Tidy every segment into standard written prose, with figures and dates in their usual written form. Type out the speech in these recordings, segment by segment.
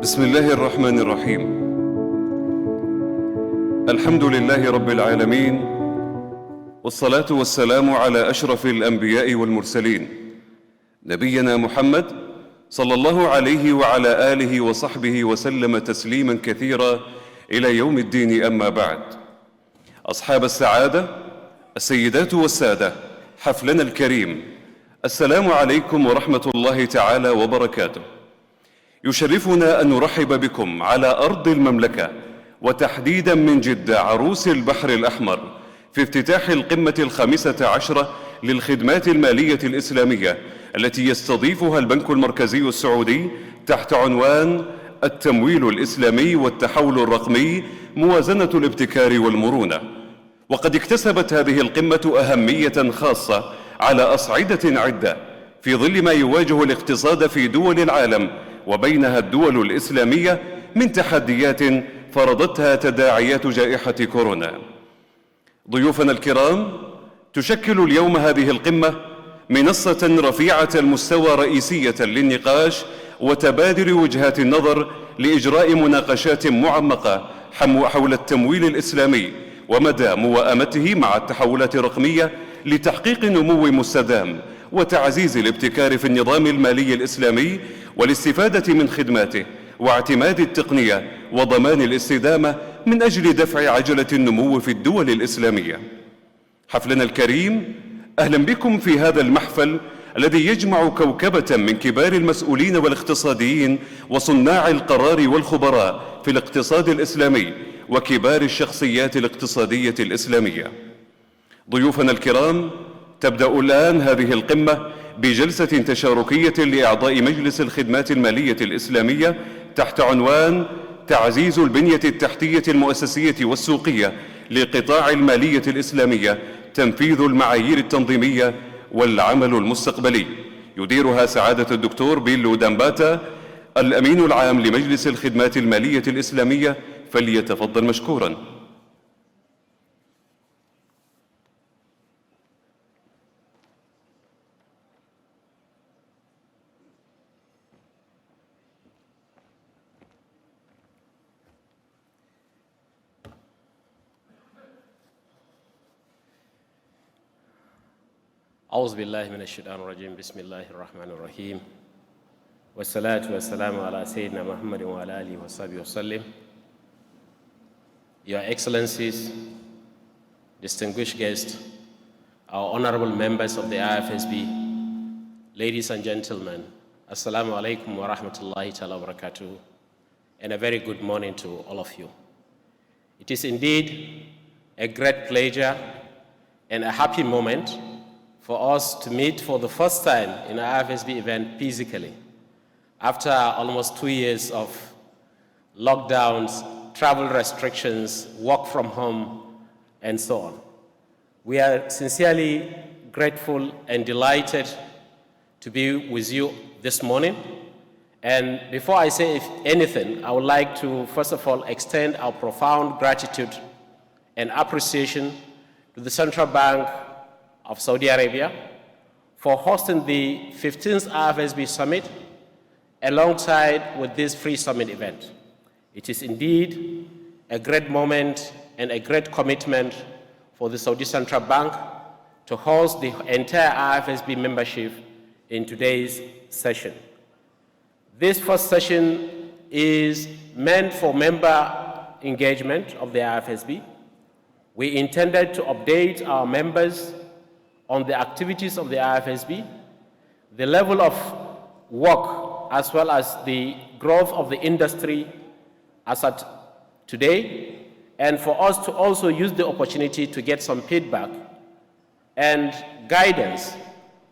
بسم الله الرحمن الرحيم. الحمد لله رب العالمين، والصلاة والسلام على أشرف الأنبياء والمرسلين، نبينا محمد صلى الله عليه وعلى آله وصحبه وسلم تسليما كثيرا إلى يوم الدين. أما بعد، أصحاب السعادة، السيدات والسادة، حفلنا الكريم، السلام عليكم ورحمة الله تعالى وبركاته. يشرفنا أن نرحب بكم على أرض المملكة، وتحديداً من جدة عروس البحر الأحمر، في افتتاح القمة 15 للخدمات المالية الإسلامية التي يستضيفها البنك المركزي السعودي تحت عنوان التمويل الإسلامي والتحول الرقمي، موازنة الابتكار والمرونة. وقد اكتسبت هذه القمة أهمية خاصة على أصعدة عدة في ظل ما يواجه الاقتصاد في دول العالم، وبينها الدول الإسلامية، من تحديات فرضتها تداعيات جائحة كورونا. ضيوفنا الكرام، تشكل اليوم هذه القمة منصة رفيعة المستوى رئيسية للنقاش وتبادل وجهات النظر لإجراء مناقشات معمقة حول التمويل الإسلامي ومدى موائمته مع التحولات الرقمية لتحقيق نمو مستدام وتعزيز الابتكار في النظام المالي الإسلامي والاستفادة من خدماته واعتماد التقنية وضمان الاستدامة من أجل دفع عجلة النمو في الدول الإسلامية. حفلنا الكريم، أهلا بكم في هذا المحفل الذي يجمع كوكبة من كبار المسؤولين والاقتصاديين وصناع القرار والخبراء في الاقتصاد الإسلامي وكبار الشخصيات الاقتصادية الإسلامية. ضيوفنا الكرام، تبدأ الآن هذه القمة بجلسة تشاركية لأعضاء مجلس الخدمات المالية الإسلامية تحت عنوان تعزيز البنية التحتية المؤسسية والسوقية لقطاع المالية الإسلامية، تنفيذ المعايير التنظيمية والعمل المستقبلي. يديرها سعادة الدكتور بيلو دانباتا، الأمين العام لمجلس الخدمات المالية الإسلامية، فليتفضل مشكورا. أعوذ بالله من الشيطان الرجيم. بسم الله الرحمن الرحيم، والصلاة والسلام على سيدنا محمد وعلى آله وصحبه وسلم. Your Excellencies, distinguished guests, our honorable members of the IFSB, ladies and gentlemen, Assalamu alaikum wa rahmatullahi ta'ala wa barakatuh, and a very good morning to all of you. It is indeed a great pleasure and a happy moment for us to meet for the first time in our IFSB event physically, after almost 2 years of lockdowns, travel restrictions, work from home, and so on. We are sincerely grateful and delighted to be with you this morning. And before I say anything, I would like to, first of all, extend our profound gratitude and appreciation to the Central Bank of Saudi Arabia for hosting the 15th IFSB Summit alongside with this free summit event. It is indeed a great moment and a great commitment for the Saudi Central Bank to host the entire IFSB membership in today's session. This first session is meant for member engagement of the IFSB. We intended to update our members on the activities of the IFSB, the level of work, as well as the growth of the industry as at today, and for us to also use the opportunity to get some feedback and guidance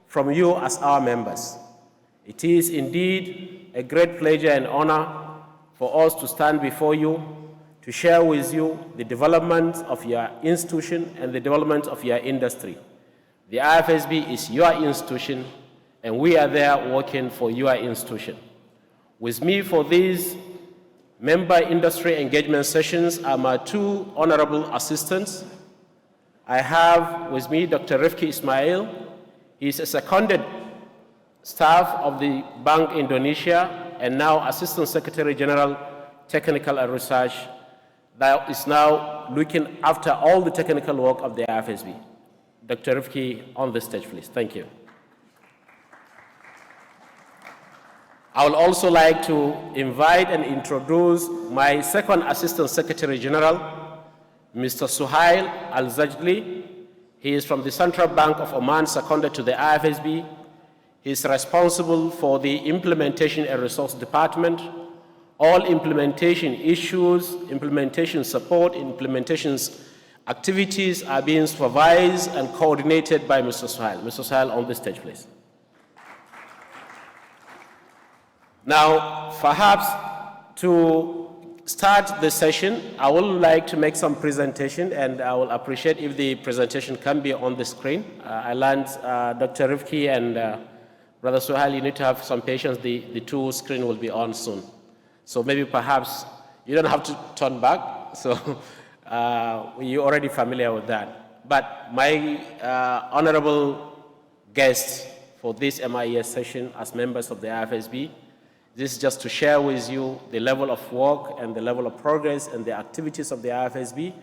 from you as our members. It is indeed a great pleasure and honor for us to stand before you to share with you the development of your institution and the development of your industry. The IFSB is your institution, and we are there working for your institution. With me for these member industry engagement sessions are my two honorable assistants. I have with me Dr. Rifki Ismail. He is a seconded staff of the Bank Indonesia and now Assistant Secretary General, Technical and Research, that is now looking after all the technical work of the IFSB. Dr. Rifki, on the stage, please. Thank you. I would also like to invite and introduce my second Assistant Secretary General, Mr. Suhail Al-Zadjali. He is from the Central Bank of Oman, seconded to the IFSB. He is responsible for the Implementation and Resource Department. All implementation issues, implementation support, implementation activities are being supervised and coordinated by Mr. Suhail. Mr. Suhail, on the stage, please. Now, perhaps to start the session, I would like to make some presentation, and I will appreciate if the presentation can be on the screen. I learned Dr. Rifki and Brother Suhail, you need to have some patience. The two screen will be on soon. So maybe perhaps you don't have to turn back. So you're already familiar with that. But my honorable guests for this MIES session as members of the IFSB, this is just to share with you the level of work and the level of progress and the activities of the IFSB.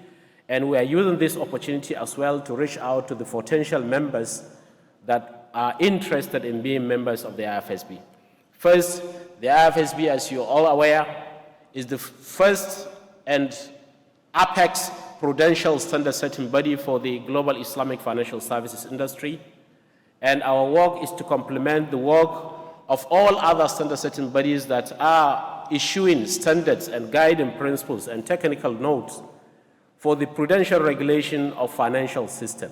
And we are using this opportunity as well to reach out to the potential members that are interested in being members of the IFSB. First, the IFSB, as you're all aware, is the first and apex prudential standard setting body for the global Islamic financial services industry. And our work is to complement the work of all other standard setting bodies that are issuing standards and guiding principles and technical notes for the prudential regulation of financial system.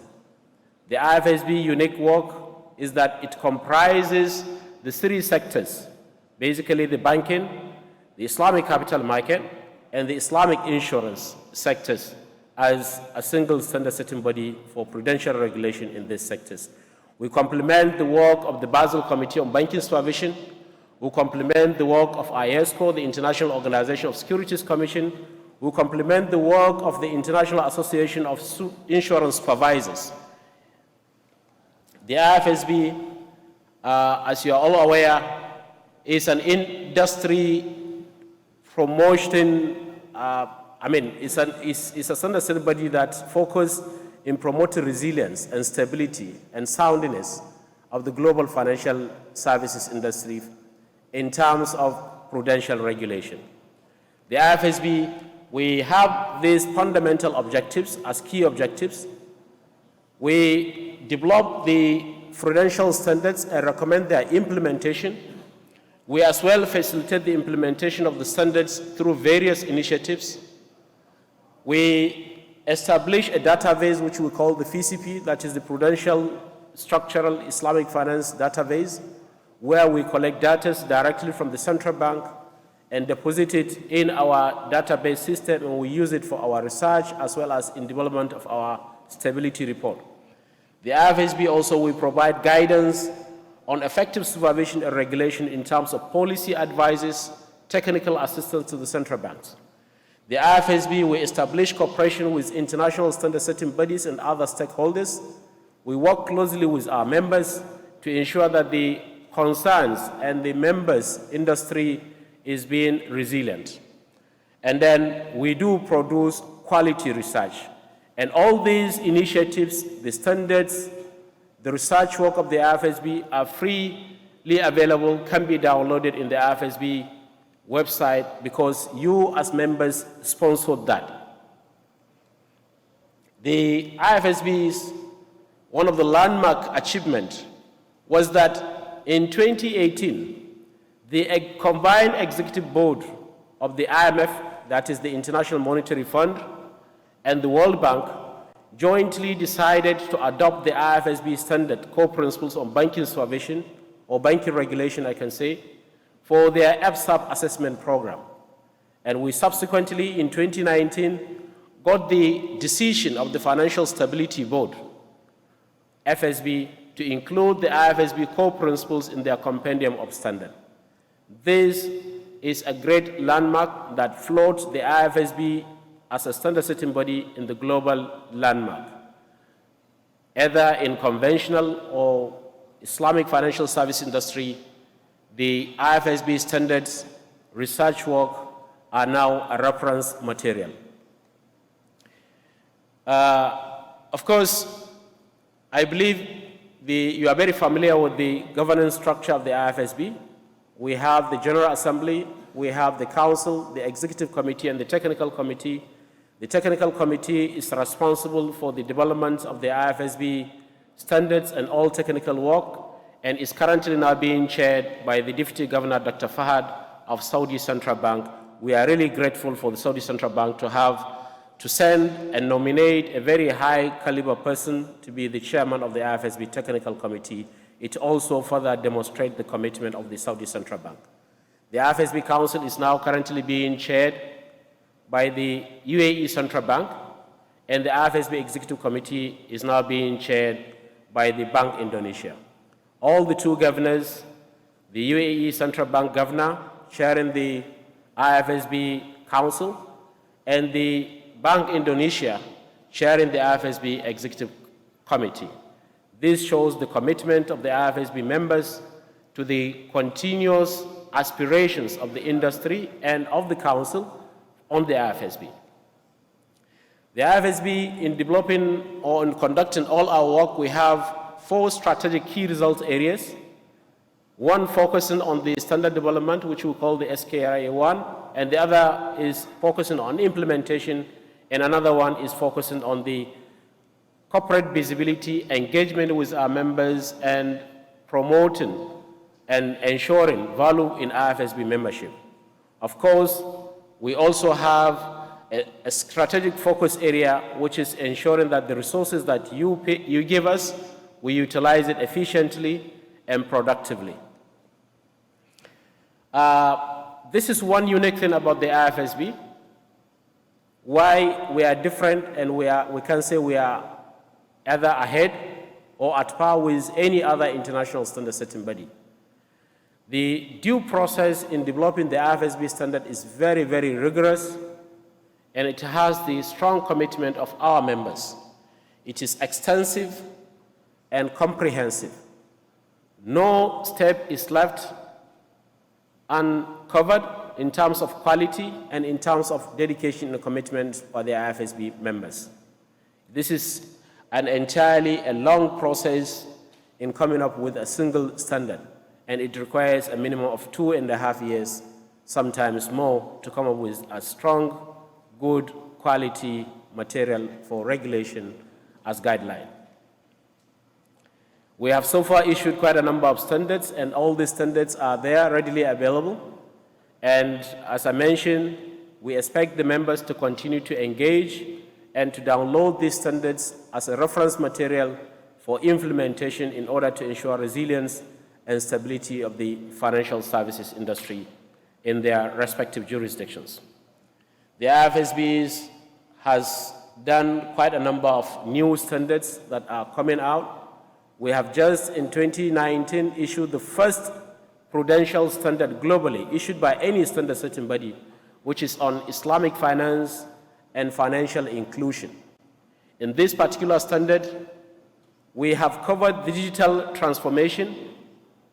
The IFSB unique work is that it comprises the three sectors, basically the banking, the Islamic capital market, and the Islamic insurance sectors as a single standard setting body for prudential regulation in these sectors. We complement the work of the Basel Committee on Banking Supervision. We complement the work of ISCO, the International Organization of Securities Commission. We complement the work of the International Association of Insurance Supervisors. The IFSB, as you are all aware, is an industry promotion, it's a standard setting body that focuses in promoting resilience and stability and soundness of the global financial services industry in terms of prudential regulation. The IFSB, we have these fundamental objectives as key objectives. We develop the prudential standards and recommend their implementation. We as well facilitate the implementation of the standards through various initiatives. We establish a database which we call the PCP, that is the Prudential Structural Islamic Finance Database, where we collect data directly from the central bank and deposit it in our database system, and we use it for our research as well as in development of our stability report. The IFSB also will provide guidance on effective supervision and regulation in terms of policy advices, technical assistance to the central banks. The IFSB will establish cooperation with international standard setting bodies and other stakeholders. We work closely with our members to ensure that the concerns and the members' industry is being resilient. And then we do produce quality research. And all these initiatives, the standards, the research work of the IFSB are freely available, can be downloaded in the IFSB website because you as members sponsored that. The IFSB's one of the landmark achievements was that in 2018, the combined executive board of the IMF, that is the International Monetary Fund, and the World Bank jointly decided to adopt the IFSB standard core principles on banking supervision, or banking regulation, I can say, for their FSAP assessment program. And we subsequently, in 2019, got the decision of the Financial Stability Board, FSB, to include the IFSB core principles in their compendium of standard. This is a great landmark that floats the IFSB as a standard setting body in the global landmark, either in conventional or Islamic financial service industry. the IFSB standards research work are now a reference material. Of course, I believe you are very familiar with the governance structure of the IFSB. We have the General Assembly, we have the Council, the Executive Committee, and the Technical Committee. The Technical Committee is responsible for the development of the IFSB standards and all technical work, and is currently now being chaired by the Deputy Governor, Dr. Fahad of Saudi Central Bank. We are really grateful for the Saudi Central Bank to send and nominate a very high caliber person to be the chairman of the IFSB Technical Committee. It also further demonstrates the commitment of the Saudi Central Bank. The IFSB Council is now currently being chaired by the UAE Central Bank, and the IFSB Executive Committee is now being chaired by the Bank Indonesia. All the two governors, the UAE Central Bank Governor chairing the IFSB Council, and the Bank Indonesia chairing the IFSB Executive Committee. This shows the commitment of the IFSB members to the continuous aspirations of the industry and of the Council on the IFSB. The IFSB, in developing or in conducting all our work, we have 4 strategic key results areas. One focusing on the standard development, which we call the SKRA1, and the other is focusing on implementation, and another one is focusing on the corporate visibility, engagement with our members, and promoting and ensuring value in IFSB membership. Of course, we also have a strategic focus area, which is ensuring that the resources that you give us, we utilize it efficiently and productively. This is one unique thing about the IFSB, why we are different, and we can say we are either ahead or at par with any other international standard setting body. The due process in developing the IFSB standard is very, very rigorous, and it has the strong commitment of our members. It is extensive and comprehensive. No step is left uncovered in terms of quality and in terms of dedication and commitment by the IFSB members. This is an entirely a long process in coming up with a single standard, and it requires a minimum of 2.5 years, sometimes more, to come up with a strong, good quality material for regulation as guideline. We have so far issued quite a number of standards, and all these standards are there readily available. And as I mentioned, we expect the members to continue to engage and to download these standards as a reference material for implementation in order to ensure resilience and stability of the financial services industry in their respective jurisdictions. The IFSB has done quite a number of new standards that are coming out. We have just in 2019 issued the first prudential standard globally issued by any standard setting body, which is on Islamic finance and financial inclusion. In this particular standard, we have covered digital transformation.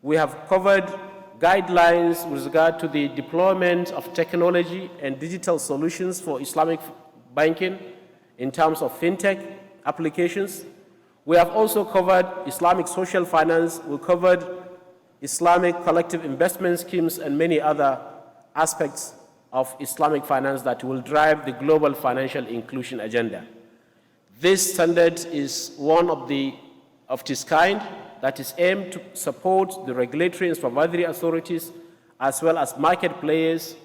We have covered guidelines with regard to the deployment of technology and digital solutions for Islamic banking in terms of fintech applications. We have also covered Islamic social finance. We covered Islamic collective investment schemes and many other aspects of Islamic finance that will drive the global financial inclusion agenda. This standard is one of its kind that is aimed to support the regulatory and supervisory authorities as well as market players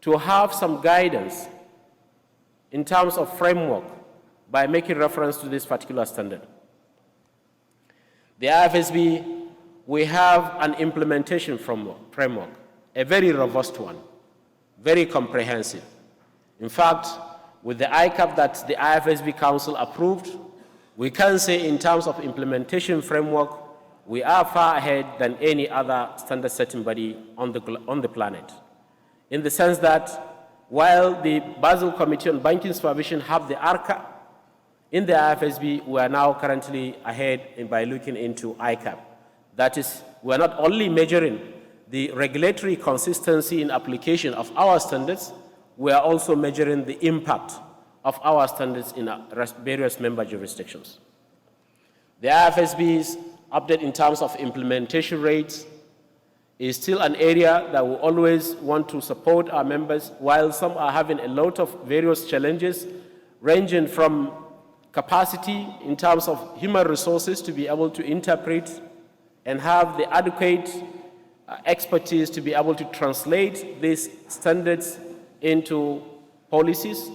to have some guidance in terms of framework by making reference to this particular standard. The IFSB, we have an implementation framework, a very robust one, very comprehensive. In fact, with the ICAP that the IFSB Council approved, we can say in terms of implementation framework, we are far ahead than any other standard setting body on the planet. In the sense that while the Basel Committee on Banking Supervision have the ARCA, in the IFSB, we are now currently ahead by looking into ICAP. That is, we are not only measuring the regulatory consistency in application of our standards, we are also measuring the impact of our standards in various member jurisdictions. The IFSB's update in terms of implementation rates is still an area that we always want to support our members, while some are having a lot of various challenges, ranging from capacity in terms of human resources to be able to interpret and have the adequate expertise to be able to translate these standards into policies.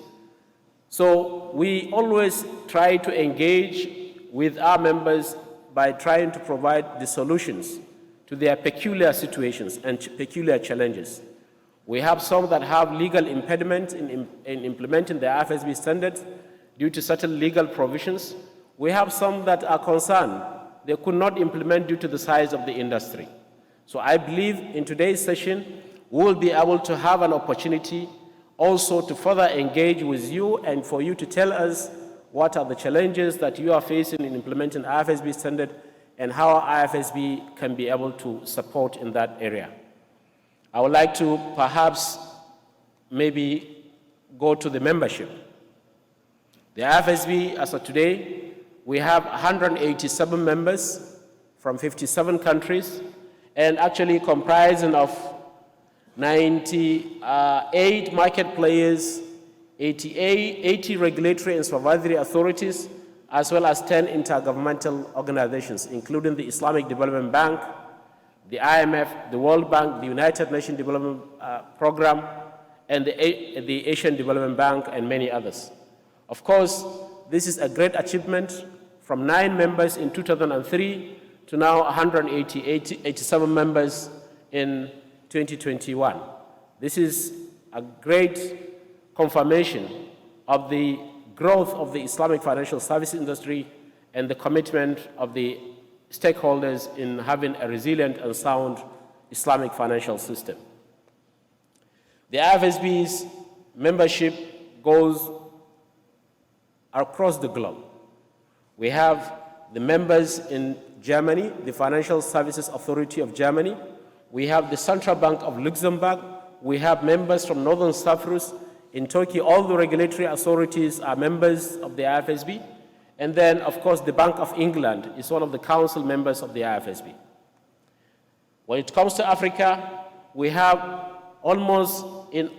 So we always try to engage with our members by trying to provide the solutions to their peculiar situations and peculiar challenges. We have some that have legal impediments in implementing the IFSB standards due to certain legal provisions. We have some that are concerned they could not implement due to the size of the industry. So I believe in today's session, we will be able to have an opportunity also to further engage with you and for you to tell us what are the challenges that you are facing in implementing IFSB standard and how IFSB can be able to support in that area. I would like to perhaps maybe go to the membership. The IFSB, as of today, we have 187 members from 57 countries, and actually comprising of 98 market players, 80 regulatory and supervisory authorities, as well as 10 intergovernmental organizations, including the Islamic Development Bank, the IMF, the World Bank, the United Nations Development Program, and the Asian Development Bank, and many others. Of course, this is a great achievement from 9 members in 2003 to now 187 members in 2021. This is a great confirmation of the growth of the Islamic financial service industry and the commitment of the stakeholders in having a resilient and sound Islamic financial system. The IFSB's membership goes across the globe. We have the members in Germany, the Financial Services Authority of Germany. We have the Central Bank of Luxembourg. We have members from Northern Cyprus. In Turkey, all the regulatory authorities are members of the IFSB. And then, of course, the Bank of England is one of the council members of the IFSB. When it comes to Africa, we have almost in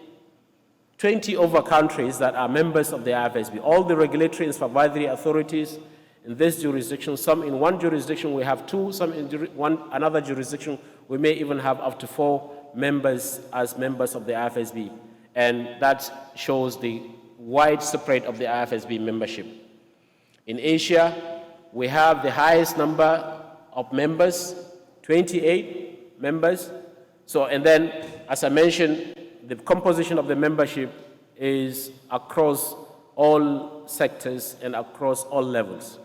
20 over countries that are members of the IFSB. All the regulatory and supervisory authorities in this jurisdiction, some in one jurisdiction we have 2, some in another jurisdiction we may even have up to 4 members as members of the IFSB. And that shows the wide spread of the IFSB membership. In Asia, we have the highest number of members, 28 members. So, and then, as I mentioned, the composition of the membership is across all sectors and across all levels.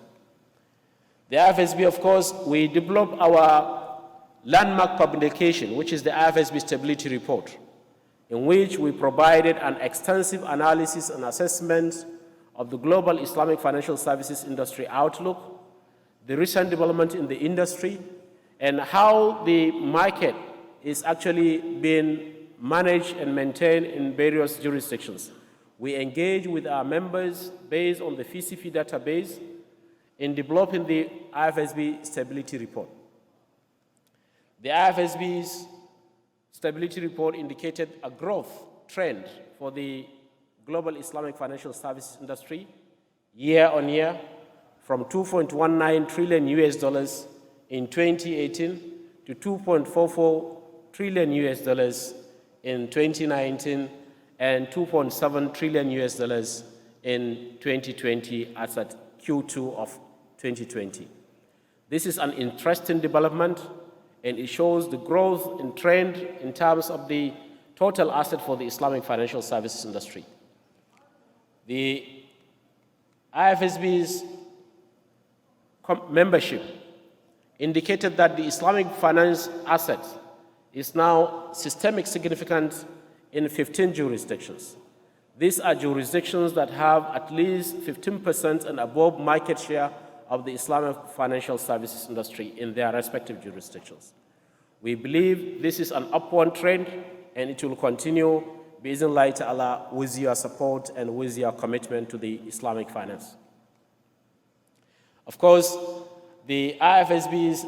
The IFSB, of course, we developed our landmark publication, which is the IFSB Stability Report, in which we provided an extensive analysis and assessment of the global Islamic financial services industry outlook, the recent development in the industry, and how the market is actually being managed and maintained in various jurisdictions. We engage with our members based on the FCF database in developing the IFSB Stability Report. The IFSB's Stability Report indicated a growth trend for the global Islamic financial services industry year on year from $2.19 trillion in 2018 to $2.44 trillion in 2019 and $2.7 trillion in 2020 as at Q2 of 2020. This is an interesting development, and it shows the growth in trend in terms of the total asset for the Islamic financial services industry. The IFSB's membership indicated that the Islamic finance asset is now systemic significant in 15 jurisdictions. These are jurisdictions that have at least 15% and above market share of the Islamic financial services industry in their respective jurisdictions. We believe this is an upward trend, and it will continue, bi-idhnillahi ta'ala, with your support and with your commitment to the Islamic finance. Of course, the IFSB's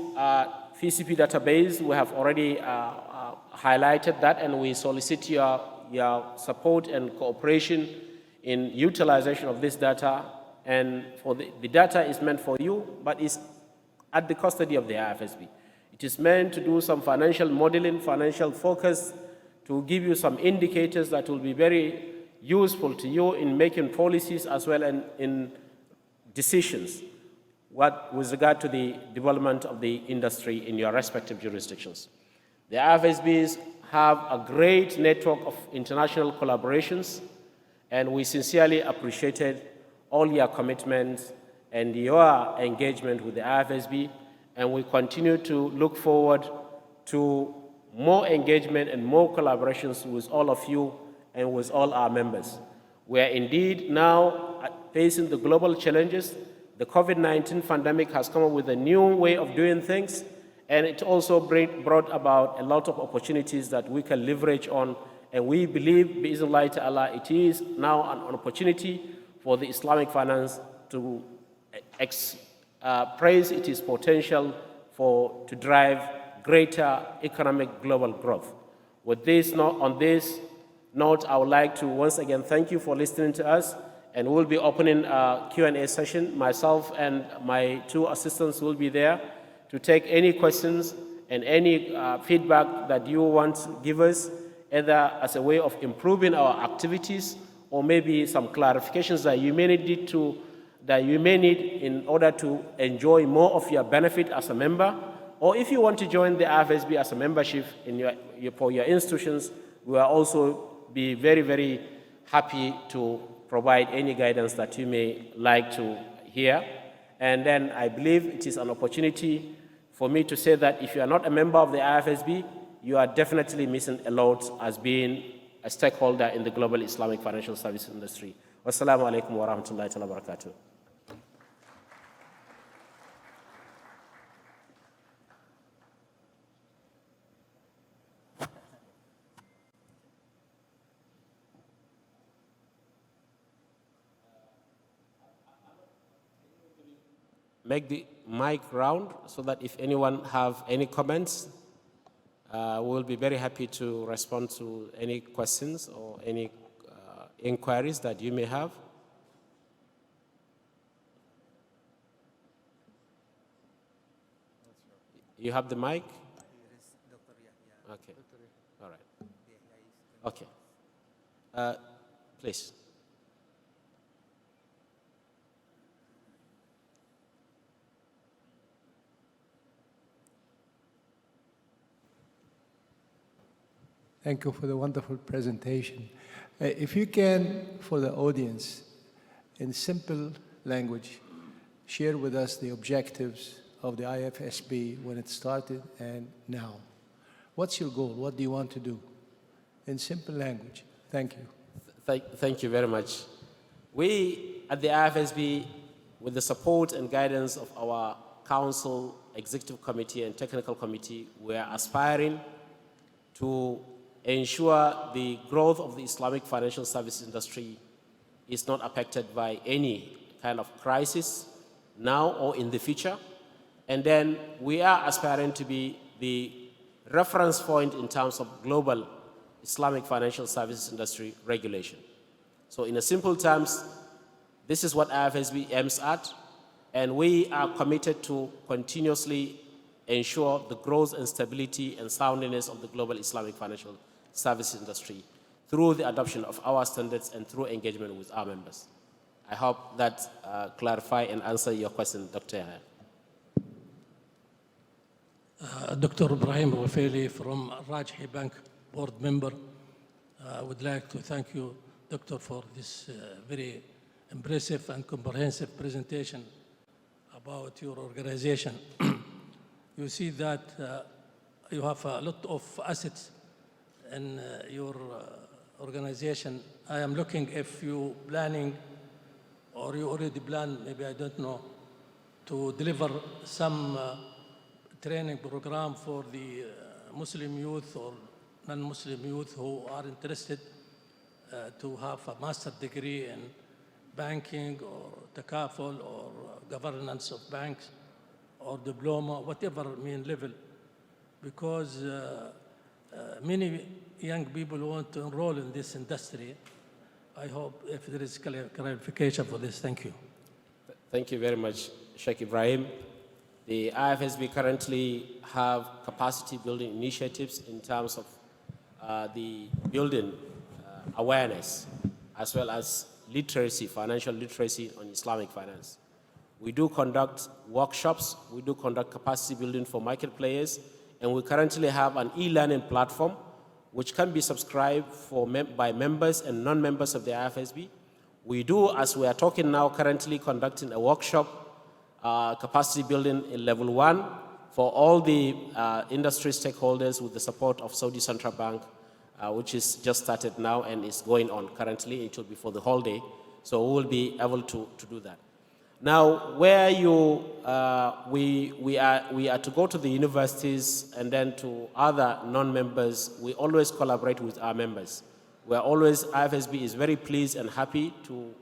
PCP database, we have already highlighted that, and we solicit your support and cooperation in utilization of this data. And for the data is meant for you, but it's at the custody of the IFSB. It is meant to do some financial modeling, financial focus, to give you some indicators that will be very useful to you in making policies as well and in decisions with regard to the development of the industry in your respective jurisdictions. The IFSBs have a great network of international collaborations, and we sincerely appreciated all your commitments and your engagement with the IFSB, and we continue to look forward to more engagement and more collaborations with all of you and with all our members. We are indeed now facing the global challenges. The COVID-19 pandemic has come up with a new way of doing things, and it also brought about a lot of opportunities that we can leverage on, and we believe, bi-idhnillahi ta'ala, it is now an opportunity for the Islamic finance to praise its potential to drive greater economic global growth. With this note, on this note, I would like to once again thank you for listening to us, and we'll be opening a Q&A session. Myself and my two assistants will be there to take any questions and any feedback that you want to give us, either as a way of improving our activities or maybe some clarifications that you may need in order to enjoy more of your benefit as a member. Or if you want to join the IFSB as a membership for your institutions, we will also be very, very happy to provide any guidance that you may like to hear. And then I believe it is an opportunity for me to say that if you are not a member of the IFSB, you are definitely missing a lot as being a stakeholder in the global Islamic financial service industry. Wassalamu alaikum wa rahmatullahi wa barakatuh. Make the mic round so that if anyone have any comments, we'll be very happy to respond to any questions or any inquiries that you may have. You have the mic? Okay. All right. Okay. Please. Thank you for the wonderful presentation. If you can, for the audience, in simple language, share with us the objectives of the IFSB when it started and now. What's your goal? What do you want to do? In simple language. Thank you. Thank you very much. We at the IFSB, with the support and guidance of our council, executive committee, and technical committee, we are aspiring to ensure the growth of the Islamic financial service industry is not affected by any kind of crisis now or in the future. And then we are aspiring to be the reference point in terms of global Islamic financial services industry regulation. So in a simple terms, this is what IFSB aims at, and we are committed to continuously ensure the growth and stability and soundness of the global Islamic financial service industry through the adoption of our standards and through engagement with our members. I hope that clarify and answer your question, Dr. Yahia. Dr. Ibrahim Rafeli from Rajhi Bank, board member. I would like to thank you, Doctor, for this very impressive and comprehensive presentation about your organization. You see that you have a lot of assets in your organization. I am looking if you planning or you already plan, maybe I don't know, to deliver some training program for the Muslim youth or non-Muslim youth who are interested to have a master's degree in banking or takaful or governance of banks or diploma, whatever mean level, because many young people want to enroll in this industry. I hope if there is clarification for this. Thank you. Thank you very much, Sheikh Ibrahim. The IFSB currently have capacity building initiatives in terms of the building awareness, as well as literacy, financial literacy on Islamic finance. We do conduct workshops, we do conduct capacity building for market players, and we currently have an e-learning platform which can be subscribed by members and non-members of the IFSB. We do, as we are talking now, currently conducting a workshop, capacity building in level 1 for all the industry stakeholders with the support of Saudi Central Bank, which is just started now and is going on currently. It will be for the whole day. So we will be able to do that. Now, where we are to go to the universities and then to other non-members, we always collaborate with our members. We are always, IFSB is very pleased and happy to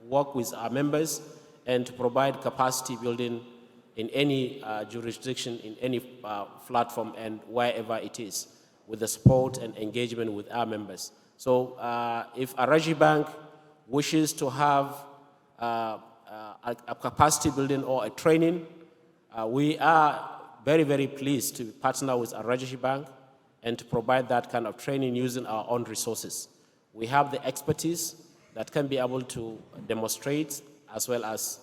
work with our members and to provide capacity building in any jurisdiction, in any platform and wherever it is, with the support and engagement with our members. So if a Raji Bank wishes to have a capacity building or a training, we are very, very pleased to partner with a Raji Bank and to provide that kind of training using our own resources. We have the expertise that can be able to demonstrate as well as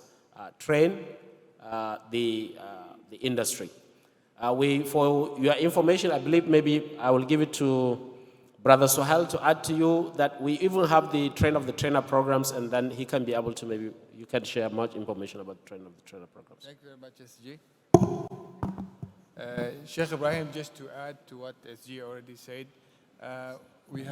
train the industry. For your information, I believe maybe I will give it to Brother Suhail to add to you that we even have the train of the trainer programs, and then he can be able to maybe, you can share much information about the train of the trainer programs. Thank you very much, SG. Sheikh Ibrahim, just to add to what SG already said, we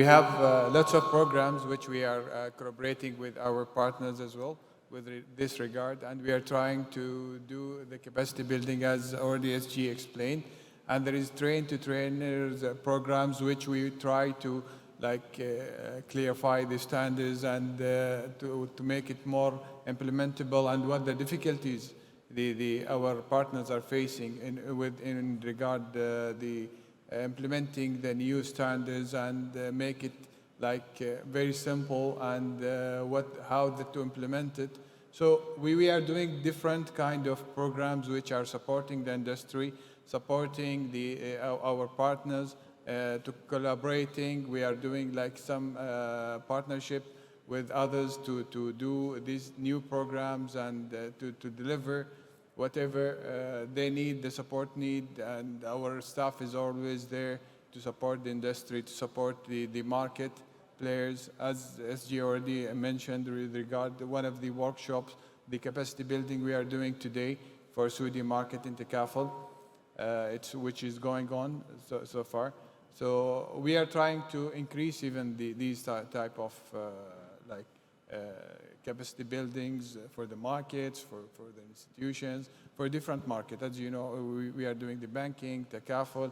have lots of programs which we are collaborating with our partners as well with this regard, and we are trying to do the capacity building as already SG explained. And there is train-to-trainers programs which we try to clarify the standards and to make it more implementable, and what the difficulties our partners are facing in regard the implementing the new standards, and make it very simple, and how to implement it. So we are doing different kind of programs which are supporting the industry, supporting our partners, to collaborating. We are doing some partnership with others to do these new programs and to deliver whatever they need, the support need, and our staff is always there to support the industry, to support the market players. As SG already mentioned with regard to one of the workshops, the capacity building we are doing today for Saudi market in Takaful, which is going on so far. So we are trying to increase even these type of capacity buildings for the markets, for the institutions, for different markets. As you know, we are doing the banking, Takaful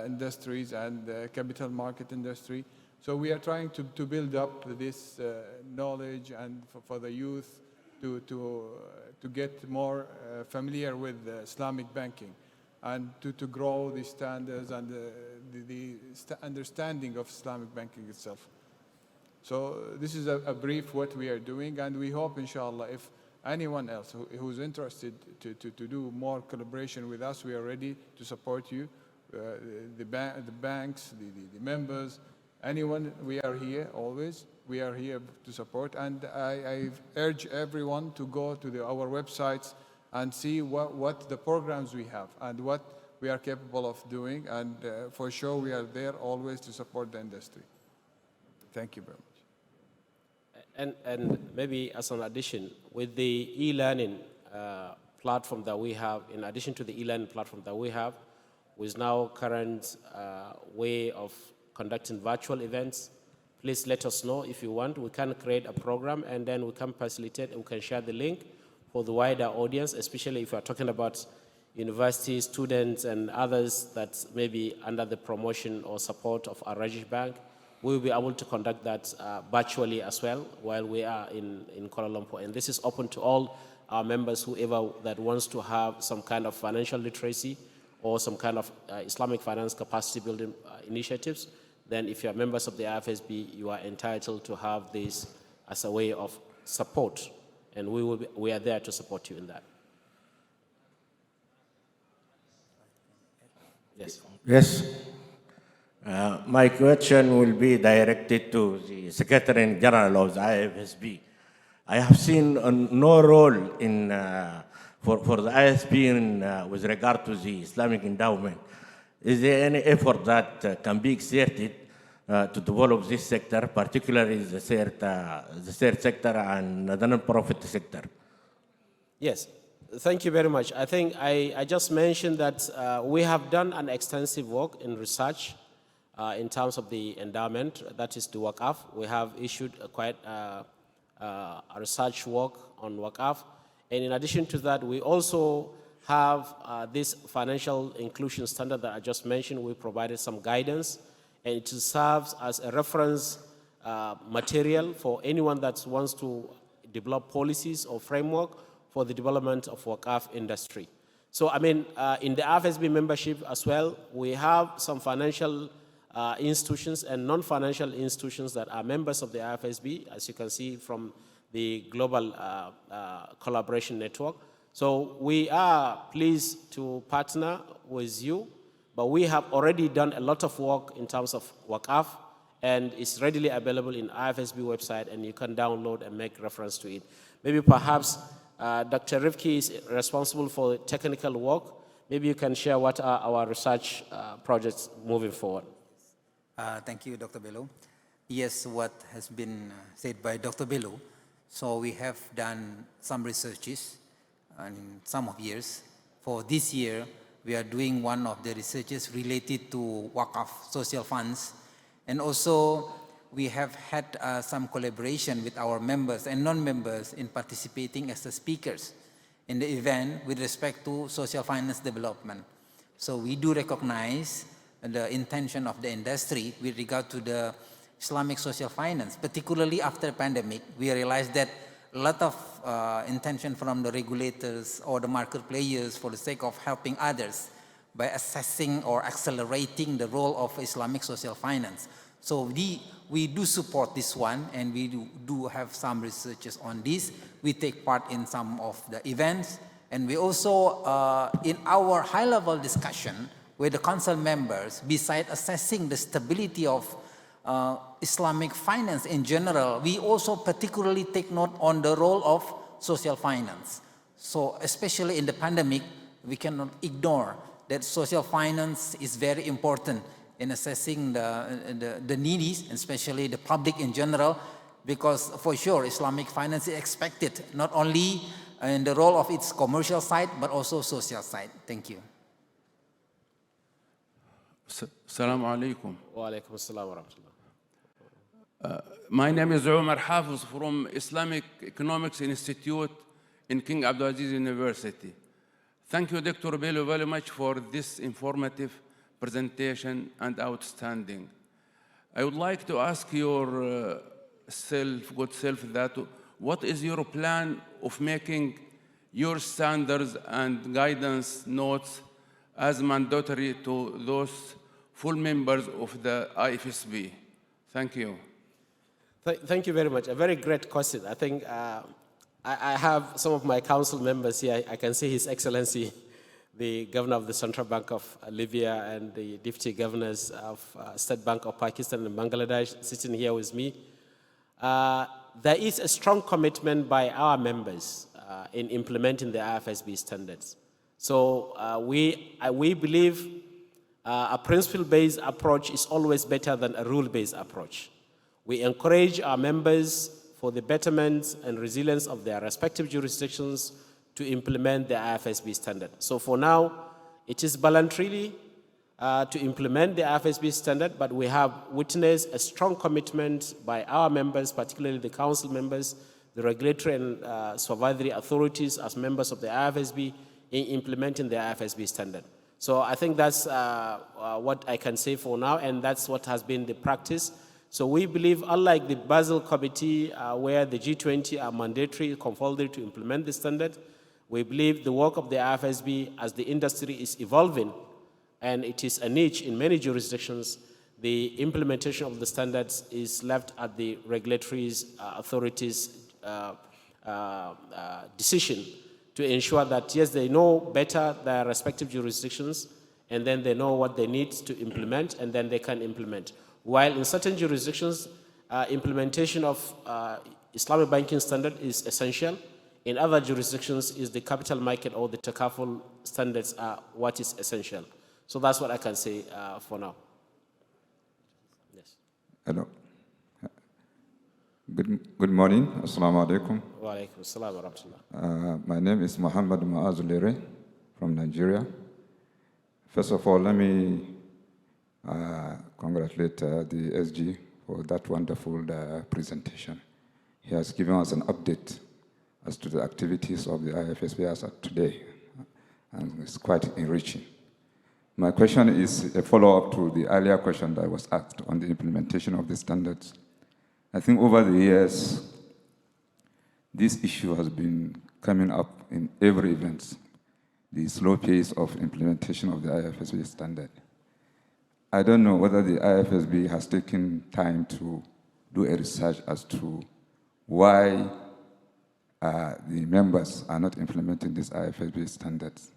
industries, and capital market industry. So we are trying to build up this knowledge, and for the youth to get more familiar with Islamic banking, and to grow the standards and the understanding of Islamic banking itself. So this is a brief what we are doing, and we hope, inshallah, if anyone else who's interested to do more collaboration with us, we are ready to support you, the banks, the members, anyone. We are here always. We are here to support, and I urge everyone to go to our websites and see what the programs we have and what we are capable of doing, and for sure we are there always to support the industry. Thank you very much. And maybe as an addition, with the e-learning platform that we have, in addition to the e-learning platform that we have, with now current way of conducting virtual events, please let us know if you want. We can create a program, and then we can facilitate and we can share the link for the wider audience, especially if we are talking about university students and others that may be under the promotion or support of our Rajah Bank, we will be able to conduct that virtually as well while we are in Kuala Lumpur. And this is open to all our members, whoever that wants to have some kind of financial literacy or some kind of Islamic finance capacity building initiatives. Then if you are members of the IFSB, you are entitled to have this as a way of support. And we are there to support you in that. Yes. Yes. My question will be directed to the Secretary General of the IFSB. I have seen no role in, for the IFSB with regard to the Islamic endowment. Is there any effort that can be exerted to develop this sector, particularly the third sector and the non-profit sector? Yes. Thank you very much. I think I just mentioned that we have done an extensive work in research in terms of the endowment, that is the Waqaf. We have issued quite a research work on Waqaf. And in addition to that, we also have this financial inclusion standard that I just mentioned. We provided some guidance, and it serves as a reference material for anyone that wants to develop policies or framework for the development of Waqaf industry. So, I mean, in the IFSB membership as well, we have some financial institutions and non-financial institutions that are members of the IFSB, as you can see from the global collaboration network. So we are pleased to partner with you, but we have already done a lot of work in terms of Waqaf, and it's readily available in IFSB website, and you can download and make reference to it. Maybe perhaps Dr. Rifki is responsible for technical work. Maybe you can share what are our research projects moving forward. Thank you, Dr. Bello. Yes, what has been said by Dr. Bello. So we have done some researches in some of years. For this year, we are doing one of the researches related to Waqaf social funds. And also, we have had some collaboration with our members and non-members in participating as the speakers in the event with respect to social finance development. So we do recognize the intention of the industry with regard to the Islamic social finance, particularly after pandemic. We realized that a lot of intention from the regulators or the market players for the sake of helping others by assessing or accelerating the role of Islamic social finance. So we do support this one, and we do have some researches on this. We take part in some of the events, and we also, in our high-level discussion with the council members, besides assessing the stability of Islamic finance in general, we also particularly take note on the role of social finance. So especially in the pandemic, we cannot ignore that social finance is very important in assessing the needies, especially the public in general, because for sure Islamic finance is expected not only in the role of its commercial side, but also social side. Thank you. Assalamu alaikum. Wa alaikum assalam wa rahmatullah. My name is Umar Hafiz from Islamic Economics Institute in King Abdulaziz University. Thank you, Dr. Bello, very much for this informative presentation and outstanding. I would like to ask your good self that what is your plan of making your standards and guidance notes as mandatory to those full members of the IFSB? Thank you. Thank you very much. A very great question. I think I have some of my council members here. I can see His Excellency, the Governor of the Central Bank of Libya, and the Deputy Governors of State Bank of Pakistan and Bangladesh sitting here with me. There is a strong commitment by our members in implementing the IFSB standards. So we believe a principle-based approach is always better than a rule-based approach. We encourage our members for the betterment and resilience of their respective jurisdictions to implement the IFSB standard. So for now, it is voluntarily to implement the IFSB standard, but we have witnessed a strong commitment by our members, particularly the council members, the regulatory and supervisory authorities as members of the IFSB, in implementing the IFSB standard. So I think that's what I can say for now, and that's what has been the practice. So we believe, unlike the Basel Committee, where the G20 are mandatory, compulsory to implement the standard, we believe the work of the IFSB, as the industry is evolving, and it is a niche in many jurisdictions, the implementation of the standards is left at the regulatory authorities' decision to ensure that, yes, they know better their respective jurisdictions, and then they know what they need to implement, and then they can implement. While in certain jurisdictions, implementation of Islamic banking standard is essential. In other jurisdictions, is the capital market or the takaful standards are what is essential. So that's what I can say for now. Yes. Hello. Good morning. Assalamu alaikum. Wa alaikum assalam wa rahmatullah. My name is Muhammad Maazulere from Nigeria. First of all, let me congratulate the SG for that wonderful presentation. He has given us an update as to the activities of the IFSB as of today, and it's quite enriching. My question is a follow-up to the earlier question that was asked on the implementation of the standards. I think over the years, this issue has been coming up in every event, the slow pace of implementation of the IFSB standard. I don't know whether the IFSB has taken time to do a research as to why the members are not implementing this IFSB standards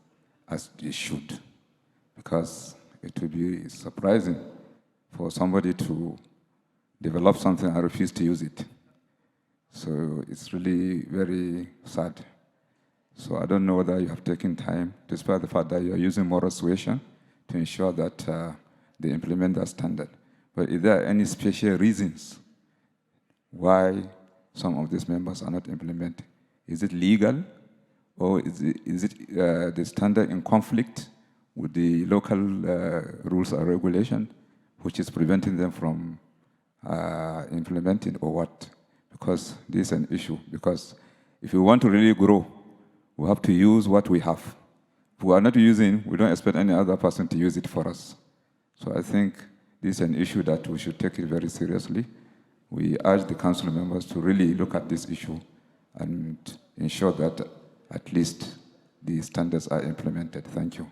as they should, because it would be surprising for somebody to develop something and refuse to use it. So it's really very sad. So I don't know whether you have taken time, despite the fact that you are using moral suasion to ensure that they implement that standard. But is there any special reasons why some of these members are not implementing? Is it legal, or is it the standard in conflict with the local rules or regulation, which is preventing them from implementing, or what? Because this is an issue. Because if we want to really grow, we have to use what we have. If we are not using, we don't expect any other person to use it for us. So I think this is an issue that we should take it very seriously. We urge the council members to really look at this issue and ensure that at least the standards are implemented. Thank you.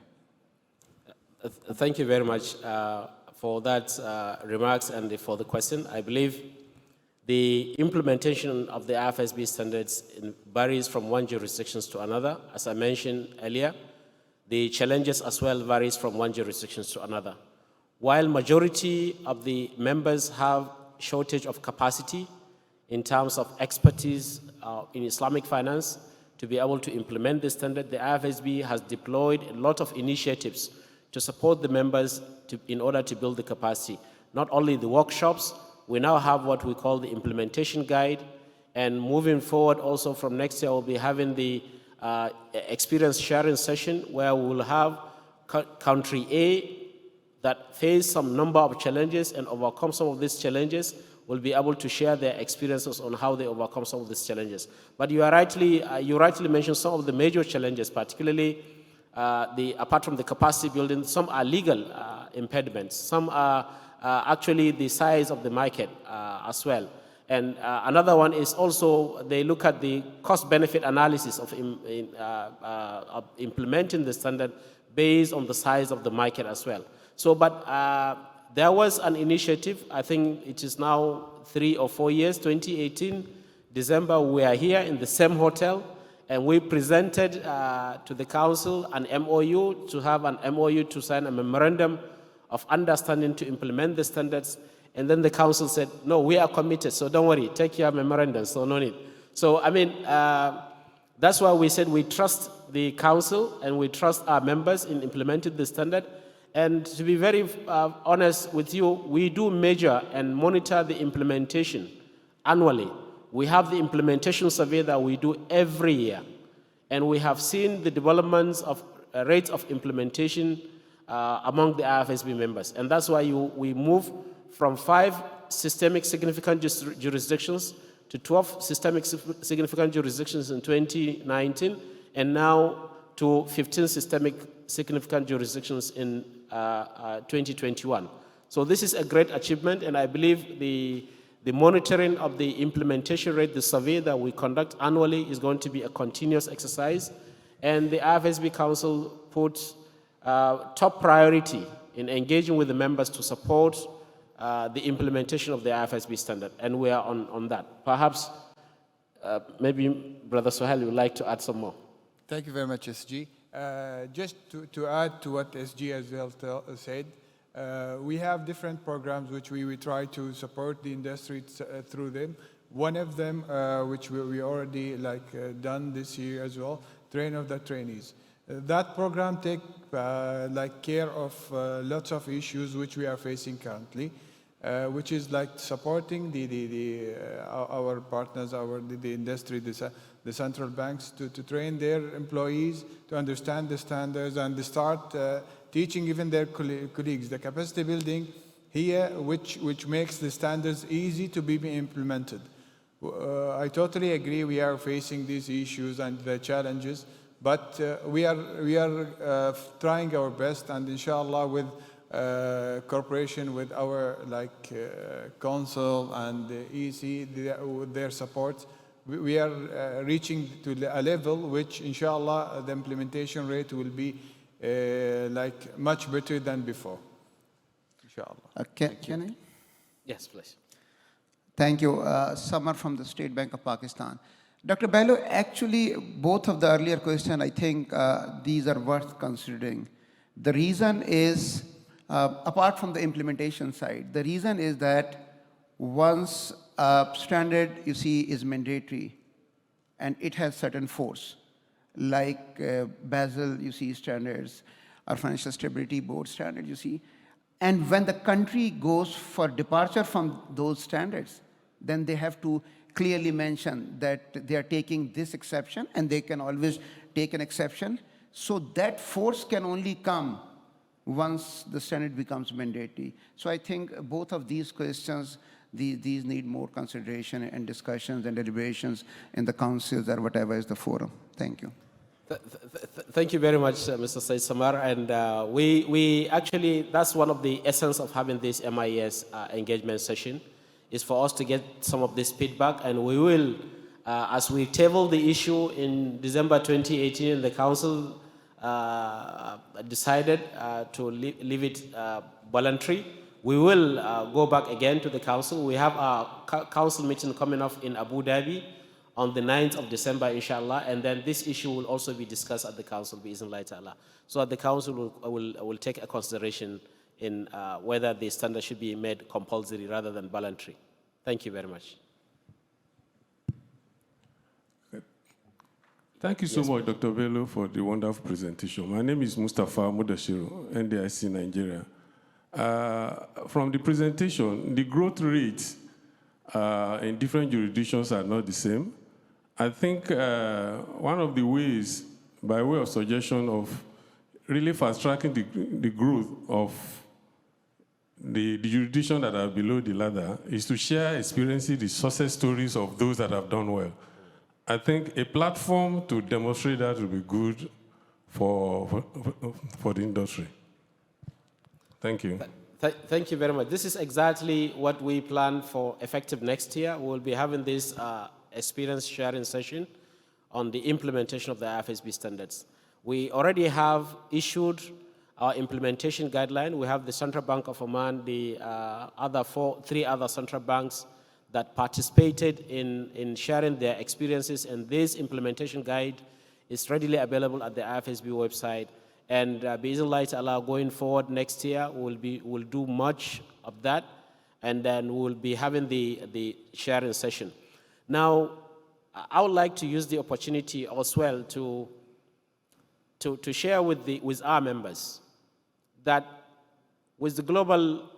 Thank you very much for that remarks and for the question. I believe the implementation of the IFSB standards varies from one jurisdiction to another. As I mentioned earlier, the challenges as well varies from one jurisdiction to another. While majority of the members have shortage of capacity in terms of expertise in Islamic finance to be able to implement the standard, the IFSB has deployed a lot of initiatives to support the members in order to build the capacity. Not only the workshops, we now have what we call the implementation guide, and moving forward also from next year we'll be having the experience sharing session where we will have country A that face some number of challenges and overcome some of these challenges will be able to share their experiences on how they overcome some of these challenges. But you rightly mentioned some of the major challenges, particularly apart from the capacity building, some are legal impediments, some are actually the size of the market as well. And another one is also they look at the cost-benefit analysis of implementing the standard based on the size of the market as well. So, but there was an initiative, I think it is now 3 or 4 years, 2018, December, we are here in the same hotel, and we presented to the council an MOU to have an MOU to sign a memorandum of understanding to implement the standards. And then the council said, no, we are committed, so don't worry, take your memorandum, so no need. So, I mean, that's why we said we trust the council and we trust our members in implementing the standard. And to be very honest with you, we do measure and monitor the implementation annually. We have the implementation survey that we do every year. And we have seen the developments of rates of implementation among the IFSB members. And that's why we move from 5 systemic significant jurisdictions to 12 systemic significant jurisdictions in 2019, and now to 15 systemic significant jurisdictions in 2021. So this is a great achievement, and I believe the monitoring of the implementation rate, the survey that we conduct annually, is going to be a continuous exercise. And the IFSB Council put top priority in engaging with the members to support the implementation of the IFSB standard, and we are on that. Perhaps, maybe Brother Suhail would like to add some more. Thank you very much, SG. Just to add to what SG as well said, we have different programs which we try to support the industry through them. One of them, which we already done this year as well, Train of the Trainees. That program take care of lots of issues which we are facing currently, which is supporting our partners, the industry, the central banks to train their employees to understand the standards and to start teaching even their colleagues the capacity building here, which makes the standards easy to be implemented. I totally agree we are facing these issues and the challenges, but we are trying our best, and inshallah with cooperation with our council and the EC, with their support, we are reaching to a level which inshallah the implementation rate will be much better than before. Inshallah. Can I? Yes, please. Thank you. Samar from the State Bank of Pakistan. Dr. Bello, actually, both of the earlier questions, I think these are worth considering. The reason is, apart from the implementation side, the reason is that once a standard, you see, is mandatory and it has certain force, like Basel, you see, standards, or Financial Stability Board standard, you see, and when the country goes for departure from those standards, then they have to clearly mention that they are taking this exception, and they can always take an exception. So that force can only come once the standard becomes mandatory. So I think both of these questions, these need more consideration and discussions and deliberations in the councils or whatever is the forum. Thank you. Thank you very much, Mr. Said Samar. And we actually, that's one of the essence of having this MIS engagement session, is for us to get some of this feedback. And we will, as we table the issue in December 2018, the council decided to leave it voluntary. We will go back again to the council. We have a council meeting coming up in Abu Dhabi on the 9th of December, inshallah, and then this issue will also be discussed at the council, bi-iznillah ta'ala. So the council will take a consideration in whether the standard should be made compulsory rather than voluntary. Thank you very much. Thank you so much, Dr. Bello, for the wonderful presentation. My name is Mustafa Mudashiru, NDIC Nigeria. From the presentation, the growth rates in different jurisdictions are not the same. I think one of the ways, by way of suggestion of really fast-tracking the growth of the jurisdictions that are below the ladder, is to share experiences, the success stories of those that have done well. I think a platform to demonstrate that will be good for the industry. Thank you. Thank you very much. This is exactly what we plan for effective next year. We'll be having this experience sharing session on the implementation of the IFSB standards. We already have issued our implementation guideline. We have the Central Bank of Oman, the three other central banks that participated in sharing their experiences, and this implementation guide is readily available at the IFSB website. And bi-iznillah ta'ala, going forward next year, we'll do much of that, and then we'll be having the sharing session. Now, I would like to use the opportunity as well to share with our members that with the global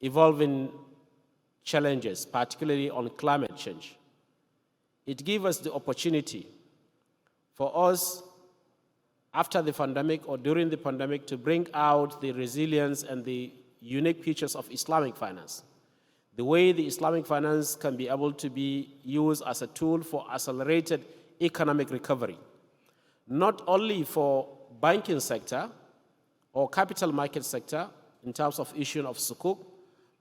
evolving challenges, particularly on climate change, it gives us the opportunity for us, after the pandemic or during the pandemic, to bring out the resilience and the unique features of Islamic finance. The way the Islamic finance can be able to be used as a tool for accelerated economic recovery. not only for banking sector or capital market sector in terms of issuing of sukuk,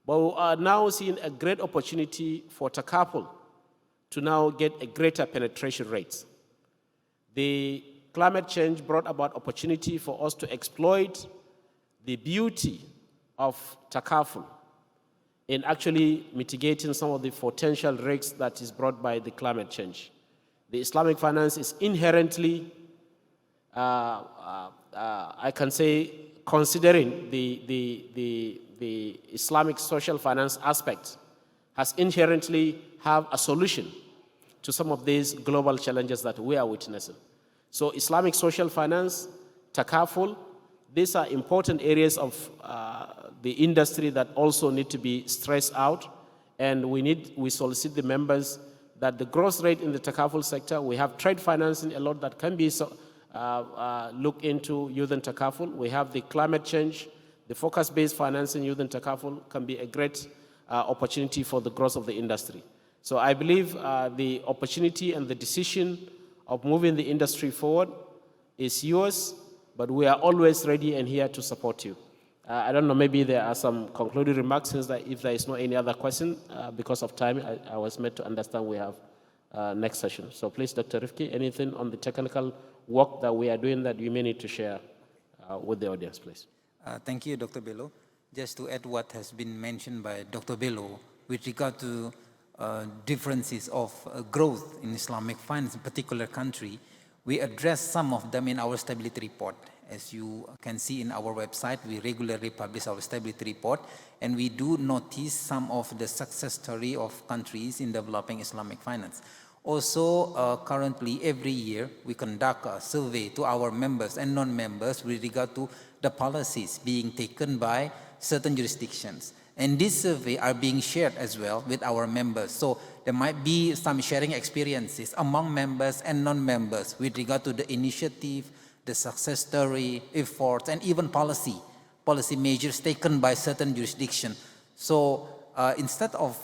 but we are now seeing a great opportunity for takaful to now get a greater penetration rate. The climate change brought about opportunity for us to exploit the beauty of takaful in actually mitigating some of the potential risks that is brought by the climate change. The Islamic finance is inherently, I can say, considering the Islamic social finance aspect, has inherently have a solution to some of these global challenges that we are witnessing. So Islamic social finance, takaful, these are important areas of the industry that also need to be stressed out, and we solicit the members that the growth rate in the takaful sector, we have trade financing a lot that can be looked into using takaful. We have the climate change, the focus-based financing using takaful can be a great opportunity for the growth of the industry. So I believe the opportunity and the decision of moving the industry forward is yours, but we are always ready and here to support you. I don't know, maybe there are some concluding remarks since that if there is no any other question, because of time, I was made to understand we have next session. So please, Dr. Rifki, anything on the technical work that we are doing that you may need to share with the audience, please. Thank you, Dr. Bello. Just to add what has been mentioned by Dr. Bello with regard to differences of growth in Islamic finance in particular country, we address some of them in our stability report. As you can see in our website, we regularly publish our stability report, and we do notice some of the success story of countries in developing Islamic finance. Also, currently, every year, we conduct a survey to our members and non-members with regard to the policies being taken by certain jurisdictions. And these surveys are being shared as well with our members. So there might be some sharing experiences among members and non-members with regard to the initiative, the success story, efforts, and even policy measures taken by certain jurisdictions. So instead of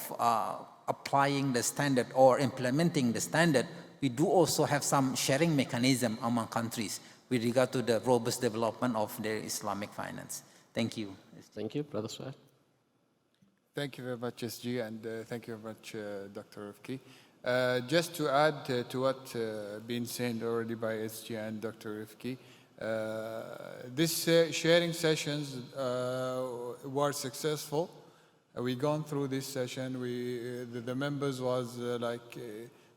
applying the standard or implementing the standard, we do also have some sharing mechanism among countries with regard to the robust development of their Islamic finance. Thank you. Thank you, Brother Suhail. Thank you very much, SG, and thank you very much, Dr. Rifki. Just to add to what been said already by SG and Dr. Rifki, these sharing sessions were successful. We gone through this session. The members was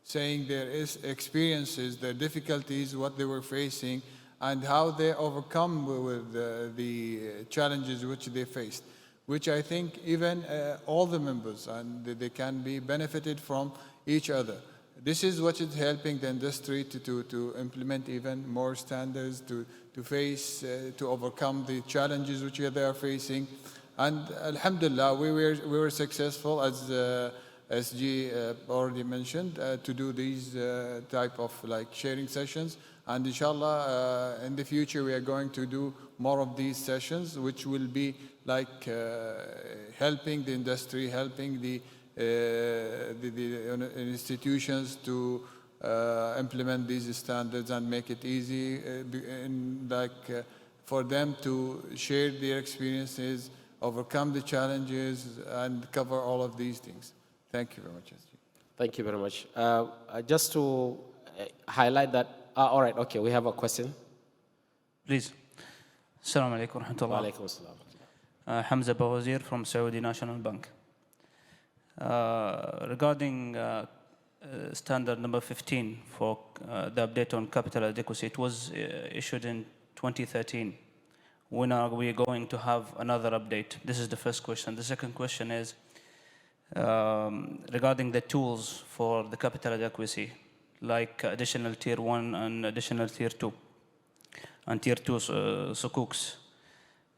saying their experiences, their difficulties, what they were facing, and how they overcome with the challenges which they faced, which I think even all the members, and they can be benefited from each other. This is what is helping the industry to implement even more standards, to overcome the challenges which they are facing. And alhamdulillah, we were successful, as SG already mentioned, to do these type of sharing sessions. And inshallah, in the future, we are going to do more of these sessions, which will be helping the industry, helping the institutions to implement these standards and make it easy, for them to share their experiences, overcome the challenges, and cover all of these things. Thank you very much, SG. Thank you very much. Just to highlight that, all right, okay, we have a question. Please. Assalamu alaikum wa rahmatullah. Wa alaikum assalam. Hamza Bawazir from Saudi National Bank. Regarding standard number 15 for the update on capital adequacy, it was issued in 2013. When are we going to have another update? This is the first question. The second question is regarding the tools for the capital adequacy, like additional tier 1 and additional tier 2 and tier 2 sukuks.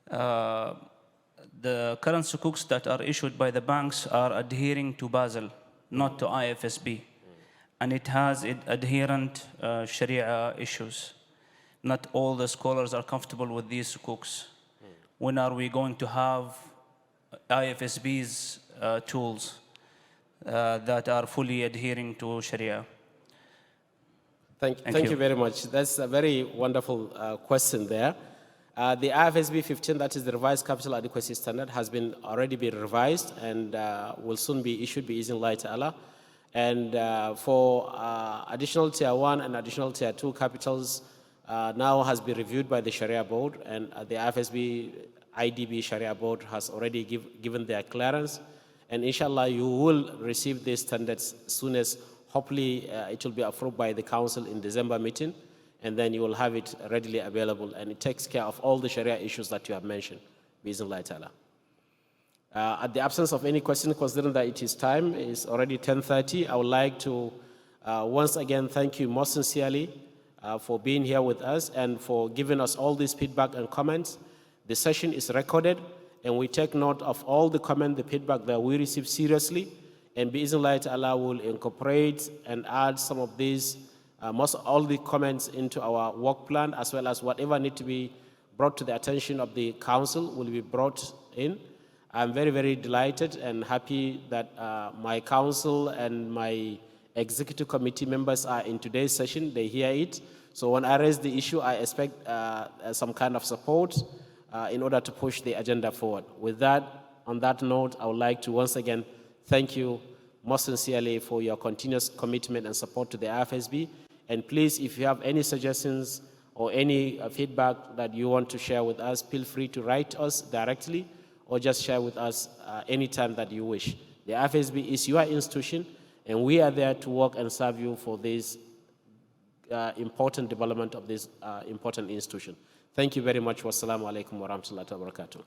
The current sukuks that are issued by the banks are adhering to Basel, not to IFSB. And it has adherent Sharia issues. Not all the scholars are comfortable with these sukuks. When are we going to have IFSB's tools that are fully adhering to Sharia? Thank you very much. That's a very wonderful question there. The IFSB 15, that is the revised capital adequacy standard, has already been revised and will soon be issued by Ismal ta'ala. And for additional tier 1 and additional tier 2 capitals now has been reviewed by the Sharia board, and the IFSB IDB Sharia board has already given their clearance. And inshallah, you will receive these standards as soon as, hopefully, it will be approved by the council in December meeting, and then you will have it readily available, and it takes care of all the Sharia issues that you have mentioned, bismillah ta'ala. At the absence of any question, considering that it is time, it's already 10:30, I would like to once again thank you most sincerely for being here with us and for giving us all this feedback and comments. The session is recorded, and we take note of all the comment, the feedback that we receive seriously, and bismillah ta'ala will incorporate and add some of these, all the comments into our work plan, as well as whatever need to be brought to the attention of the council will be brought in. I'm very, very delighted and happy that my council and my executive committee members are in today's session. They hear it. So when I raise the issue, I expect some kind of support in order to push the agenda forward. With that, on that note, I would like to once again thank you most sincerely for your continuous commitment and support to the IFSB. And please, if you have any suggestions or any feedback that you want to share with us, feel free to write us directly or just share with us anytime that you wish. The IFSB is your institution, and we are there to work and serve you for this important development of this important institution. Thank you very much. Wassalamu alaikum wa rahmatullahi wa barakatuh.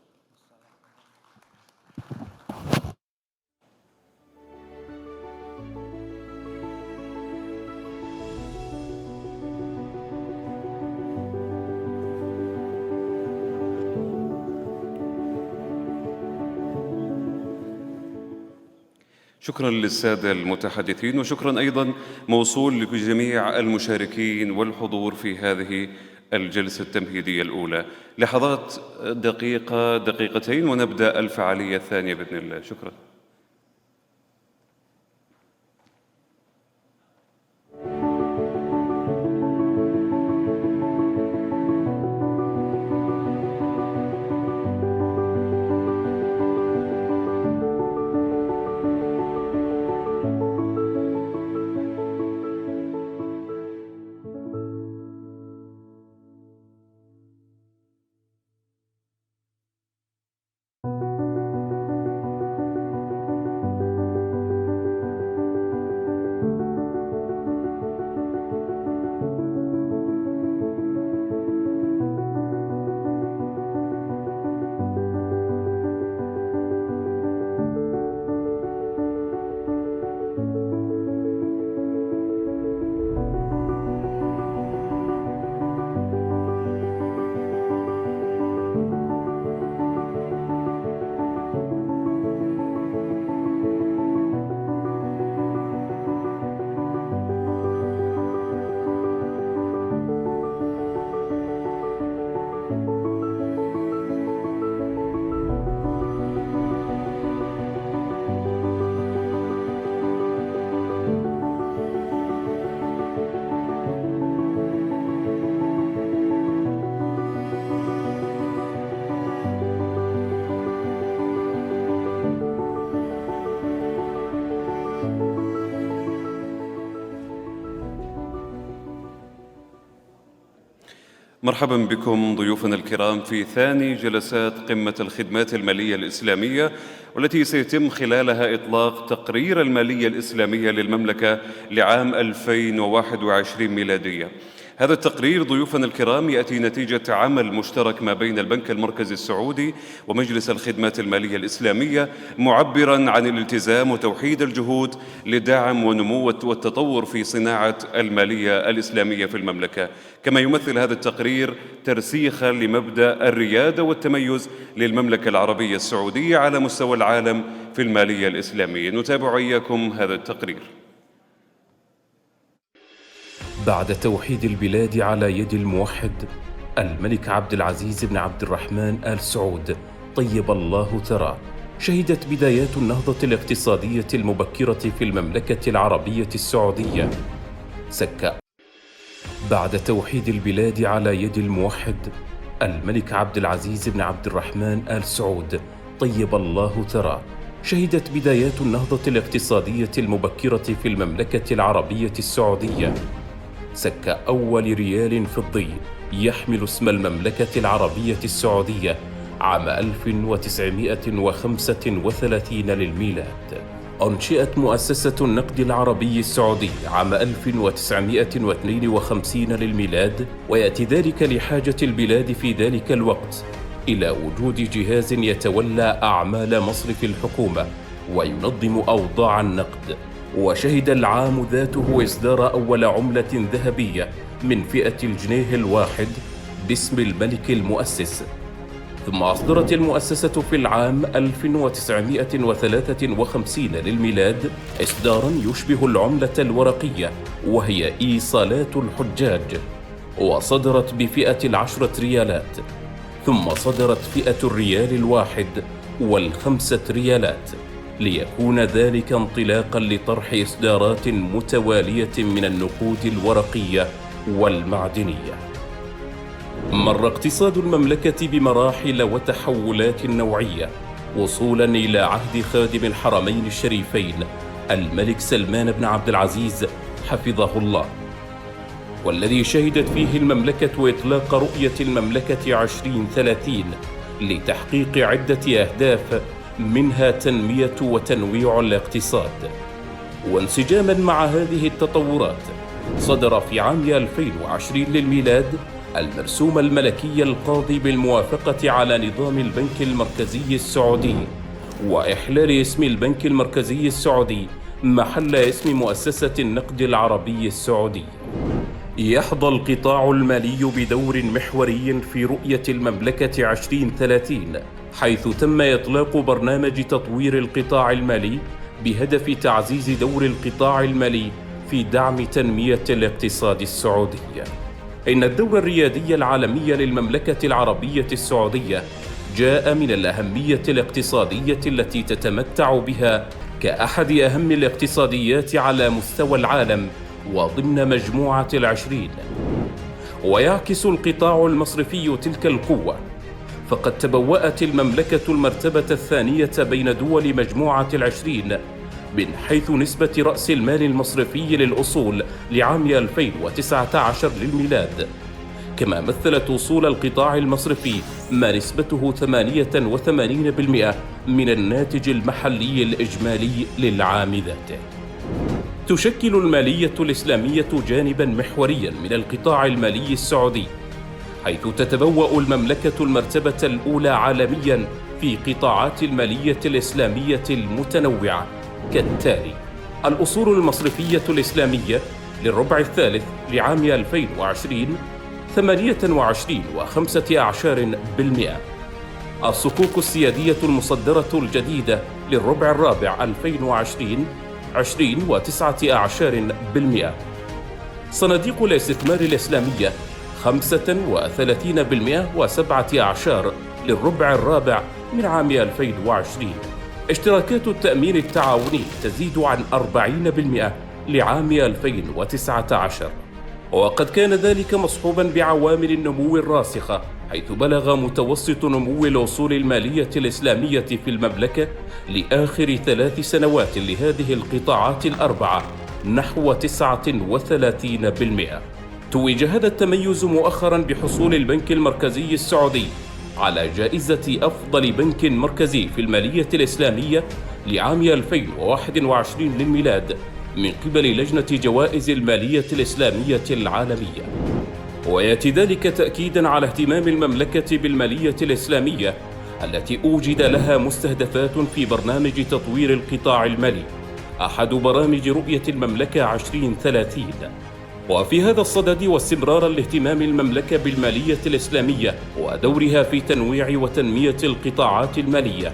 شكرا للسادة المتحدثين، وشكرا أيضا موصول لجميع المشاركين والحضور في هذه الجلسة التمهيدية الأولى. لحظات دقيقتين ونبدأ الفعالية الثانية بإذن الله. شكرا. مرحبا بكم ضيوفنا الكرام في ثاني جلسات قمة الخدمات المالية الإسلامية، والتي سيتم خلالها إطلاق تقرير المالية الإسلامية للمملكة لعام 2021 ميلادية. هذا التقرير ضيوفنا الكرام يأتي نتيجة عمل مشترك ما بين البنك المركزي السعودي ومجلس الخدمات المالية الإسلامية، معبراً عن الالتزام وتوحيد الجهود لدعم ونمو والتطور في صناعة المالية الإسلامية في المملكة. كما يمثل هذا التقرير ترسيخاً لمبدأ الريادة والتميز للمملكة العربية السعودية على مستوى العالم في المالية الإسلامية. نتابع إياكم هذا التقرير. بعد توحيد البلاد على يد الموحد الملك عبد العزيز بن عبد الرحمن آل سعود طيب الله ثراه، شهدت بدايات النهضة الاقتصادية المبكرة في المملكة العربية السعودية. سك بعد توحيد البلاد على يد الموحد الملك عبد العزيز بن عبد الرحمن آل سعود طيب الله ثراه، شهدت بدايات النهضة الاقتصادية المبكرة في المملكة العربية السعودية سك أول ريال فضي يحمل اسم المملكة العربية السعودية عام 1935 للميلاد. أنشئت مؤسسة النقد العربي السعودي عام 1952 للميلاد، ويأتي ذلك لحاجة البلاد في ذلك الوقت إلى وجود جهاز يتولى أعمال مصرف الحكومة وينظم أوضاع النقد. وشهد العام ذاته إصدار أول عملة ذهبية من فئة الجنيه الواحد باسم الملك المؤسس. ثم أصدرت المؤسسة في العام 1953 للميلاد إصداراً يشبه العملة الورقية وهي إيصالات الحجاج، وصدرت بفئة 10 ريالات، ثم صدرت فئة الريال الواحد وال5 ريالات، ليكون ذلك انطلاقاً لطرح إصدارات متوالية من النقود الورقية والمعدنية. مر اقتصاد المملكة بمراحل وتحولات نوعية وصولاً إلى عهد خادم الحرمين الشريفين الملك سلمان بن عبد العزيز حفظه الله، والذي شهدت فيه المملكة إطلاق رؤية المملكة 2030 لتحقيق عدة أهداف، منها تنمية وتنويع الاقتصاد. وانسجاماً مع هذه التطورات صدر في عام 2020 للميلاد المرسوم الملكي القاضي بالموافقة على نظام البنك المركزي السعودي، وإحلال اسم البنك المركزي السعودي محل اسم مؤسسة النقد العربي السعودي. يحظى القطاع المالي بدور محوري في رؤية المملكة 2030، حيث تم إطلاق برنامج تطوير القطاع المالي بهدف تعزيز دور القطاع المالي في دعم تنمية الاقتصاد السعودي. إن الدور الريادي العالمي للمملكة العربية السعودية جاء من الأهمية الاقتصادية التي تتمتع بها كأحد أهم الاقتصاديات على مستوى العالم وضمن مجموعة ال20، ويعكس القطاع المصرفي تلك القوة، فقد تبوأت المملكة المرتبة الثانية بين دول مجموعة ال20 من حيث نسبة رأس المال المصرفي للأصول لعام 2019 للميلاد، كما مثلت أصول القطاع المصرفي ما نسبته 88% من الناتج المحلي الإجمالي للعام ذاته. تشكل المالية الإسلامية جانباً محورياً من القطاع المالي السعودي، حيث تتبوأ المملكة المرتبة الأولى عالمياً في قطاعات المالية الإسلامية المتنوعة كالتالي: الأصول المصرفية الإسلامية للربع الثالث لعام 2020 28.5%. الصكوك السيادية المصدرة الجديدة للربع الرابع 2020 20.9%. صناديق الاستثمار الإسلامية 35.7% للربع الرابع من عام 2020. اشتراكات التأمين التعاوني تزيد عن 40% لعام 2019، وقد كان ذلك مصحوبا بعوامل النمو الراسخة، حيث بلغ متوسط نمو الأصول المالية الإسلامية في المملكة لآخر 3 سنوات لهذه القطاعات الأربعة نحو 39%. توج هذا التميز مؤخرا بحصول البنك المركزي السعودي على جائزة أفضل بنك مركزي في المالية الإسلامية لعام 2021 للميلاد من قبل لجنة جوائز المالية الإسلامية العالمية. ويأتي ذلك تأكيداً على اهتمام المملكة بالمالية الإسلامية التي أوجد لها مستهدفات في برنامج تطوير القطاع المالي، أحد برامج رؤية المملكة 2030. وفي هذا الصدد واستمرارا لاهتمام المملكة بالمالية الإسلامية ودورها في تنويع وتنمية القطاعات المالية،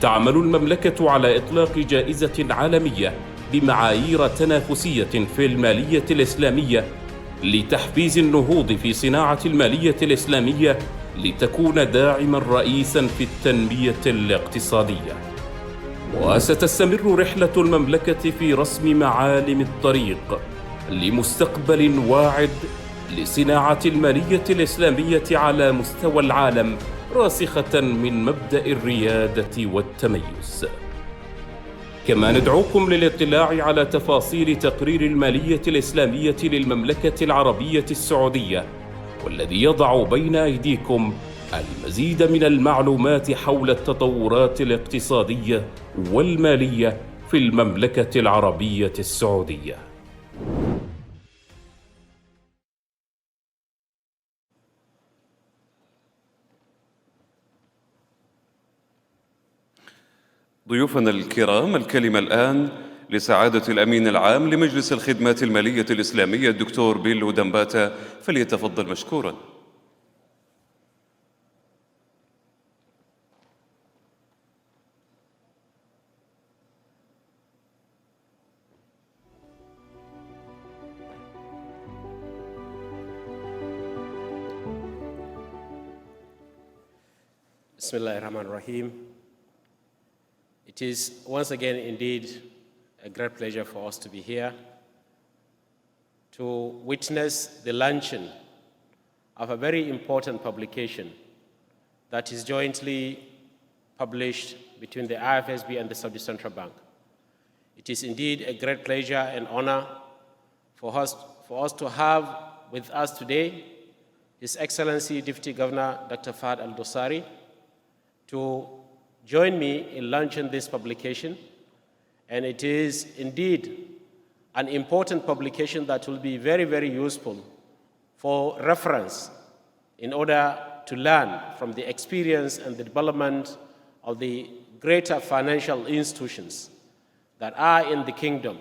تعمل المملكة على إطلاق جائزة عالمية بمعايير تنافسية في المالية الإسلامية لتحفيز النهوض في صناعة المالية الإسلامية لتكون داعما رئيسا في التنمية الاقتصادية. وستستمر رحلة المملكة في رسم معالم الطريق لمستقبل واعد لصناعة المالية الإسلامية على مستوى العالم راسخة من مبدأ الريادة والتميز. كما ندعوكم للاطلاع على تفاصيل تقرير المالية الإسلامية للمملكة العربية السعودية، والذي يضع بين أيديكم المزيد من المعلومات حول التطورات الاقتصادية والمالية في المملكة العربية السعودية. ضيوفنا الكرام، الكلمة الآن لسعادة الأمين العام لمجلس الخدمات المالية الإسلامية الدكتور بيلو دنباتا، فليتفضل مشكورا. Bismillahirrahmanirrahim. It is once again indeed a great pleasure for us to be here to witness the launching of a very important publication that is jointly published between the IFSB and the Saudi Central Bank. It is indeed a great pleasure and honor for us to have with us today His Excellency Deputy Governor Dr. Fahd Al-Dosari to join me in launching this publication. And it is indeed an important publication that will be very, very useful for reference in order to learn from the experience and the development of the greater financial institutions that are in the kingdom.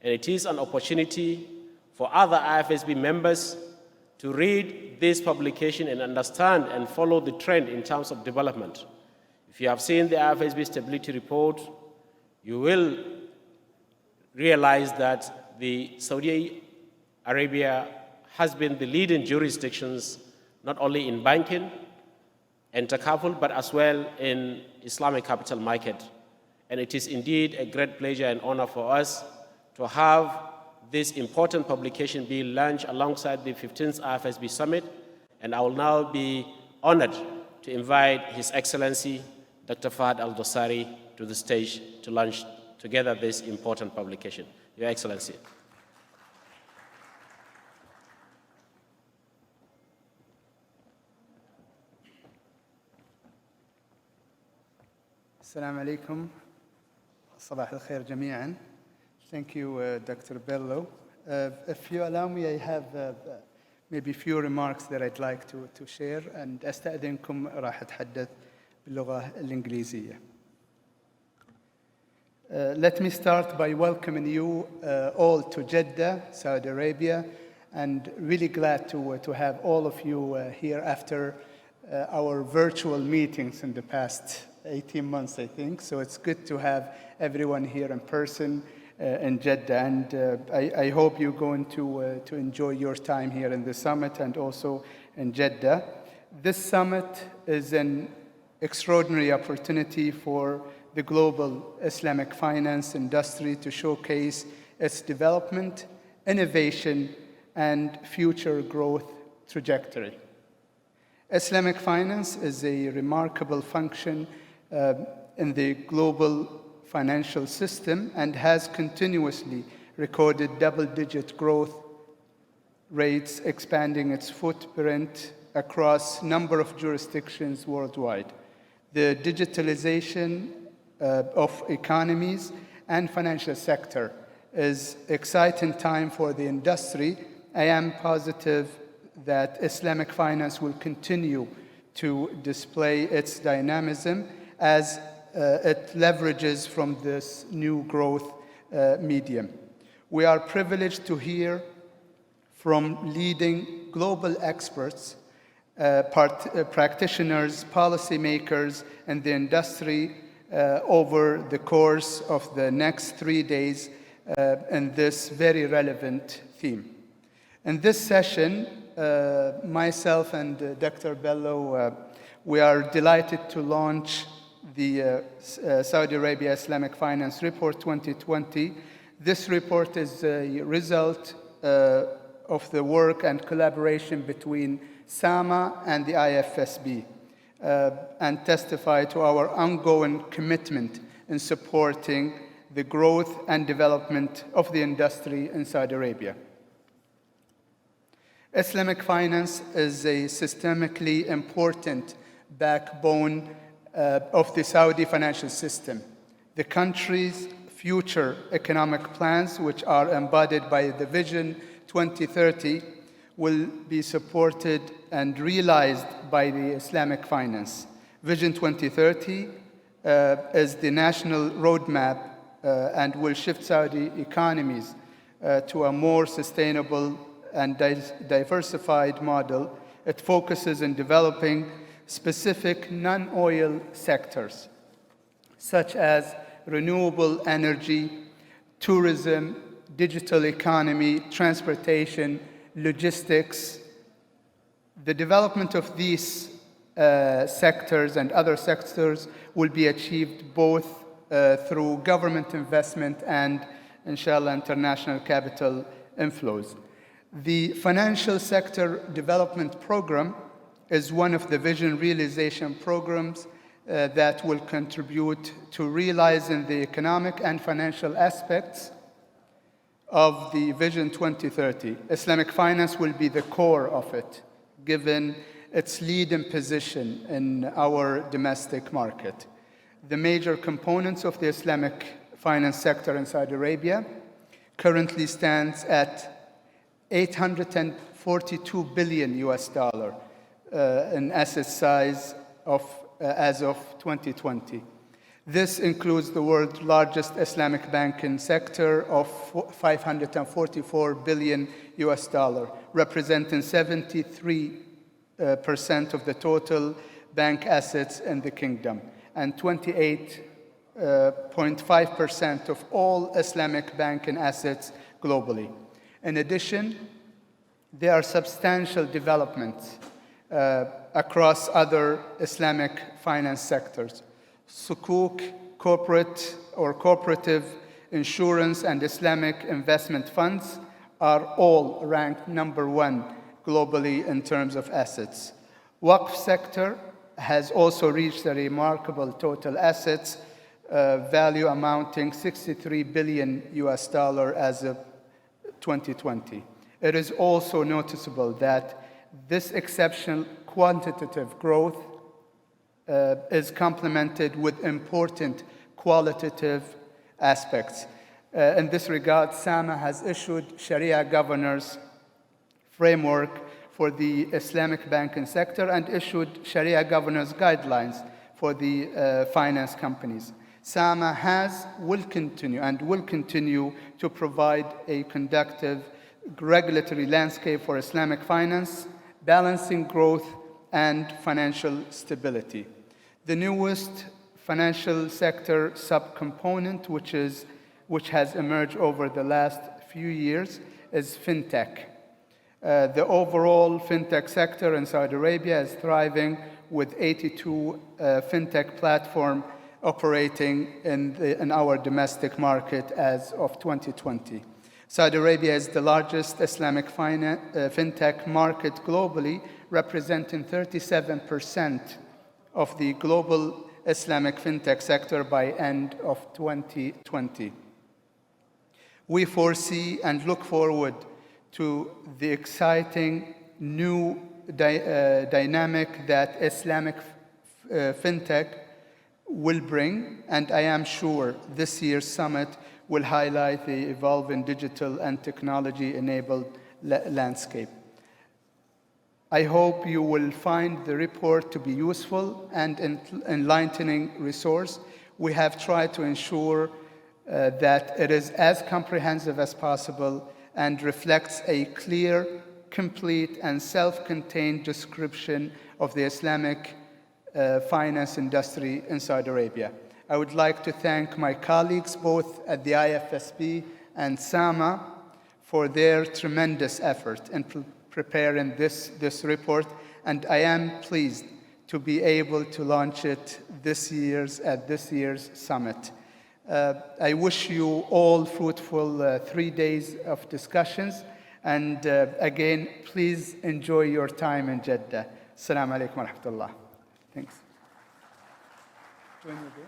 And it is an opportunity for other IFSB members to read this publication and understand and follow the trend in terms of development. If you have seen the IFSB Stability Report, you will realize that the Saudi Arabia has been the leading jurisdictions not only in banking and takaful, but as well in Islamic capital market. And it is indeed a great pleasure and honor for us to have this important publication being launched alongside the 15th IFSB Summit. And I will now be honored to invite His Excellency Dr. Fahd Al-Dosari to the stage to launch together this important publication. Your Excellency. Assalamu alaikum. Sabah al-khair jami'an. Thank you, Dr. Bello. If you allow me, I have maybe few remarks that I'd like to share, and أستأذنكم راح أتحدث باللغة الإنجليزية. Let me start by welcoming you all to Jeddah, Saudi Arabia, and really glad to have all of you here after our virtual meetings in the past 18 months, I think. So it's good to have everyone here in person in Jeddah, and I hope you're going to enjoy your time here in the summit and also in Jeddah. This summit is an extraordinary opportunity for the global Islamic finance industry to showcase its development, innovation, and future growth trajectory. Islamic finance is a remarkable function in the global financial system and has continuously recorded double-digit growth rates, expanding its footprint across a number of jurisdictions worldwide. The digitalization of economies and financial sector is exciting time for the industry. I am positive that Islamic finance will continue to display its dynamism as it leverages from this new growth medium. We are privileged to hear from leading global experts, practitioners, policymakers, and the industry over the course of the next 3 days in this very relevant theme. In this session, myself and Dr. Bello, we are delighted to launch the Saudi Arabia Islamic Finance Report 2020. This report is a result of the work and collaboration between SAMA and the IFSB and testify to our ongoing commitment in supporting the growth and development of the industry in Saudi Arabia. Islamic finance is a systemically important backbone of the Saudi financial system. The country's future economic plans, which are embodied by the Vision 2030, will be supported and realized by the Islamic finance. Vision 2030 is the national roadmap and will shift Saudi economies to a more sustainable and diversified model. It focuses on developing specific non-oil sectors, such as renewable energy, tourism, digital economy, transportation, logistics. The development of these sectors and other sectors will be achieved both through government investment and, inshallah, international capital inflows. The Financial Sector Development Program is one of the vision realization programs that will contribute to realizing the economic and financial aspects of the Vision 2030. Islamic finance will be the core of it, given its leading position in our domestic market. The major components of the Islamic finance sector in Saudi Arabia currently stands at $842 billion in asset size as of 2020. This includes the world's largest Islamic banking sector of $544 billion, representing 73% of the total bank assets in the kingdom, and 28.5% of all Islamic banking assets globally. In addition, there are substantial developments across other Islamic finance sectors. Sukuk, corporate or cooperative insurance, and Islamic investment funds are all ranked #1 globally in terms of assets. Waqf sector has also reached a remarkable total assets value amounting $63 billion as of 2020. It is also noticeable that this exceptional quantitative growth is complemented with important qualitative aspects. In this regard, SAMA has issued Sharia governance framework for the Islamic banking sector and issued Sharia governance guidelines for the finance companies. SAMA will continue to provide a conducive regulatory landscape for Islamic finance, balancing growth and financial stability. The newest financial sector subcomponent, which has emerged over the last few years, is fintech. The overall fintech sector in Saudi Arabia is thriving, with 82 fintech platforms operating in our domestic market as of 2020. Saudi Arabia is the largest Islamic fintech market globally, representing 37% of the global Islamic fintech sector by end of 2020. We foresee and look forward to the exciting new dynamic that Islamic fintech will bring, and I am sure this year's summit will highlight the evolving digital and technology-enabled landscape. I hope you will find the report to be useful and enlightening resource. We have tried to ensure that it is as comprehensive as possible and reflects a clear, complete, and self-contained description of the Islamic finance industry in Saudi Arabia. I would like to thank my colleagues both at the IFSB and SAMA for their tremendous effort in preparing this report, and I am pleased to be able to launch it at this year's summit. I wish you all fruitful 3 days of discussions, And again, please enjoy your time in Jeddah. Assalamu alaikum wa rahmatullah. Thanks. Join me there.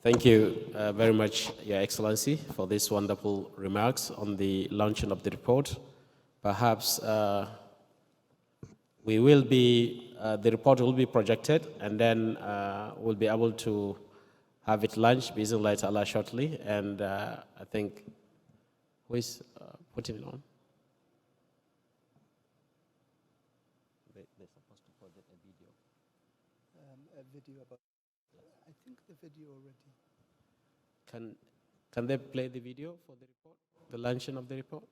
Thank you very much, Your Excellency, for these wonderful remarks on the launching of the report. Perhaps the report will be projected, and then we'll be able to have it launched, bismillah ta'ala, shortly. And I think, who is putting it on? They're supposed to project a video. A video about, I think the video already. Can they play the video for the report, the launching of the report?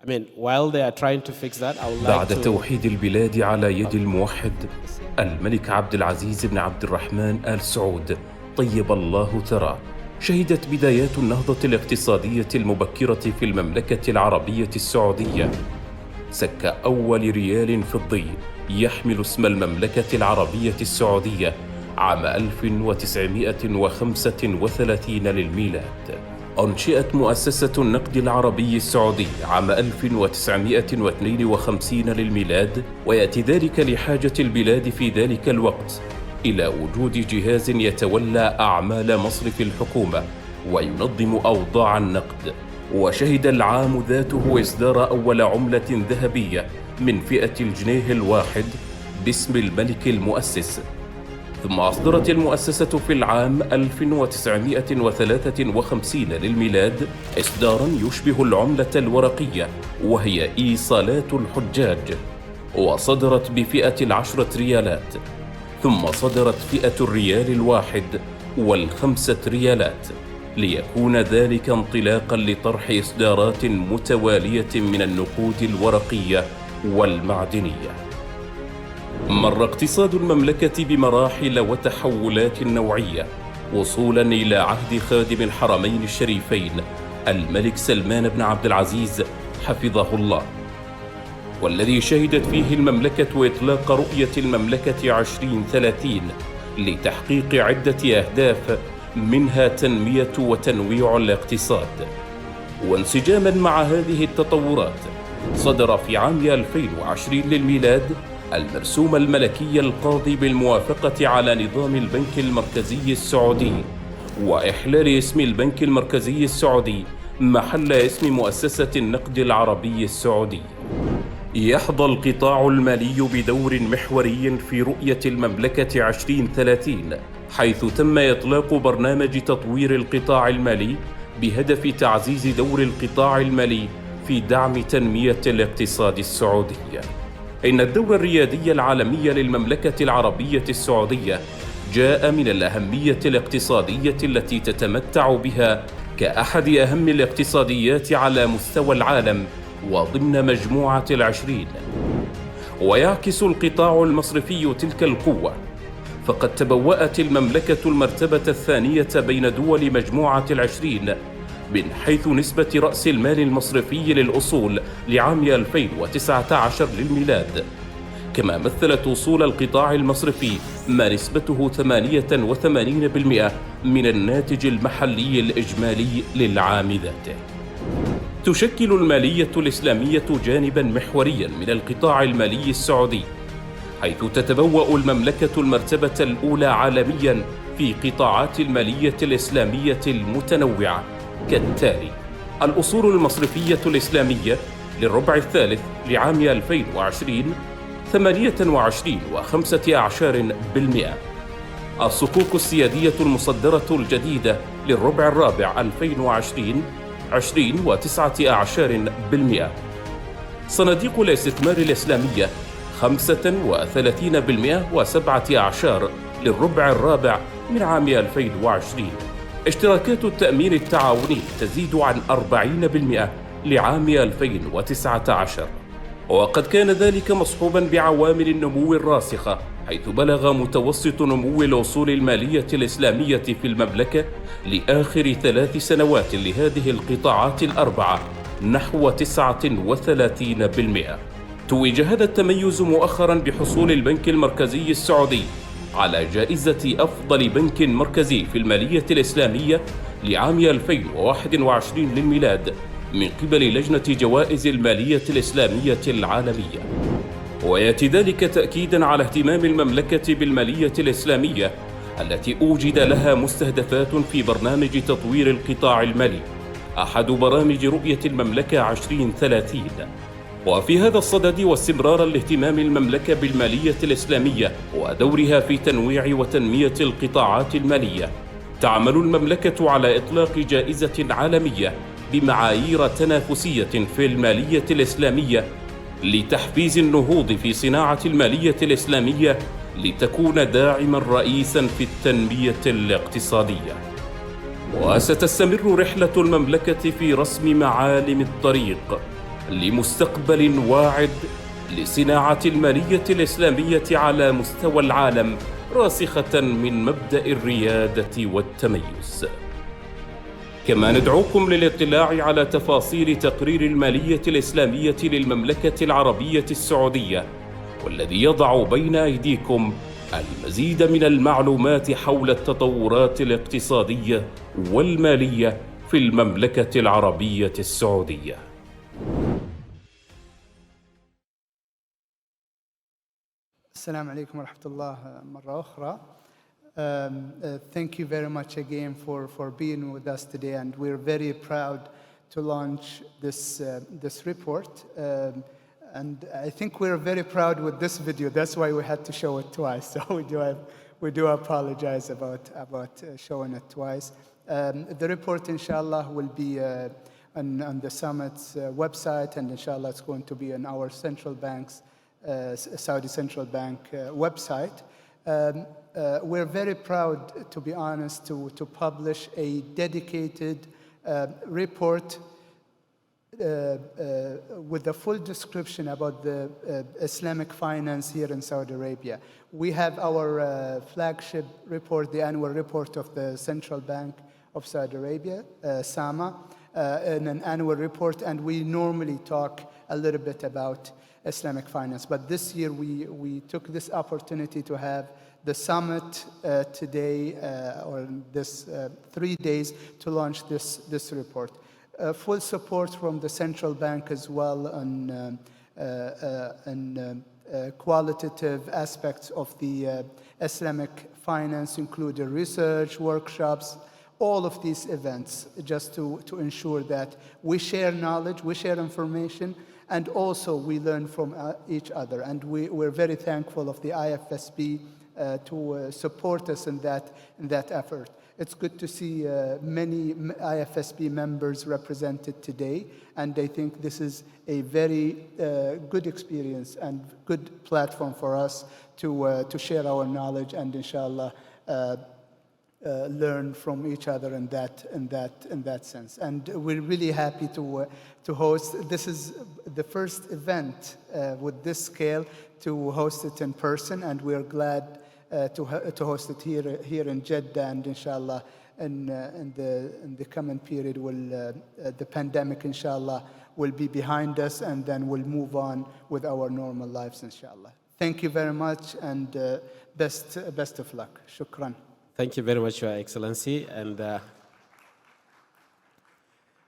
I mean, while they are trying to fix that, I would like بعد توحيد البلاد على يد الموحد الملك عبد العزيز بن عبد الرحمن آل سعود طيب الله ثراه، شهدت بدايات النهضة الاقتصادية المبكرة في المملكة العربية السعودية سك أول ريال فضي يحمل اسم المملكة العربية السعودية عام 1935 للميلاد. أنشئت مؤسسة النقد العربي السعودي عام 1952 للميلاد، ويأتي ذلك لحاجة البلاد في ذلك الوقت إلى وجود جهاز يتولى أعمال مصرف الحكومة وينظم أوضاع النقد. وشهد العام ذاته إصدار أول عملة ذهبية من فئة الجنيه الواحد باسم الملك المؤسس. ثم أصدرت المؤسسة في العام 1953 للميلاد إصداراً يشبه العملة الورقية، وهي إيصالات الحجاج، وصدرت بفئة 10 ريالات. ثم صدرت فئة الريال الواحد وال5 ريالات، ليكون ذلك انطلاقاً لطرح إصدارات متوالية من النقود الورقية والمعدنية. مر اقتصاد المملكة بمراحل وتحولات نوعية، وصولاً إلى عهد خادم الحرمين الشريفين الملك سلمان بن عبد العزيز حفظه الله، والذي شهدت فيه المملكة إطلاق رؤية المملكة 2030 لتحقيق عدة أهداف، منها تنمية وتنويع الاقتصاد. وانسجاماً مع هذه التطورات، صدر في عام 2020 للميلاد المرسوم الملكي القاضي بالموافقة على نظام البنك المركزي السعودي، وإحلال اسم البنك المركزي السعودي محل اسم مؤسسة النقد العربي السعودي. يحظى القطاع المالي بدور محوري في رؤية المملكة 2030، حيث تم إطلاق برنامج تطوير القطاع المالي بهدف تعزيز دور القطاع المالي في دعم تنمية الاقتصاد السعودي. إن الدور الريادي العالمي للمملكة العربية السعودية جاء من الأهمية الاقتصادية التي تتمتع بها كأحد أهم الاقتصاديات على مستوى العالم وضمن مجموعة 20. ويعكس القطاع المصرفي تلك القوة، فقد تبوأت المملكة المرتبة الثانية بين دول مجموعة 20 من حيث نسبة رأس المال المصرفي للأصول لعام 2019 للميلاد، كما مثلت أصول القطاع المصرفي ما نسبته 88% من الناتج المحلي الإجمالي للعام ذاته. تشكل المالية الإسلامية جانباً محورياً من القطاع المالي السعودي، حيث تتبوأ المملكة المرتبة الأولى عالمياً في قطاعات المالية الإسلامية المتنوعة كالتالي: الأصول المصرفية الإسلامية للربع الثالث لعام 2020 28.5%. الصكوك السيادية المصدرة الجديدة للربع الرابع 2020 20.9%. صناديق الاستثمار الإسلامية 35.7% للربع الرابع من عام 2020. اشتراكات التأمين التعاوني تزيد عن 40% لعام 2019. وقد كان ذلك مصحوبا بعوامل النمو الراسخة، حيث بلغ متوسط نمو الأصول المالية الإسلامية في المملكة لآخر 3 سنوات لهذه القطاعات الأربعة نحو 39%. توج هذا التميز مؤخرا بحصول البنك المركزي السعودي على جائزة أفضل بنك مركزي في المالية الإسلامية لعام 2021 للميلاد من قبل لجنة جوائز المالية الإسلامية العالمية. ويأتي ذلك تأكيدا على اهتمام المملكة بالمالية الإسلامية التي أوجد لها مستهدفات في برنامج تطوير القطاع المالي، أحد برامج رؤية المملكة 2030. وفي هذا الصدد واستمرارا لاهتمام المملكة بالمالية الإسلامية ودورها في تنويع وتنمية القطاعات المالية، تعمل المملكة على إطلاق جائزة عالمية بمعايير تنافسية في المالية الإسلامية لتحفيز النهوض في صناعة المالية الإسلامية لتكون داعما رئيسا في التنمية الاقتصادية. وستستمر رحلة المملكة في رسم معالم الطريق لمستقبل واعد لصناعة المالية الإسلامية على مستوى العالم، راسخة من مبدأ الريادة والتميز. كما ندعوكم للاطلاع على تفاصيل تقرير المالية الإسلامية للمملكة العربية السعودية، والذي يضع بين أيديكم المزيد من المعلومات حول التطورات الاقتصادية والمالية في المملكة العربية السعودية. السلام عليكم ورحمة الله مرة أخرى. Thank you very much again for being with us today, and we're very proud to launch this report. And I think we're very proud with this video. That's why we had to show it twice. So we do apologize about showing it twice. The report, inshallah, will be on the summit's website, and inshallah, it's going to be on our central bank's Saudi Central Bank website. We're very proud, to be honest, to publish a dedicated report with a full description about the Islamic finance here in Saudi Arabia. We have our flagship report, the annual report of the Central Bank of Saudi Arabia, SAMA, in an annual report, and we normally talk a little bit about Islamic finance. But this year we took this opportunity to have the summit today, or this 3 days, to launch this report. Full support from the central bank as well on qualitative aspects of the Islamic finance, including research, workshops, all of these events, just to ensure that we share knowledge, we share information, and also we learn from each other. And we're very thankful of the IFSB to support us in that effort. It's good to see many IFSB members represented today, and I think this is a very good experience and good platform for us to share our knowledge and, inshallah, learn from each other in that sense. And we're really happy to host. This is the first event with this scale to host it in person, and we're glad to host it here in Jeddah, and inshallah in the coming period the pandemic inshallah will be behind us, and then we'll move on with our normal lives inshallah. Thank you very much, and best of luck. Shukran. Thank you very much, Your Excellency. And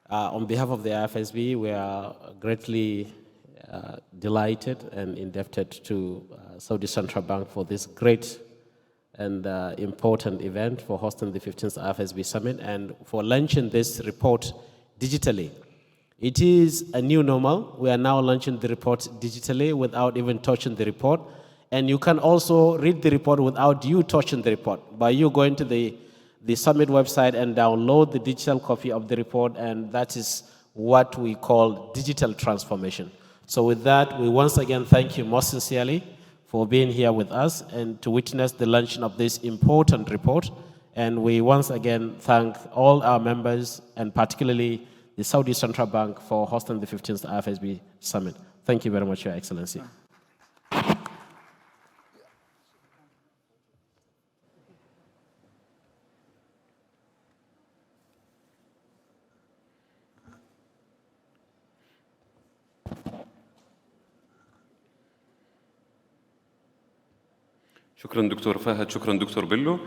on behalf of the IFSB, we are greatly delighted and indebted to Saudi Central Bank for this great and important event, for hosting the 15th IFSB Summit and for launching this report digitally. It is a new normal. We are now launching the report digitally without even touching the report. And you can also read the report without you touching the report, by you going to the Summit website and download the digital copy of the report, and that is what we call digital transformation. So with that, we once again thank you most sincerely for being here with us and to witness the launching of this important report. And we once again thank all our members, and particularly the Saudi Central Bank, for hosting the 15th IFSB Summit. Thank you very much, Your Excellency. شكرا دكتور فهد، شكرا دكتور بيلو.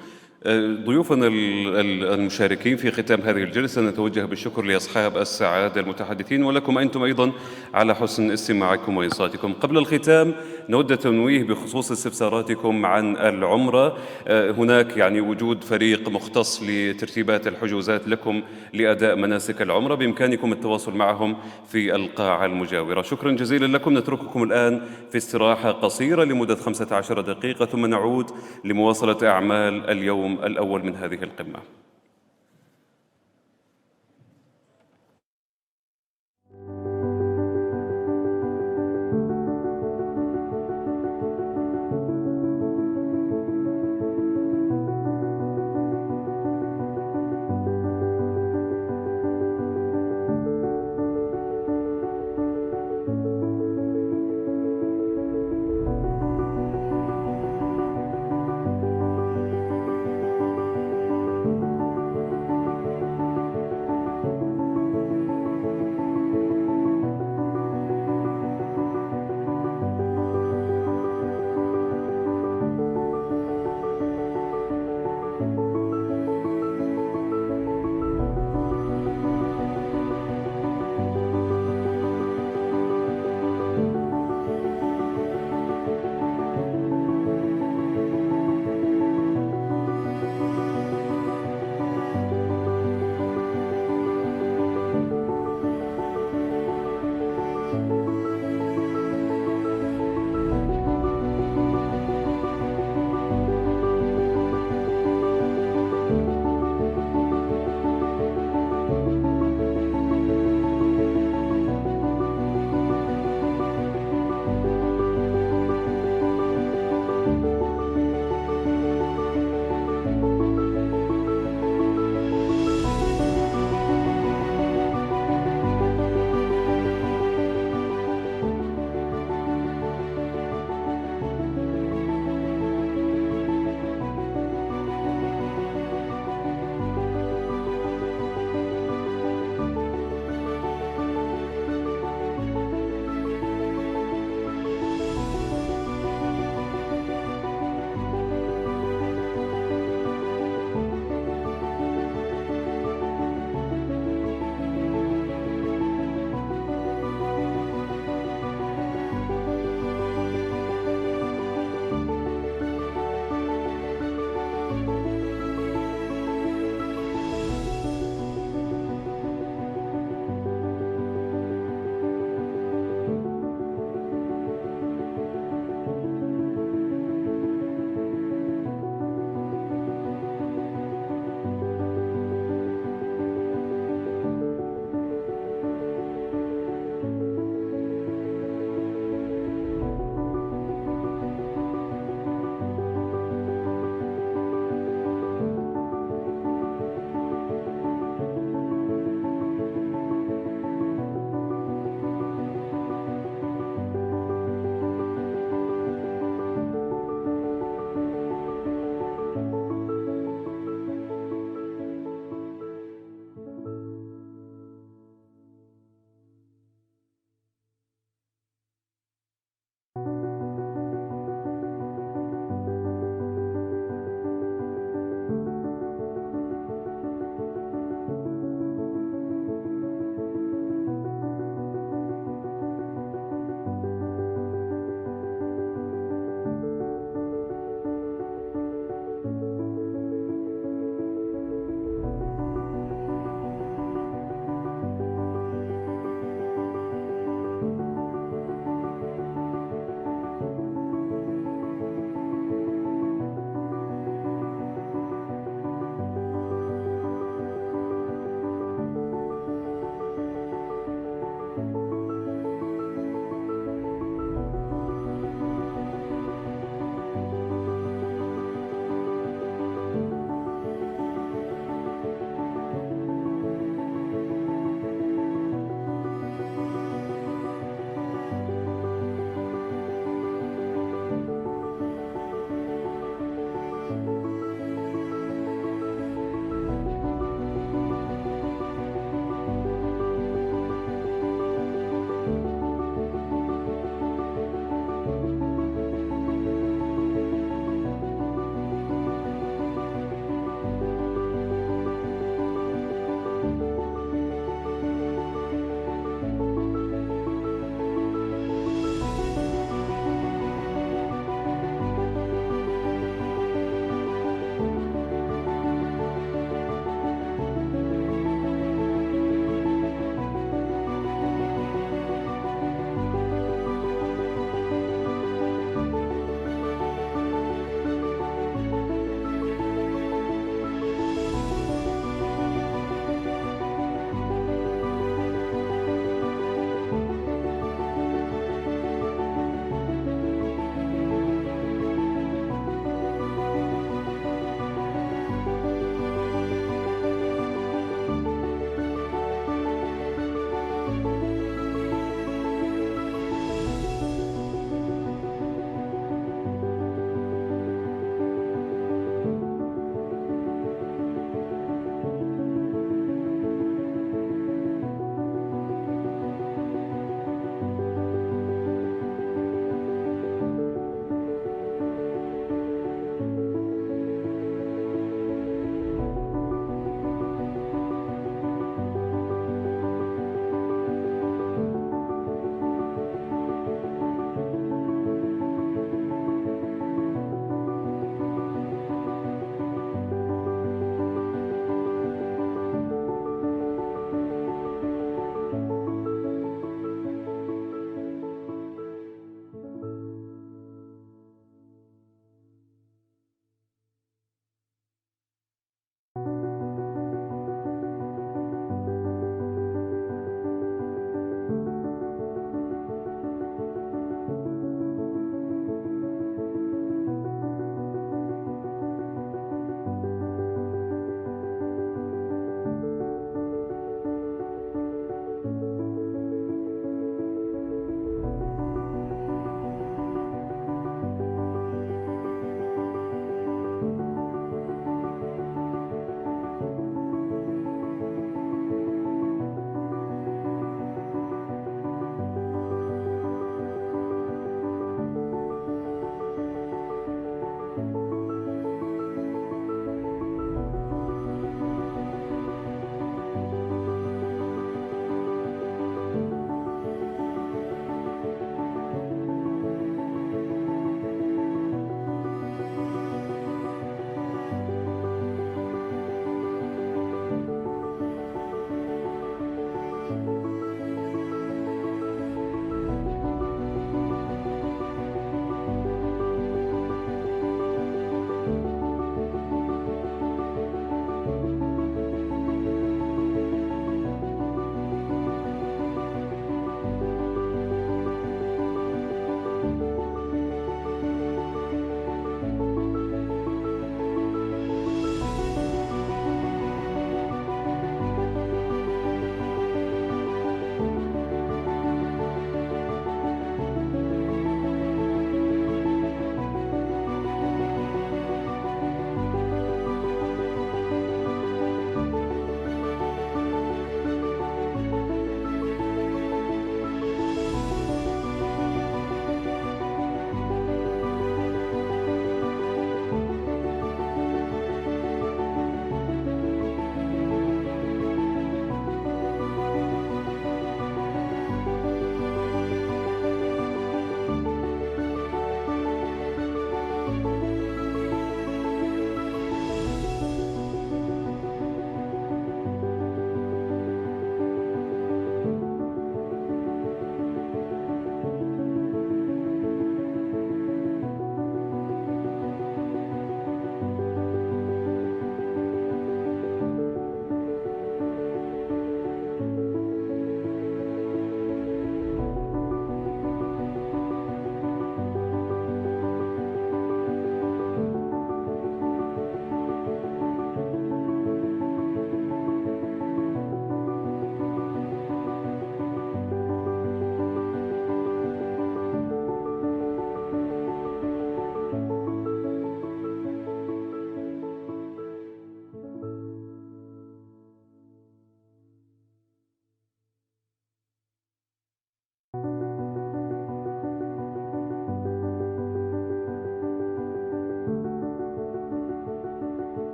ضيوفنا المشاركين في ختام هذه الجلسة نتوجه بالشكر لأصحاب السعادة المتحدثين ولكم أنتم أيضا على حسن استماعكم وإنصاتكم. قبل الختام نود التنويه بخصوص استفساراتكم عن العمرة. هناك وجود فريق مختص لترتيبات الحجوزات لكم لأداء مناسك العمرة، بإمكانكم التواصل معهم في القاعة المجاورة. شكرا جزيلا لكم. نترككم الآن في استراحة قصيرة لمدة 15 دقيقة ثم نعود لمواصلة أعمال اليوم الأول من هذه القمة.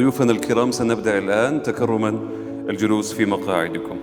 ضيوفنا الكرام سنبدأ الآن تكرما الجلوس في مقاعدكم.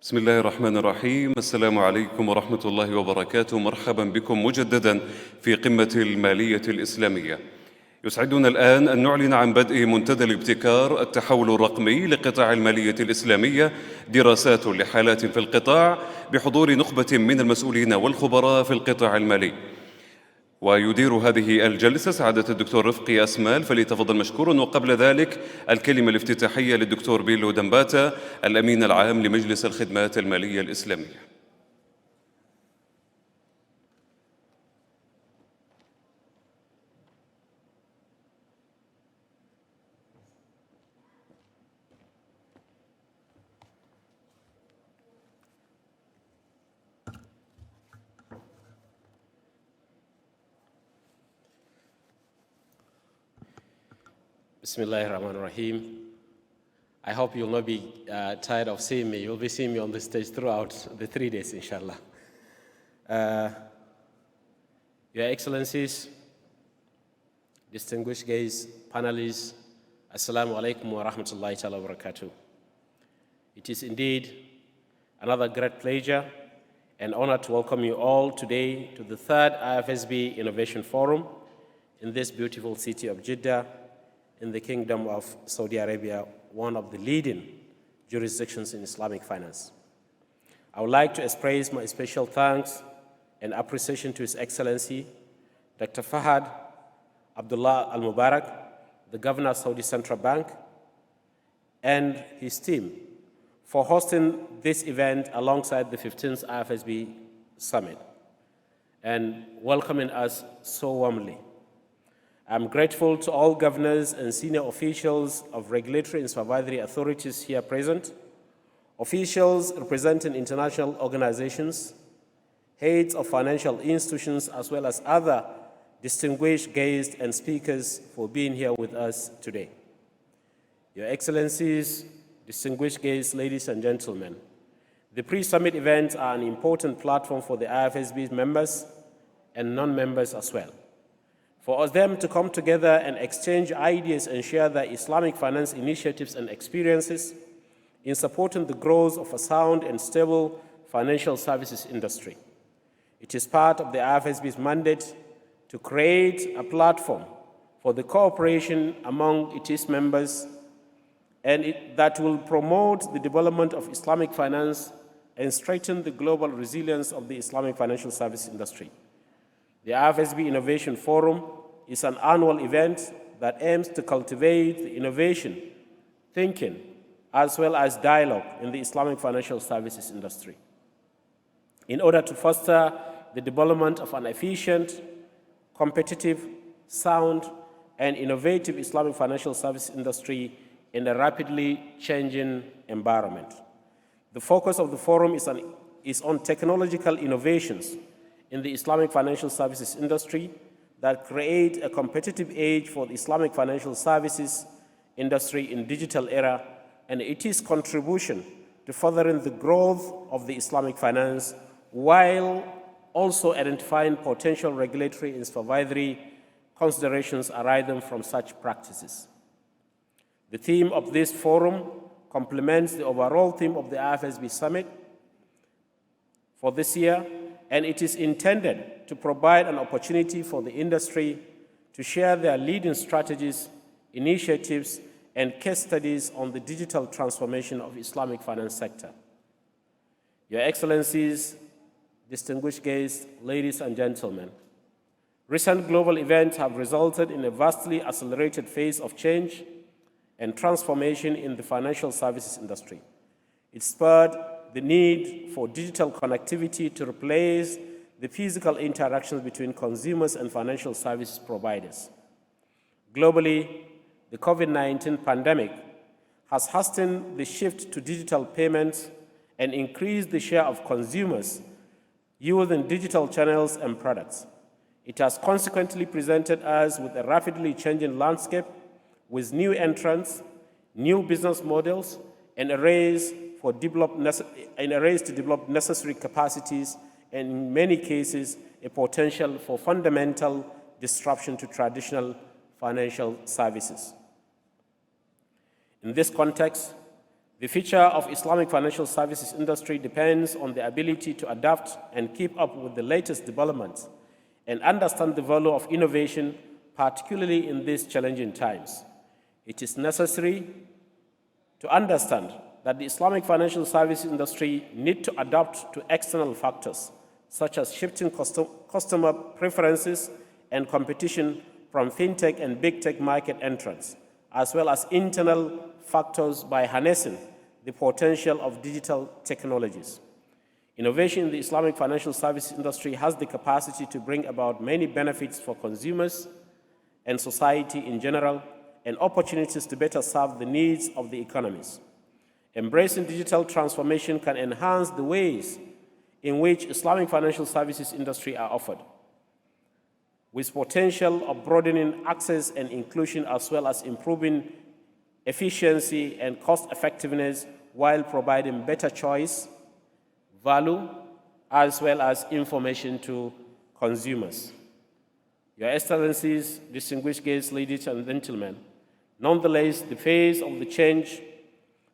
بسم الله الرحمن الرحيم. السلام عليكم ورحمة الله وبركاته. مرحبا بكم مجددا في قمة المالية الإسلامية. يسعدنا الآن أن نعلن عن بدء منتدى الابتكار التحول الرقمي لقطاع المالية الإسلامية، دراسات لحالات في القطاع، بحضور نخبة من المسؤولين والخبراء في القطاع المالي. ويدير هذه الجلسة سعادة الدكتور رفقي إسمال، فليتفضل مشكورا. وقبل ذلك الكلمة الافتتاحية للدكتور بيلو دنباتا، الأمين العام لمجلس الخدمات المالية الإسلامية. Bismillahirrahmanirrahim. I hope you'll not be tired of seeing me. You'll be seeing me on the stage throughout the 3 days, inshallah. Your Excellencies, distinguished guests, panelists, Assalamu alaikum wa rahmatullahi ta'ala wa barakatuh. It is indeed another great pleasure and honor to welcome you all today to the 3rd IFSB Innovation Forum in this beautiful city of Jeddah, in the Kingdom of Saudi Arabia, one of the leading jurisdictions in Islamic finance. I would like to express my special thanks and appreciation to His Excellency, Dr. Fahad Abdullah Al-Mubarak, the Governor of Saudi Central Bank, and his team for hosting this event alongside the 15th IFSB Summit and welcoming us so warmly. I'm grateful to all governors and senior officials of regulatory and supervisory authorities here present, officials representing international organizations, heads of financial institutions, as well as other distinguished guests and speakers for being here with us today. Your Excellencies, distinguished guests, ladies and gentlemen, the pre-summit events are an important platform for the IFSB members and non-members as well. For them to come together and exchange ideas and share their Islamic finance initiatives and experiences in supporting the growth of a sound and stable financial services industry. It is part of the IFSB's mandate to create a platform for the cooperation among its members and that will promote the development of Islamic finance and strengthen the global resilience of the Islamic financial service industry. The IFSB Innovation Forum is an annual event that aims to cultivate the innovation, thinking, as well as dialogue in the Islamic financial services industry. In order to foster the development of an efficient, competitive, sound, and innovative Islamic financial service industry in a rapidly changing environment. The focus of the forum is on technological innovations in the Islamic financial services industry that create a competitive edge for the Islamic financial services industry in digital era, and its contribution to furthering the growth of the Islamic finance while also identifying potential regulatory and supervisory considerations arising from such practices. The theme of this forum complements the overall theme of the IFSB Summit for this year, and it is intended to provide an opportunity for the industry to share their leading strategies, initiatives, and case studies on the digital transformation of Islamic finance sector. Your Excellencies, distinguished guests, ladies and gentlemen, recent global events have resulted in a vastly accelerated phase of change and transformation in the financial services industry. It spurred the need for digital connectivity to replace the physical interactions between consumers and financial service providers. Globally, the COVID-19 pandemic has hastened the shift to digital payments and increased the share of consumers using digital channels and products. It has consequently presented us with a rapidly changing landscape with new entrants, new business models, and a race to develop necessary capacities, and in many cases, a potential for fundamental disruption to traditional financial services. In this context, the future of Islamic financial services industry depends on the ability to adapt and keep up with the latest developments and understand the value of innovation, particularly in these challenging times. It is necessary to understand that the Islamic financial services industry needs to adapt to external factors, such as shifting customer preferences and competition from fintech and big tech market entrants, as well as internal factors by harnessing the potential of digital technologies. Innovation in the Islamic financial services industry has the capacity to bring about many benefits for consumers and society in general, and opportunities to better serve the needs of the economies. Embracing digital transformation can enhance the ways in which Islamic financial services industry are offered, with potential of broadening access and inclusion, as well as improving efficiency and cost effectiveness while providing better choice, value, as well as information to consumers. Your Excellencies, distinguished guests, ladies and gentlemen, nonetheless, the phase of the change,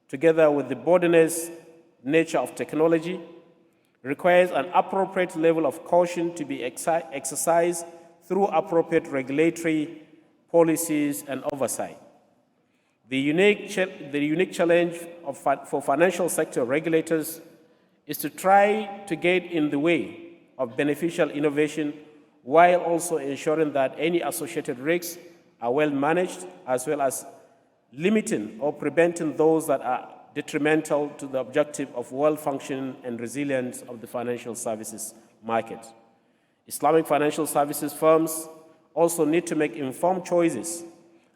together with the borderless nature of technology, requires an appropriate level of caution to be exercised through appropriate regulatory policies and oversight. The unique challenge for financial sector regulators is to try to get in the way of beneficial innovation while also ensuring that any associated risks are well managed, as well as limiting or preventing those that are detrimental to the objective of well-functioning and resilience of the financial services market. Islamic financial services firms also need to make informed choices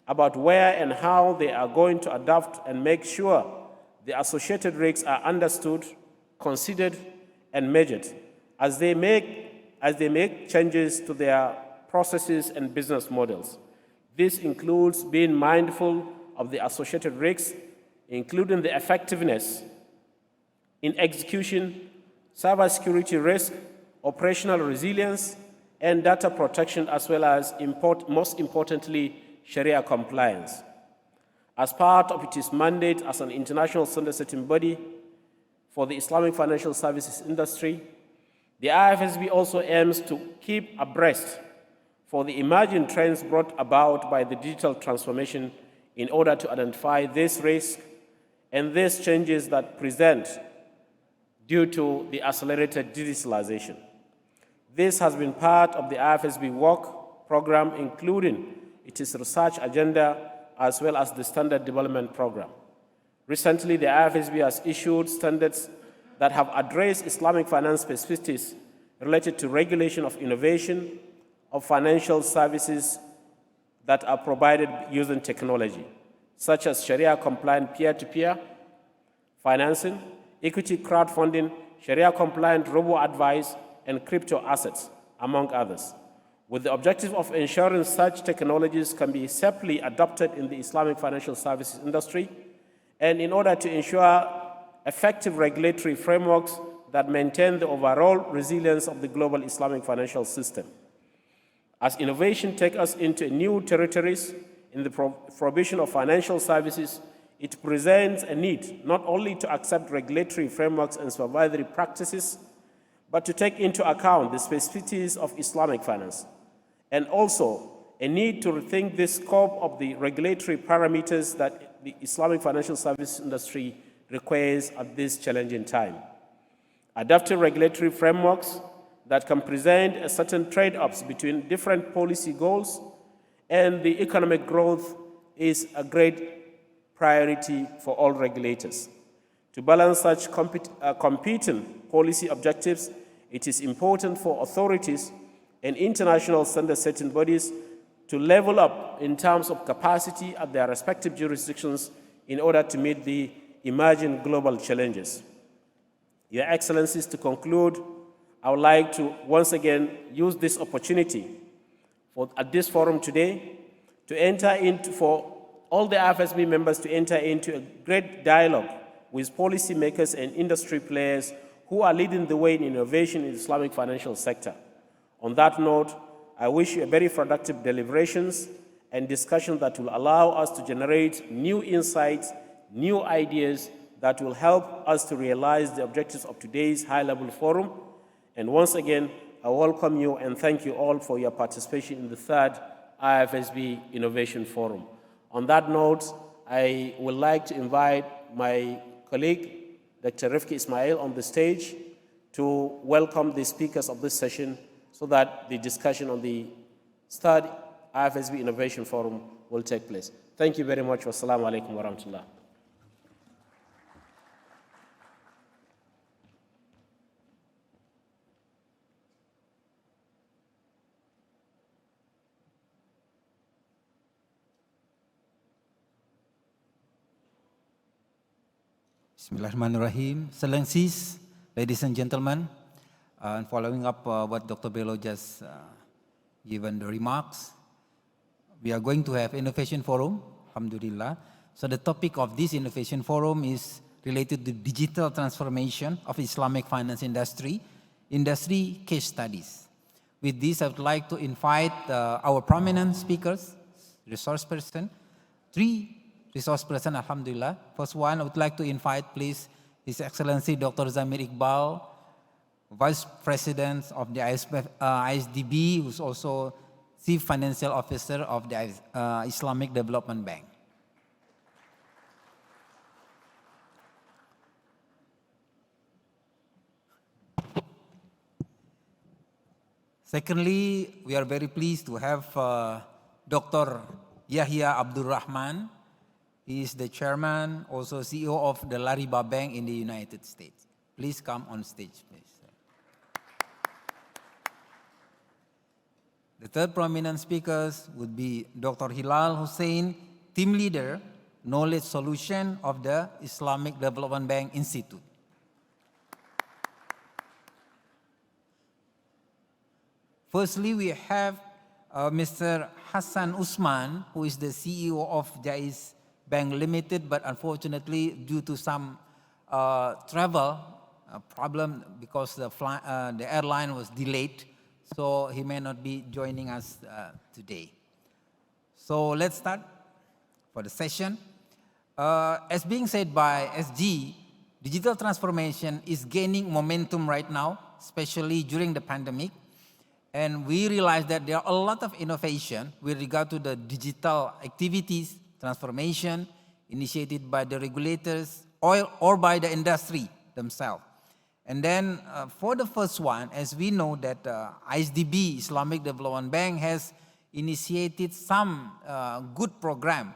about where and how they are going to adapt and make sure the associated risks are understood, considered, and measured as they make changes to their processes and business models. This includes being mindful of the associated risks, including the effectiveness in execution, cybersecurity risk, operational resilience, and data protection, as well as, most importantly, Sharia compliance. As part of its mandate as an international standard-setting body for the Islamic financial services industry, the IFSB also aims to keep abreast for the emerging trends brought about by the digital transformation in order to identify this risk and these changes that present due to the accelerated digitalization. This has been part of the IFSB work program, including its research agenda as well as the standard development program. Recently, the IFSB has issued standards that have addressed Islamic finance specificities related to regulation of innovation of financial services that are provided using technology, such as Sharia-compliant peer-to-peer financing, equity crowdfunding, Sharia-compliant robo-advice, and crypto assets, among others, with the objective of ensuring such technologies can be safely adopted in the Islamic financial services industry, and in order to ensure effective regulatory frameworks that maintain the overall resilience of the global Islamic financial system. As innovation takes us into new territories in the provision of financial services, it presents a need not only to accept regulatory frameworks and supervisory practices, but to take into account the specificities of Islamic finance, and also a need to rethink the scope of the regulatory parameters that the Islamic financial services industry requires at this challenging time. Adapting regulatory frameworks that can present a certain trade-offs between different policy goals and the economic growth is a great priority for all regulators. To balance such competing policy objectives, it is important for authorities and international standard-setting bodies to level up in terms of capacity at their respective jurisdictions in order to meet the emerging global challenges. Your Excellencies, to conclude, I would like to once again use this opportunity at this forum today for all the IFSB members to enter into a great dialogue with policymakers and industry players who are leading the way in innovation in the Islamic financial sector. On that note, I wish you a very productive deliberations and discussion that will allow us to generate new insights, new ideas that will help us to realize the objectives of today's high-level forum. And once again, I welcome you and thank you all for your participation in the third IFSB Innovation Forum. On that note, I would like to invite my colleague, Dr. Rifki Ismail, on the stage to welcome the speakers of this session so that the discussion on the third IFSB Innovation Forum will take place. Thank you very much. Wassalamu alaikum wa rahmatullah. Bismillahirrahmanirrahim. Excellencies, ladies and gentlemen, and following up what Dr. Bello just given the remarks, we are going to have Innovation Forum, alhamdulillah. So the topic of this Innovation Forum is related to digital transformation of Islamic finance industry case studies. With this, I would like to invite our prominent speakers, resource person, 3 resource person, alhamdulillah. First one, I would like to invite, please, His Excellency Dr. Zamir Iqbal, Vice President of the ISDB, who's also Chief Financial Officer of the Islamic Development Bank. Secondly, we are very pleased to have Dr. Yahia Abdul-Rahman. He is the chairman, also CEO of the LARIBA Bank in the United States. Please come on stage, please. The third prominent speakers would be Dr. Hilal Hussein, team leader, knowledge solution of the Islamic Development Bank Institute. Firstly, we have Mr. Hassan Usman, who is the CEO of Jaiz Bank Limited, but unfortunately, due to some travel problem because the airline was delayed, so he may not be joining us today. So let's start for the session. As being said by SG, digital transformation is gaining momentum right now, especially during the pandemic. And we realize that there are a lot of innovation with regard to the digital activities, transformation, initiated by the regulators or by the industry themselves. And then for the first one, as we know that ISDB, Islamic Development Bank, has initiated some good program,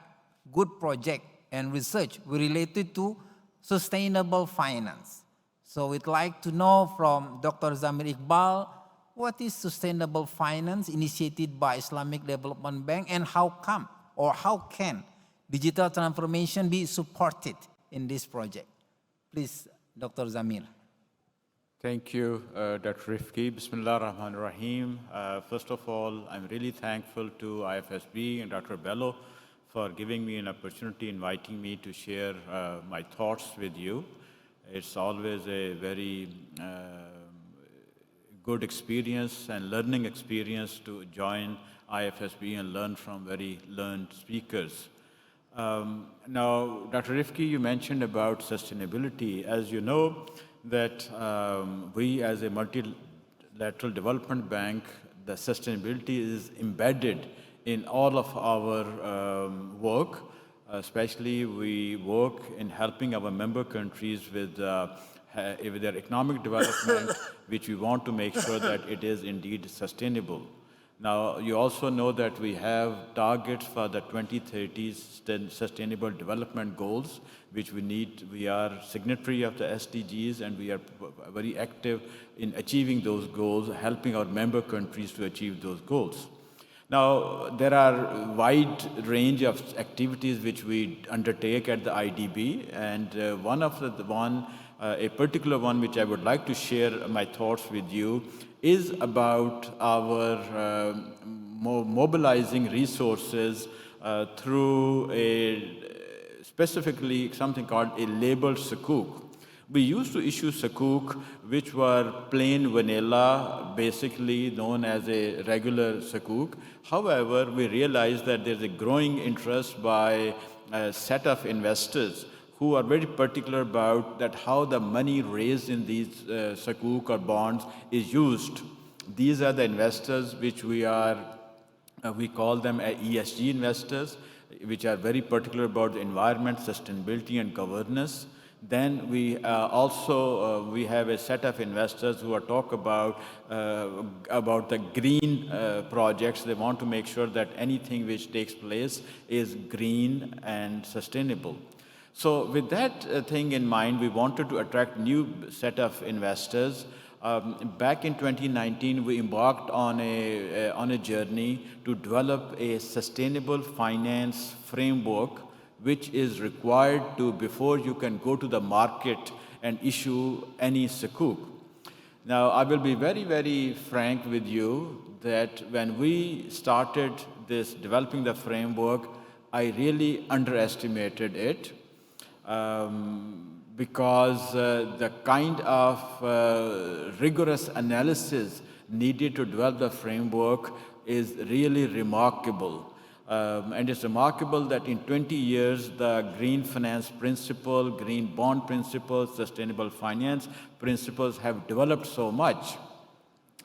good project and research related to sustainable finance. So we'd like to know from Dr. Zamir Iqbal, what is sustainable finance initiated by Islamic Development Bank, and how come or how can digital transformation be supported in this project? Please, Dr. Zamir. Thank you, Dr. Rifki. Bismillahirrahmanirrahim. First of all, I'm really thankful to IFSB and Dr. Bello for giving me an opportunity, inviting me to share my thoughts with you. It's always a very good experience and learning experience to join IFSB and learn from very learned speakers. Now, Dr. Rifki, you mentioned about sustainability. As you know, that we as a multilateral development bank, the sustainability is embedded in all of our work. Especially we work in helping our member countries with their economic development, which we want to make sure that it is indeed sustainable. Now, you also know that we have targets for the 2030 Sustainable Development Goals, which we need. We are signatory of the SDGs, and we are very active in achieving those goals, helping our member countries to achieve those goals. Now, there are a wide range of activities which we undertake at the IDB, and a particular one which I would like to share my thoughts with you is about our mobilizing resources through specifically something called a labeled sukuk. We used to issue sukuk which were plain vanilla, basically known as a regular sukuk. However, we realized that there's a growing interest by a set of investors who are very particular about that how the money raised in these sukuk or bonds is used. These are the investors which we call them ESG investors, which are very particular about the environment, sustainability, and governance. Then we also we have a set of investors who are talk about the green projects. They want to make sure that anything which takes place is green and sustainable. So with that thing in mind, we wanted to attract new set of investors. Back in 2019, we embarked on a journey to develop a sustainable finance framework, which is required before you can go to the market and issue any sukuk. Now, I will be very, very frank with you that when we started developing the framework, I really underestimated it. Because the kind of rigorous analysis needed to develop the framework is really remarkable. And it's remarkable that in 20 years, the green finance principle, green bond principles, sustainable finance principles have developed so much.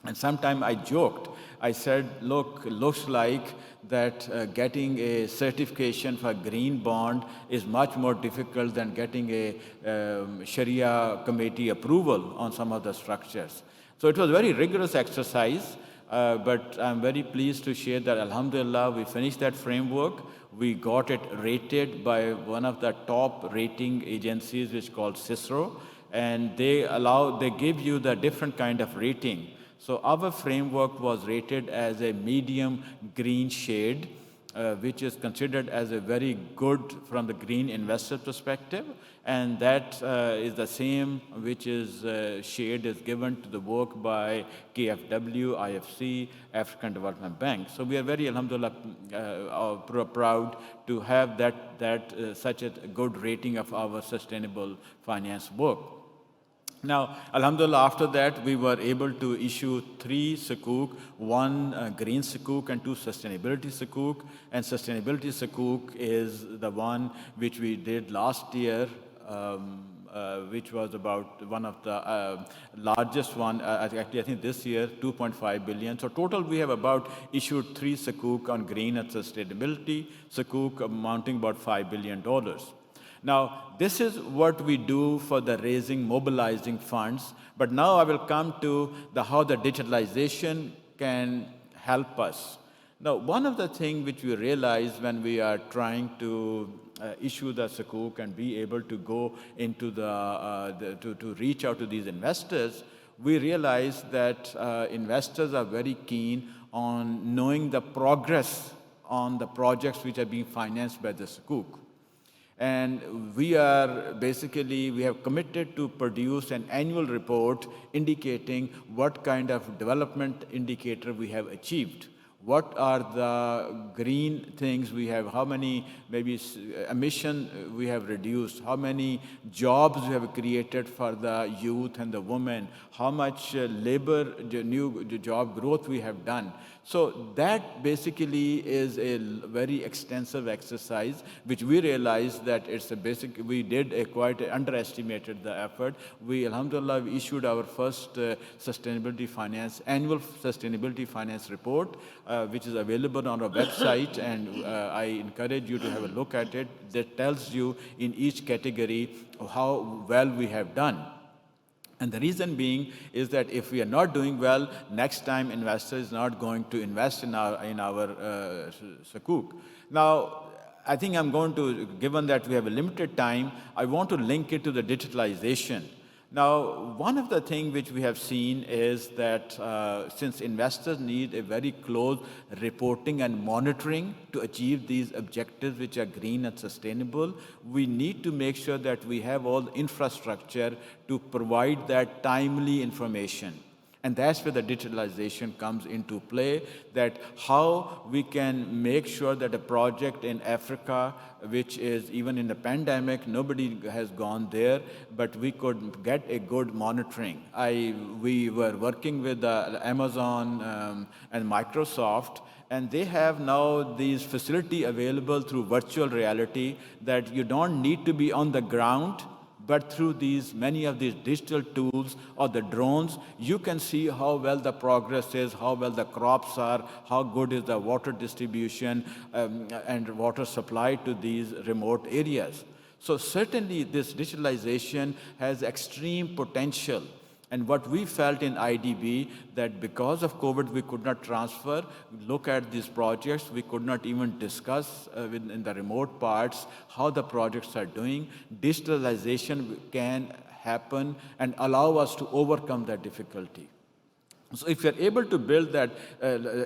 And sometime I joked, I said, look, looks like that getting a certification for green bond is much more difficult than getting a Sharia committee approval on some of the structures. So it was a very rigorous exercise. but I'm very pleased to share that, alhamdulillah, we finished that framework. We got it rated by one of the top rating agencies, which is called CICERO, and they give you the different kind of rating. So our framework was rated as a medium green shade, which is considered as a very good from the green investor perspective, and that is the same which is shade is given to the work by KFW, IFC, African Development Bank. So we are very, alhamdulillah, proud to have such a good rating of our sustainable finance work. Now, alhamdulillah, after that, we were able to issue 3 sukuk, 1 green sukuk and 2 sustainability sukuk. And sustainability sukuk is the one which we did last year, which was about one of the largest one. Actually, I think this year, 2.5 billion. So total, we have about issued 3 sukuk on green and sustainability sukuk amounting about $5 billion. Now, this is what we do for the raising, mobilizing funds. But now I will come to how the digitalization can help us. Now, one of the things which we realize when we are trying to issue the sukuk and be able to go into to reach out to these investors, we realize that investors are very keen on knowing the progress on the projects which are being financed by the sukuk. And we have committed to produce an annual report indicating what kind of development indicator we have achieved. What are the green things we have, how many emission we have reduced, how many jobs we have created for the youth and the women, how much new job growth we have done. So that basically is a very extensive exercise, which we realized that we did quite underestimated the effort. We, alhamdulillah, issued our first annual sustainability finance report, which is available on our website, and I encourage you to have a look at it. That tells you in each category how well we have done. And the reason being is that if we are not doing well, next time investor is not going to invest in our sukuk. Now, I think I'm going to, given that we have a limited time, I want to link it to the digitalization. Now, one of the things which we have seen is that since investors need a very close reporting and monitoring to achieve these objectives which are green and sustainable, we need to make sure that we have all the infrastructure to provide that timely information. And that's where the digitalization comes into play, that how we can make sure that a project in Africa, which is even in the pandemic, nobody has gone there, but we could get a good monitoring. We were working with Amazon and Microsoft, and they have now these facility available through virtual reality that you don't need to be on the ground, but through many of these digital tools or the drones, you can see how well the progress is, how well the crops are, how good is the water distribution and water supply to these remote areas. So certainly this digitalization has extreme potential. And what we felt in IDB, that because of COVID, we could not look at these projects. We could not even discuss in the remote parts how the projects are doing. Digitalization can happen and allow us to overcome that difficulty. So if you're able to build that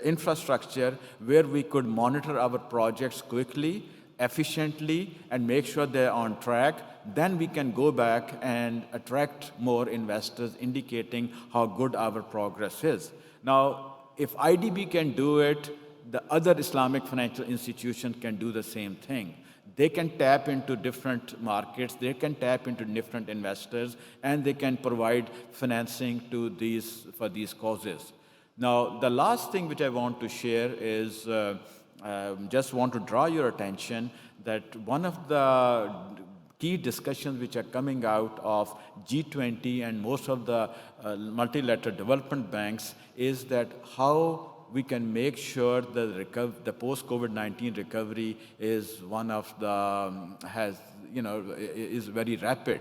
infrastructure where we could monitor our projects quickly, efficiently, and make sure they're on track, then we can go back and attract more investors, indicating how good our progress is. Now, if IDB can do it, the other Islamic financial institutions can do the same thing. They can tap into different markets, they can tap into different investors, and they can provide financing for these causes. Now, the last thing which I want to share is just want to draw your attention that one of the key discussions which are coming out of G20 and most of the multilateral development banks is that how we can make sure that the post-COVID-19 recovery is one of is very rapid.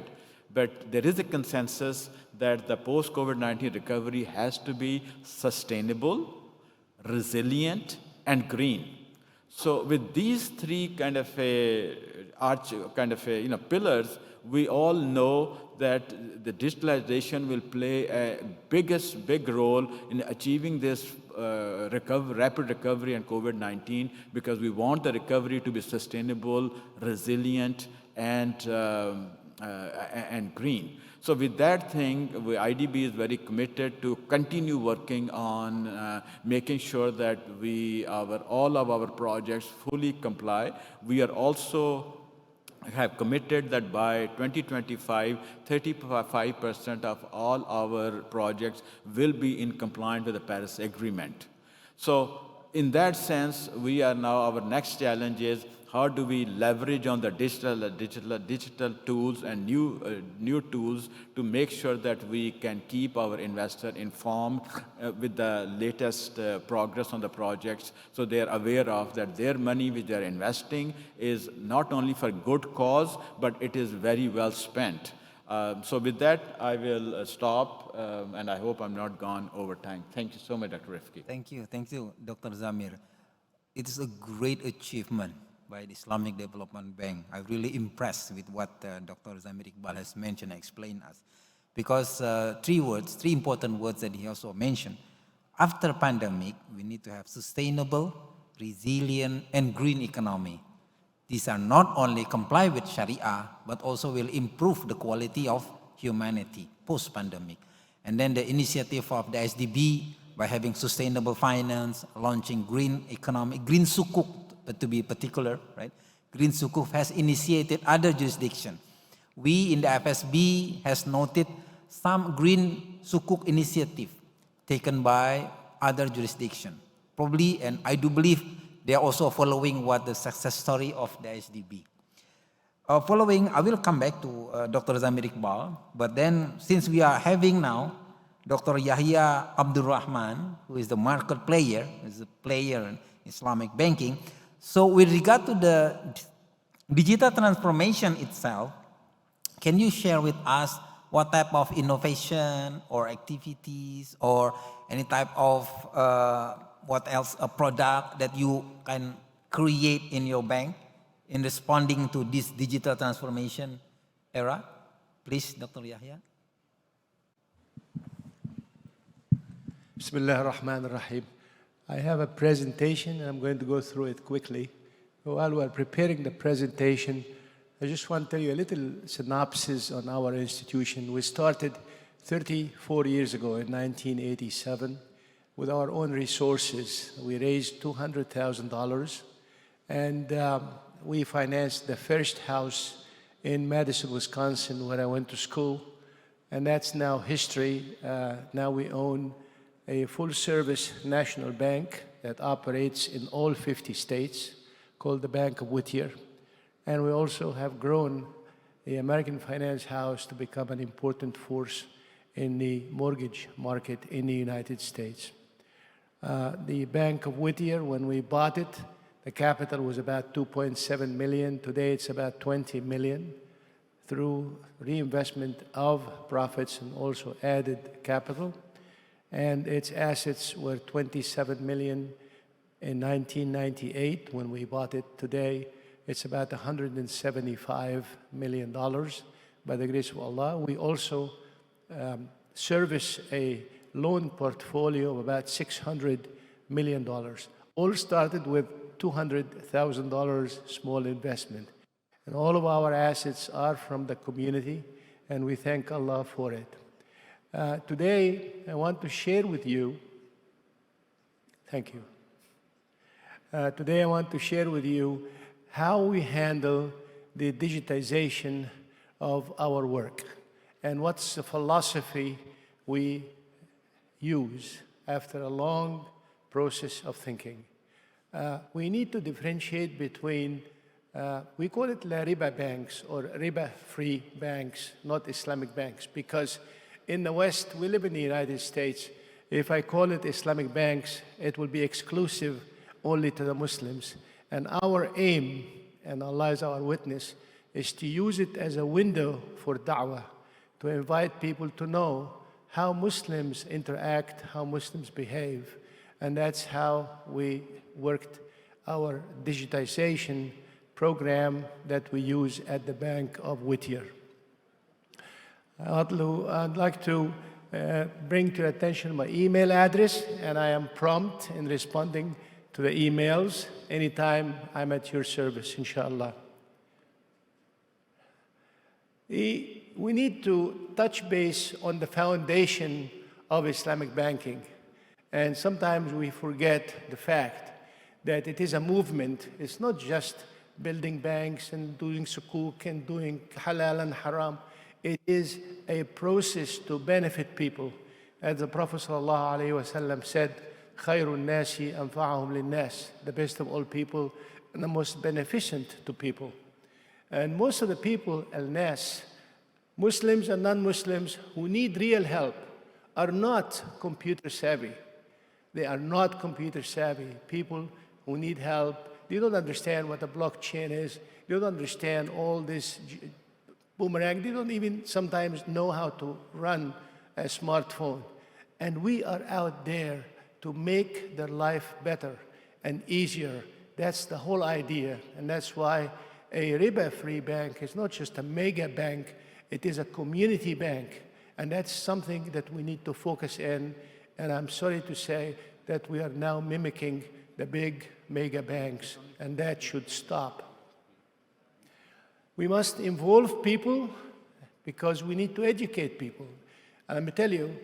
But there is a consensus that the post-COVID-19 recovery has to be sustainable, resilient, and green. So with these three kind of pillars, we all know that the digitalization will play a big role in achieving this rapid recovery in COVID-19, because we want the recovery to be sustainable, resilient, and green. So with that thing, IDB is very committed to continue working on making sure that all of our projects fully comply. We are also have committed that by 2025, 35% of all our projects will be in compliance with the Paris Agreement. So in that sense, our next challenge is how do we leverage on the digital tools and new tools to make sure that we can keep our investor informed with the latest progress on the projects, so they are aware of that their money which they are investing is not only for good cause, but it is very well spent. So with that, I will stop, and I hope I'm not gone over time. Thank you so much, Dr. Rifki. Thank you, Dr. Zamir. It is a great achievement by the Islamic Development Bank. I'm really impressed with what Dr. Zamir Iqbal has mentioned and explained us. Because three important words that he also mentioned. After pandemic, we need to have sustainable, resilient, and green economy. These are not only comply with Sharia, but also will improve the quality of humanity post-pandemic. And then the initiative of the SDB by having sustainable finance, launching green economy, green sukuk, but to be particular, right? Green sukuk has initiated other jurisdictions. We in the FSB has noted some green sukuk initiative taken by other jurisdictions. Probably, and I do believe they are also following what the success story of the SDB. I will come back to Dr. Zamir Iqbal, but then since we are having now Dr. Yahia Abdul-Rahman, who is the market player, is a player in Islamic banking. So with regard to the digital transformation itself, can you share with us what type of innovation or activities or any type of a product that you can create in your bank in responding to this digital transformation era? Please, Dr. Yahia. Bismillah ar-Rahman ar-Rahim. I have a presentation and I'm going to go through it quickly. While we're preparing the presentation, I just want to tell you a little synopsis on our institution. We started 34 years ago in 1987 with our own resources. We raised $200,000 and we financed the first house in Madison, Wisconsin, where I went to school. And that's now history. Now we own a full-service national bank that operates in all 50 states called the Bank of Whittier. And we also have grown the American Finance House to become an important force in the mortgage market in the United States. The Bank of Whittier, when we bought it, the capital was about 2.7 million. Today it's about 20 million through reinvestment of profits and also added capital. And its assets were 27 million in 1998 when we bought it. Today, it's about $175 million by the grace of Allah. We also service a loan portfolio of about $600 million. All started with $200,000 small investment. And all of our assets are from the community, and we thank Allah for it. Today, I want to share with you, thank you. Today, I want to share with you how we handle the digitization of our work and what's the philosophy we use after a long process of thinking. We need to differentiate between, we call it LARIBA banks or riba-free banks, not Islamic banks, because in the West, we live in the United States. If I call it Islamic banks, it will be exclusive only to the Muslims. And our aim, and Allah is our witness, is to use it as a window for da'wah, to invite people to know how Muslims interact, how Muslims behave. And that's how we worked our digitization program that we use at the Bank of Whittier. I'd like to bring to your attention my email address, and I am prompt in responding to the emails anytime I'm at your service, inshallah. We need to touch base on the foundation of Islamic banking. And sometimes we forget the fact that it is a movement. It's not just building banks and doing sukuk and doing halal and haram. It is a process to benefit people. As the Prophet ﷺ said, خَيْرُ النَّاسِ أَنْفَعُهُمْ لِلنَّاسِ, the best of all people and the most beneficent to people. And most of the people, al-nas, Muslims and non-Muslims who need real help, are not computer savvy. They are not computer savvy. People who need help, they don't understand what a blockchain is. They don't understand all this boomerang. They don't even sometimes know how to run a smartphone. And we are out there to make their life better and easier. That's the whole idea. And that's why a riba-free bank is not just a mega bank, it is a community bank. And that's something that we need to focus in. And I'm sorry to say that we are now mimicking the big mega banks, and that should stop. We must involve people because we need to educate people. And let me tell you,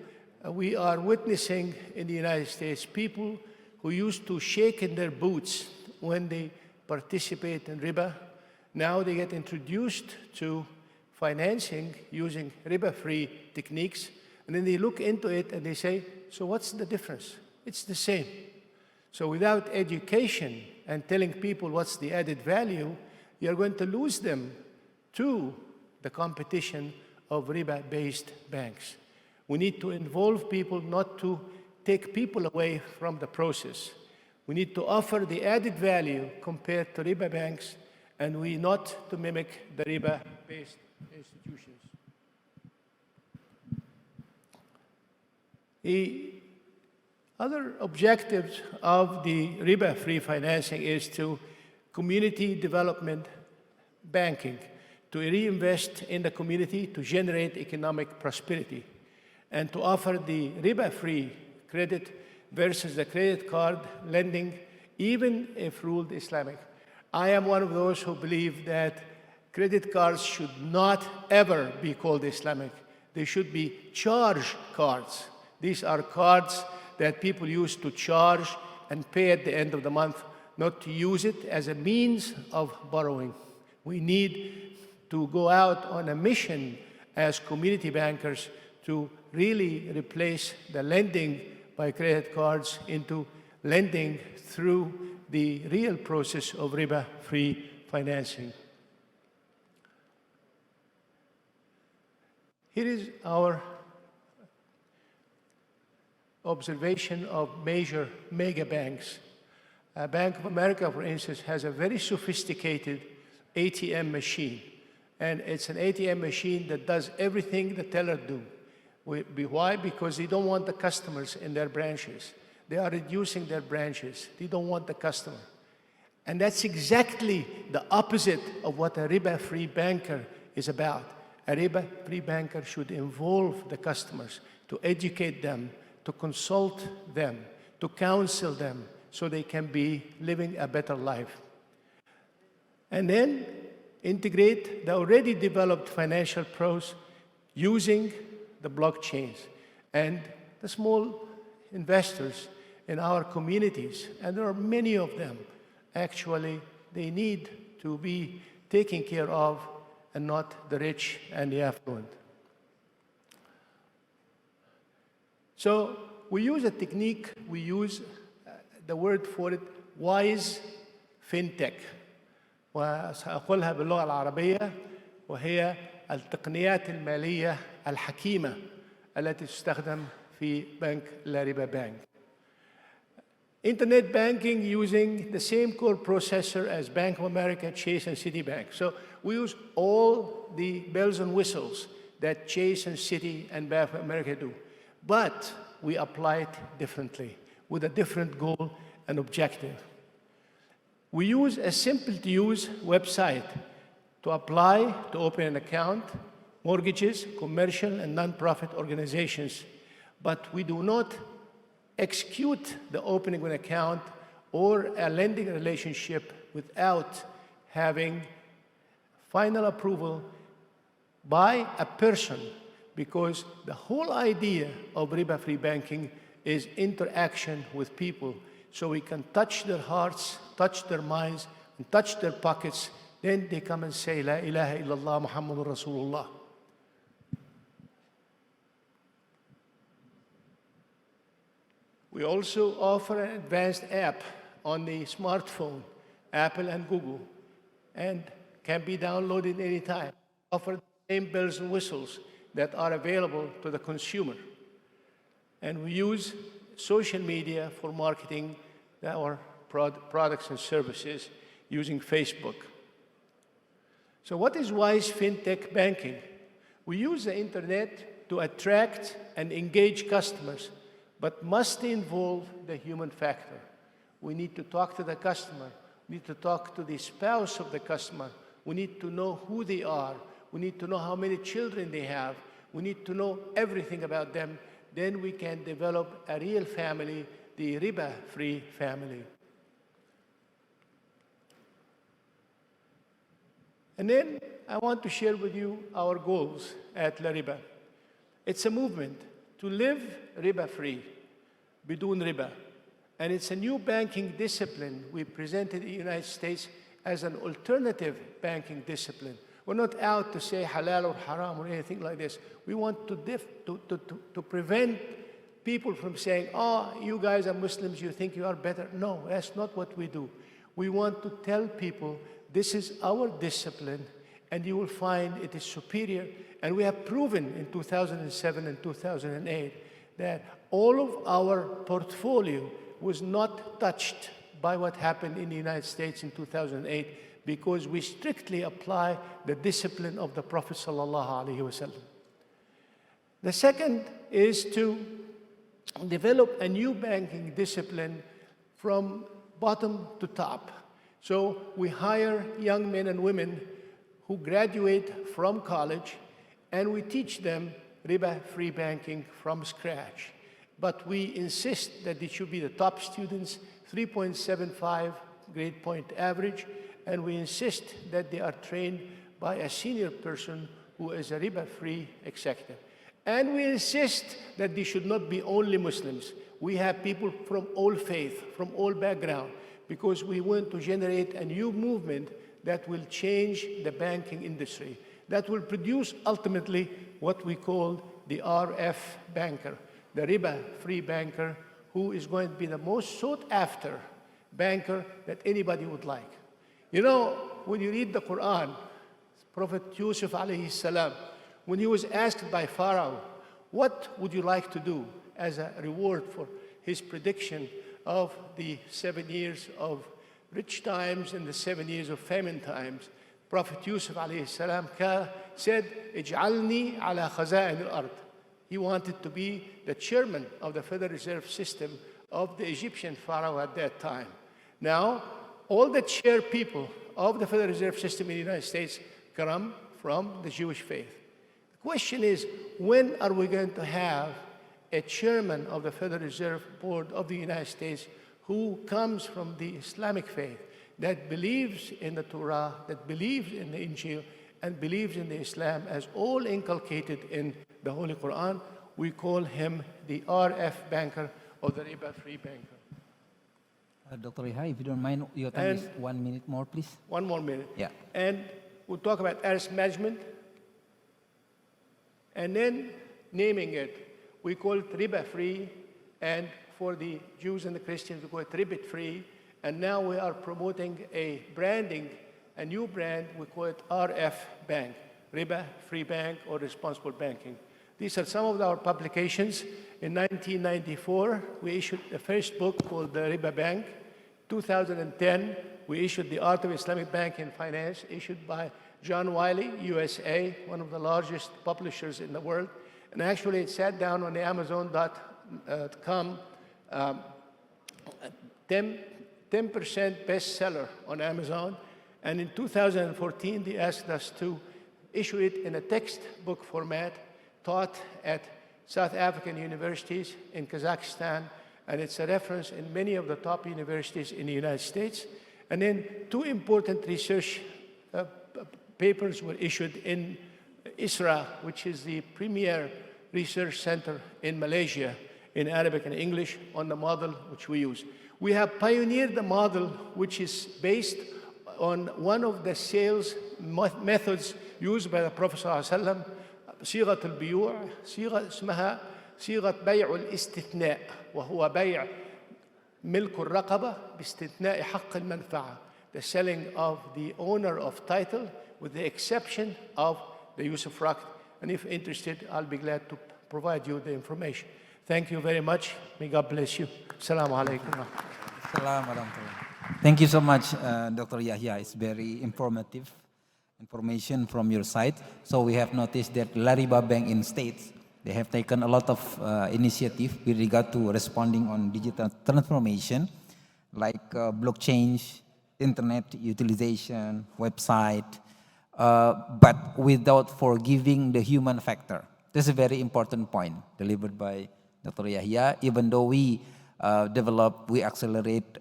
we are witnessing in the United States people who used to shake in their boots when they participate in riba. Now they get introduced to financing using riba-free techniques, and then they look into it and they say, so what's the difference? It's the same. So without education and telling people what's the added value, you're going to lose them to the competition of riba-based banks. We need to involve people, not to take people away from the process. We need to offer the added value compared to riba banks, and we not to mimic the riba-based institutions. The other objectives of the riba-free financing is to community development banking, to reinvest in the community to generate economic prosperity, and to offer the riba-free credit versus the credit card lending, even if ruled Islamic. I am one of those who believe that credit cards should not ever be called Islamic. They should be charge cards. These are cards that people use to charge and pay at the end of the month, not to use it as a means of borrowing. We need to go out on a mission as community bankers to really replace the lending by credit cards into lending through the real process of riba-free financing. Here is our observation of major mega banks. Bank of America, for instance, has a very sophisticated ATM machine. And it's an ATM machine that does everything the teller do. Why? Because they don't want the customers in their branches. They are reducing their branches. They don't want the customer. And that's exactly the opposite of what a riba-free banker is about. A riba-free banker should involve the customers, to educate them, to consult them, to counsel them, so they can be living a better life. And then integrate the already developed financial pros using the blockchains and the small investors in our communities, and there are many of them. Actually, they need to be taken care of and not the rich and the affluent. So we use a technique, we use the word for it, wise fintech. وسأقولها باللغة العربية وهي التقنيات المالية الحكيمة التي تستخدم في بنك LARIBA Bank. Internet banking using the same core processor as Bank of America, Chase, and Citibank. So we use all the bells and whistles that Chase and Citi and Bank of America do. But we apply it differently. with a different goal and objective. We use a simple-to-use website to apply to open an account, mortgages, commercial and non-profit organizations, but we do not execute the opening of an account or a lending relationship without having final approval by a person, because the whole idea of riba-free banking is interaction with people, so we can touch their hearts, touch their minds, and touch their pockets. Then they come and say, La ilaha illallah Muhammadur Rasulullah. We also offer an advanced app on the smartphone, Apple and Google, and can be downloaded anytime. Offer the same bells and whistles that are available to the consumer. And we use social media for marketing our products and services using Facebook. So what is wise fintech banking? We use the internet to attract and engage customers, but must involve the human factor. We need to talk to the customer. We need to talk to the spouse of the customer. We need to know who they are. We need to know how many children they have. We need to know everything about them. Then we can develop a real family, the riba-free family. And then I want to share with you our goals at LARIBA. It's a movement to live riba-free, bidun riba. And it's a new banking discipline we presented in the United States as an alternative banking discipline. We're not out to say halal or haram or anything like this. We want to prevent people from saying, oh, you guys are Muslims, you think you are better. No, that's not what we do. We want to tell people this is our discipline, and you will find it is superior. And we have proven in 2007 and 2008 that all of our portfolio was not touched by what happened in the United States in 2008, because we strictly apply the discipline of the Prophet ﷺ. The second is to develop a new banking discipline from bottom to top. So we hire young men and women who graduate from college, and we teach them riba-free banking from scratch. But we insist that they should be the top students, 3.75 grade point average, and we insist that they are trained by a senior person who is a riba-free executive. And we insist that they should not be only Muslims. We have people from all faith, from all backgrounds, because we want to generate a new movement that will change the banking industry, that will produce ultimately what we call the RF banker, the riba-free banker, who is going to be the most sought-after banker that anybody would like. You know, when you read the Quran, Prophet Yusuf alayhi salam, when he was asked by Pharaoh, what would you like to do as a reward for his prediction of the 7 years of rich times and the 7 years of famine times, Prophet Yusuf alayhi salam said, "Ij'alni ala khaza'in al-ard." He wanted to be the chairman of the Federal Reserve System of the Egyptian pharaoh at that time. Now, all the chair people of the Federal Reserve System in the United States come from the Jewish faith. The question is, when are we going to have a chairman of the Federal Reserve Board of the United States who comes from the Islamic faith, that believes in the Torah, that believes in the Injil, and believes in the Islam as all inculcated in the Holy Quran? We call him the RF banker, or the riba-free banker. Dr. Yahia, if you don't mind, your time is 1 minute more, please. 1 more minute. Yeah. And we'll talk about asset management, and then naming it. We call it riba-free, and for the Jews and the Christians, we call it riba-free. And now we are promoting a branding, a new brand, we call it RF Bank, riba-free bank or responsible banking. These are some of our publications. In 1994, we issued the first book called The Riba Bank. 2010, we issued The Art of Islamic Banking and Finance, issued by John Wiley, USA, one of the largest publishers in the world. And actually, it sat down on the Amazon.com 10% bestseller on Amazon. And in 2014, they asked us to issue it in a textbook format, taught at South African universities in Kazakhstan, and it's a reference in many of the top universities in the United States. And then 2 important research papers were issued in ISRA, which is the premier research center in Malaysia, in Arabic and English, on the model which we use. We have pioneered the model which is based on one of the sales methods used by the Prophet ﷺ, صيغة البيوع، صيغة اسمها صيغة بيع الاستثناء، وهو بيع ملك الرقبة باستثناء حق المنفعة, the selling of the owner of title with the exception of the use of raqd. And if interested, I'll be glad to provide you the information. Thank you very much. May God bless you. Assalamu alaikum. Thank you so much, Dr. Yahia. It's very informative information from your side. So we have noticed that LARIBA Bank in States, they have taken a lot of initiative with regard to responding on digital transformation, like blockchain, internet utilization, website, but without forgiving the human factor. This is a very important point delivered by Dr. Yahia. Even though we we accelerate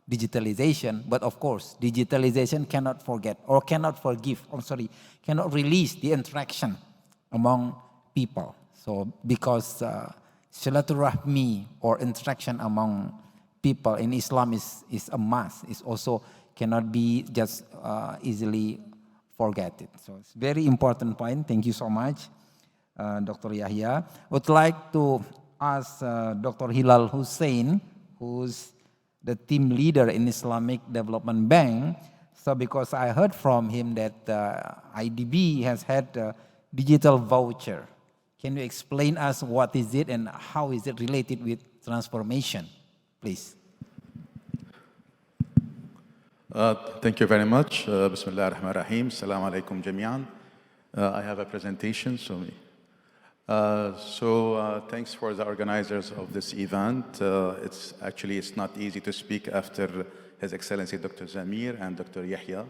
digitalization, but of course, digitalization cannot forget or cannot forgive, cannot release the interaction among people. So because Silaturahmi or interaction among people in Islam is a must. It also cannot be just easily forgotten. So it's very important point. Thank you so much, Dr. Yahia. Would like to ask Dr. Hilal Hussein, who's the team leader in Islamic Development Bank. So because I heard from him that IDB has had a digital voucher. Can you explain us what is it and how is it related with transformation, please? Thank you very much. Bismillah ar-Rahman ar-Rahim. Assalamu alaikum jami'an. I have a presentation. Thanks for the organizers of this event. It's not easy to speak after His Excellency Dr. Zamir and Dr. Yahia.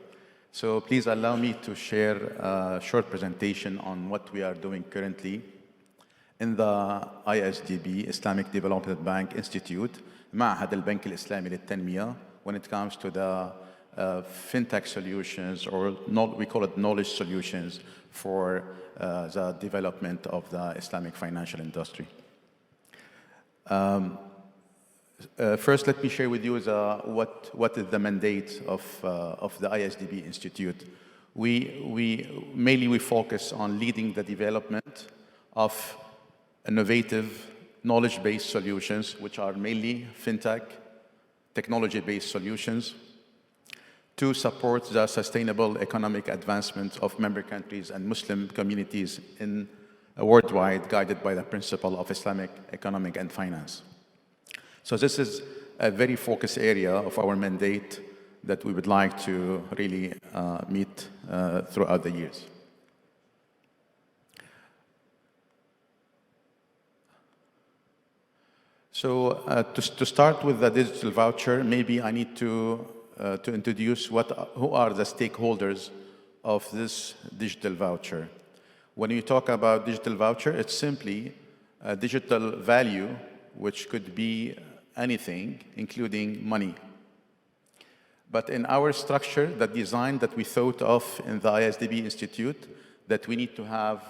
So please allow me to share a short presentation on what we are doing currently in the ISDB, Islamic Development Bank Institute, معهد البنك الإسلامي للتنمية, when it comes to the fintech solutions, or we call it knowledge solutions for the development of the Islamic financial industry. First, let me share with you what is the mandate of the ISDB Institute. We mainly focus on leading the development of innovative knowledge-based solutions, which are mainly fintech, technology-based solutions, to support the sustainable economic advancement of member countries and Muslim communities in worldwide, guided by the principle of Islamic economic and finance. So this is a very focused area of our mandate that we would like to really meet throughout the years. So to start with the digital voucher, maybe I need to introduce who are the stakeholders of this digital voucher. When you talk about digital voucher, it's simply a digital value, which could be anything, including money. But in our structure, the design that we thought of in the ISDB Institute, that we need to have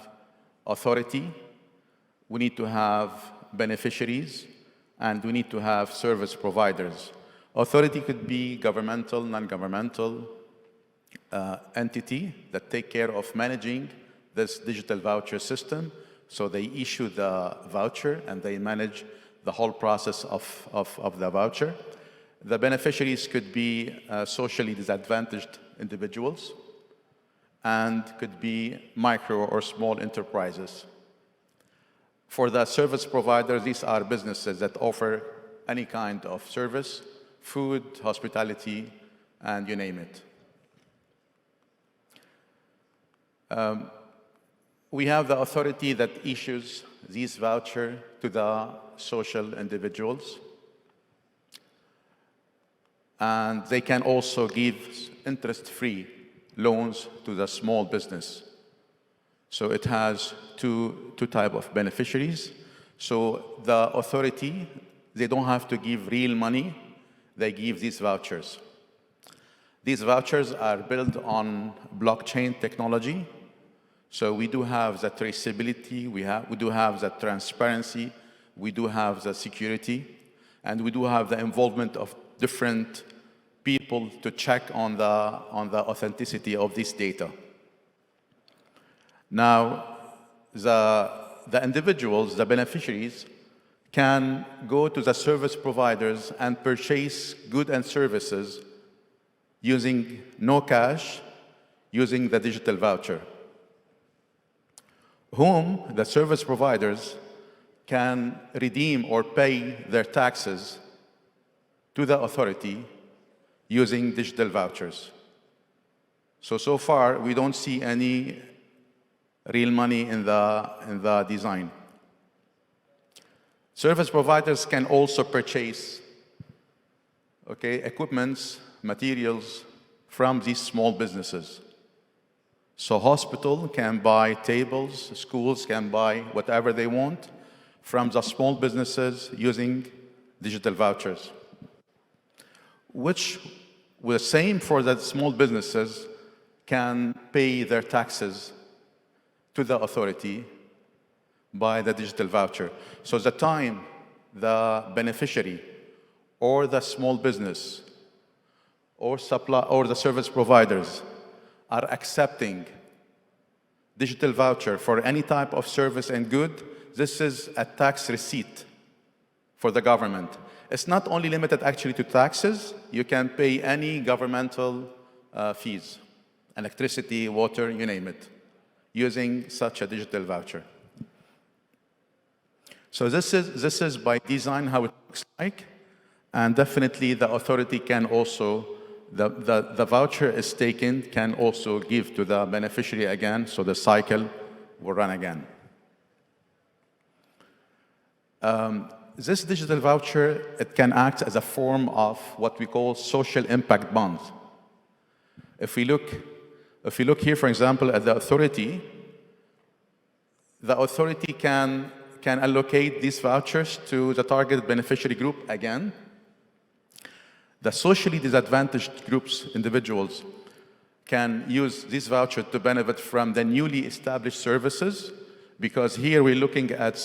authority, we need to have beneficiaries, and we need to have service providers. Authority could be governmental, non-governmental entity that take care of managing this digital voucher system. So they issue the voucher and they manage the whole process of the voucher. The beneficiaries could be socially disadvantaged individuals and could be micro or small enterprises. For the service providers, these are businesses that offer any kind of service, food, hospitality, and you name it. We have the authority that issues these vouchers to the social individuals. and they can also give interest-free loans to the small business. So it has two types of beneficiaries. So the authority, they don't have to give real money, they give these vouchers. These vouchers are built on blockchain technology. So we do have the traceability, we do have the transparency, we do have the security, and we do have the involvement of different people to check on the authenticity of this data. Now, the individuals, the beneficiaries, can go to the service providers and purchase goods and services using no cash, using the digital voucher, whom the service providers can redeem or pay their taxes to the authority using digital vouchers. So far, we don't see any real money in the design. Service providers can also purchase equipments, materials from these small businesses. So hospital can buy tables, schools can buy whatever they want from the small businesses using digital vouchers, which the same for the small businesses can pay their taxes to the authority by the digital voucher. So the time the beneficiary or the small business or the service providers are accepting digital voucher for any type of service and good, this is a tax receipt for the government. It's not only limited actually to taxes, you can pay any governmental fees, electricity, water, you name it, using such a digital voucher. So this is by design how it looks like, and definitely the authority can also, the voucher is taken, can also give to the beneficiary again, so the cycle will run again. This digital voucher, it can act as a form of what we call social impact bonds. If we look here, for example, at the authority can allocate these vouchers to the target beneficiary group again. The socially disadvantaged groups, individuals, can use this voucher to benefit from the newly established services, because here we're looking at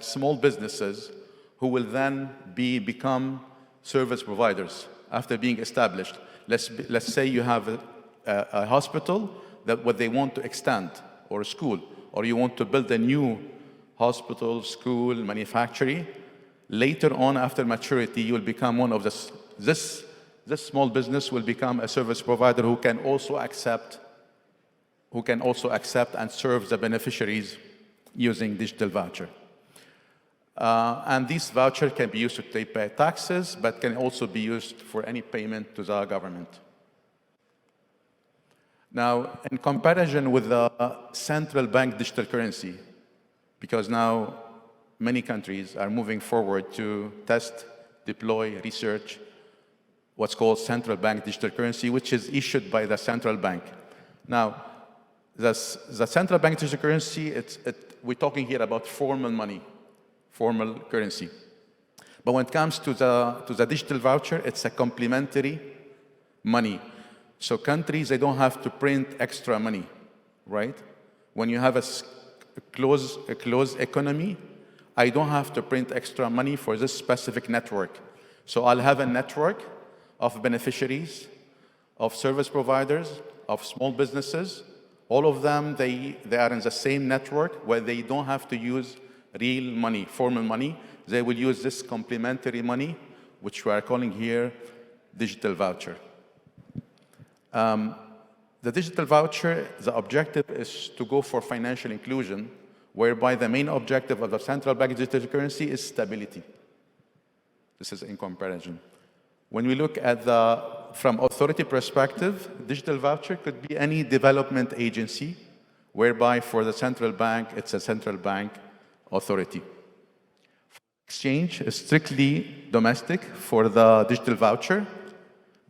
small businesses who will then become service providers after being established. Let's say you have a hospital that what they want to extend, or a school, or you want to build a new hospital, school, manufacturing. Later on, after maturity, you will become one of this small business will become a service provider who can also accept and serve the beneficiaries using digital voucher. And this voucher can be used to pay taxes, but can also be used for any payment to the government. Now, in comparison with the central bank digital currency, because now many countries are moving forward to test, deploy, research what's called central bank digital currency, which is issued by the central bank. Now, the central bank digital currency, we're talking here about formal money, formal currency. But when it comes to the digital voucher, it's a complementary money. So countries, they don't have to print extra money, right? When you have a closed economy, I don't have to print extra money for this specific network. So I'll have a network of beneficiaries, of service providers, of small businesses. All of them, they are in the same network where they don't have to use real money, formal money. They will use this complementary money, which we are calling here digital voucher. The digital voucher, the objective is to go for financial inclusion, whereby the main objective of the central bank digital currency is stability. This is in comparison. When we look at from authority perspective, digital voucher could be any development agency, whereby for the central bank, it's a central bank authority. Exchange is strictly domestic for the digital voucher,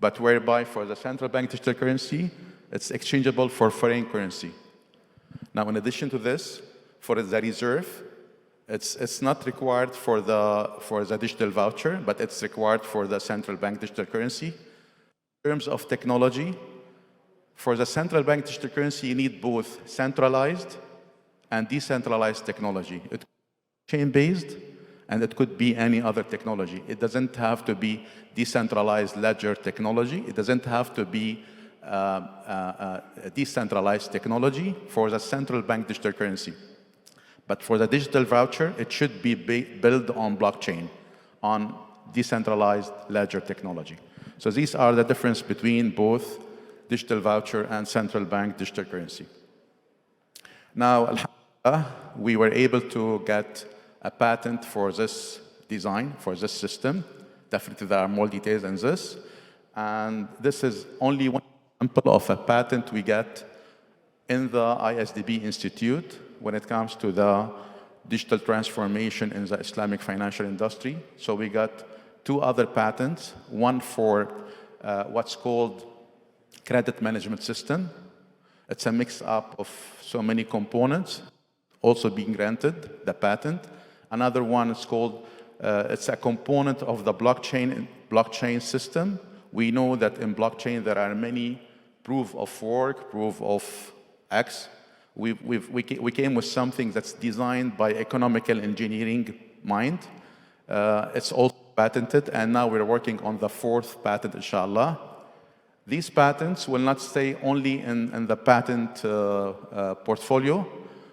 but whereby for the central bank digital currency, it's exchangeable for foreign currency. Now, in addition to this, for the reserve, it's not required for the digital voucher, but it's required for the central bank digital currency. In terms of technology, for the central bank digital currency, you need both centralized and decentralized technology. It could be chain-based, and it could be any other technology. It doesn't have to be decentralized ledger technology. It doesn't have to be decentralized technology for the central bank digital currency. But for the digital voucher, it should be built on blockchain, on decentralized ledger technology. So these are the difference between both digital voucher and central bank digital currency. Now, alhamdulillah, we were able to get a patent for this design, for this system. Definitely there are more details in this. And this is only one example of a patent we get in the ISDB Institute when it comes to the digital transformation in the Islamic financial industry. So we got 2 other patents, one for what's called credit management system. It's a mix-up of so many components, also being granted the patent. Another one is called, it's a component of the blockchain system. We know that in blockchain there are many proof of work, proof of X. We came with something that's designed by economical engineering mind. It's also patented, and now we're working on the 4th patent, inshallah. These patents will not stay only in the patent portfolio.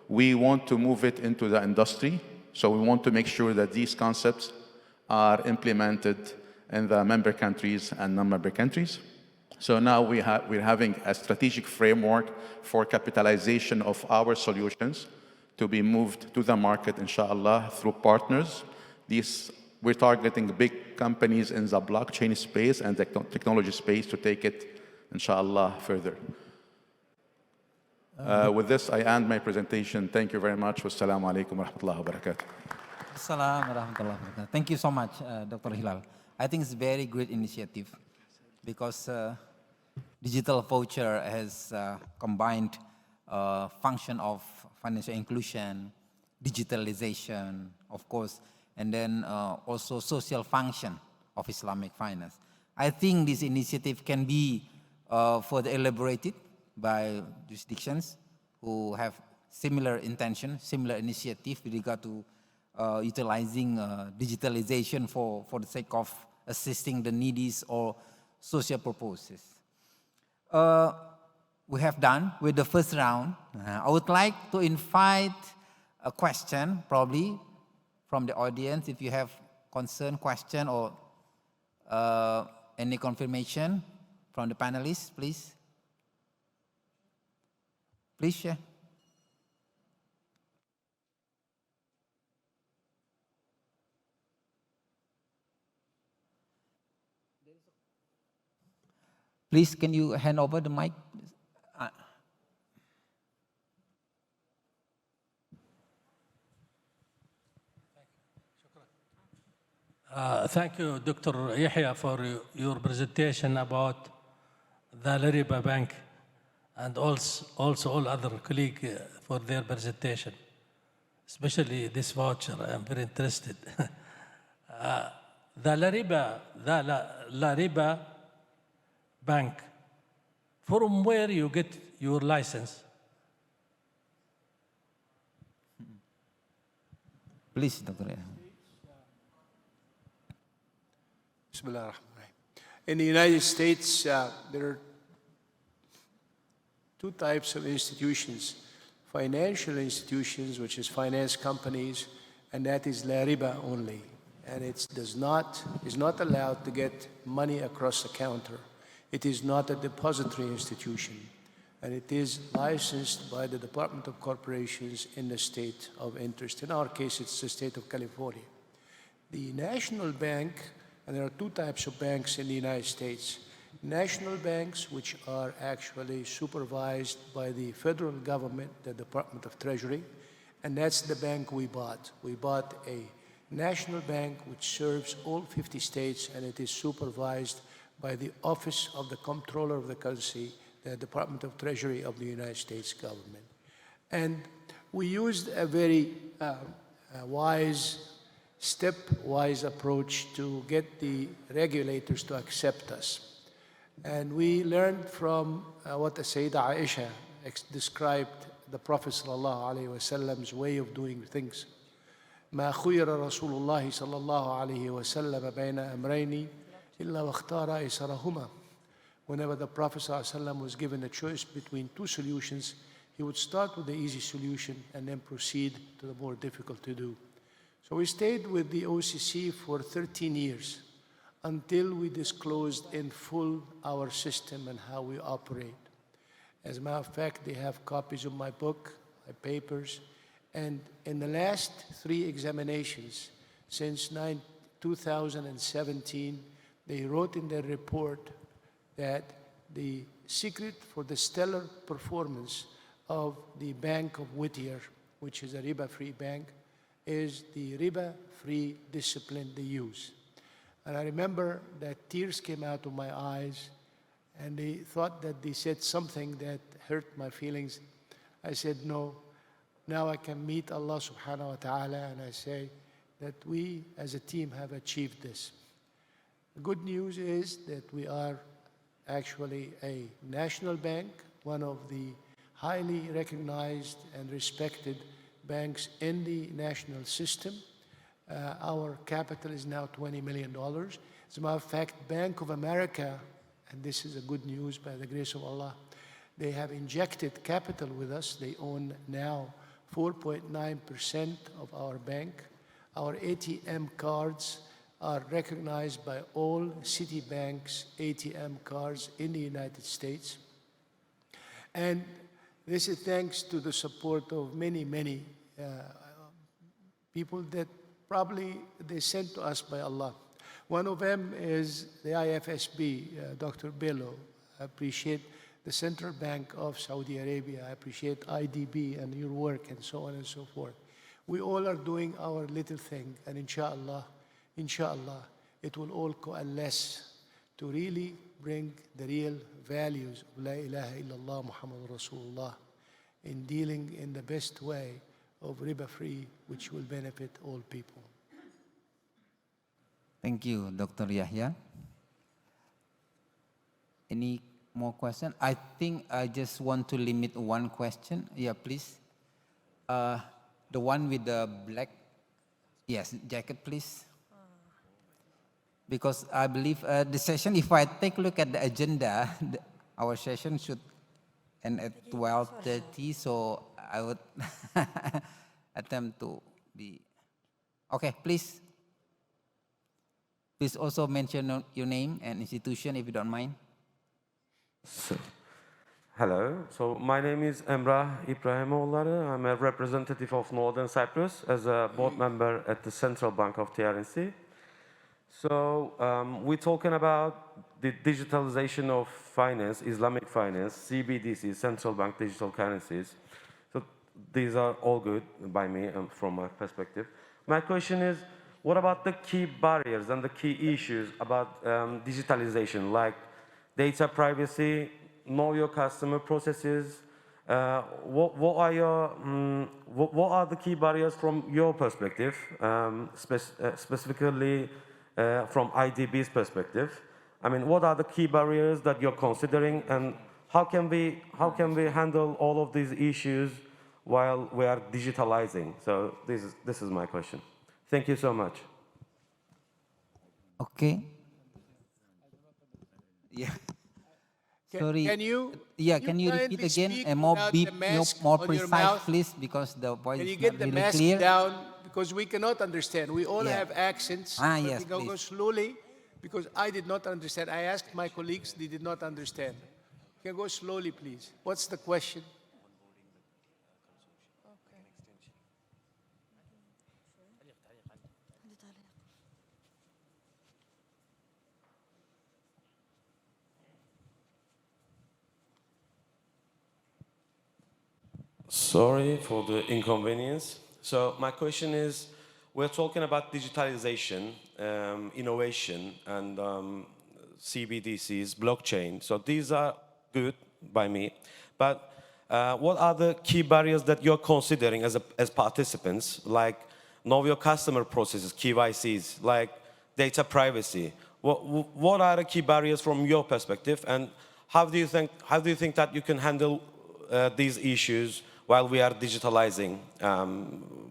We want to move it into the industry. So we want to make sure that these concepts are implemented in the member countries and non-member countries. So now we're having a strategic framework for capitalization of our solutions to be moved to the market, inshallah, through partners. We're targeting big companies in the blockchain space and the technology space to take it, inshallah, further. With this, I end my presentation. Thank you very much. Wassalamu alaikum wa rahmatullahi wa barakatuh. Assalamu warahmatullahi wabarakatuh. Thank you so much, Dr. Hilal. I think it's a very great initiative because digital voucher has combined function of financial inclusion, digitalization, of course, and then also social function of Islamic finance. I think this initiative can be further elaborated by jurisdictions who have similar intention, similar initiative with regard to utilizing digitalization for the sake of assisting the needy or social purposes. We have done with the first round. I would like to invite a question, probably from the audience, if you have concern, question, or any confirmation from the panelists, please. Please share. Please, can you hand over the mic? Thank you, Dr. Yahia, for your presentation about the LARIBA Bank, and also all other colleagues for their presentation, especially this voucher. I am very interested. The LARIBA Bank, from where you get your license? Please, Dr. In the United States, there are 2 types of institutions: financial institutions, which is finance companies, and that is LARIBA only. And it is not allowed to get money across the counter. It is not a depository institution, and it is licensed by the Department of Corporations in the state of interest. In our case, it's the state of California. The national bank, and there are 2 types of banks in the United States. National banks, which are actually supervised by the federal government, the Department of Treasury, and that's the bank we bought. We bought a national bank which serves all 50 states, and it is supervised by the Office of the Comptroller of the Currency, the Department of Treasury of the United States government. And we used a very stepwise approach to get the regulators to accept us. And we learned from what the Sayyidah Aisha described the Prophet ﷺ's way of doing things. ما خير رسول الله صلى الله عليه وسلم بين أمرين إلا واختار أيسرهما. Whenever the Prophet ﷺ was given a choice between two solutions, he would start with the easy solution and then proceed to the more difficult to do. So we stayed with the OCC for 13 years until we disclosed in full our system and how we operate. As a matter of fact, they have copies of my book, my papers, and in the last 3 examinations since 2017, they wrote in their report that the secret for the stellar performance of the Bank of Whittier, which is a riba-free bank, is the riba-free discipline they use. And I remember that tears came out of my eyes, and they thought that they said something that hurt my feelings. I said, no, now I can meet Allah subhanahu wa ta'ala, and I say that we as a team have achieved this. The good news is that we are actually a national bank, one of the highly recognized and respected banks in the national system. Our capital is now $20 million. As a matter of fact, Bank of America, and this is a good news by the grace of Allah, they have injected capital with us. They own now 4.9% of our bank. Our ATM cards are recognized by all Citibank's ATM cards in the United States. And this is thanks to the support of many, many people that probably they sent to us by Allah. One of them is the IFSB, Dr. Bello. I appreciate the Central Bank of Saudi Arabia. I appreciate IDB and your work and so on and so forth. We all are doing our little thing, and inshallah, it will all coalesce to really bring the real values of La ilaha illallah Muhammad Rasulullah in dealing in the best way of riba-free, which will benefit all people. Thank you, Dr. Yahia. Any more questions? I think I just want to limit one question. Yeah, please. The one with the black, yes, jacket, please. Because I believe the session, if I take a look at the agenda, our session should end at 12:30, so I would attempt to be... Okay, please. Please also mention your name and institution if you don't mind. Hello, so my name is Emrah Ibrahimoğulları. I'm a representative of Northern Cyprus as a board member at the Central Bank of TRNC. So we're talking about the digitalization of finance, Islamic finance, CBDCs, central bank digital currencies. So these are all good by me and from my perspective. My question is, what about the key barriers and the key issues about digitalization, like data privacy, know your customer processes? What are the key barriers from your perspective, specifically from IDB's perspective? I mean, what are the key barriers that you're considering, and how can we handle all of these issues while we are digitalizing? So this is my question. Thank you so much. Okay. Yeah. Sorry. Can you? Yeah, can you repeat again and more precise, please, because the voice can you is get not the really mask clear. down, because we cannot understand. We all Yeah. have accents. Yes, we can go please. slowly, because I did not understand. I asked my colleagues; they did not understand. You can go slowly, please. What's the question? Sorry for the inconvenience. So my question is, we're talking about digitalization, innovation, and CBDCs, blockchain. So these are good by me. But what are the key barriers that you're considering as participants, like know your customer processes, KYCs, like data privacy? What are the key barriers from your perspective, and how do you think that you can handle these issues while we are digitalizing,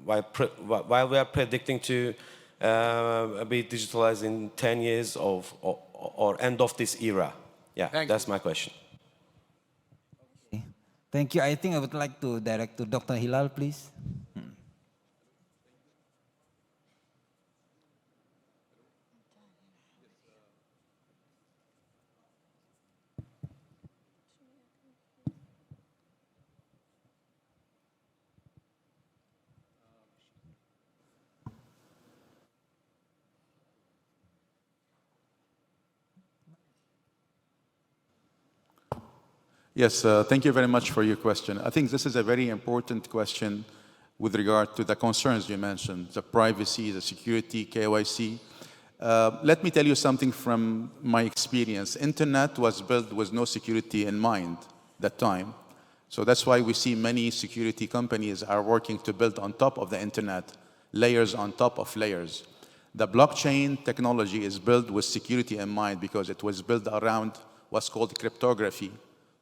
while we are predicting to be digitalized in 10 years or end of this era? Yeah, that's my question. Thank you. I think I would like to direct to Dr. Hilal, please. Yes, thank you very much for your question. I think this is a very important question with regard to the concerns you mentioned, the privacy, the security, KYC. Let me tell you something from my experience. Internet was built with no security in mind that time. So that's why we see many security companies are working to build on top of the internet, layers on top of layers. The blockchain technology is built with security in mind because it was built around what's called cryptography,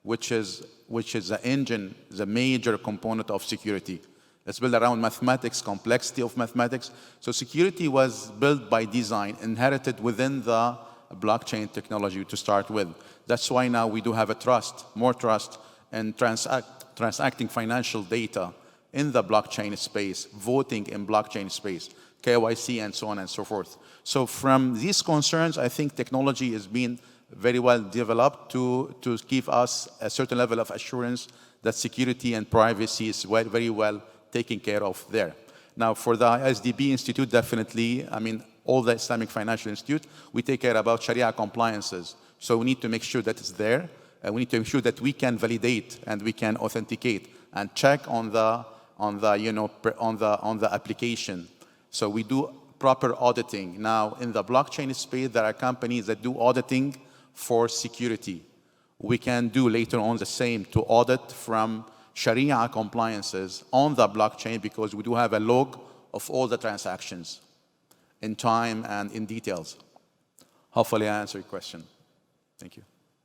which is the engine, the major component of security. It's built around mathematics, complexity of mathematics. So security was built by design, inherited within the blockchain technology to start with. That's why now we do have a trust, more trust in transacting financial data in the blockchain space, voting in blockchain space, KYC and so on and so forth. So from these concerns, I think technology is being very well developed to give us a certain level of assurance that security and privacy is very well taken care of there. Now, for the ISDB Institute, definitely, I mean, all the Islamic Financial Institute, we take care about Sharia compliances. So we need to make sure that it's there. We need to make sure that we can validate and we can authenticate and check on the application. So we do proper auditing. Now, in the blockchain space, there are companies that do auditing for security. We can do later on the same to audit from Sharia compliances on the blockchain because we do have a log of all the transactions in time and in details. Hopefully I answer your question. Thank you.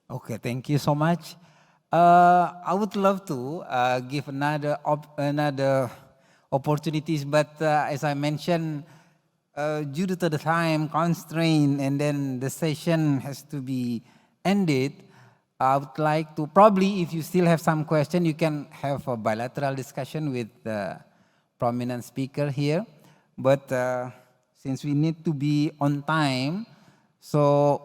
Okay, thank you so much. I would love to give another opportunities, but as I mentioned, due to the time constraint and then the session has to be ended, I would like to probably, if you still have some question, you can have a bilateral discussion with the prominent speaker here. But since we need to be on time, so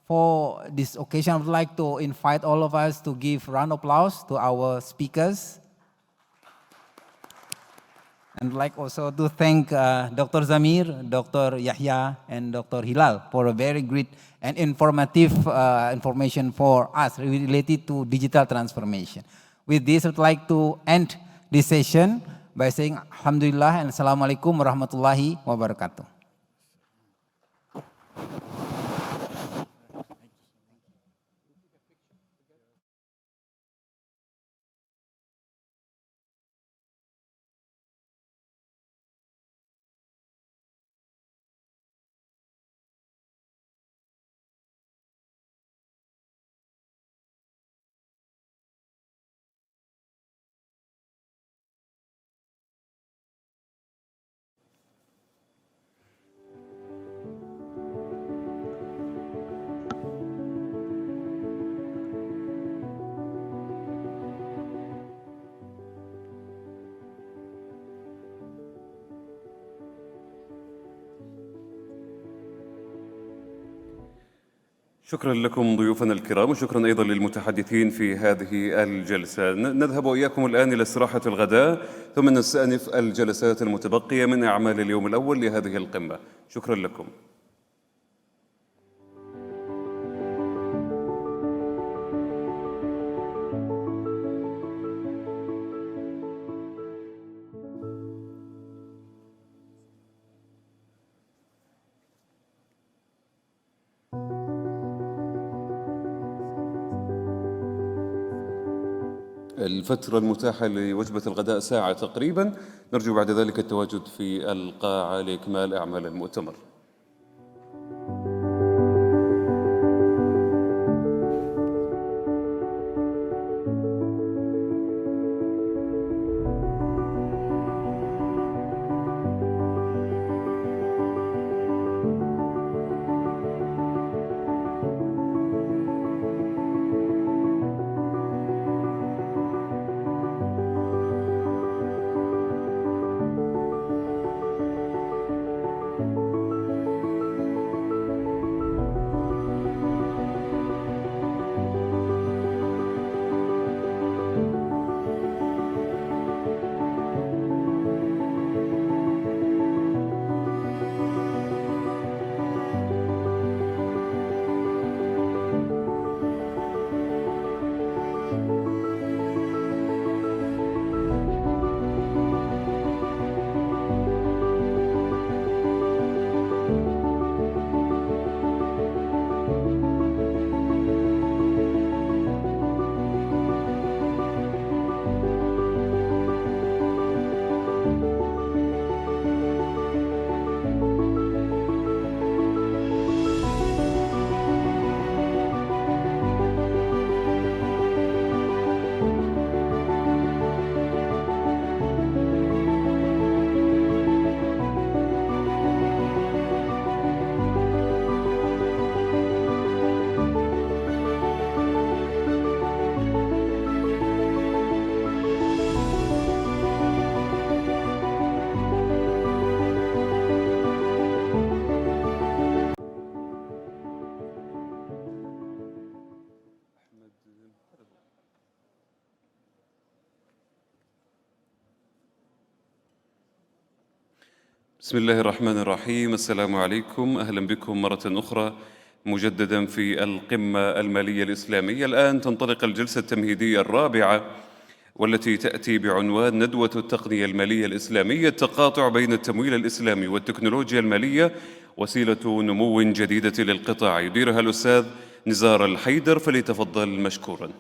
for this occasion, I would like to invite all of us to give round of applause to our speakers. And I'd like also to thank Dr. Zamir, Dr. Yahia, and Dr. Hilal for a very great and informative information for us related to digital transformation. With this, I'd like to end this session by saying Alhamdulillah and Assalamualaikum warahmatullahi wabarakatuh. شكرا لكم ضيوفنا الكرام، وشكرا أيضا للمتحدثين في هذه الجلسة. نذهب وإياكم الآن إلى استراحة الغداء، ثم نستأنف الجلسات المتبقية من أعمال اليوم الأول لهذه القمة. شكرا لكم. الفترة المتاحة لوجبة الغداء ساعة تقريبا. نرجو بعد ذلك التواجد في القاعة لإكمال أعمال المؤتمر. بسم الله الرحمن الرحيم. السلام عليكم، أهلا بكم مرة أخرى مجددا في القمة المالية الإسلامية. الآن تنطلق الجلسة التمهيدية الرابعة والتي تأتي بعنوان ندوة التقنية المالية الإسلامية، التقاطع بين التمويل الإسلامي والتكنولوجيا المالية وسيلة نمو جديدة للقطاع. يديرها الأستاذ نزار الحيدر، فليتفضل مشكورا.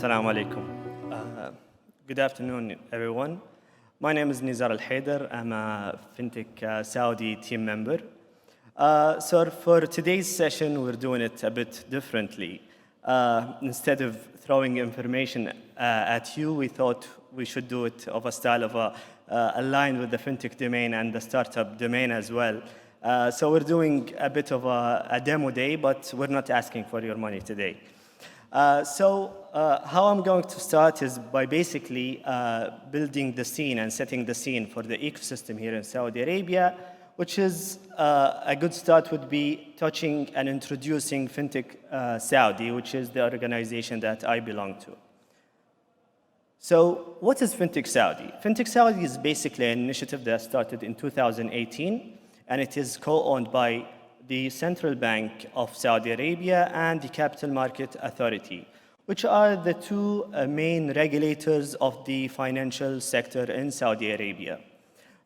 Assalamu alaikum. Good afternoon, everyone. My name is Nizar Al-Haider. I'm a FinTech Saudi team member. So for today's session, we're doing it a bit differently. Instead of throwing information at you, we thought we should do it of a style of aligned with the FinTech domain and the startup domain as well. So we're doing a bit of a demo day, but we're not asking for your money today. How I'm going to start is by basically building the scene and setting the scene for the ecosystem here in Saudi Arabia, which is a good start would be touching and introducing FinTech Saudi, which is the organization that I belong to. So what is FinTech Saudi? FinTech Saudi is basically an initiative that started in 2018, and it is co-owned by the Central Bank of Saudi Arabia and the Capital Market Authority, which are the two main regulators of the financial sector in Saudi Arabia.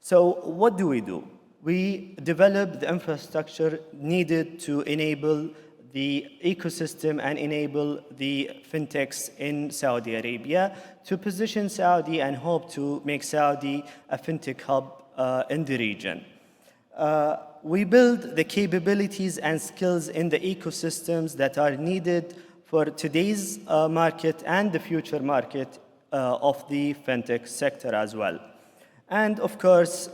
So what do? We develop the infrastructure needed to enable the ecosystem and enable the fintechs in Saudi Arabia to position Saudi and hope to make Saudi a fintech hub in the region. We build the capabilities and skills in the ecosystems that are needed for today's market and the future market of the fintech sector as well. And of course,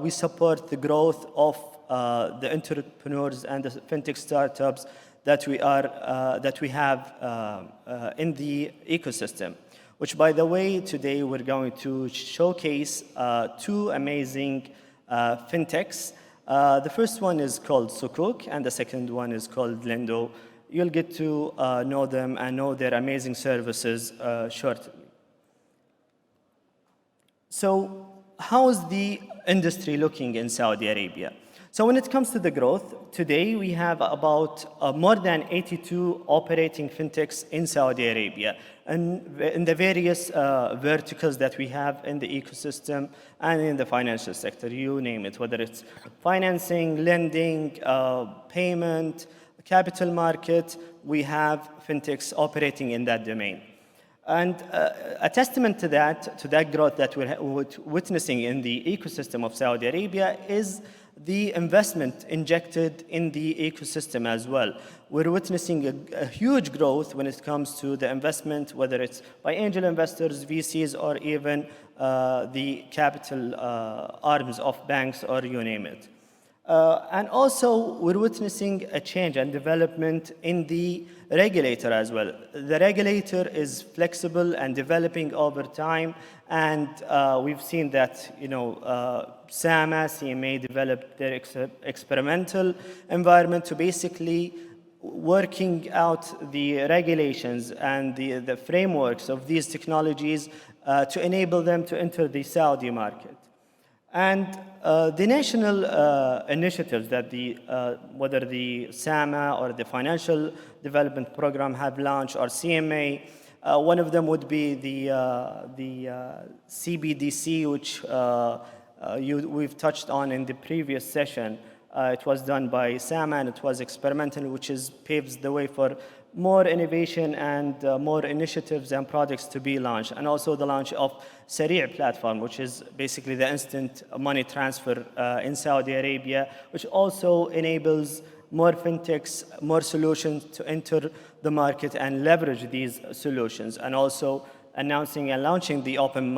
we support the growth of the entrepreneurs and the fintech startups that we have in the ecosystem. which, by the way, today we're going to showcase two amazing fintechs. The first one is called Sukuk, and the second one is called Lendo. You'll get to know them and know their amazing services shortly. So how is the industry looking in Saudi Arabia? So when it comes to the growth, today we have about more than 82 operating fintechs in Saudi Arabia, and in the various verticals that we have in the ecosystem and in the financial sector, you name it, whether it's financing, lending, payment, capital market, we have fintechs operating in that domain. And a testament to that growth that we're witnessing in the ecosystem of Saudi Arabia is the investment injected in the ecosystem as well. We're witnessing a huge growth when it comes to the investment, whether it's by angel investors, VCs, or even the capital arms of banks, or you name it. And also, we're witnessing a change and development in the regulator as well. The regulator is flexible and developing over time, and we've seen that, SAMA, CMA developed their experimental environment to basically working out the regulations and the frameworks of these technologies to enable them to enter the Saudi market. And the national initiatives that whether the SAMA or the Financial Development Program have launched, or CMA, one of them would be the CBDC, which we've touched on in the previous session. It was done by SAMA, and it was experimental, which paves the way for more innovation and more initiatives and products to be launched. And also the launch of Sari' platform, which is basically the instant money transfer in Saudi Arabia, which also enables more fintechs, more solutions to enter the market and leverage these solutions. And also announcing and launching the open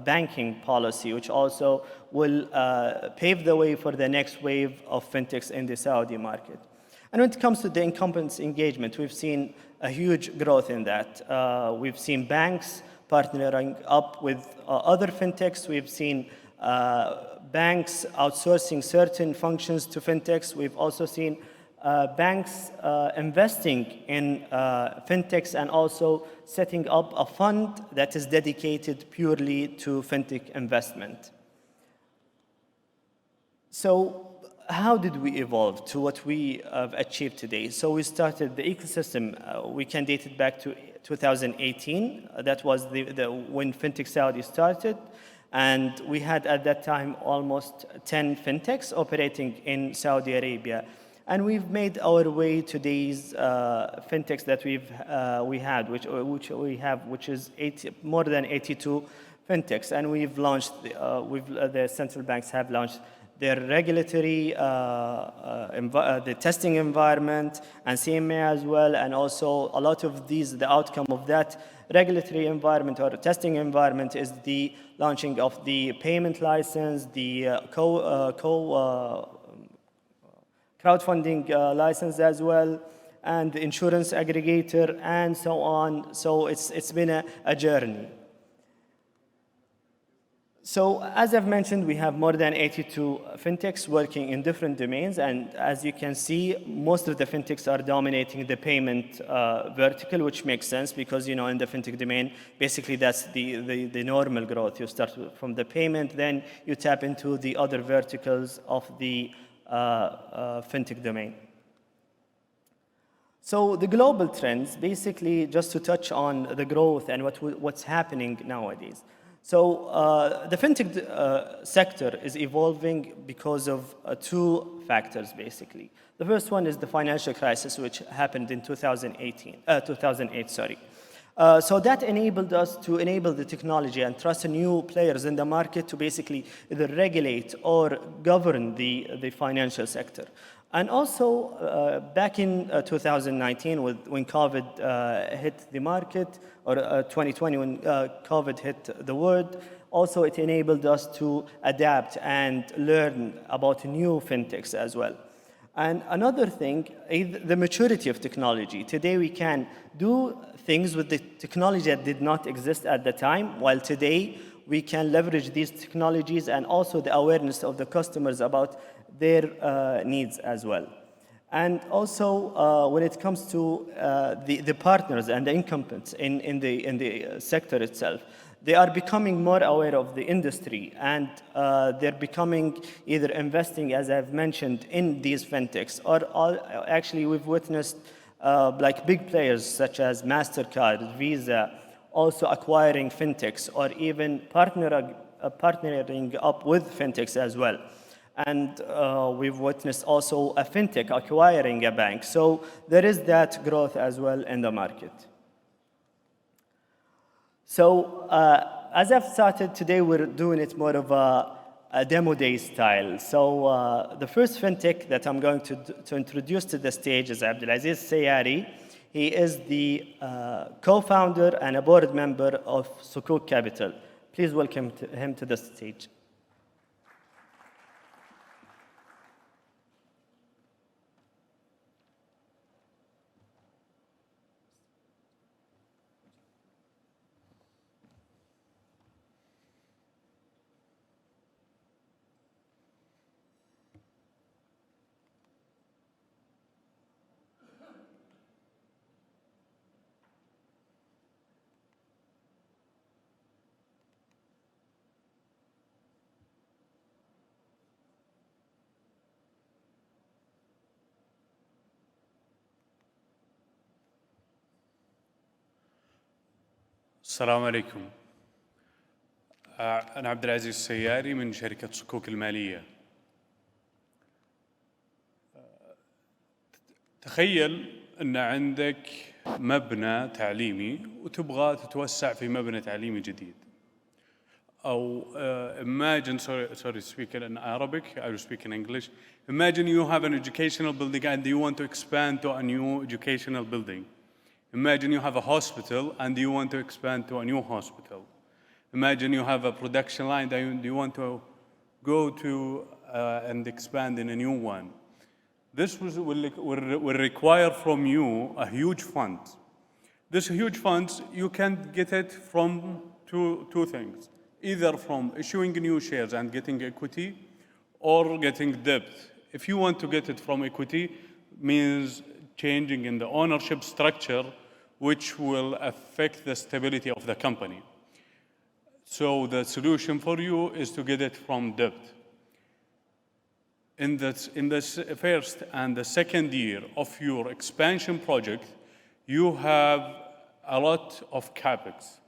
banking policy, which also will pave the way for the next wave of fintechs in the Saudi market. And when it comes to the incumbents engagement, we've seen a huge growth in that. We've seen banks partnering up with other fintechs. We've seen banks outsourcing certain functions to fintechs. We've also seen banks investing in fintechs and also setting up a fund that is dedicated purely to fintech investment. So how did we evolve to what we have achieved today? So we started the ecosystem, we can date it back to 2018. That was when Fintech Saudi started. And we had at that time almost 10 fintechs operating in Saudi Arabia. And we've made our way to these fintechs that which is more than 82 fintechs. And we've launched, the central banks have launched their regulatory, the testing environment, and CMA as well, and also a lot of the outcome of that regulatory environment or testing environment is the launching of the payment license, the crowdfunding license as well, and the insurance aggregator, and so on. So it's been a journey. So as I've mentioned, we have more than 82 fintechs working in different domains, and as you can see, most of the fintechs are dominating the payment vertical, which makes sense because, in the fintech domain, basically that's the normal growth. You start from the payment, then you tap into the other verticals of the fintech domain. So the global trends, basically, just to touch on the growth and what's happening nowadays. So the fintech sector is evolving because of two factors, basically. The first one is the financial crisis, which happened in 2008. So that enabled us to enable the technology and trust new players in the market to basically either regulate or govern the financial sector. And also, back in 2019, when COVID hit the market, or 2020 when COVID hit the world, also it enabled us to adapt and learn about new fintechs as well. And another thing is the maturity of technology. Today we can do things with the technology that did not exist at the time, while today we can leverage these technologies and also the awareness of the customers about their needs as well. And also when it comes to the partners and the incumbents in the sector itself, they are becoming more aware of the industry, and they're becoming either investing, as I've mentioned, in these fintechs, or actually we've witnessed like big players such as MasterCard, Visa, also acquiring fintechs, or even partnering up with fintechs as well. And we've witnessed also a fintech acquiring a bank. So there is that growth as well in the market. So as I've started today, we're doing it more of a demo day style. So the first fintech that I'm going to introduce to the stage is Abdulaziz Sayari. He is the co-founder and a board member of Sukuk Capital. Please welcome him to the stage. السلام عليكم. أنا عبد العزيز السياري من شركة صكوك المالية. تخيل أن عندك مبنى تعليمي وتبغى تتوسع في مبنى تعليمي جديد. أو imagine, sorry, speak in Arabic, I will speak in English. Imagine you have an educational building and you want to expand to a new educational building. Imagine you have a hospital and you want to expand to a new hospital. Imagine you have a production line and you want to go to and expand in a new one. This will require from you a huge fund. This huge funds, you can get it from two things. Either from issuing new shares and getting equity, or getting debt. If you want to get it from equity, means changing in the ownership structure, which will affect the stability of the company. So the solution for you is to get it from debt. In this first and the second year of your expansion project, you have a lot of capex.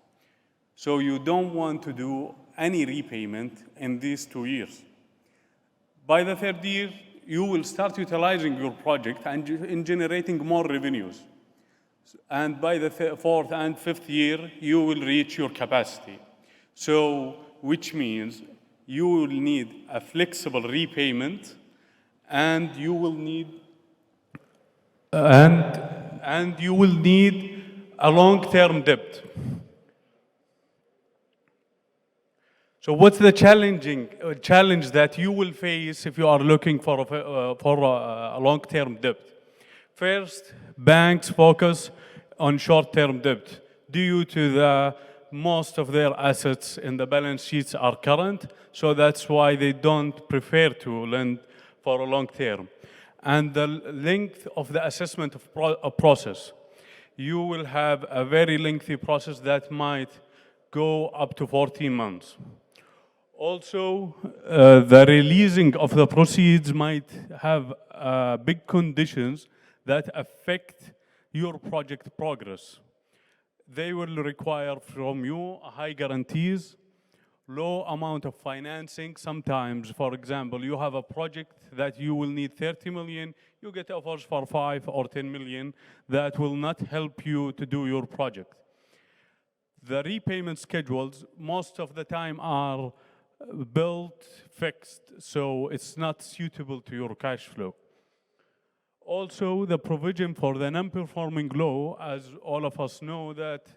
So you don't want to do any repayment in these 2 years. By the third year, you will start utilizing your project and in generating more revenues. And by the fourth and fifth year, you will reach your capacity. So, which means you will need a flexible repayment, and you will need a long-term debt. So what's the challenge that you will face if you are looking for a long-term debt? First, banks focus on short-term debt due to most of their assets in the balance sheets are current, so that's why they don't prefer to lend for a long term. And the length of the assessment of process, you will have a very lengthy process that might go up to 14 months. Also, the releasing of the proceeds might have big conditions that affect your project progress. They will require from you high guarantees, low amount of financing. Sometimes, for example, you have a project that you will need 30 million, you get offers for 5 or 10 million that will not help you to do your project. The repayment schedules most of the time are built fixed, so it's not suitable to your cash flow. Also, the provision for the non-performing loan, as all of us know, that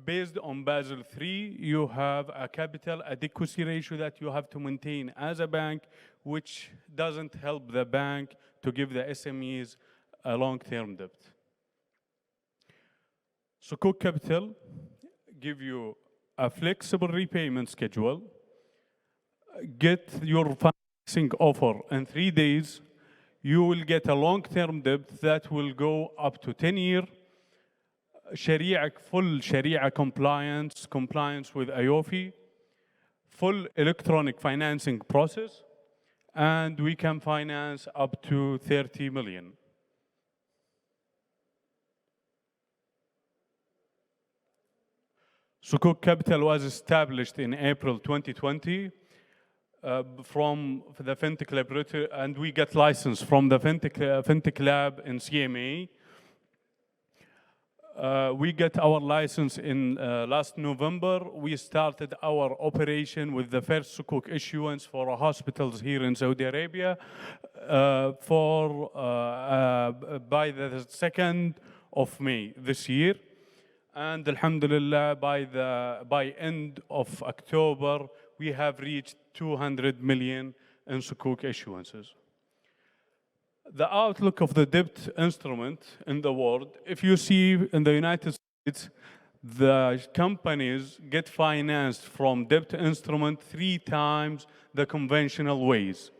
Based on Basel III, you have a capital adequacy ratio that you have to maintain as a bank, which doesn't help the bank to give the SMEs a long-term debt. Sukuk Capital give you a flexible repayment schedule, get your financing offer in 3 days, you will get a long-term debt that will go up to 10 years, full Sharia compliance with IOFI, full electronic financing process, and we can finance up to 30 million. Sukuk Capital was established in April 2020 from the FinTech Laboratory, and we got license from the FinTech Lab in CMA. We got our license in last November. We started our operation with the first Sukuk issuance for hospitals here in Saudi Arabia by the 2nd of May this year. And alhamdulillah, by end of October, we have reached 200 million in Sukuk issuances. The outlook of the debt instrument in the world, if you see in the United States, the companies get financed from debt instrument 3 times the conventional ways.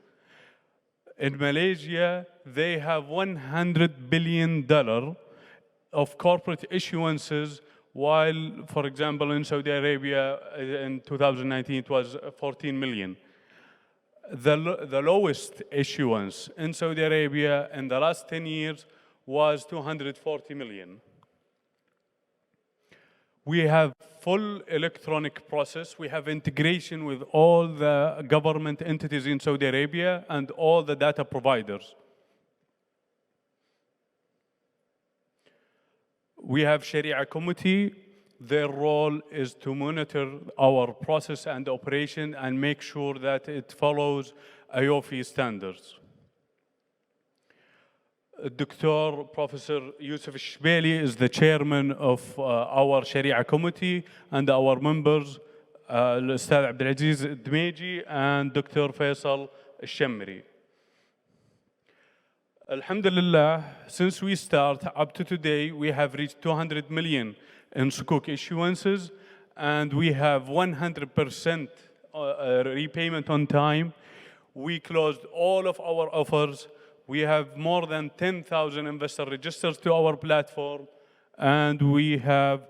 In Malaysia, they have $100 billion of corporate issuances, while, for example, in Saudi Arabia in 2019, it was 14 million. The lowest issuance in Saudi Arabia in the last 10 years was 240 million. We have full electronic process. We have integration with all the government entities in Saudi Arabia and all the data providers. We have Sharia committee. Their role is to monitor our process and operation and make sure that it follows IOFI standards. Dr. Professor Yusuf Shbeli is the chairman of our Sharia committee, and our members, Ustad Abdulaziz Dmeji and Dr. Faisal Shamri. Alhamdulillah, since we start up to today, we have reached 200 million in Sukuk issuances, and we have 100% repayment on time. We closed all of our offers. We have more than 10,000 investor registers to our platform, and we have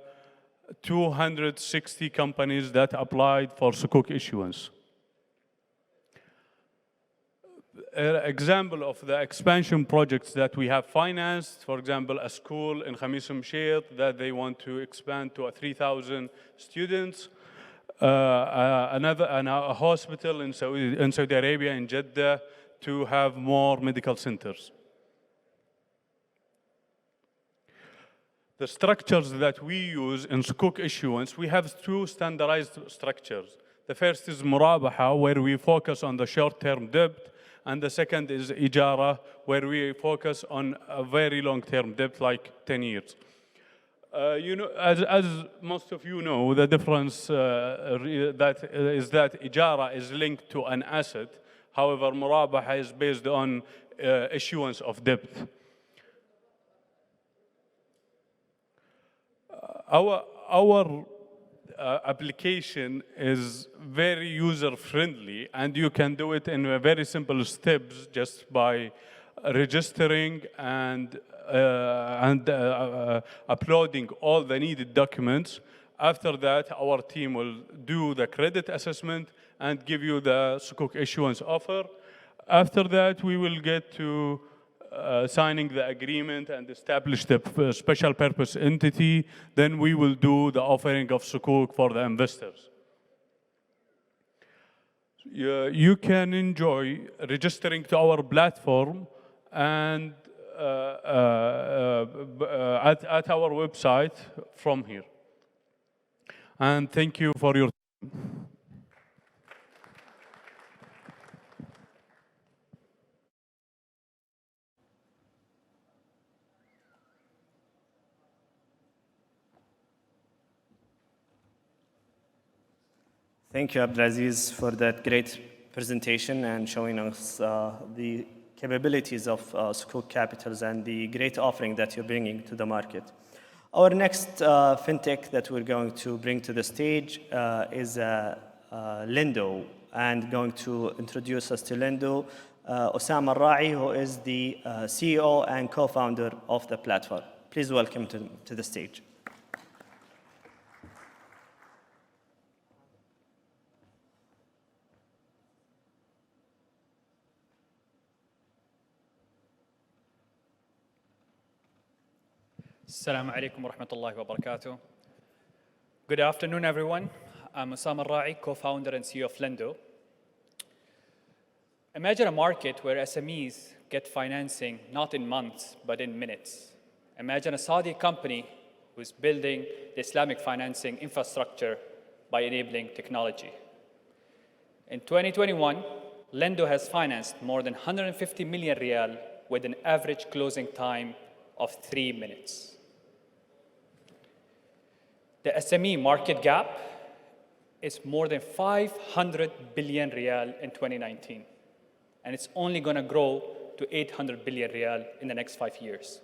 260 companies that applied for Sukuk issuance. An example of the expansion projects that we have financed, for example, a school in Khamis Msheed that they want to expand to 3,000 students, a hospital in Saudi Arabia, in Jeddah, to have more medical centers. The structures that we use in Sukuk issuance, we have 2 standardized structures. The first is Murabaha, where we focus on the short-term debt, and the second is Ijara, where we focus on a very long-term debt, like 10 years. You know, as most of you know, the difference is that Ijara is linked to an asset. However, Murabaha is based on issuance of debt. Our application is very user-friendly, and you can do it in very simple steps just by registering and uploading all the needed documents. After that, our team will do the credit assessment and give you the Sukuk issuance offer. After that, we will get to signing the agreement and establish the special purpose entity. Then we will do the offering of Sukuk for the investors. You can enjoy registering to our platform and at our website from here. And thank you for your time. Thank you, Abdulaziz, for that great presentation and showing us the capabilities of Sukuk Capitals and the great offering that you're bringing to the market. Our next fintech that we're going to bring to the stage is Lendo, and going to introduce us to Lendo, Osama Al-Ra'i, who is the CEO and co-founder of the platform. Please welcome to the stage. Assalamu alaikum wa rahmatullahi wa barakatuh. Good afternoon, everyone. I'm Osama Al-Ra'i, co-founder and CEO of Lendo. Imagine a market where SMEs get financing not in months, but in minutes. Imagine a Saudi company who's building the Islamic financing infrastructure by enabling technology. In 2021, Lendo has financed more than 150 million riyal with an average closing time of 3 minutes. The SME market gap is more than 500 billion riyal in 2019. And it's only going to grow to 800 billion riyal in the next 5 years.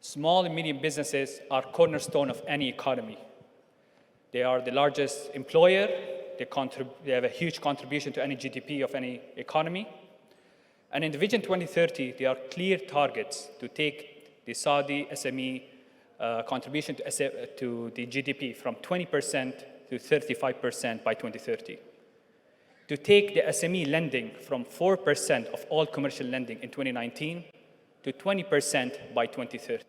Small and medium businesses are cornerstone of any economy. They are the largest employer. They have a huge contribution to any GDP of any economy. And in the Vision 2030, there are clear targets to take the Saudi SME contribution to the GDP from 20% to 35% by 2030. To take the SME lending from 4% of all commercial lending in 2019 to 20% by 2030.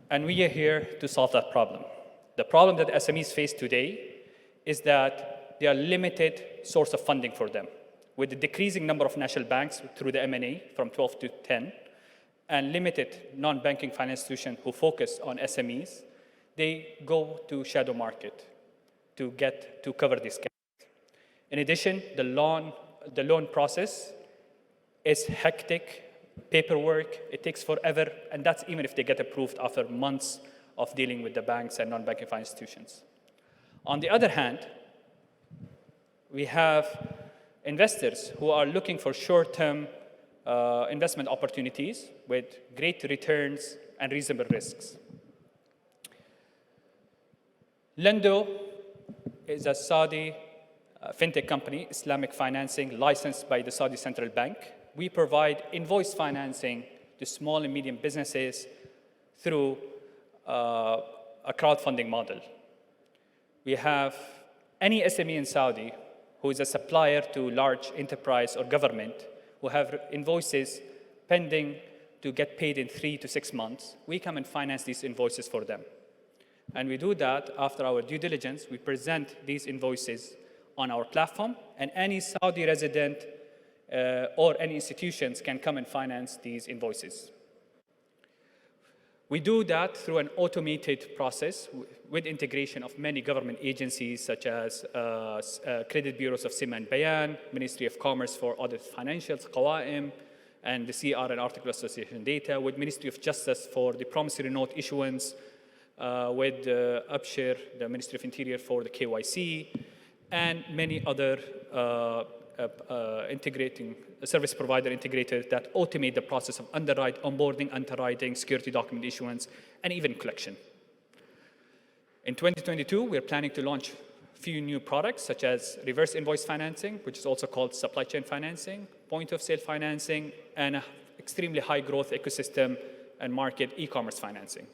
And we are here to solve that problem. The problem that SMEs face today is that there are limited source of funding for them. With the decreasing number of national banks through the M&A from 12 to 10, and limited non-banking finance institutions who focus on SMEs, they go to shadow market to cover this gap. In addition, the loan process is hectic, paperwork, it takes forever, and that's even if they get approved after months of dealing with the banks and non-banking finance institutions. On the other hand, we have investors who are looking for short-term investment opportunities with great returns and reasonable risks. Lendo is a Saudi fintech company, Islamic financing, licensed by the Saudi Central Bank. We provide invoice financing to small and medium businesses through a crowdfunding model. We have any SME in Saudi who is a supplier to large enterprise or government who have invoices pending to get paid in 3 to 6 months. We come and finance these invoices for them. And we do that after our due diligence. We present these invoices on our platform, and any Saudi resident or any institutions can come and finance these invoices. We do that through an automated process with integration of many government agencies such as credit bureaus of SIMA and Bayan, Ministry of Commerce for Audit Financials, Qawa'im, and the CR and Article Association data, with Ministry of Justice for the promissory note issuance, with Upshare, the Ministry of Interior for the KYC, and many other integrating service provider integrators that automate the process of onboarding, underwriting, security document issuance, and even collection. In 2022, we're planning to launch a few new products, such as reverse invoice financing, which is also called supply chain financing, point of sale financing, and an extremely high growth ecosystem and market e-commerce financing.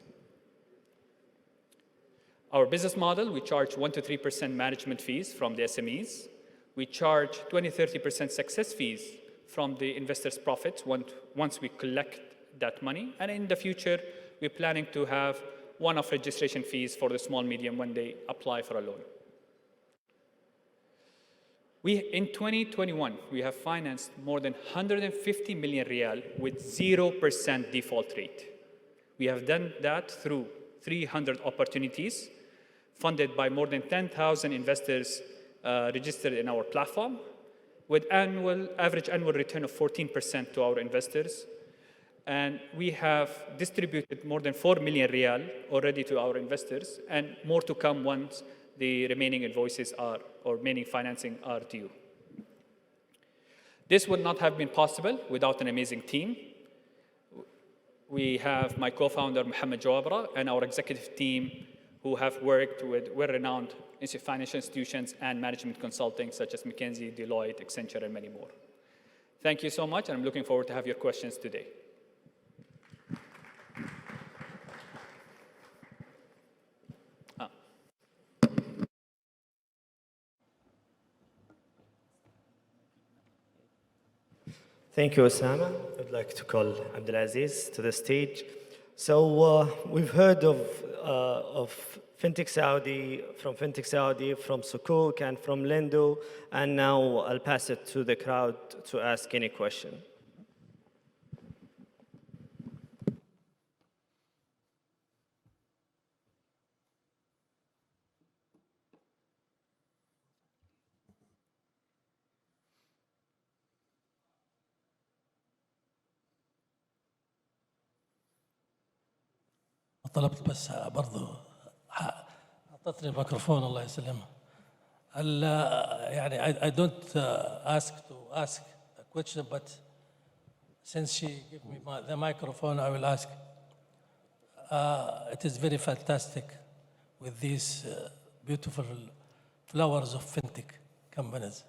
Our business model, we charge 1 to 3% management fees from the SMEs. We charge 20-30% success fees from the investors' profits once we collect that money. And in the future, we're planning to have one-off registration fees for the small medium when they apply for a loan. In 2021, we have financed more than 150 million riyal with 0% default rate. We have done that through 300 opportunities funded by more than 10,000 investors registered in our platform, with average annual return of 14% to our investors. And we have distributed more than 4 million riyal already to our investors, and more to come once the remaining invoices are, or remaining financing are due. This would not have been possible without an amazing team. We have my co-founder, Mohammed Jawabra, and our executive team who have worked with well-renowned financial institutions and management consulting such as McKinsey, Deloitte, Accenture, and many more. Thank you so much, and I'm looking forward to have your questions today. Thank you, Osama. I'd like to call Abdulaziz to the stage. So we've heard of Fintech Saudi, from Sukuk, and from Lendo, and now I'll pass it to the crowd to ask any question. طلبت بس برضو أعطتني الميكروفون الله يسلمها. يعني I don't ask to ask a question, but since she gave me the microphone, I will ask. It is very fantastic with these beautiful flowers of fintech companies.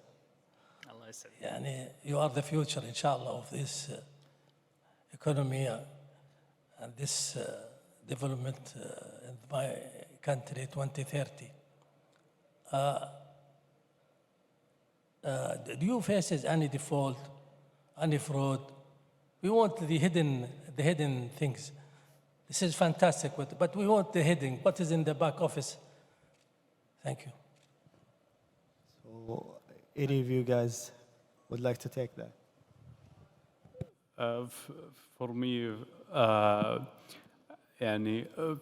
Allah يسلمك. يعني you are the future, inshallah, of this economy and this development in my country 2030. Do you face any default, any fraud? We want the hidden things. This is fantastic, but we want the hidden. What is in the back office? Thank you. So, any of you guys would like to take that? For me,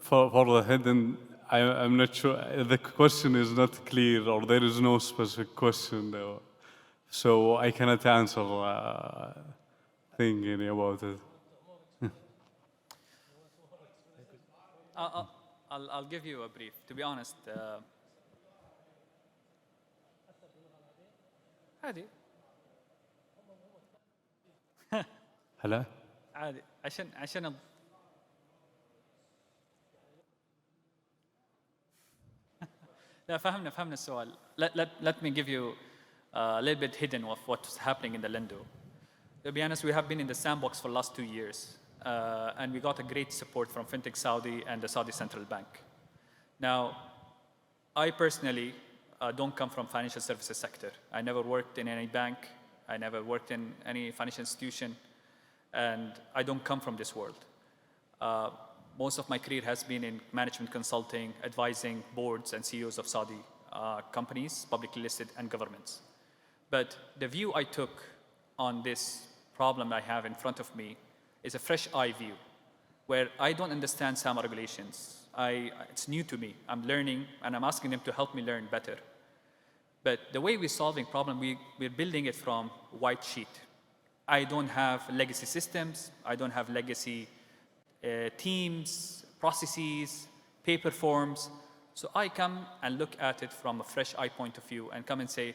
for the hidden, I'm not sure. The question is not clear, or there is no specific question, so I cannot answer thinking about it. I'll give you a brief. To be honest, عادي. هلا؟ عادي عشان لا فهمنا السؤال. Let me give you a little bit hidden of what's happening in the Lendo. To be honest, we have been in the sandbox for the last 2 years, and we got a great support from Fintech Saudi and the Saudi Central Bank. Now, I personally don't come from financial services sector. I never worked in any bank. I never worked in any financial institution, and I don't come from this world. Most of my career has been in management consulting, advising boards and CEOs of Saudi companies, publicly listed, and governments. But the view I took on this problem I have in front of me is a fresh eye view, where I don't understand SAMA regulations. It's new to me. I'm learning, and I'm asking them to help me learn better. But the way we're solving problem, we're building it from white sheet. I don't have legacy systems. I don't have legacy teams, processes, paper forms. So I come and look at it from a fresh eye point of view and come and say,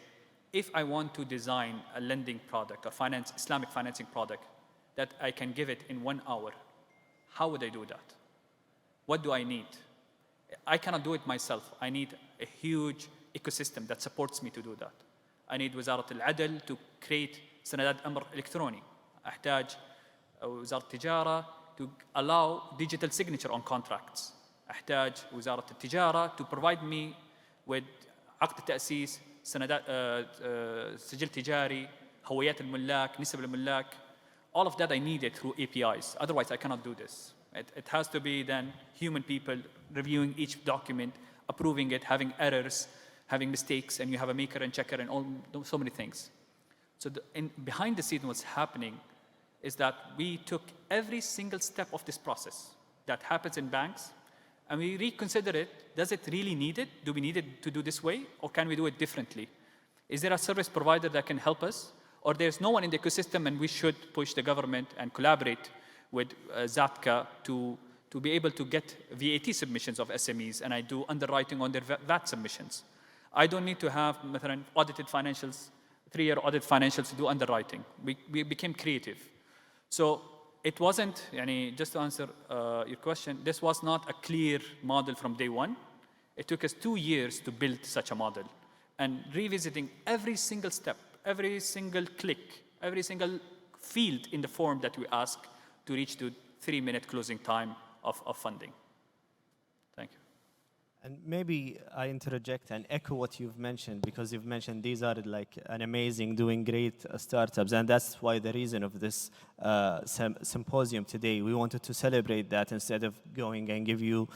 if I want to design a lending product or Islamic financing product that I can give it in 1 hour, how would I do that? What do I need? I cannot do it myself. I need a huge ecosystem that supports me to do that. I need وزارة العدل to create سندات أمر إلكتروني. أحتاج وزارة التجارة to allow digital signature on contracts. أحتاج وزارة التجارة to provide me with عقد تأسيس سندات سجل تجاري هويات الملاك نسب الملاك. All of that I need it through APIs. Otherwise I cannot do this. It has to be then human people reviewing each document, approving it, having errors, having mistakes, and you have a maker and checker and so many things. So behind the scenes what's happening is that we took every single step of this process that happens in banks and we reconsider it. Does it really need it? Do we need it to do this way, or can we do it differently? Is there a service provider that can help us, or there's no one in the ecosystem and we should push the government and collaborate with Zatka to to be able to get VAT submissions of SMEs, and I do underwriting on their VAT submissions. I don't need to have audited financials, 3-year audit financials to do underwriting. We became creative. So it wasn't, just to answer your question, this was not a clear model from day one. It took us 2 years to build such a model, and revisiting every single step, every single click, every single field in the form that we ask to reach to 3-minute closing time of funding. Thank you. And maybe I interject and echo what you've mentioned, because you've mentioned these are like an amazing, doing great startups, and that's why the reason of this symposium today. We wanted to celebrate that instead of going and give you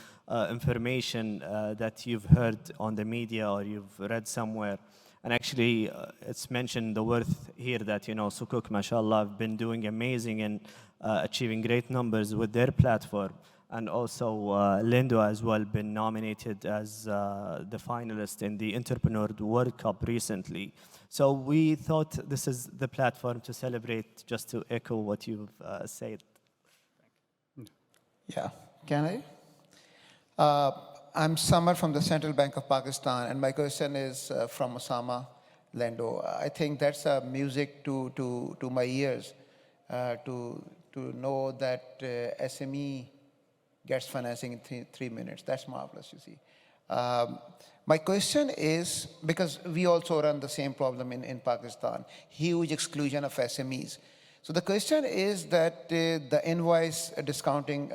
information that you've heard on the media or you've read somewhere. And actually, it's mentioned the worth here that, Sukuk, mashallah, have been doing amazing and achieving great numbers with their platform. And also, Lindo as well been nominated as the finalist in the Entrepreneur World Cup recently. So we thought this is the platform to celebrate, just to echo what you've said. Yeah, can I? I'm Zamir from the Central Bank of Pakistan, and my question is from Osama Lendo. I think that's music to my ears to know that SME gets financing in 3 minutes. That's marvelous, you see. My question is, because we also run the same problem in Pakistan, huge exclusion of SMEs. So the question is that the invoice discounting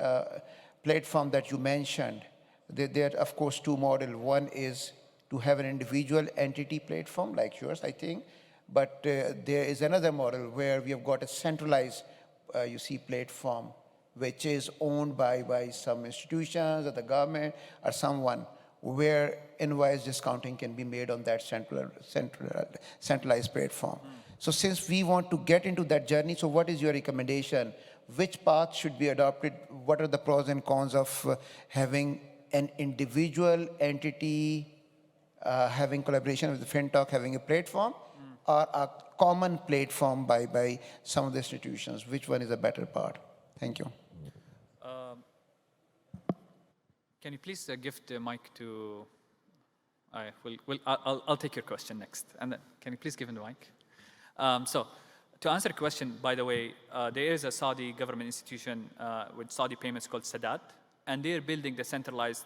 platform that you mentioned, there are, of course, 2 models. One is to have an individual entity platform like yours, I think. But there is another model where we have got a centralized, platform, which is owned by some institutions or the government or someone, where invoice discounting can be made on that centralized platform. So since we want to get into that journey, so what is your recommendation? Which path should be adopted? What are the pros and cons of having an individual entity, having collaboration with the FinTech, having a platform, or a common platform by some of the institutions? Which one is a better part? Thank you. Can you please give the mic to... I'll take your question next. And then, can you please give him the mic? So, to answer the question, by the way, there is a Saudi government institution with Saudi payments called Sadat, and they're building the centralized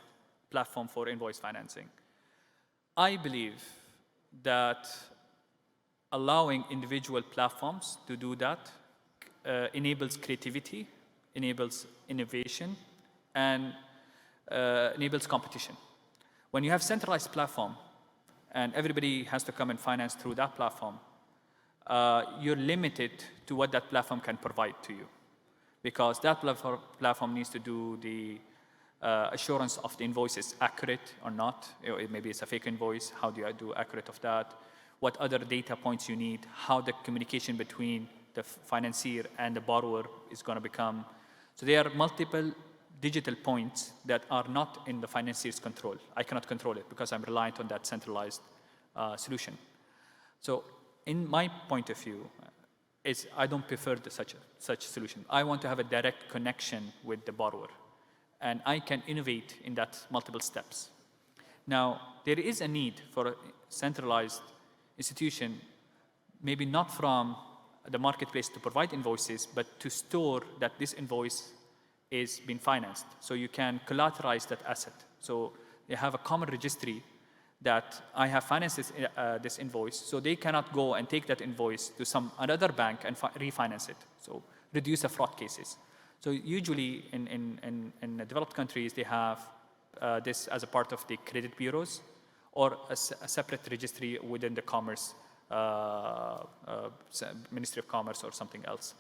platform for invoice financing. I believe that allowing individual platforms to do that enables creativity, enables innovation, and enables competition. When you have centralized platform and everybody has to come and finance through that platform, you're limited to what that platform can provide to you, because that platform needs to do the assurance of the invoice is accurate or not. Maybe it's a fake invoice. How do I do accurate of that? What other data points you need? How the communication between the financier and the borrower is going to become. So there are multiple digital points that are not in the financier's control. I cannot control it because I'm reliant on that centralized solution. So in my point of view, I don't prefer such solution. I want to have a direct connection with the borrower, and I can innovate in that multiple steps. Now, there is a need for a centralized institution, maybe not from the marketplace to provide invoices, but to store that this invoice is being financed. So you can collateralize that asset. So you have a common registry that I have financed this invoice, so they cannot go and take that invoice to another bank and refinance it. So reduce the fraud cases. So usually in developed countries, they have this as a part of the credit bureaus or a separate registry within the commerce, Ministry of Commerce or something else.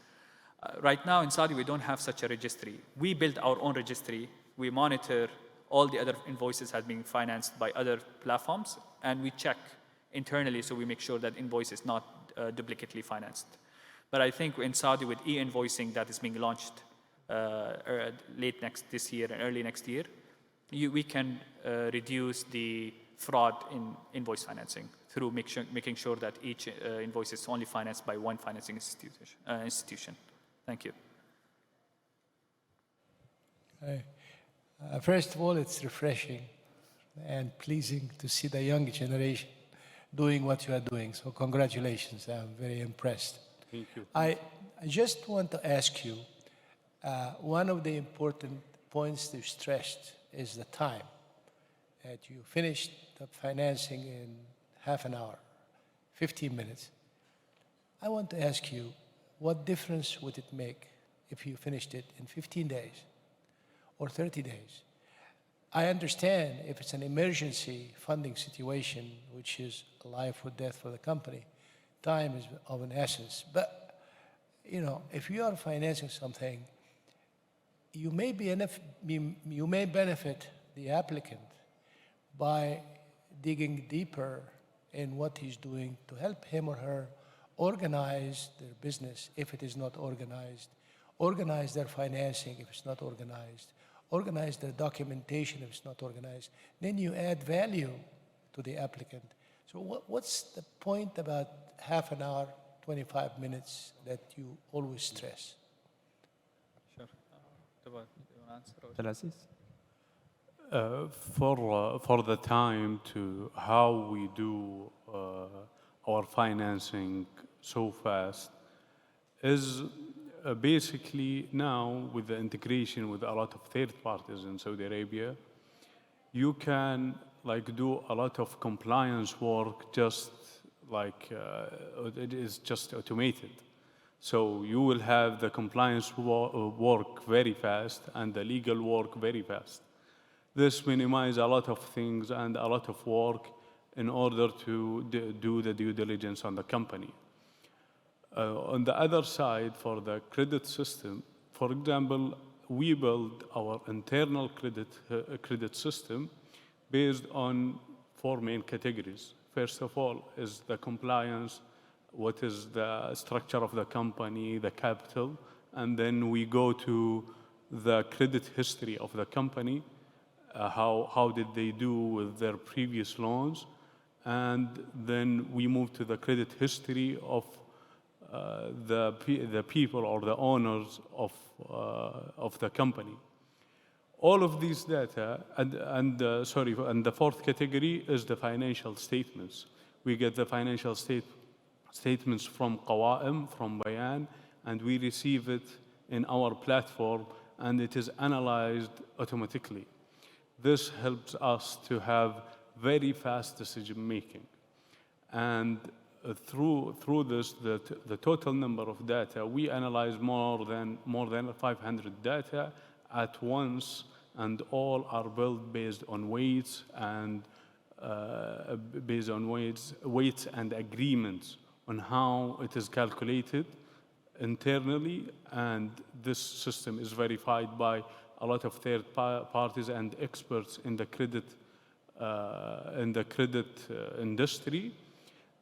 Right now in Saudi, we don't have such a registry. We build our own registry. We monitor all the other invoices have been financed by other platforms, and we check internally so we make sure that invoice is not duplicately financed. But I think in Saudi with e-invoicing that is being launched late this year and early next year, we can reduce the fraud in invoice financing through making sure that each invoice is only financed by one financing institution. Thank you. First of all, it's refreshing and pleasing to see the young generation doing what you are doing. So congratulations, I'm very impressed. Thank you. I just want to ask you, one of the important points you stressed is the time. That you finished the financing in half an hour, 15 minutes. I want to ask you, what difference would it make if you finished it in 15 days or 30 days? I understand if it's an emergency funding situation, which is a life or death for the company, time is of an essence. But, you know, if you are financing something, you may benefit the applicant by digging deeper in what he's doing to help him or her organize their business if it is not organize their financing if it's not organize their documentation if it's not organized. Then you add value to the applicant. So what's the point about half an hour, 25 minutes that you always stress? Sure. Do you want to answer? For the time to how we do our financing so fast is basically now with the integration with a lot of third parties in Saudi Arabia, you can like do a lot of compliance work just like it is just automated. So you will have the compliance work very fast and the legal work very fast. This minimizes a lot of things and a lot of work in order to do the due diligence on the company. On the other side, for the credit system, for example, we build our internal credit system based on 4 main categories. First of all is the compliance, what is the structure of the company, the capital, and then we go to the credit history of the company, how did they do with their previous loans, and then we move to the credit history of the people or the owners of the company. All of these data, and the fourth category is the financial statements. We get the financial statements from Qawa'im, from Bayan, and we receive it in our platform, and it is analyzed automatically. This helps us to have very fast decision making. And through this, the total number of data, we analyze more than 500 data at once, and all are built based on weights and weights and agreements on how it is calculated internally, and this system is verified by a lot of third parties and experts in the credit industry.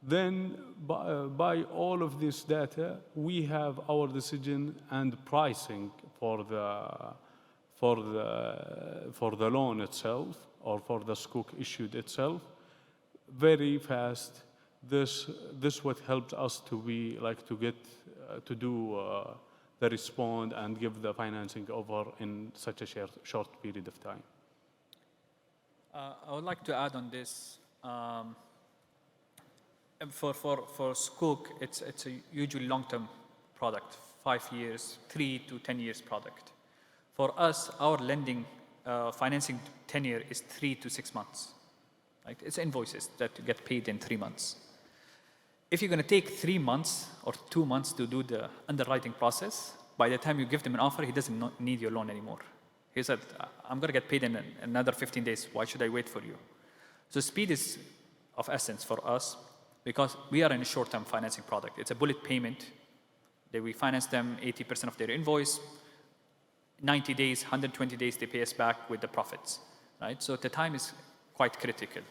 Then by all of this data, we have our decision and pricing for the loan itself or for the sukuk issued itself very fast. This what helped us to be like to get to do the respond and give the financing over in such a short period of time. I would like to add on this. For sukuk, it's a usually long-term product, 5 years, 3 to 10 years product. For us, our lending financing tenure is 3 to 6 months. Like it's invoices that get paid in 3 months. If you're going to take 3 months or 2 months to do the underwriting process, by the time you give them an offer, he doesn't need your loan anymore. He said, I'm going to get paid in another 15 days. Why should I wait for you? So speed is of essence for us because we are in a short-term financing product. It's a bullet payment. We finance them 80% of their invoice. 90 days, 120 days, they pay us back with the profits, right? So the time is quite critical.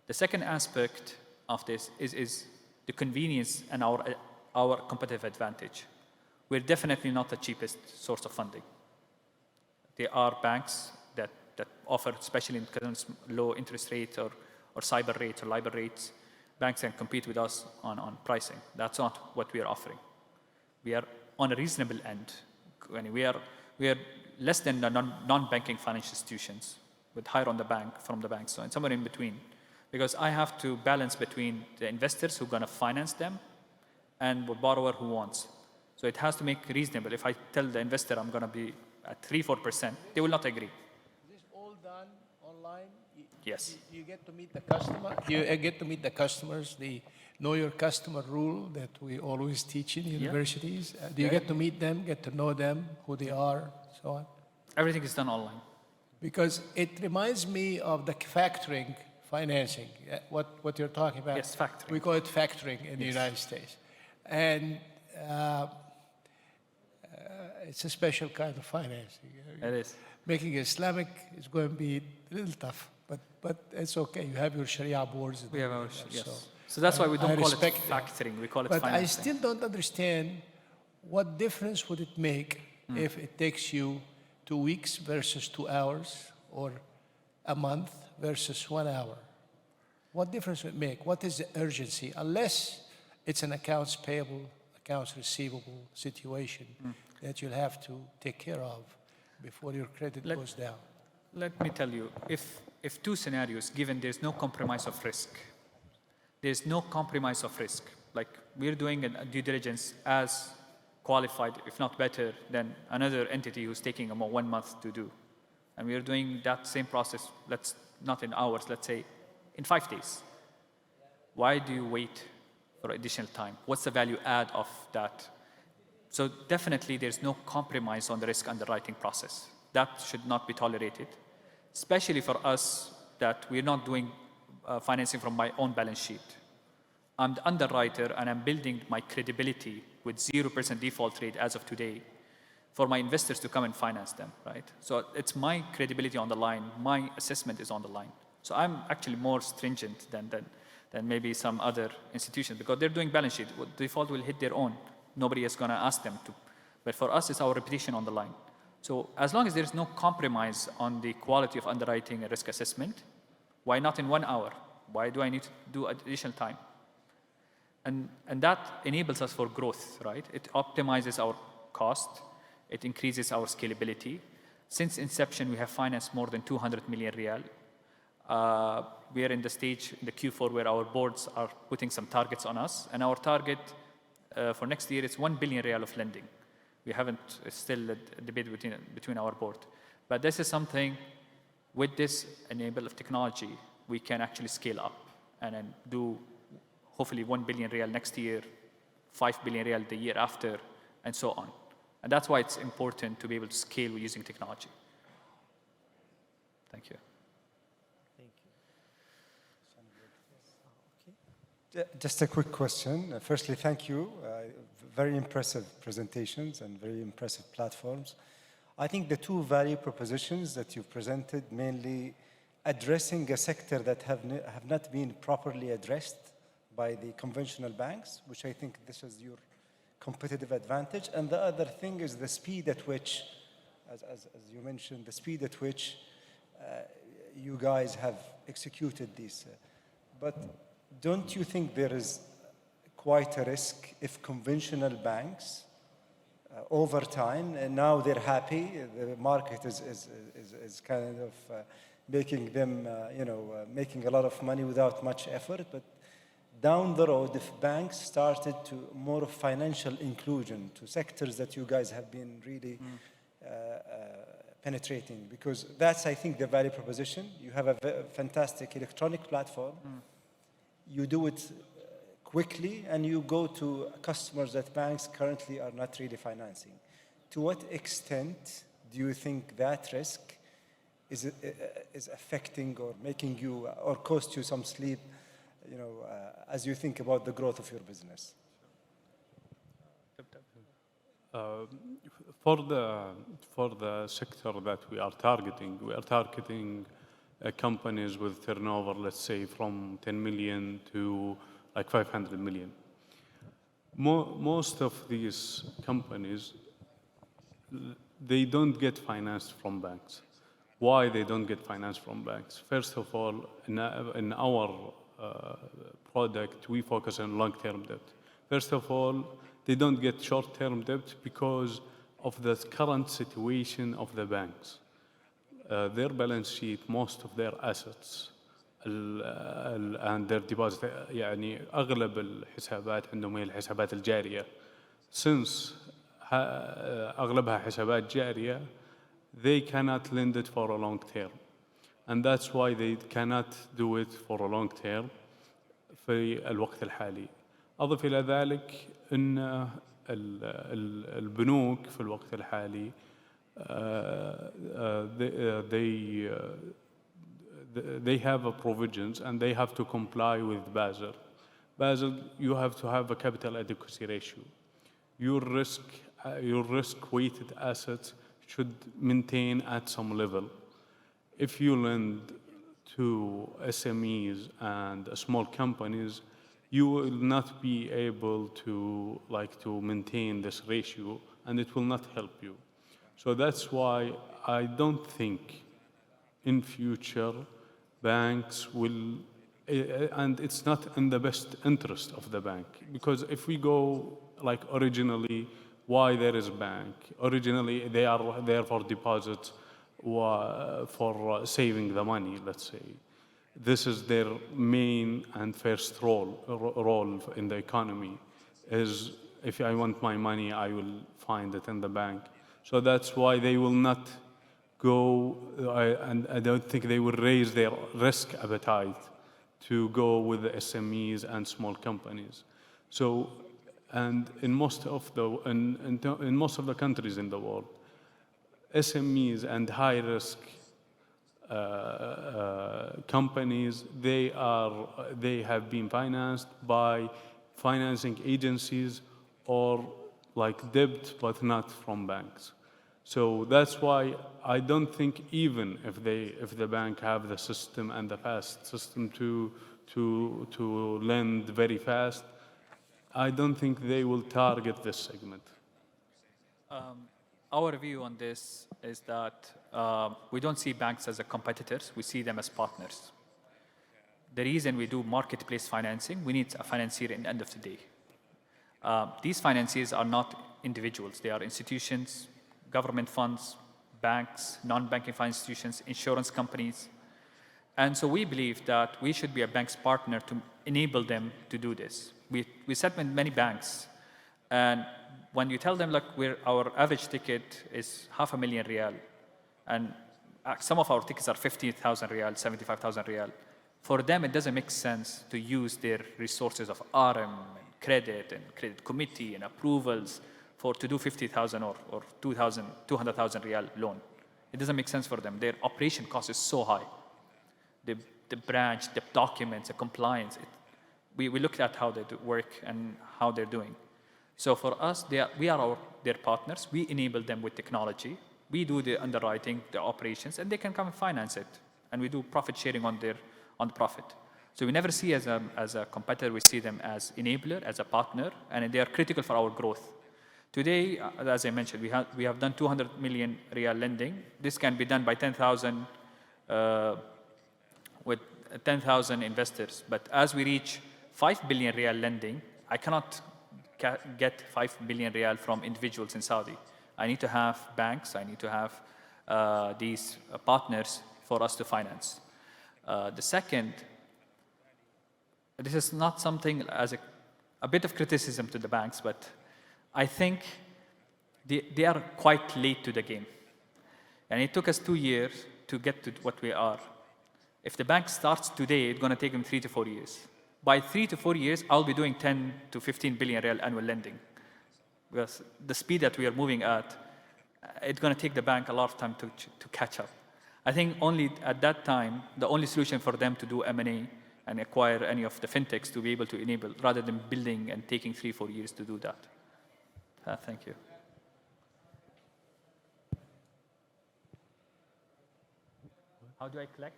The second aspect of this is the convenience and our competitive advantage. We're definitely not the cheapest source of funding. There are banks that offer, especially in low interest rates or cyber rates or LIBOR rates, banks can compete with us on pricing. That's not what we are offering. We are on a reasonable end. We are we are less than the non-banking financial institutions, with higher on the bank from the banks, so somewhere in between. Because I have to balance between the investors who are going to finance them and the borrower who wants. So it has to make reasonable. If I tell the investor I'm going to be at 3-4%, they will not agree. Is this all done online? Yes. You get to meet the customer. You get to meet the customers. The know your customer rule that we always teach in universities. Do you get to meet them, get to know them, who they are, so on? Everything is done online. Because it reminds me of the factoring financing, what you're talking about. Yes, factoring. We call it factoring in the United States. And it's a special kind of financing. It is. Making Islamic is going to be a little tough, but it's okay. You have your Sharia boards. We have our, yes. So that's why we don't call it factoring, we call it financing. But I still don't understand what difference would it make if it takes you 2 weeks versus 2 hours, or a month versus 1 hour. What difference would it make? What is the urgency? Unless it's an accounts payable, accounts receivable situation that you'll have to take care of before your credit goes down. Let me tell you, if two scenarios, given there's no compromise of risk, there's no compromise of risk, like we're doing a due diligence as qualified, if not better, than another entity who's taking about 1 month to do. And we're doing that same process, let's not in hours, let's say in 5 days. Why do you wait for additional time? What's the value add of that? So definitely there's no compromise on the risk underwriting process. That should not be tolerated, especially for us that we're not doing financing from my own balance sheet. I'm the underwriter and I'm building my credibility with 0% default rate as of today for my investors to come and finance them, right? So it's my credibility on the line, my assessment is on the line. So I'm actually more stringent than maybe some other institutions because they're doing balance sheet. Default will hit their own. Nobody is gonna ask them to. But for us, it's our reputation on the line. So as long as there's no compromise on the quality of underwriting and risk assessment, why not in 1 hour? Why do I need to do additional time? And that enables us for growth, right? It optimizes our cost. It increases our scalability. Since inception, we have financed more than 200 million riyal. We are in the stage in the Q4 where our boards are putting some targets on us. And our target for next year is 1 billion riyal of lending. We haven't, it's still a debate between our board. But this is something, with this enable of technology, we can actually scale up and then do hopefully 1 billion riyal next year, 5 billion riyal the year after, and so on. And that's why it's important to be able to scale using technology. Thank you. Just a quick question. Firstly, thank you. Very impressive presentations and very impressive platforms. I think the two value propositions that you've presented, mainly addressing a sector that have not been properly addressed by the conventional banks, which I think this is your competitive advantage. And the other thing is the speed at which, as you mentioned, the speed at which you guys have executed these. But don't you think there is quite a risk if conventional banks, over time, and now they're happy, the market is kind of making them, making a lot of money without much effort, but down the road, if banks started to more of financial inclusion to sectors that you guys have been really penetrating, because that's, I think, the value proposition. You have a fantastic electronic platform. You do it quickly, and you go to customers that banks currently are not really financing. To what extent do you think that risk is affecting or making you, or cost you some sleep, as you think about the growth of your business? For the sector that we are targeting companies with turnover, let's say, from 10 million to like 500 million. Most of these companies, they don't get financed from banks. Why they don't get financed from banks? First of all, in our product, we focus on long-term debt. First of all, they don't get short-term debt because of the current situation of the banks. Their balance sheet, most of their assets and their deposit, يعني أغلب الحسابات عندهم هي الحسابات الجارية. Since أغلبها حسابات جارية, they cannot lend it for a long term. And that's why they cannot do it for a long term في الوقت الحالي. أضف إلى ذلك أن البنوك في الوقت الحالي they have a provisions and they have to comply with Basel. Basel, you have to have a capital adequacy ratio. Your risk-weighted assets should maintain at some level. If you lend to SMEs and small companies, you will not be able to maintain this ratio, and it will not help you. So that's why I don't think in future banks will, and it's not in the best interest of the bank, because if we go originally, why there is a bank? Originally, they are there for deposits, for saving the money, let's say. This is their main and first role in the economy, is if I want my money, I will find it in the bank. So that's why they will not go, and I don't think they will raise their risk appetite to go with the SMEs and small companies. So, and in most of the countries in the world, SMEs and high risk companies, they have been financed by financing agencies or debt, but not from banks. So that's why I don't think even if the bank have the system and the fast system to lend very fast, I don't think they will target this segment. Our view on this is that we don't see banks as competitors, we see them as partners. The reason we do marketplace financing, we need a financier at the end of the day. These financiers are not individuals, they are institutions, government funds, banks, non-banking financial institutions, insurance companies. And so we believe that we should be a bank's partner to enable them to do this. We sat with many banks, and when you tell them, look, our average ticket is $500,000 Riyal, and some of our tickets are 50,000 Riyal, 75,000 Riyal. For them, it doesn't make sense to use their resources of RM and credit committee and approvals to do 50,000 or 200,000 Riyal loan. It doesn't make sense for them. Their operation cost is so high. The branch, the documents, the compliance. We looked at how they work and how they're doing. So for us, we are their partners. We enable them with technology. We do the underwriting, the operations, and they can come and finance it. And we do profit sharing on the profit. So we never see as a competitor. We see them as enabler, as a partner, and they are critical for our growth. Today, as I mentioned, we have done 200 million Riyal lending. This can be done by 10,000 with 10,000 investors. But as we reach 5 billion Riyal lending, I cannot get 5 billion Riyal from individuals in Saudi. I need to have banks, I need to have these partners for us to finance. The second, this is not something as a bit of criticism to the banks, but I think they are quite late to the game. And it took us 2 years to get to what we are. If the bank starts today, it's going to take them 3 to 4 years. By 3 to 4 years, I'll be doing 10 to 15 billion Riyal annual lending. Because the speed that we are moving at, it's going to take the bank a lot of time to catch up. I think only at that time, the only solution for them to do M&A and acquire any of the fintechs to be able to enable, rather than building and taking 3 or 4 years to do that. Thank you. How do I collect?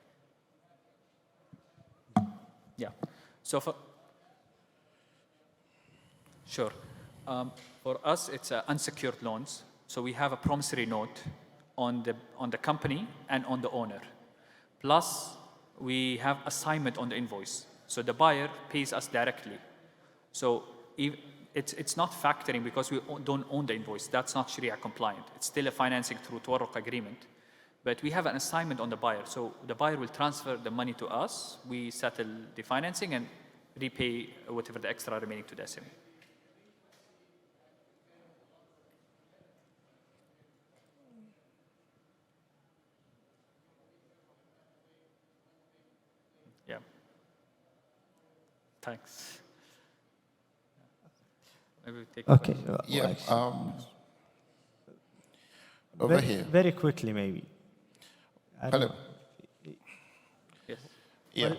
Yeah. So sure. For us, it's unsecured loans. So we have a promissory note on the company and on the owner. Plus, we have assignment on the invoice. So the buyer pays us directly. So it's not factoring because we don't own the invoice. That's not Sharia compliant. It's still a financing through Tawarruq agreement. But we have an assignment on the buyer. So the buyer will transfer the money to us. We settle the financing and repay whatever the extra remaining to the SME. Yeah. Thanks. Maybe we take Okay. Yeah. Over very, here. Very quickly, maybe. Hello. Yes. Yeah.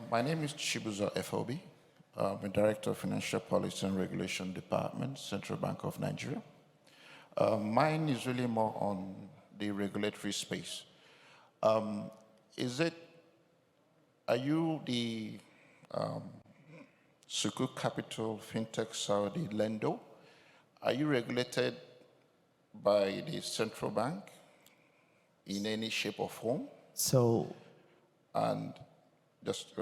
My name is Chibuzo FOB. I'm a Director of Financial Policy and Regulation Department, Central Bank of Nigeria. Mine is really more on the regulatory space. Are you the Sukuk Capital FinTech Saudi Lendo? Are you regulated by the central bank in any shape or form? So, and just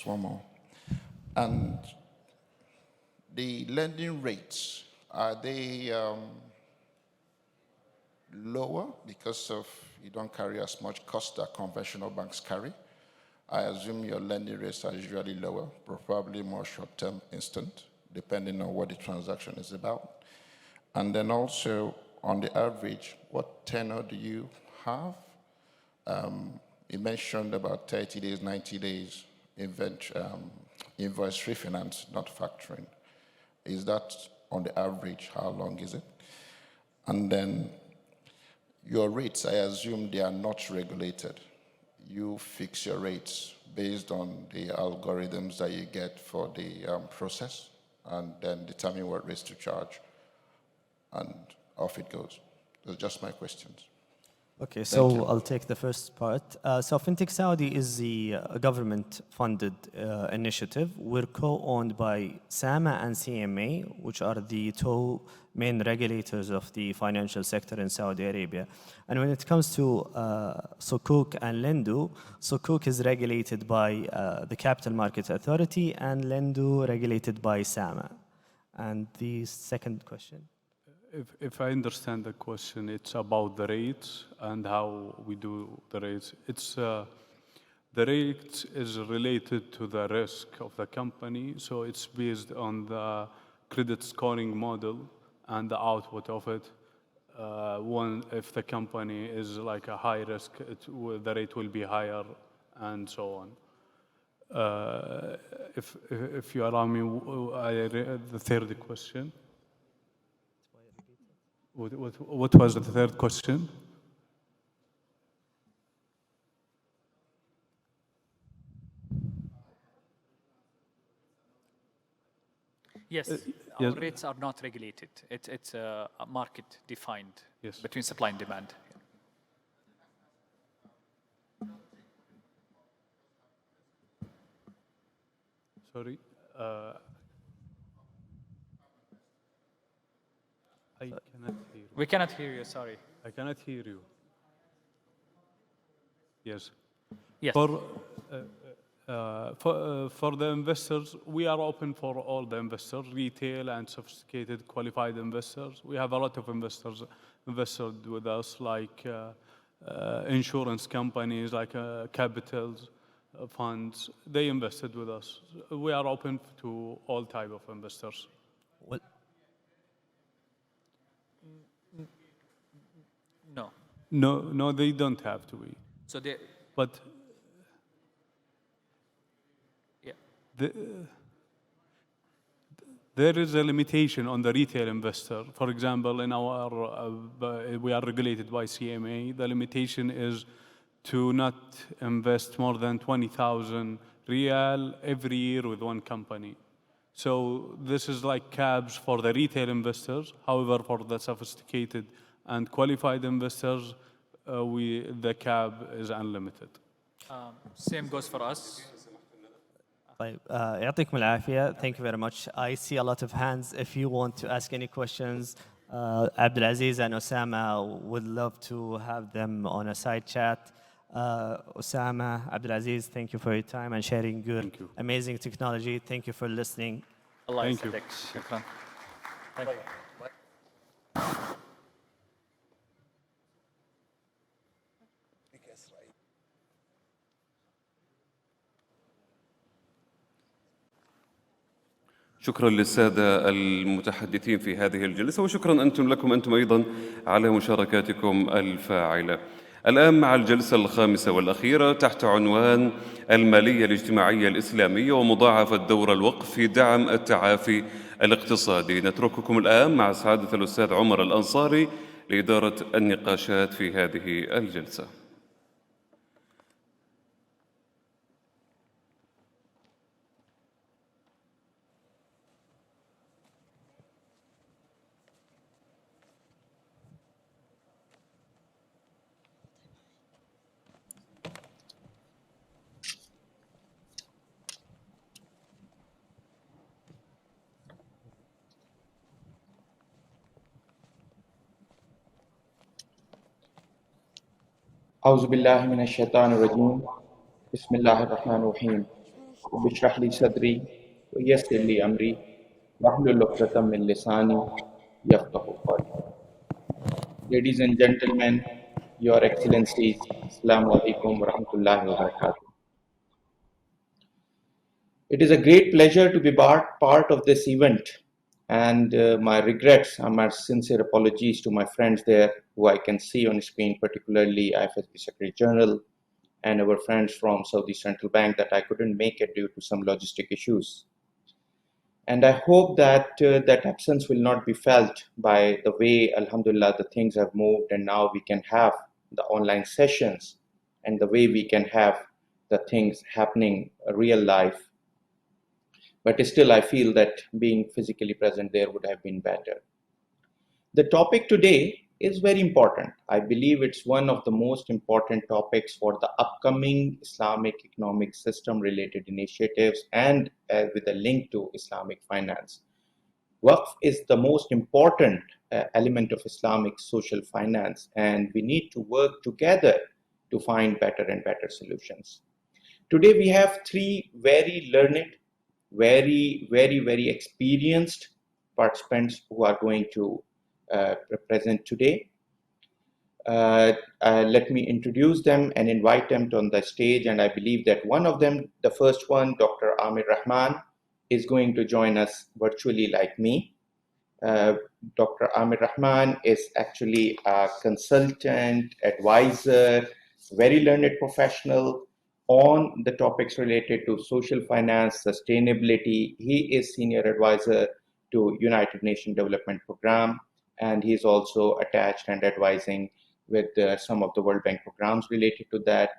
one more. And the lending rates, are they lower because of you don't carry as much cost that conventional banks carry? I assume your lending rates are usually lower, probably more short-term instant, depending on what the transaction is about. And then also, on the average, what tenor do you have? You mentioned about 30 days, 90 days invoice refinance, not factoring. Is that on the average? How long is it? And then your rates, I assume they are not regulated. You fix your rates based on the algorithms that you get for the process and then determine what rates to charge. And off it goes. Those are just my questions. Okay, so I'll take the first part. So FinTech Saudi is the government-funded initiative. We're co-owned by SAMA and CMA, which are the two main regulators of the financial sector in Saudi Arabia. And when it comes to Sukuk and Lendo, Sukuk is regulated by the Capital Market Authority and Lendo regulated by SAMA. And the second question? If I understand the question, it's about the rates and how we do the rates. It's the rates is related to the risk of the company, so it's based on the credit scoring model and the output of it. If the company is like a high risk, the rate will be higher, and so on. If you allow me, the third question. What was the third question? Yes, our rates are not regulated. It's a market defined between supply and demand. Sorry. I cannot hear you. We cannot hear you, sorry. I cannot hear you. Yes. Yes. For the investors, we are open for all the investors, retail and sophisticated qualified investors. We have a lot of investors invested with us, like insurance companies, like capitals, funds. They invested with us. We are open to all type of investors. Well, no. No, they don't have to be. So they. But. Yeah. There is a limitation on the retail investor. For example, in our we are regulated by CMA. The limitation is to not invest more than 20,000 riyal every year with one company. So this is like caps for the retail investors. However, for the sophisticated and qualified investors, the cap is unlimited. Same goes for us. يعطيكم العافية. Thank you very much. I see a lot of hands. If you want to ask any questions, Abdulaziz and Osama would love to have them on a side chat. Osama, Abdulaziz, thank you for your time and sharing your amazing technology. Thank you for listening. Allah Thank you. يسعدك. شكرا. Thank you. شكرا للسادة المتحدثين في هذه الجلسة، وشكرا لكم أنتم أيضا على مشاركاتكم الفاعلة. الآن مع الجلسة الخامسة والأخيرة تحت عنوان المالية الاجتماعية الإسلامية ومضاعفة دور الوقف في دعم التعافي الاقتصادي. نترككم الآن مع سعادة الأستاذ عمر الأنصاري لإدارة النقاشات في هذه الجلسة. أعوذ بالله من الشيطان الرجيم بسم الله الرحمن الرحيم رب اشرح لي صدري ويسر لي أمري واحلل عقدة من لساني يفقهوا قولي. Ladies and gentlemen, Your Excellencies, Assalamu alaikum wa rahmatullahi wa barakatuh. It is a great pleasure to be part of this event, and my regrets and my sincere apologies to my friends there who I can see on screen, particularly IFSB Secretary General and our friends from Saudi Central Bank, that I couldn't make it due to some logistic issues. And I hope that that absence will not be felt by the way, alhamdulillah, the things have moved, and now we can have the online sessions and the way we can have the things happening real life. But still, I feel that being physically present there would have been better. The topic today is very important. I believe it's one of the most important topics for the upcoming Islamic economic system related initiatives and with a link to Islamic finance. Waqf is the most important element of Islamic social finance, and we need to work together to find better and better solutions. Today we have three very learned, very experienced participants who are going to present today. Let me introduce them and invite them on the stage, and I believe that one of them, the first one, Dr. Abdul-Rahman, is going to join us virtually like me. Dr. Abdul-Rahman is actually a consultant, advisor, very learned professional on the topics related to social finance, sustainability. He is senior advisor to United Nations Development Program, and he is also attached and advising with some of the World Bank programs related to that.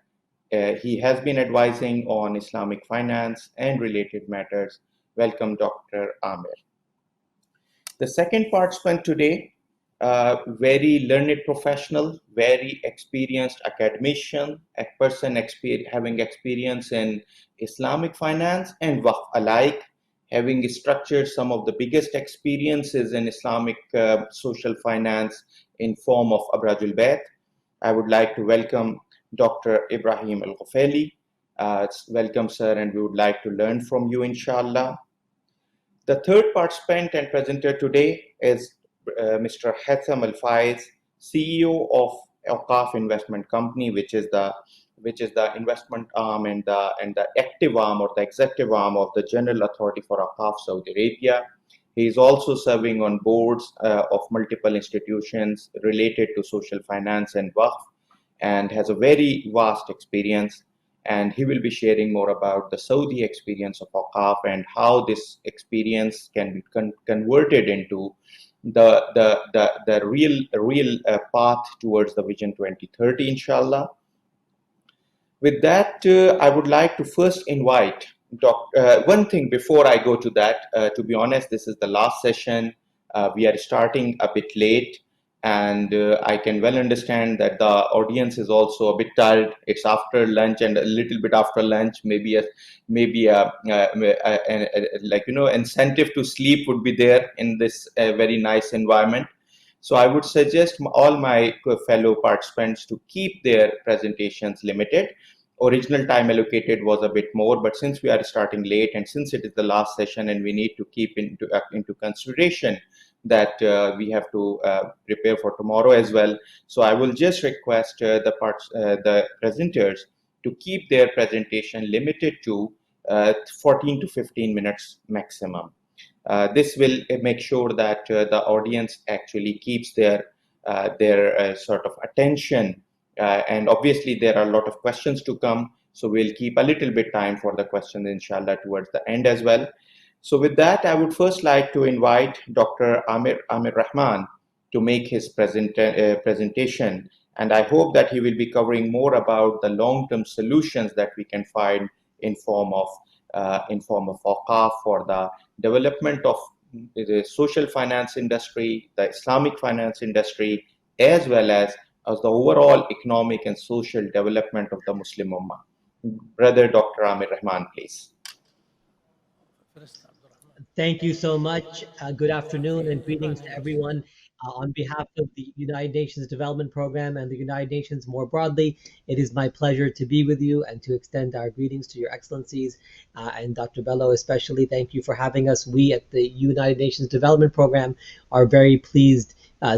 He has been advising on Islamic finance and related matters. Welcome, Dr. Amir. The second participant today, very learned professional, very experienced academician, a person having experience in Islamic finance and Waqf alike, having structured some of the biggest experiences in Islamic social finance in form of Abrajul Bayt. I would like to welcome Dr. Ibrahim Al-Ghufeli. Welcome, sir, and we would like to learn from you, inshallah. The third participant and presenter today is Mr. Hassan Al-Faiz, CEO of Awqaf Investment Company, which is the investment arm and the active arm or the executive arm of the General Authority for Awqaf Saudi Arabia. He is also serving on boards of multiple institutions related to social finance and Waqf, and has a very vast experience. And he will be sharing more about the Saudi experience of Awqaf and how this experience can be converted into the real path towards the Vision 2030, inshallah. With that, I would like to first invite one thing before I go to that. To be honest, this is the last session. We are starting a bit late, and I can well understand that the audience is also a bit tired. It's after lunch and a little bit after lunch. Maybe incentive to sleep would be there in this very nice environment. So I would suggest all my fellow participants to keep their presentations limited. Original time allocated was a bit more, but since we are starting late and since it is the last session and we need to keep into consideration that we have to prepare for tomorrow as well. So I will just request the presenters to keep their presentation limited to 14 to 15 minutes maximum. This will make sure that the audience actually keeps their sort of attention. And obviously there are a lot of questions to come, so we'll keep a little bit time for the questions inshallah towards the end as well. So with that, I would first like to invite Dr. Abdul-Rahman to make his presentation, and I hope that he will be covering more about the long-term solutions that we can find in form of awqaf for the development of the social finance industry, the Islamic finance industry, as well as the overall economic and social development of the Muslim Ummah. Brother Dr. Abdul-Rahman, please. Thank you so much. Good afternoon and greetings to everyone. On behalf of the United Nations Development Program and the United Nations more broadly, it is my pleasure to be with you and to extend our greetings to your excellencies. And Dr. Bello especially, thank you for having us. We at the United Nations Development Program are very pleased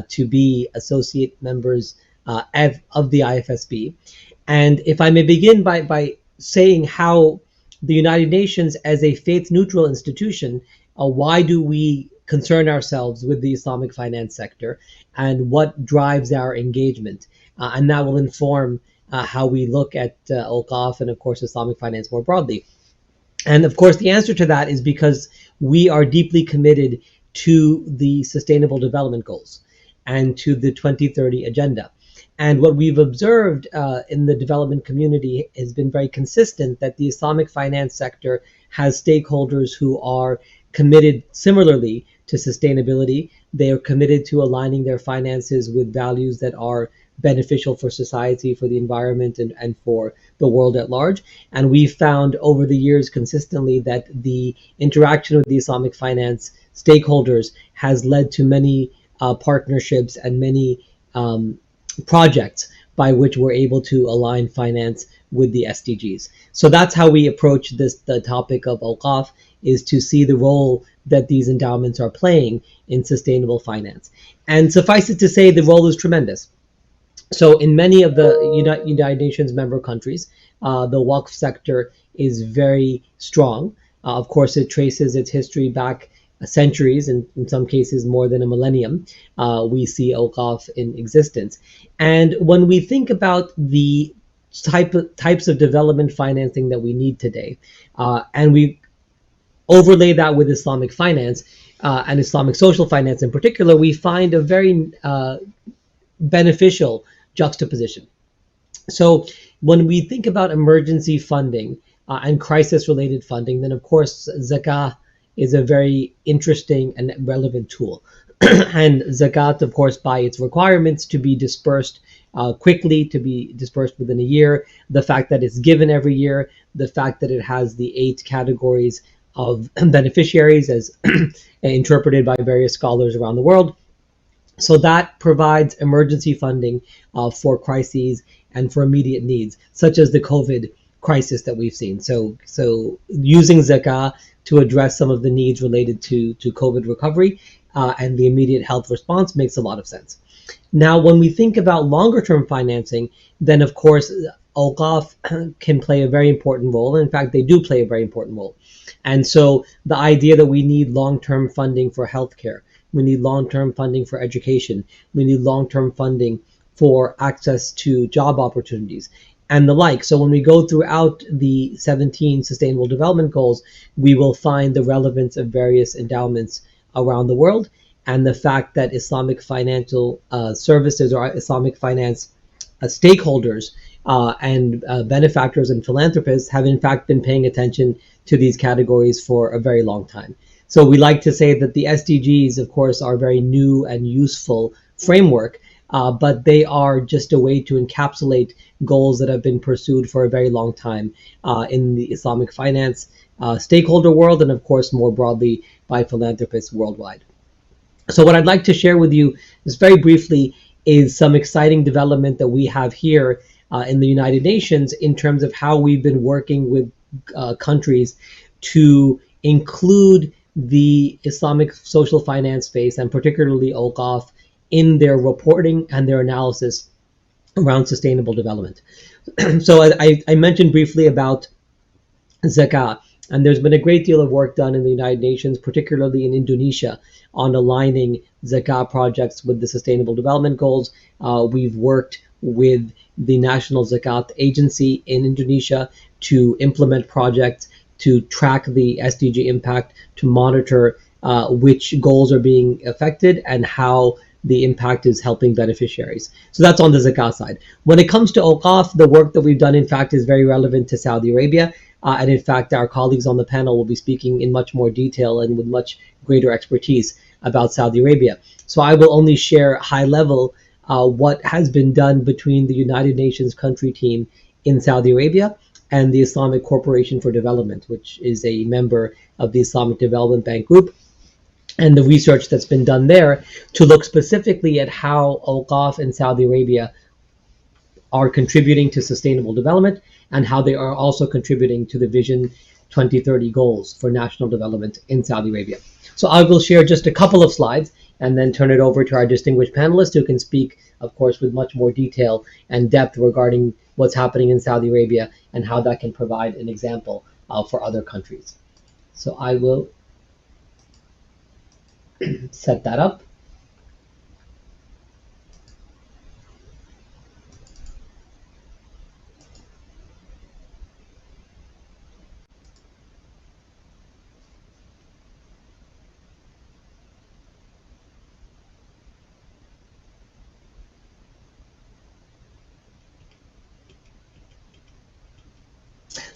to be associate members of the IFSB. And if I may begin by saying how the United Nations as a faith-neutral institution, why do we concern ourselves with the Islamic finance sector and what drives our engagement? And that will inform how we look at awqaf and of course Islamic finance more broadly. And of course the answer to that is because we are deeply committed to the Sustainable Development Goals and to the 2030 Agenda. And what we've observed in the development community has been very consistent, that the Islamic finance sector has stakeholders who are committed similarly to sustainability. They are committed to aligning their finances with values that are beneficial for society, for the environment, and for the world at large. And we've found over the years consistently that the interaction with the Islamic finance stakeholders has led to many partnerships and many projects by which we're able to align finance with the SDGs. So that's how we approach the topic of awqaf, is to see the role that these endowments are playing in sustainable finance. And suffice it to say, the role is tremendous. So in many of the United Nations member countries, the waqf sector is very strong. Of course, it traces its history back centuries, and in some cases more than a millennium. We see awqaf in existence. And when we think about the types of development financing that we need today, and we overlay that with Islamic finance and Islamic social finance in particular, we find a very beneficial juxtaposition. So when we think about emergency funding and crisis-related funding, then of course zakah is a very interesting and relevant tool. And zakat, of course, by its requirements to be dispersed quickly, to be dispersed within a year, the fact that it's given every year, the fact that it has the 8 categories of beneficiaries as interpreted by various scholars around the world. So that provides emergency funding for crises and for immediate needs, such as the COVID crisis that we've seen. So using zakah to address some of the needs related to COVID recovery and the immediate health response makes a lot of sense. Now, when we think about longer term financing, then of course, awqaf can play a very important role. In fact, they do play a very important role. And so the idea that we need long-term funding for healthcare, we need long-term funding for education, we need long-term funding for access to job opportunities, and the like. So when we go throughout the 17 Sustainable Development Goals, we will find the relevance of various endowments around the world, and the fact that Islamic financial services or Islamic finance stakeholders and benefactors and philanthropists have in fact been paying attention to these categories for a very long time. So we like to say that the SDGs, of course, are a very new and useful framework, but they are just a way to encapsulate goals that have been pursued for a very long time in the Islamic finance stakeholder world, and of course more broadly by philanthropists worldwide. So what I'd like to share with you just very briefly is some exciting development that we have here in the United Nations in terms of how we've been working with countries to include the Islamic social finance space, and particularly Awqaf, in their reporting and their analysis around sustainable development. So I mentioned briefly about zakah, and there's been a great deal of work done in the United Nations, particularly in Indonesia, on aligning zakah projects with the Sustainable Development Goals. We've worked with the National Zakat Agency in Indonesia to implement projects to track the SDG impact, to monitor which goals are being affected and how the impact is helping beneficiaries. So that's on the zakah side. When it comes to Awqaf, the work that we've done, in fact, is very relevant to Saudi Arabia. And in fact, our colleagues on the panel will be speaking in much more detail and with much greater expertise about Saudi Arabia. So I will only share high level what has been done between the United Nations country team in Saudi Arabia and the Islamic Corporation for Development, which is a member of the Islamic Development Bank Group, and the research that's been done there to look specifically at how Awqaf in Saudi Arabia are contributing to sustainable development and how they are also contributing to the Vision 2030 goals for national development in Saudi Arabia. So I will share just a couple of slides and then turn it over to our distinguished panelists who can speak, of course, with much more detail and depth regarding what's happening in Saudi Arabia and how that can provide an example for other countries. So I will set that up.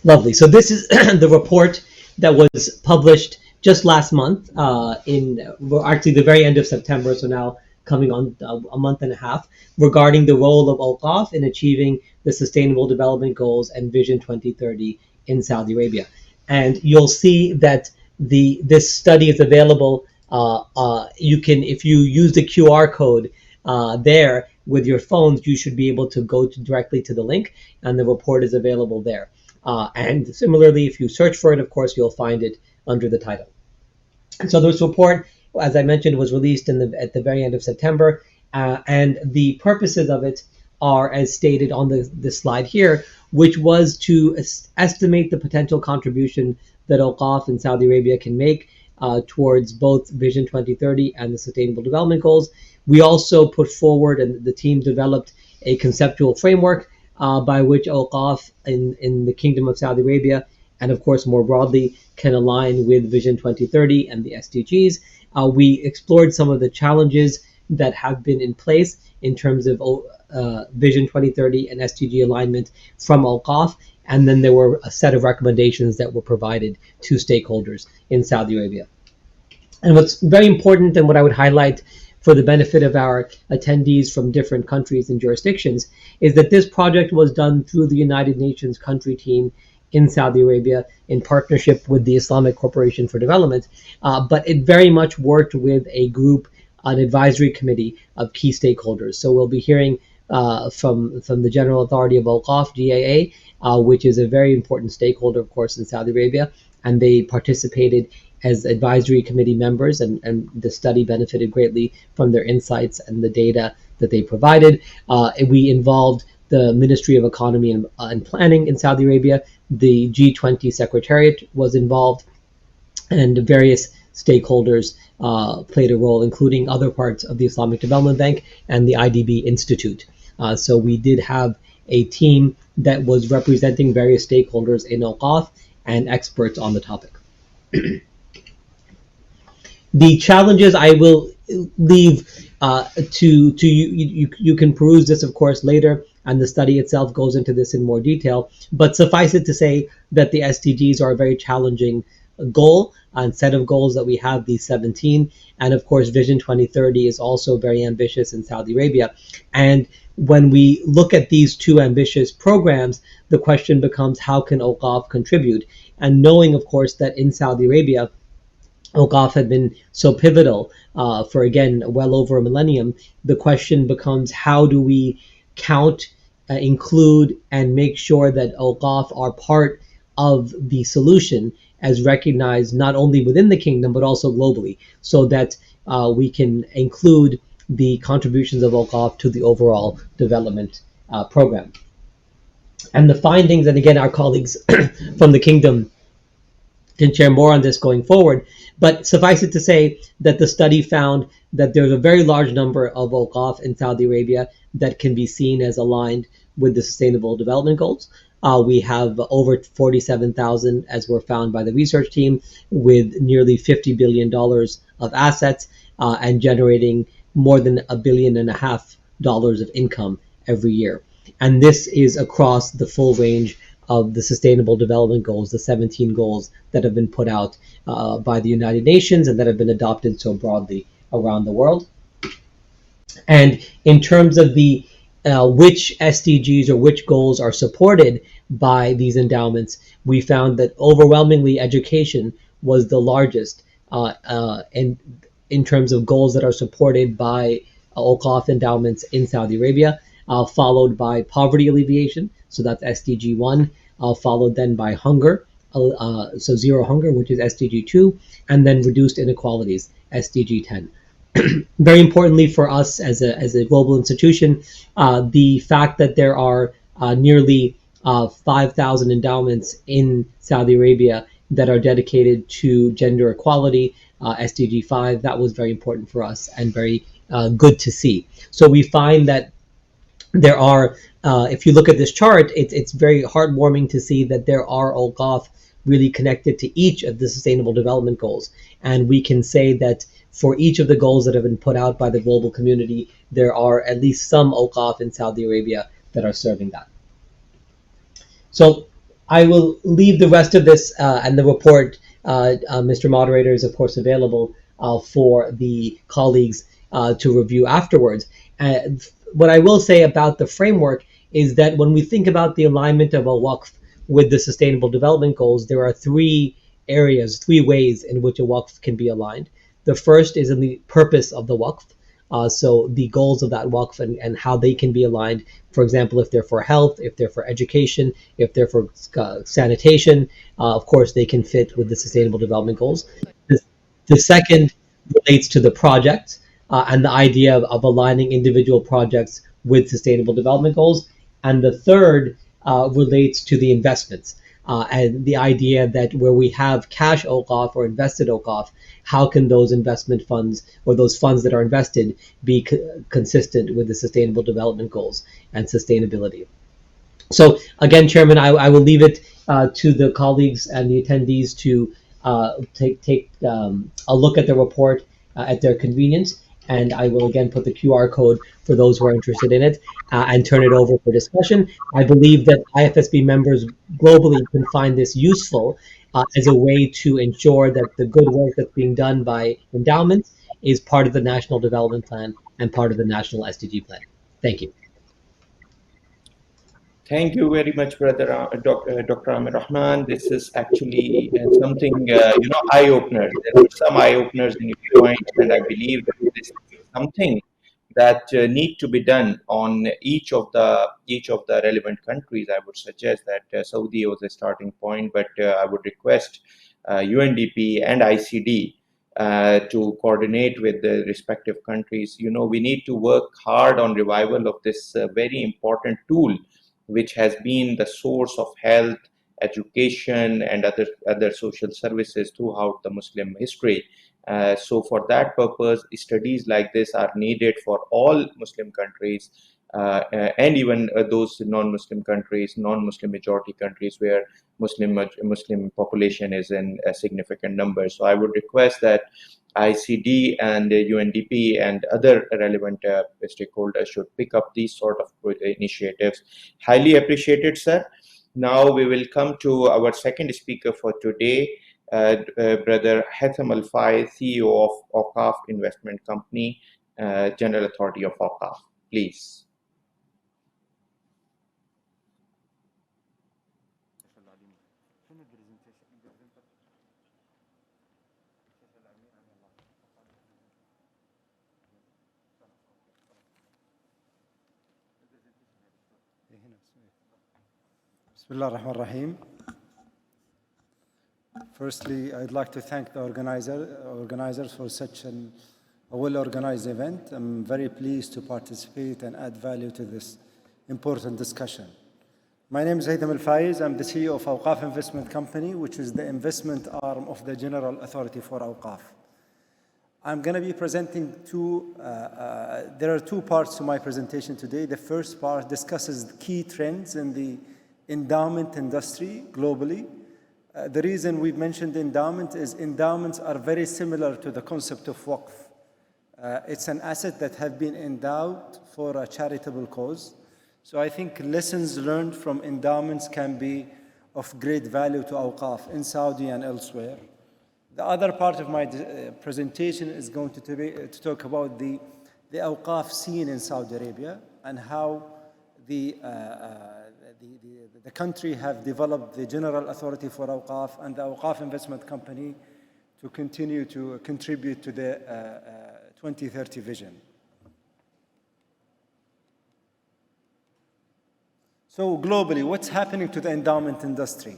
Lovely. So this is the report that was published just last month actually the very end of September, so now coming on a month and a half, regarding the role of Awqaf in achieving the Sustainable Development Goals and Vision 2030 in Saudi Arabia. And you'll see that this study is available. You can, if you use the QR code there with your phones, you should be able to go directly to the link, and the report is available there. And similarly, if you search for it, of course, you'll find it under the title. So this report, as I mentioned, was released at the very end of September, and the purposes of it are as stated on the slide here, which was to estimate the potential contribution that Awqaf in Saudi Arabia can make towards both Vision 2030 and the Sustainable Development Goals. We also put forward, and the team developed, a conceptual framework by which Awqaf in the Kingdom of Saudi Arabia, and of course more broadly, can align with Vision 2030 and the SDGs. We explored some of the challenges that have been in place in terms of Vision 2030 and SDG alignment from Awqaf, and then there were a set of recommendations that were provided to stakeholders in Saudi Arabia. And what's very important, and what I would highlight for the benefit of our attendees from different countries and jurisdictions, is that this project was done through the United Nations country team in Saudi Arabia in partnership with the Islamic Corporation for Development, but it very much worked with a group, an advisory committee of key stakeholders. So we'll be hearing from the General Authority of Awqaf, GAA, which is a very important stakeholder, of course, in Saudi Arabia, and they participated as advisory committee members, and the study benefited greatly from their insights and the data that they provided. We involved the Ministry of Economy and Planning in Saudi Arabia, the G20 Secretariat was involved, and various stakeholders played a role, including other parts of the Islamic Development Bank and the IDB Institute. So we did have a team that was representing various stakeholders in Awqaf and experts on the topic. The challenges I will leave to you. You can peruse this, of course, later, and the study itself goes into this in more detail. But suffice it to say that the SDGs are a very challenging goal and set of goals that we have, these 17. And of course, Vision 2030 is also very ambitious in Saudi Arabia. And when we look at these two ambitious programs, the question becomes, how can Awqaf contribute? And knowing, of course, that in Saudi Arabia, Awqaf had been so pivotal for, again, well over a millennium, the question becomes, how do we count include and make sure that awqaf are part of the solution as recognized not only within the kingdom but also globally, so that we can include the contributions of awqaf to the overall development program. And the findings, and again, our colleagues from the kingdom can share more on this going forward, but suffice it to say that the study found that there's a very large number of awqaf in Saudi Arabia that can be seen as aligned with the Sustainable Development Goals. We have over 47,000, as were found by the research team, with nearly $50 billion of assets and generating more than $1.5 billion of income every year. And this is across the full range of the Sustainable Development Goals, the 17 goals that have been put out by the United Nations and that have been adopted so broadly around the world. And in terms of the which SDGs or which goals are supported by these endowments, we found that overwhelmingly education was the largest in terms of goals that are supported by awqaf endowments in Saudi Arabia, followed by poverty alleviation, so that's SDG 1, followed then by hunger, so zero hunger, which is SDG 2, and then reduced inequalities, SDG 10. Very importantly for us as a global institution, the fact that there are nearly 5,000 endowments in Saudi Arabia that are dedicated to gender equality, SDG 5, that was very important for us and very good to see. So we find that there are, if you look at this chart, it's very heartwarming to see that there are awqaf really connected to each of the Sustainable Development Goals. And we can say that for each of the goals that have been put out by the global community, there are at least some awqaf in Saudi Arabia that are serving that. So I will leave the rest of this and the report, Mr. Moderator, is of course available for the colleagues to review afterwards. What I will say about the framework is that when we think about the alignment of a waqf with the Sustainable Development Goals, there are three ways in which a waqf can be aligned. The first is in the purpose of the waqf, so the goals of that waqf and how they can be aligned. For example, if they're for health, if they're for education, if they're for sanitation, of course they can fit with the Sustainable Development Goals. The second relates to the project and the idea of aligning individual projects with Sustainable Development Goals. And the third relates to the investments and the idea that where we have cash awqaf or invested awqaf, how can those investment funds or those funds that are invested be consistent with the Sustainable Development Goals and sustainability? So again, Chairman, I will leave it to the colleagues and the attendees to take a look at the report at their convenience. And I will again put the QR code for those who are interested in it and turn it over for discussion. I believe that IFSB members globally can find this useful as a way to ensure that the good work that's being done by endowments is part of the National Development Plan and part of the National SDG Plan. Thank you. Thank you very much, Brother Dr. Abdul-Rahman. This is actually something, eye-opener. There were some eye-openers in your point, and I believe that this is something that need to be done on each of the relevant countries. I would suggest that Saudi was a starting point, but I would request UNDP and ICD to coordinate with the respective countries. We need to work hard on revival of this very important tool, which has been the source of health, education, and other social services throughout the Muslim history. So for that purpose, studies like this are needed for all Muslim countries and even those non-Muslim countries, non-Muslim majority countries where Muslim population is in a significant number. So I would request that ICD and UNDP and other relevant stakeholders should pick up these sort of initiatives. Highly appreciated, sir. Now we will come to our second speaker for today, Brother Haitham Al-Fai, CEO of Awqaf Investment Company, General Authority of Awqaf. Please. Bismillah ar-Rahman ar-Rahim. Firstly, I'd like to thank the organizers for such a well-organized event. I'm very pleased to participate and add value to this important discussion. My name is Haytham Al-Faiz. I'm the CEO of Awqaf Investment Company, which is the investment arm of the General Authority for Awqaf. I'm going to be presenting there are two parts to my presentation today. The first part discusses key trends in the endowment industry globally. The reason we've mentioned endowment is endowments are very similar to the concept of waqf. It's an asset that have been endowed for a charitable cause. So I think lessons learned from endowments can be of great value to Awqaf in Saudi and elsewhere. The other part of my presentation is going to talk about the Awqaf scene in Saudi Arabia and how the country have developed the General Authority for Awqaf and the Awqaf Investment Company to continue to contribute to the 2030 vision. So globally, what's happening to the endowment industry?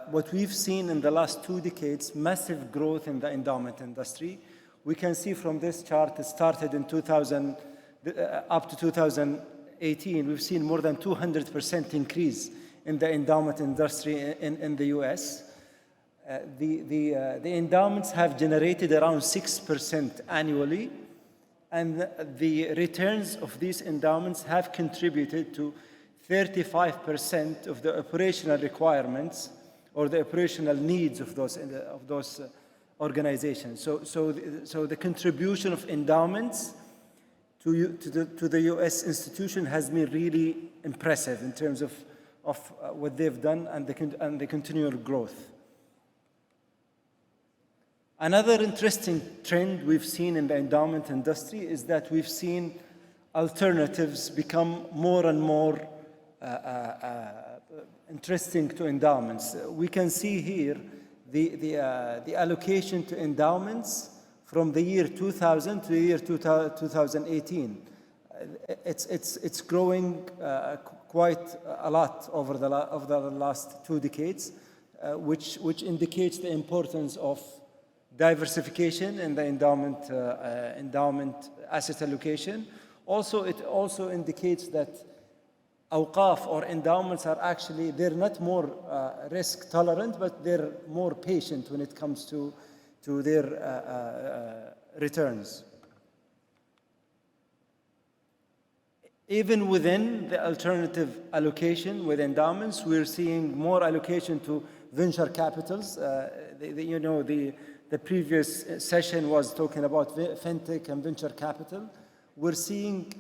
What we've seen in the last 2 decades, massive growth in the endowment industry. We can see from this chart, it started in 2000, up to 2018, we've seen more than 200% increase in the endowment industry in the US. The endowments have generated around 6% annually, and the returns of these endowments have contributed to 35% of the operational requirements or the operational needs of those organizations. So the contribution of endowments to the US institution has been really impressive in terms of what they've done and the continual growth. Another interesting trend we've seen in the endowment industry is that we've seen alternatives become more and more interesting to endowments. We can see here the allocation to endowments from the year 2000 to the year 2018. It's growing quite a lot over the last 2 decades, which indicates the importance of diversification in the endowment asset allocation. Also, it also indicates that Awqaf or endowments are actually, they're not more risk tolerant, but they're more patient when it comes to their returns. Even within the alternative allocation with endowments, we're seeing more allocation to venture capitals. The previous session was talking about fintech and venture capital. We're seeing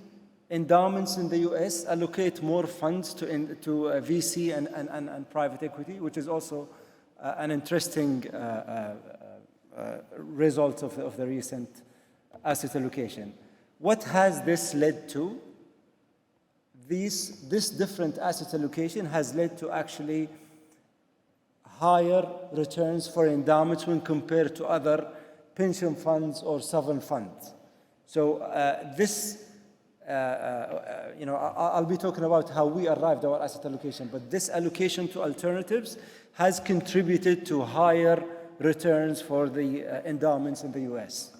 endowments in the US allocate more funds to VC and private equity, which is also an interesting result of the recent asset allocation. What has this led to? This different asset allocation has led to actually higher returns for endowments when compared to other pension funds or sovereign funds. So I'll be talking about how we arrived at our asset allocation, but this allocation to alternatives has contributed to higher returns for the endowments in the US.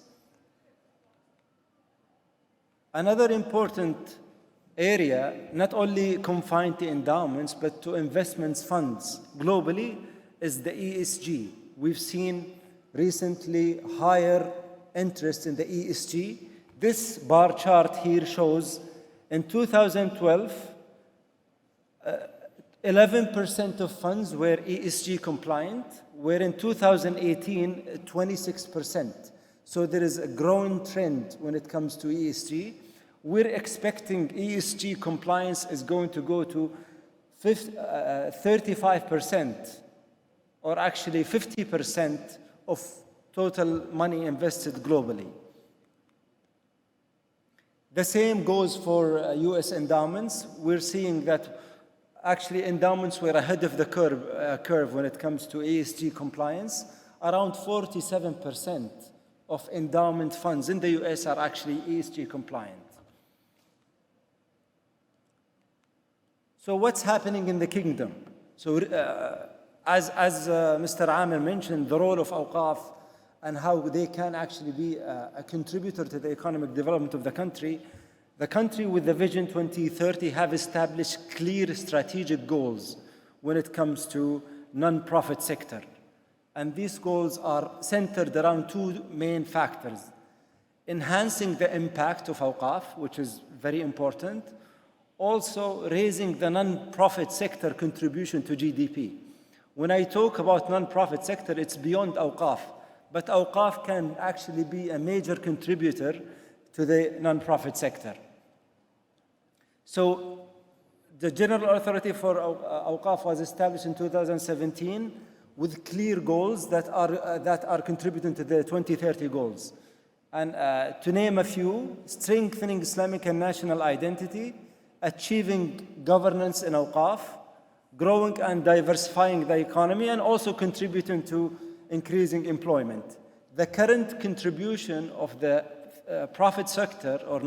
Another important area, not only confined to endowments, but to investments funds globally, is the ESG. We've seen recently higher interest in the ESG. This bar chart here shows in 2012, 11% of funds were ESG compliant, where in 2018, 26%. So there is a growing trend when it comes to ESG. We're expecting ESG compliance is going to go to 35%, or actually 50% of total money invested globally. The same goes for US endowments. We're seeing that actually endowments were ahead of the curve when it comes to ESG compliance. Around 47% of endowment funds in the US are actually ESG compliant. So what's happening in the kingdom? So as Mr. Amir mentioned, the role of awqaf and how they can actually be a contributor to the economic development of the country with the Vision 2030 have established clear strategic goals when it comes to non-profit sector. And these goals are centered around two main factors: enhancing the impact of awqaf, which is very important, also raising the non-profit sector contribution to GDP. When I talk about non-profit sector, it's beyond awqaf, but awqaf can actually be a major contributor to the non-profit sector. So the General Authority for Awqaf was established in 2017 with clear goals that are contributing to the 2030 goals. And to name a few: strengthening Islamic and national identity, achieving governance in awqaf, growing and diversifying the economy, and also contributing to increasing employment. The current contribution of the profit sector or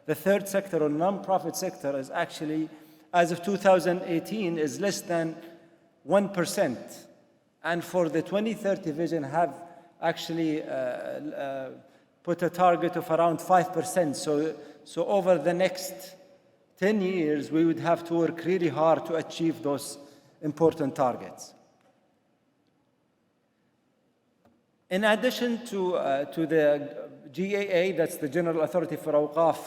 the third sector or non-profit sector is actually, as of 2018, is less than 1%. And for the 2030 vision have actually put a target of around 5%. So over the next 10 years, we would have to work really hard to achieve those important targets. In addition to the GAA, that's the General Authority for Awqaf,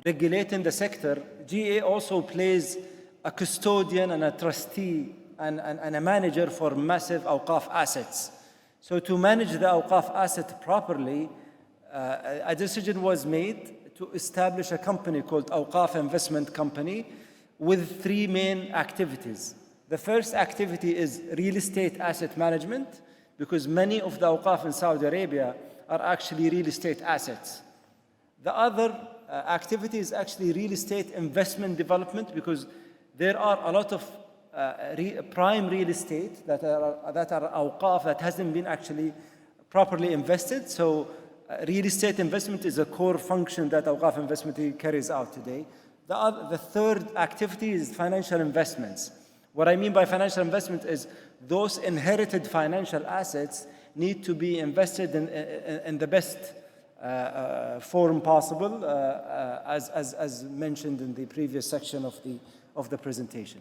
regulating the sector, GAA also plays a custodian and a trustee and a manager for massive awqaf assets. So to manage the awqaf asset properly, a decision was made to establish a company called Awqaf Investment Company with three main activities. The first activity is real estate asset management, because many of the awqaf in Saudi Arabia are actually real estate assets. The other activity is actually real estate investment development, because there are a lot of prime real estate that are awqaf that hasn't been actually properly invested. So real estate investment is a core function that Awqaf Investment carries out today. The third activity is financial investments. What I mean by financial investment is those inherited financial assets need to be invested in the best form possible, as mentioned in the previous section of the presentation.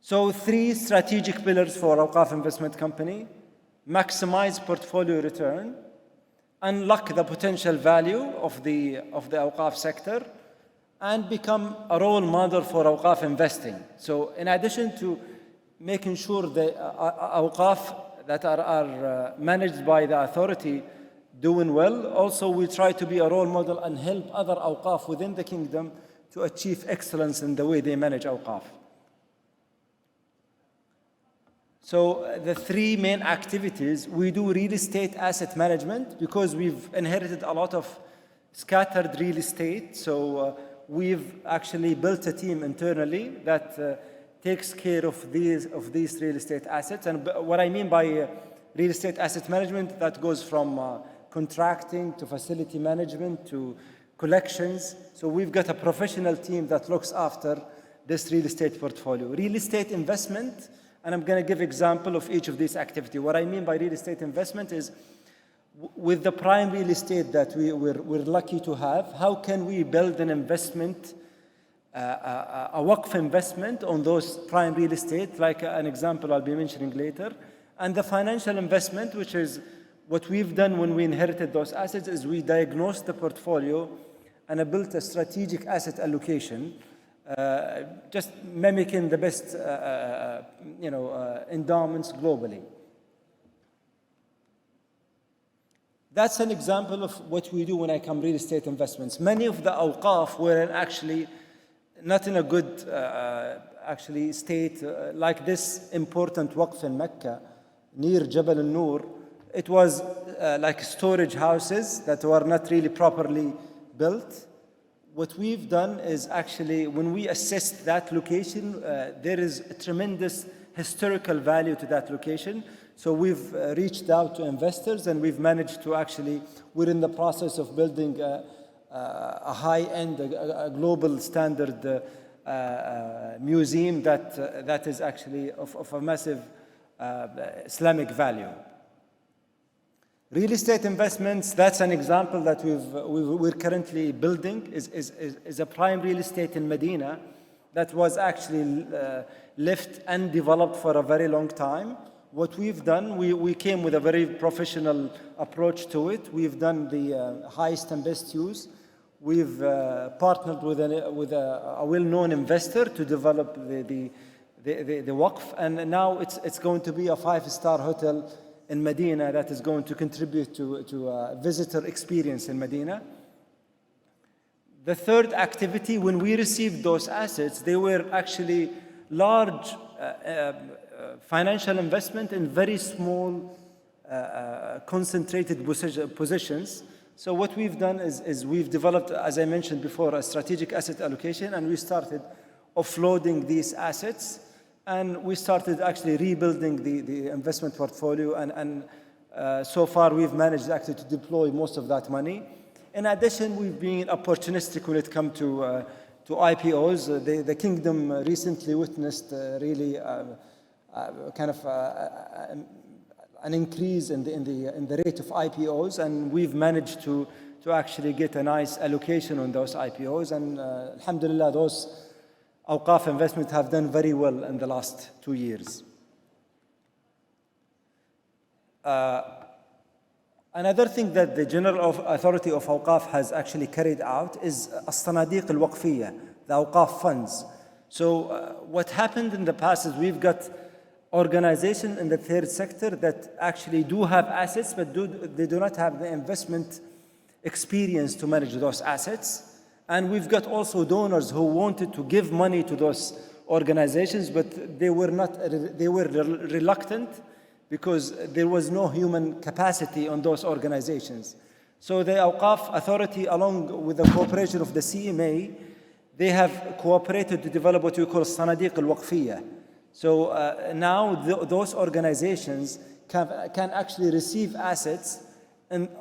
So three strategic pillars for Awqaf Investment Company: maximize portfolio return, unlock the potential value of the awqaf sector, and become a role model for awqaf investing. So in addition to making sure the awqaf that are managed by the authority doing well, also we try to be a role model and help other awqaf within the kingdom to achieve excellence in the way they manage awqaf. So the three main activities: we do real estate asset management because we've inherited a lot of scattered real estate. So we've actually built a team internally that takes care of these real estate assets. And what I mean by real estate asset management, that goes from contracting to facility management to collections. So we've got a professional team that looks after this real estate portfolio. Real estate investment, and I'm going to give example of each of these activities. What I mean by real estate investment is, with the prime real estate that we're lucky to have, how can we build an investment, a waqf investment on those prime real estate, like an example I'll be mentioning later. And the financial investment, which is what we've done when we inherited those assets, is we diagnosed the portfolio and built a strategic asset allocation, just mimicking the best endowments globally. That's an example of what we do when I come real estate investments. Many of the awqaf were actually not in a good state, like this important waqf in Mecca, near Jabal al-Nur. It was like storage houses that were not really properly built. What we've done is actually, when we assessed that location, there is a tremendous historical value to that location. So we've reached out to investors, and we've managed to actually, we're in the process of building a high-end, a global standard museum that is actually of a massive Islamic value. Real estate investments, that's an example that we're currently building, is a prime real estate in Medina that was actually left and developed for a very long time. What we've done, we came with a very professional approach to it. We've done the highest and best use. We've partnered with a well-known investor to develop the Waqf, and now it's going to be a 5-star hotel in Medina that is going to contribute to a visitor experience in Medina. The third activity, when we received those assets, they were actually large financial investment in very small concentrated positions. So what we've done is we've developed, as I mentioned before, a strategic asset allocation, and we started offloading these assets. And we started actually rebuilding the investment portfolio, and so far we've managed actually to deploy most of that money. In addition, we've been opportunistic when it comes to IPOs. The kingdom recently witnessed really kind of an increase in the rate of IPOs, and we've managed to actually get a nice allocation on those IPOs, and alhamdulillah, those Awqaf investments have done very well in the last 2 years. Another thing that the General Authority of Awqaf has actually carried out is As-Sanadiq al-Waqfiyya, the Awqaf funds. So what happened in the past is we've got organizations in the third sector that actually do have assets, but they do not have the investment experience to manage those assets. And we've got also donors who wanted to give money to those organizations, but they were reluctant because there was no human capacity on those organizations. So the Awqaf Authority, along with the cooperation of the CMA, they have cooperated to develop what we call Sanadiq al-Waqfiyya. So now those organizations can actually receive assets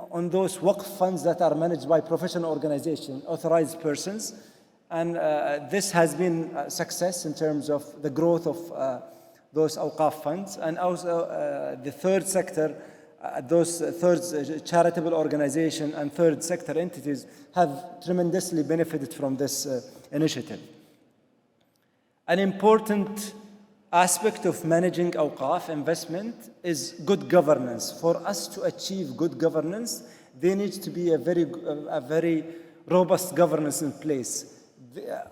on those Waqf funds that are managed by professional organizations, authorized persons. And this has been a success in terms of the growth of those Awqaf funds. And also the third sector, those third charitable organization and third sector entities have tremendously benefited from this initiative. An important aspect of managing Awqaf investment is good governance. For us to achieve good governance, there needs to be a very robust governance in place.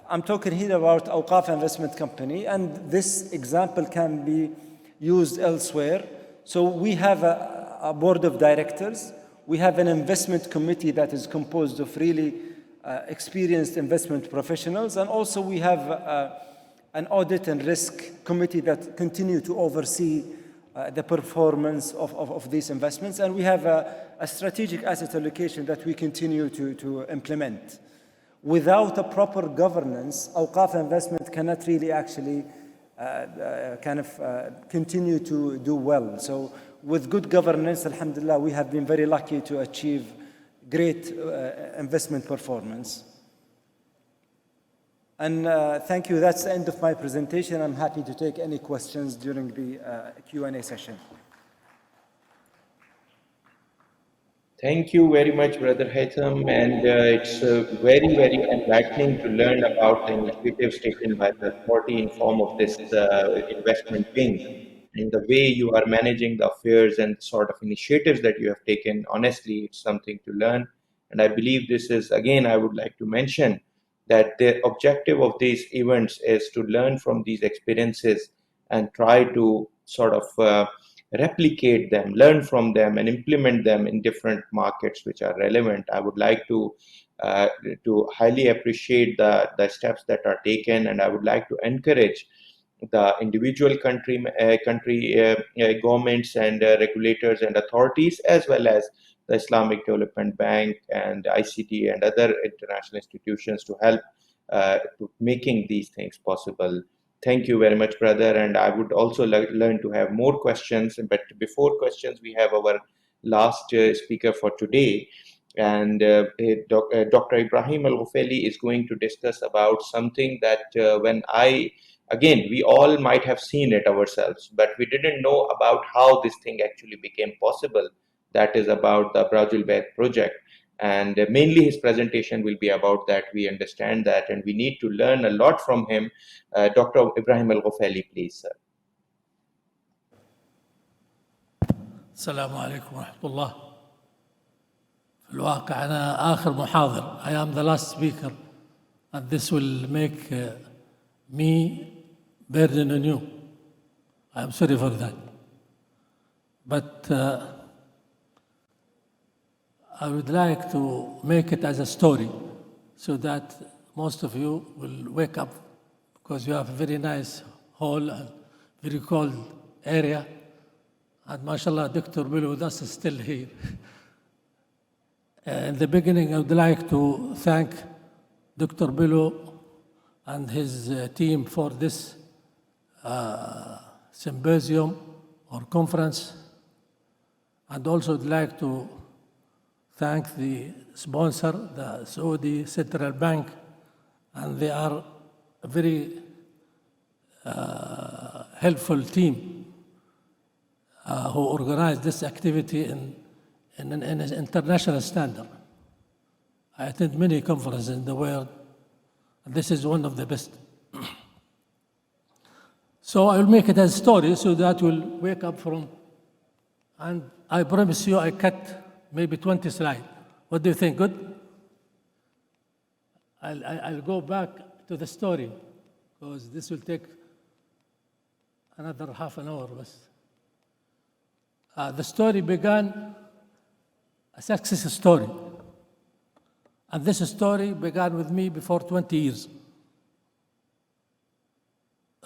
I'm talking here about Awqaf Investment Company, and this example can be used elsewhere. So we have a board of directors. We have an investment committee that is composed of really experienced investment professionals, and also we have an audit and risk committee that continue to oversee the performance of these investments. And we have a strategic asset allocation that we continue to implement. Without a proper governance, Awqaf investment cannot really actually continue to do well. So with good governance, alhamdulillah, we have been very lucky to achieve great investment performance. And thank you. That's the end of my presentation. I'm happy to take any questions during the Q&A session. Thank you very much, Brother Haytham, and it's very, very enlightening to learn about the initiatives taken by the authority in form of this investment wing, and the way you are managing the affairs and sort of initiatives that you have taken. Honestly, it's something to learn, and I believe this is, again, I would like to mention that the objective of these events is to learn from these experiences and try to sort of replicate them, learn from them, and implement them in different markets which are relevant. I would like to highly appreciate the steps that are taken, and I would like to encourage the individual country governments and regulators and authorities, as well as the Islamic Development Bank and ICT and other international institutions to help to making these things possible. Thank you very much, brother. And I would also learn to have more questions. But before questions, we have our last speaker for today, And Dr. Ibrahim Al-Ghufeli is going to discuss about something that again, we all might have seen it ourselves, but we didn't know about how this thing actually became possible. That is about the Brajul Bayt project. And mainly his presentation will be about that. We understand that, and we need to learn a lot from him. Dr. Ibrahim Al-Ghufeli, please, sir. السلام عليكم ورحمة الله. في الواقع أنا آخر محاضر. I am the last speaker, and this will make me burden on you. I am sorry for that. But I would like to make it as a story so that most of you will wake up, because you have a very nice hall and very cold area. And mashallah, Dr. Bello with us is still here. In the beginning, I would like to thank Dr. Bello and his team for this symposium or conference. And also would like to thank the sponsor, the Saudi Central Bank, and they are a very helpful team who organized this activity in an international standard. I attend many conferences in the world, and this is one of the best. So I will make it as a story so that you'll wake up from, and I promise you I cut maybe 20 slides. What do you think? Good? I'll go back to the story, because this will take another half an hour. The story began a success story. And this story began with me before 20 years.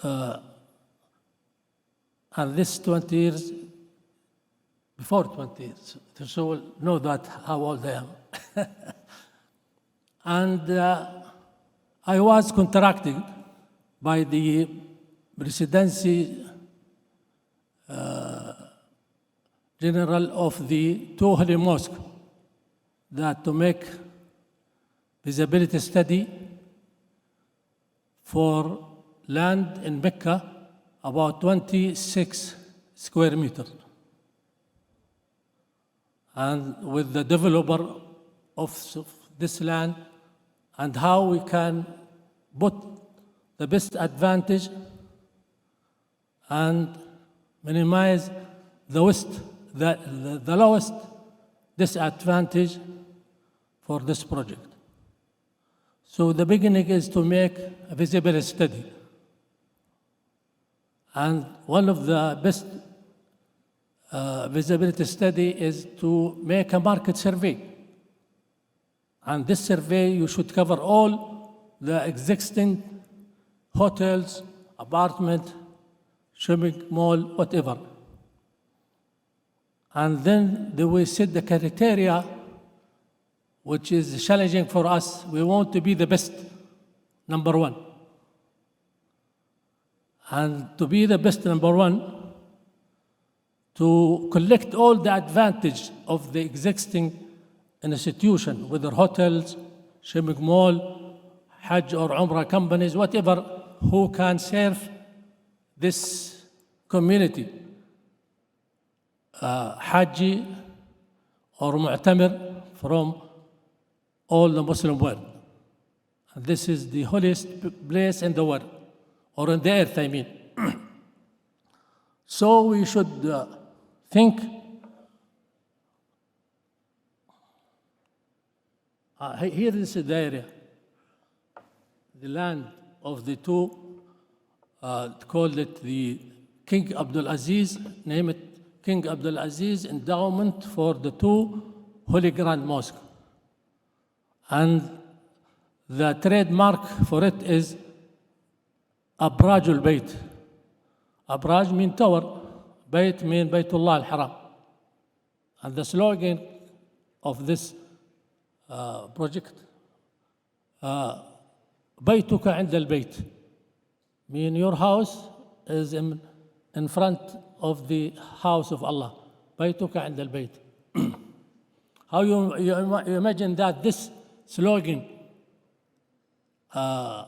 And this 20 years, before 20 years, so you'll know that how old I am. And I was contracted by the presidency general of the two holy mosques that to make feasibility study for land in Mecca about 26 square meters. And with the developer of this land, and how we can put the best advantage and minimize the lowest disadvantage for this project. So the beginning is to make a feasibility study. And one of the best feasibility study is to make a market survey. And this survey, you should cover all the existing hotels, apartment, shopping mall, whatever. And then we set the criteria, which is challenging for us. We want to be the best, number one. And to be the best number one, to collect all the advantage of the existing institution, whether hotels, shopping mall, Hajj or Umrah companies, whatever, who can serve this community, Haji or Mu'tamir from all the Muslim world. And this is the holiest place in the world, or in the earth, I mean. So we should think here is the area, the land of the two, called it the King Abdul-Aziz, name it King Abdul-Aziz endowment for the two Holy Grand Mosque. And the trademark for it is Abrajul Bayt. Abraj means tower, Bayt means Baytullah al-Haram. And the slogan of this project, بيتك عند البيت, mean your house is in front of the house of Allah. بيتك عند البيت. How you imagine that this slogan and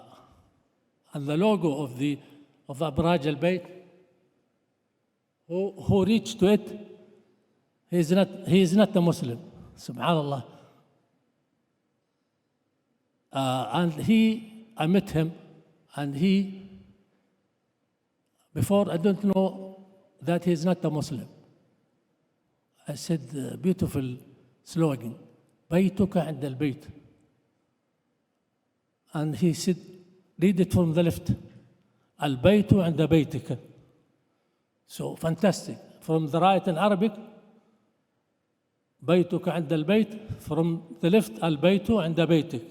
the logo of Abraj al-Bayt, who reached to it, he is not a Muslim, subhanallah. And I met him, and before I don't know that he is not a Muslim. I said, beautiful slogan, بيتك عند البيت. And he said, read it from the left. البيت عند بيتك. So fantastic. From the right in Arabic, بيتك عند البيت. From the left, البيت عند بيتك.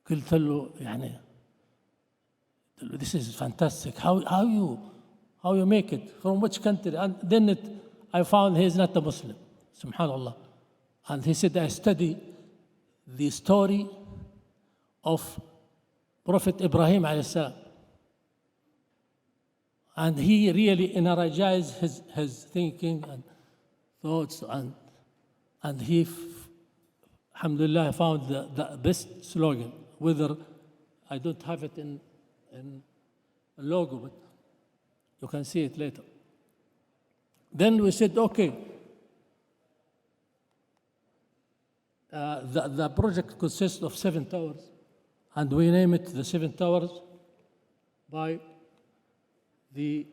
قلت له يعني, this is fantastic. How you make it? From which country? And then I found he is not a Muslim. Subhanallah. And he said, I study the story of Prophet Ibrahim alayhi salam. And he really energized his thinking and thoughts, and he, alhamdulillah, found the best slogan. Whether I don't have it in a logo, but you can see it later. Then we said, okay, the project consists of 7 towers, and we name it the 7 towers by the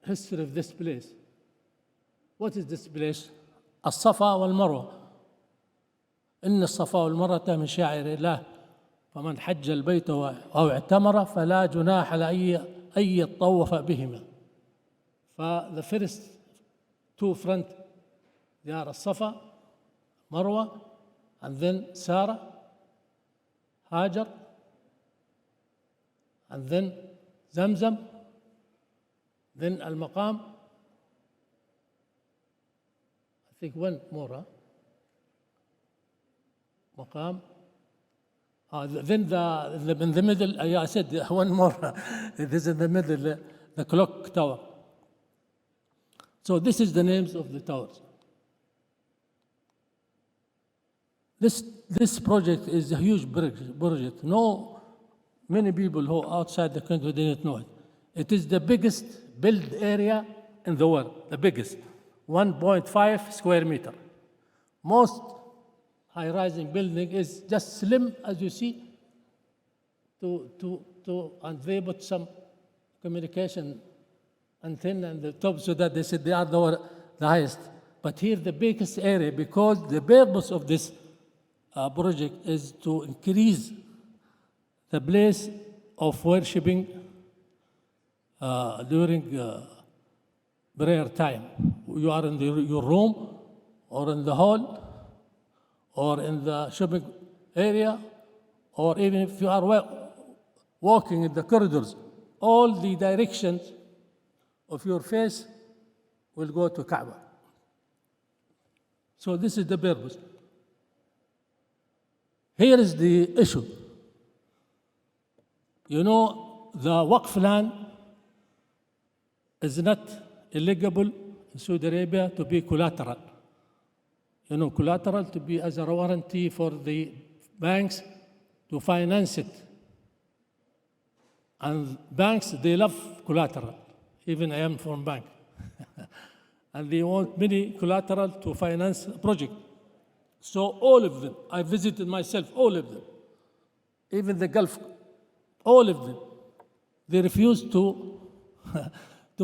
history of this place. What is this place? الصفا والمروة. إن الصفا والمروة من شعائر الله فمن حج البيت أو اعتمر فلا جناح على أن يطوف بهما. The first 2 front, they are الصفا, Marwa, and then Sarah, Hajar, and then Zamzam, then Al-Maqam. I think one more, Maqam. Then in the middle, I said one more. It is in the middle, the clock tower. So this is the names of the towers. This project is a huge project. Many people who are outside the country didn't know it. It is the biggest built area in the world, the biggest, 1.5 square meter. Most high-rising building is just slim, as you see, and they put some communication antenna on the top so that they said they are the highest. But here the biggest area, because the purpose of this project is to increase the place of worshipping during prayer time. You are in your room or in the hall or in the shopping area, or even if you are walking in the corridors, all the directions of your face will go to Kaaba. So this is the purpose. Here is the issue. You know, the Waqf land is not eligible in Saudi Arabia to be collateral. You know, collateral to be as a warranty for the banks to finance it. And banks, they love collateral. Even I am from bank. And they want many collateral to finance a project. So all of them, I visited myself, all of them, even the Gulf, all of them, they refused to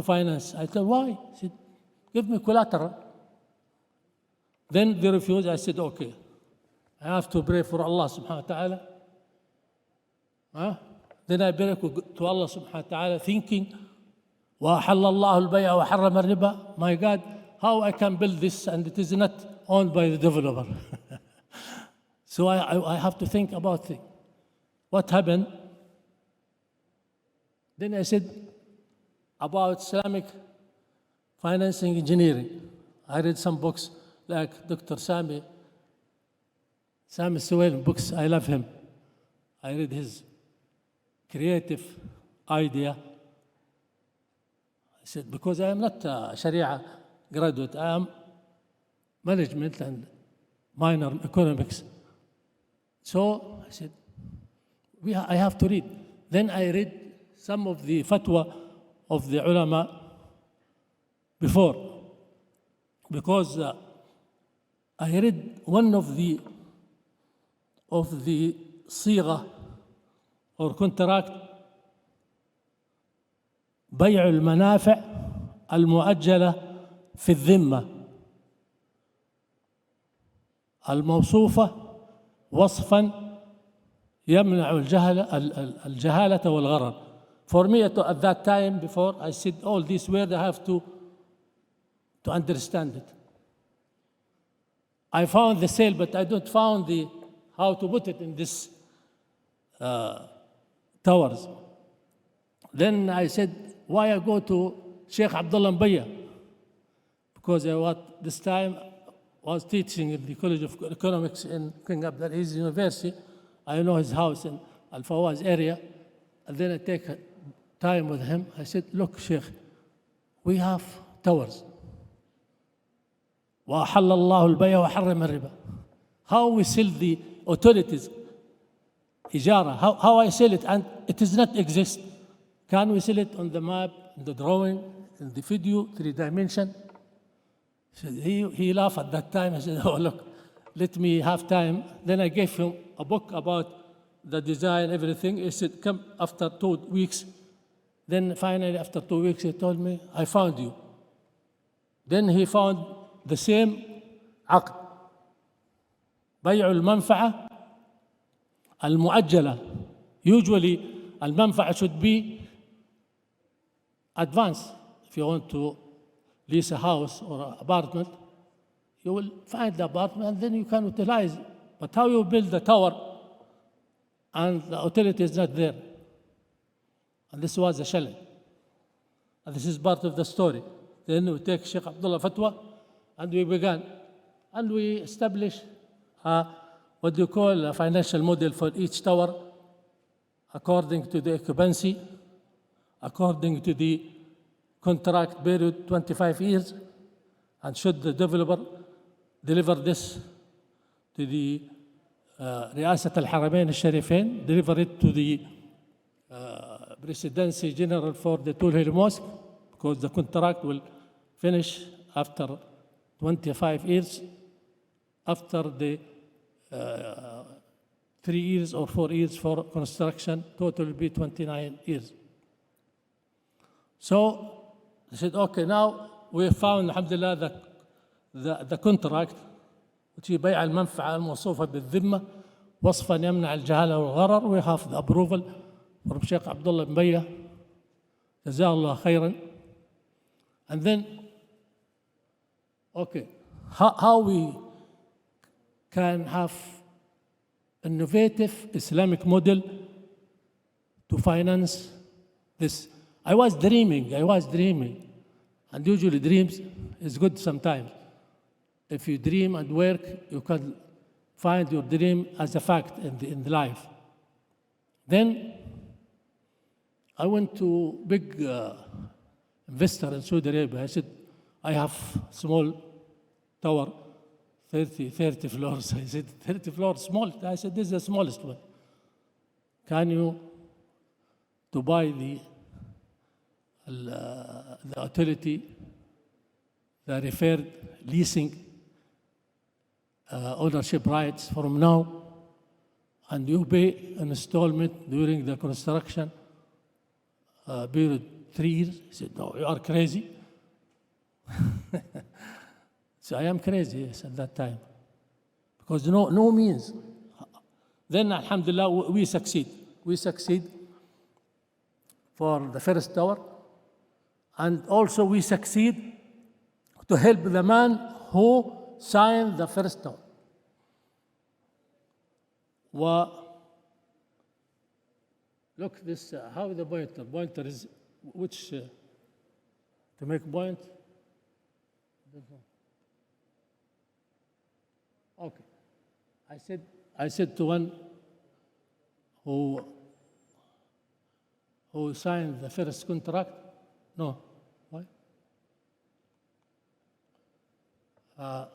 finance. I said, why? He said, give me collateral. Then they refused. I said, okay, I have to pray for Allah subhanahu wa ta'ala. Then I pray to Allah subhanahu wa ta'ala, thinking, وَأَحَلَّ اللَّهُ الْبَيْعَ وَحَرَّمَ الرِّبَى. My God, how I can build this and it is not owned by the developer. So I have to think about it. What happened? Then I said about Islamic financing engineering. I read some books like Dr. Suhail books. I love him. I read his creative idea. I said, because I am not a Sharia graduate, I am management and minor in economics. So I said, I have to read. Then I read some of the fatwa of the ulama before, because I read one of the صيغة or contract بيع المنافع المؤجلة في الذمة الموصوفة وصفا يمنع الجهالة والغرر. For me at that time before I said all these words I have to understand it. I found the sale, but I don't found the how to put it in this towers. Then I said, why I go to Sheikh Abdullah Mbayya? Because this time was teaching in the College of Economics in King Abdulaziz University. I know his house in Al Fawaz area. And then I take time with him. I said, look, Sheikh, we have towers. وأحل الله البيع وحرم الربا. How we sell the authorities, إجارة, how I sell it, and it does not exist. Can we sell it on the map, in the drawing, in the video, 3-dimension? So he laughed at that time. I said, oh, look, let me have time. Then I gave him a book about the design, everything. He said, come after 2 weeks. Then finally, after 2 weeks, he told me, I found you. Then he found the same عقد بيع المنفعة المؤجلة. Usually, المنفعة should be advanced. If you want to lease a house or an apartment, you will find the apartment and then you can utilize it. But how you build the tower and the utility is not there? And this was a challenge. And this is part of the story. Then we take Sheikh Abdullah Fatwa and we began. And we established what do you call a financial model for each tower according to the occupancy, according to the contract period, 25 years, and should the developer deliver this to the رئاسة الحرمين الشريفين, deliver it to the Presidency General for the Tulhil Mosque, because the contract will finish after 25 years, after the 3 years or 4 years for construction, total will be 29 years. So I said, okay, now we found, alhamdulillah, the contract, which is بيع المنفعة الموصوفة بالذمة وصفا يمنع الجهالة والغرر. We have the approval from Sheikh Abdullah Mbayya, Jazakallah khairan. And then, okay, how we can have innovative Islamic model to finance this. I was dreaming, and usually dreams is good sometimes. If you dream and work, you can find your dream as a fact in the life. Then I went to big investor in Saudi Arabia. I said, I have small tower, 30 floors. I said, 30 floors, small. I said, this is the smallest one. Can you to buy the utility, the referred leasing ownership rights from now, and you pay an installment during the construction period 3 years? He said, no, you are crazy. So I am crazy, yes, at that time, because no means. Then, alhamdulillah, we succeed. We succeed for the first tower, and also we succeed to help the man who signed the first tower. Look, this, how the pointer? Pointer is which, to make point? Okay. I said to one who signed the first contract, no, why?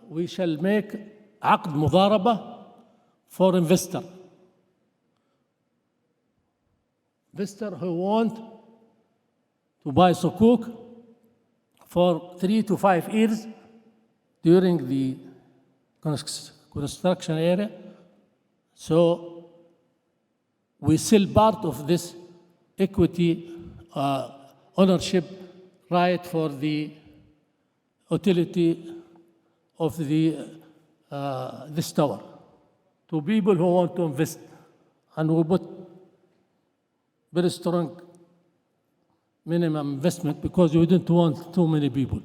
We shall make عقد مضاربة for investor who want to buy sukuk for 3 to 5 years during the construction area. So we sell part of this equity ownership right for the utility of this tower to people who want to invest, and we put very strong minimum investment because we didn't want too many people.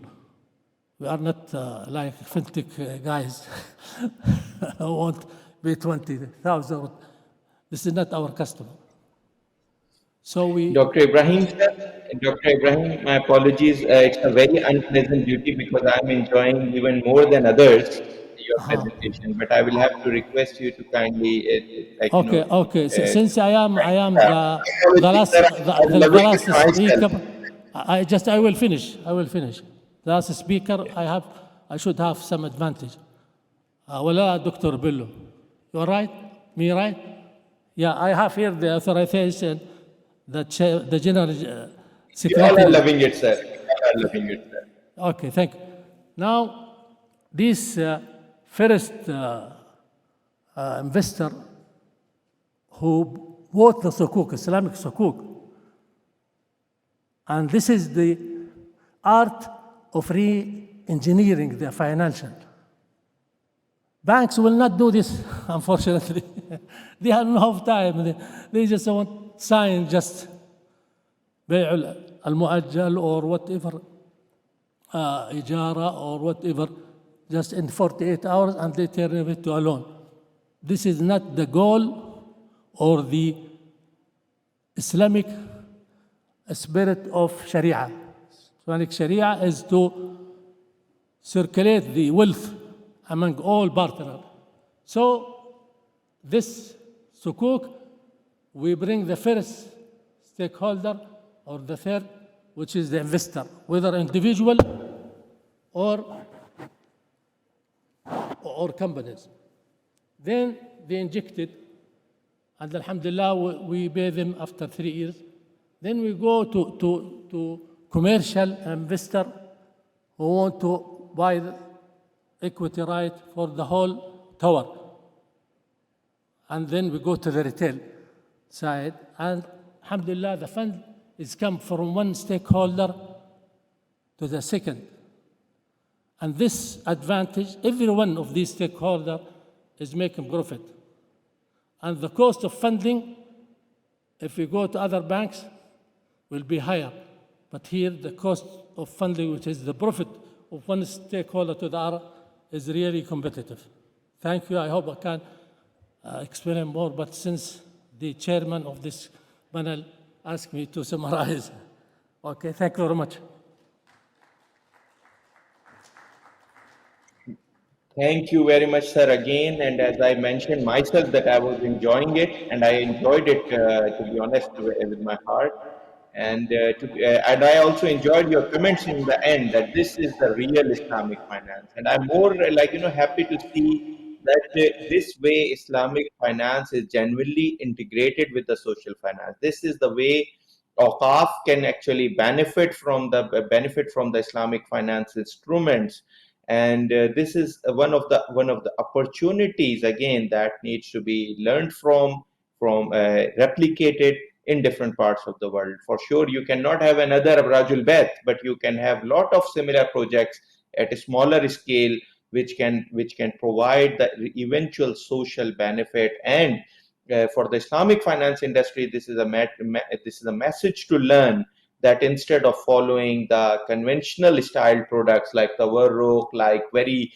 We are not like fintech guys who want pay 20,000. This is not our customer. So we. Dr. Ibrahim, my apologies. It's a very unpleasant duty because I'm enjoying even more than others your presentation. But I will have to request you to kindly, Since I am the last speaker, I will finish. The last speaker, I should have some advantage. Wala Dr. Bello, you are right? Me right? Yeah, I have here the authorization. The General Secretary. You all are loving it, sir. Okay, thank you. Now, this first investor who bought the sukuk, Islamic sukuk, and this is the art of re-engineering the financial. Banks will not do this, unfortunately. They have no time. They just want sign just بيع المؤجل or whatever إجارة or whatever just in 48 hours and they turn it to a loan. This is not the goal or the Islamic spirit of Sharia. Islamic Sharia is to circulate the wealth among all partners. So this sukuk, we bring the first stakeholder or the third, which is the investor, whether individual or companies. Then they inject it, and alhamdulillah, we pay them after 3 years. Then we go to commercial investor who want to buy the equity right for the whole tower. And then we go to the retail side, and alhamdulillah, the fund is come from one stakeholder to the second. And this advantage, every one of these stakeholders is making profit. And the cost of funding, if we go to other banks, will be higher. But here, the cost of funding, which is the profit of one stakeholder to the other, is really competitive. Thank you. I hope I can explain more, but since the chairman of this panel asked me to summarize. Okay, thank you very much. Thank you very much, sir, again. And as I mentioned myself that I was enjoying it, and I enjoyed it, to be honest, with my heart. And I also enjoyed your comments in the end that this is the real Islamic finance. And I'm more happy to see that this way Islamic finance is genuinely integrated with the social finance. This is the way Awqaf can actually benefit from the Islamic finance instruments. And this is one of the opportunities again that needs to be learned from replicated in different parts of the world. For sure, you cannot have another Rajul Beth, but you can have lot of similar projects at a smaller scale, which can provide the eventual social benefit. And for the Islamic finance industry, this is a message to learn that instead of following the conventional style products like tawarruk, like very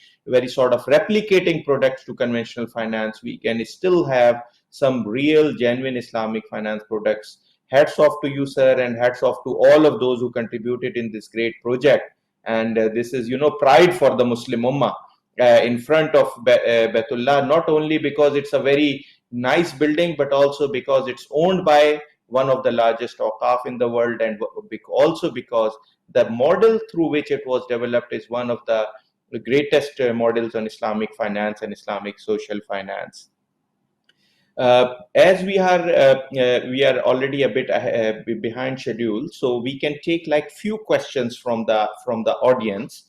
sort of replicating products to conventional finance, we can still have some real genuine Islamic finance products. Hats off to you, sir, and hats off to all of those who contributed in this great project. And this is, pride for the Muslim Ummah in front of Baitullah, not only because it's a very nice building, but also because it's owned by one of the largest Awqaf in the world, and also because the model through which it was developed is one of the greatest models on Islamic finance and Islamic social finance. As we are already a bit behind schedule, so we can take like few questions from the audience.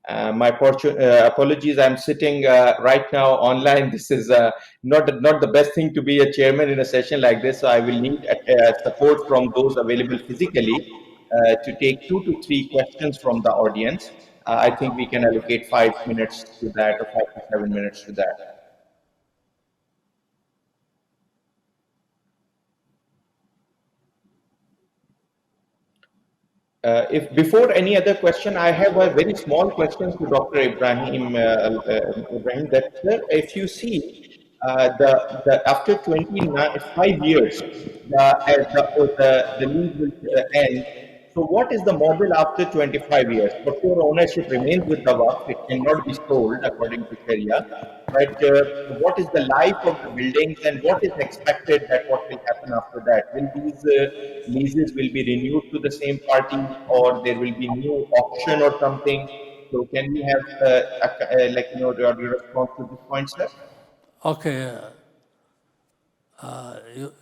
My apologies, I'm sitting right now online. This is not the best thing to be a chairman in a session like this, so I will need support from those available physically to take 2 to 3 questions from the audience. I think we can allocate 5 minutes to that, or 5 to 7 minutes to that. If before any other question, I have a very small question to Dr. Ibrahim. Ibrahim, that sir, if you see the after 25 years, the lease will end. So, what is the model after 25 years? For sure, ownership remains with the Waqf; it cannot be sold according to Sharia. But what is the life of the buildings, and what is expected that what will happen after that? Will these leases will be renewed to the same party, or there will be new auction or something? So can we have like your response to this point, sir? Okay.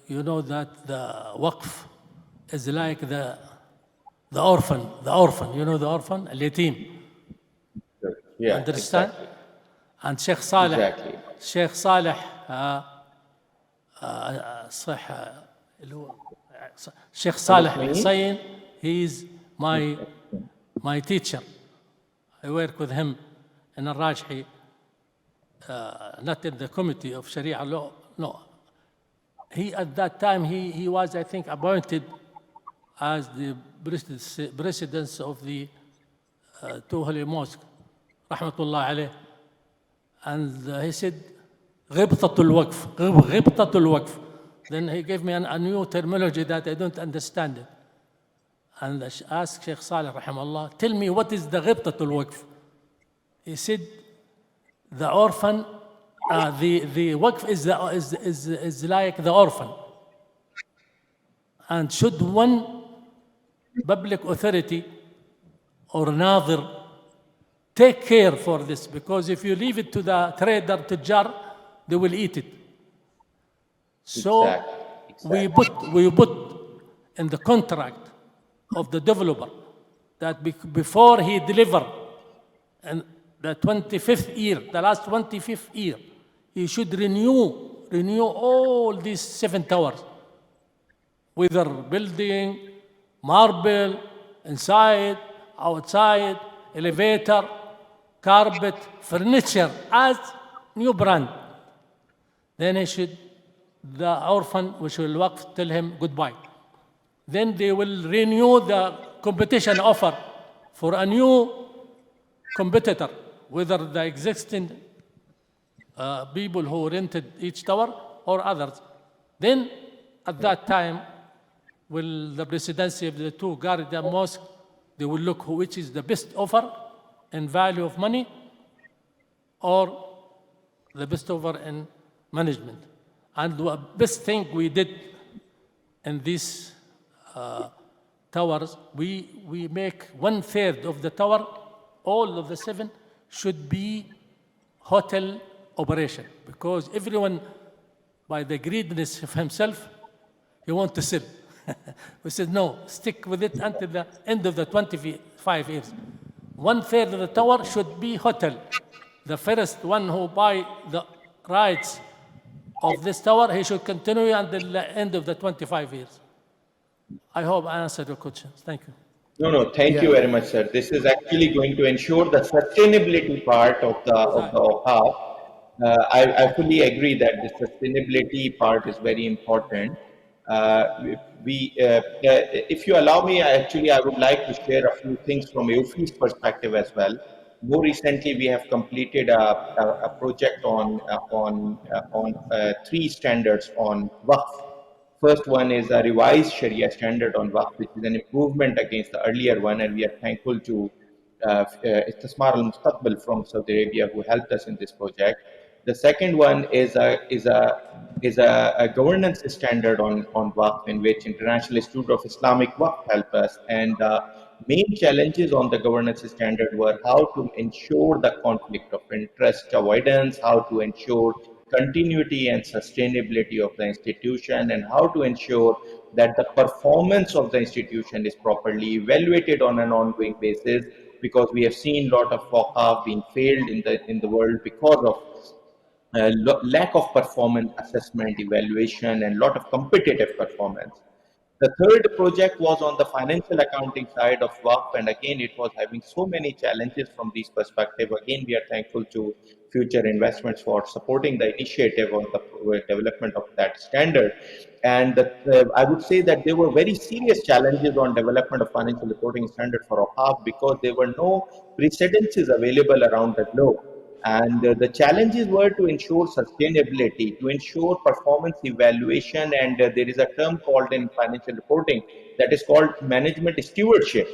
You know that the waqf is like the orphan. You know the orphan, al-yatim. Yeah. Understand? Exactly. And Sheikh Saleh. Exactly. Sheikh Saleh Sheikh Saleh Hussein, he is my teacher. I work with him in Al-Rajhi, not in the committee of Sharia law. No. He, at that time, he was, I think, appointed as the president of the two holy mosque, rahmatullah alayh. And he said, غبطة الوقف. Then he gave me a new terminology that I don't understand it. And I asked Sheikh Saleh, rahimahullah, tell me what is the غبطة الوقف? He said, the orphan, the waqf is like the orphan. And should one public authority or nadir take care for this, because if you leave it to the trader, tujjar, they will eat it. So we put in the contract of the developer that before he deliver and the 25th year, the last 25th year, he should renew all these 7 towers, whether building, marble, inside, outside, elevator, carpet, furniture, as new brand. Then the orphan, which will waqf, tell him goodbye. Then they will renew the competition offer for a new competitor, whether the existing people who rented each tower or others. Then at that time, will the presidency of the two Guardian Mosque, they will look which is the best offer in value of money or the best offer in management. And the best thing we did in these towers, we make 1/3 of the tower, all of the 7 should be hotel operation, because everyone, by the greediness of himself, he wants to sell. We said, no, stick with it until the end of the 25 years. 1/3 of the tower should be hotel. The first one who buy the rights of this tower, he should continue until the end of the 25 years. I hope I answered your questions. Thank you. No, thank you very much, sir. This is actually going to ensure the sustainability part of the OHAF. I fully agree that the sustainability part is very important. If you allow me, I would like to share a few things from UFI's perspective as well. More recently, we have completed a project on 3 standards on Waqf. First one is a revised Sharia standard on Waqf, which is an improvement against the earlier one, and we are thankful to Istismar al-Mustaqbal from Saudi Arabia, who helped us in this project. The second one is a governance standard on Waqf, in which International Institute of Islamic Waqf helped us, and main challenges on the governance standard were how to ensure the conflict of interest avoidance, how to ensure continuity and sustainability of the institution, and how to ensure that the performance of the institution is properly evaluated on an ongoing basis, because we have seen a lot of waqaf being failed in the world because of lack of performance assessment, evaluation, and lot of competitive performance. The third project was on the financial accounting side of WAF, and again, it was having so many challenges from this perspective. Again, we are thankful to Future Investments for supporting the initiative on the development of that standard. And I would say that there were very serious challenges on development of financial reporting standard for OHAF because there were no precedences available around the globe. And the challenges were to ensure sustainability, to ensure performance evaluation, and there is a term called in financial reporting that is called management stewardship.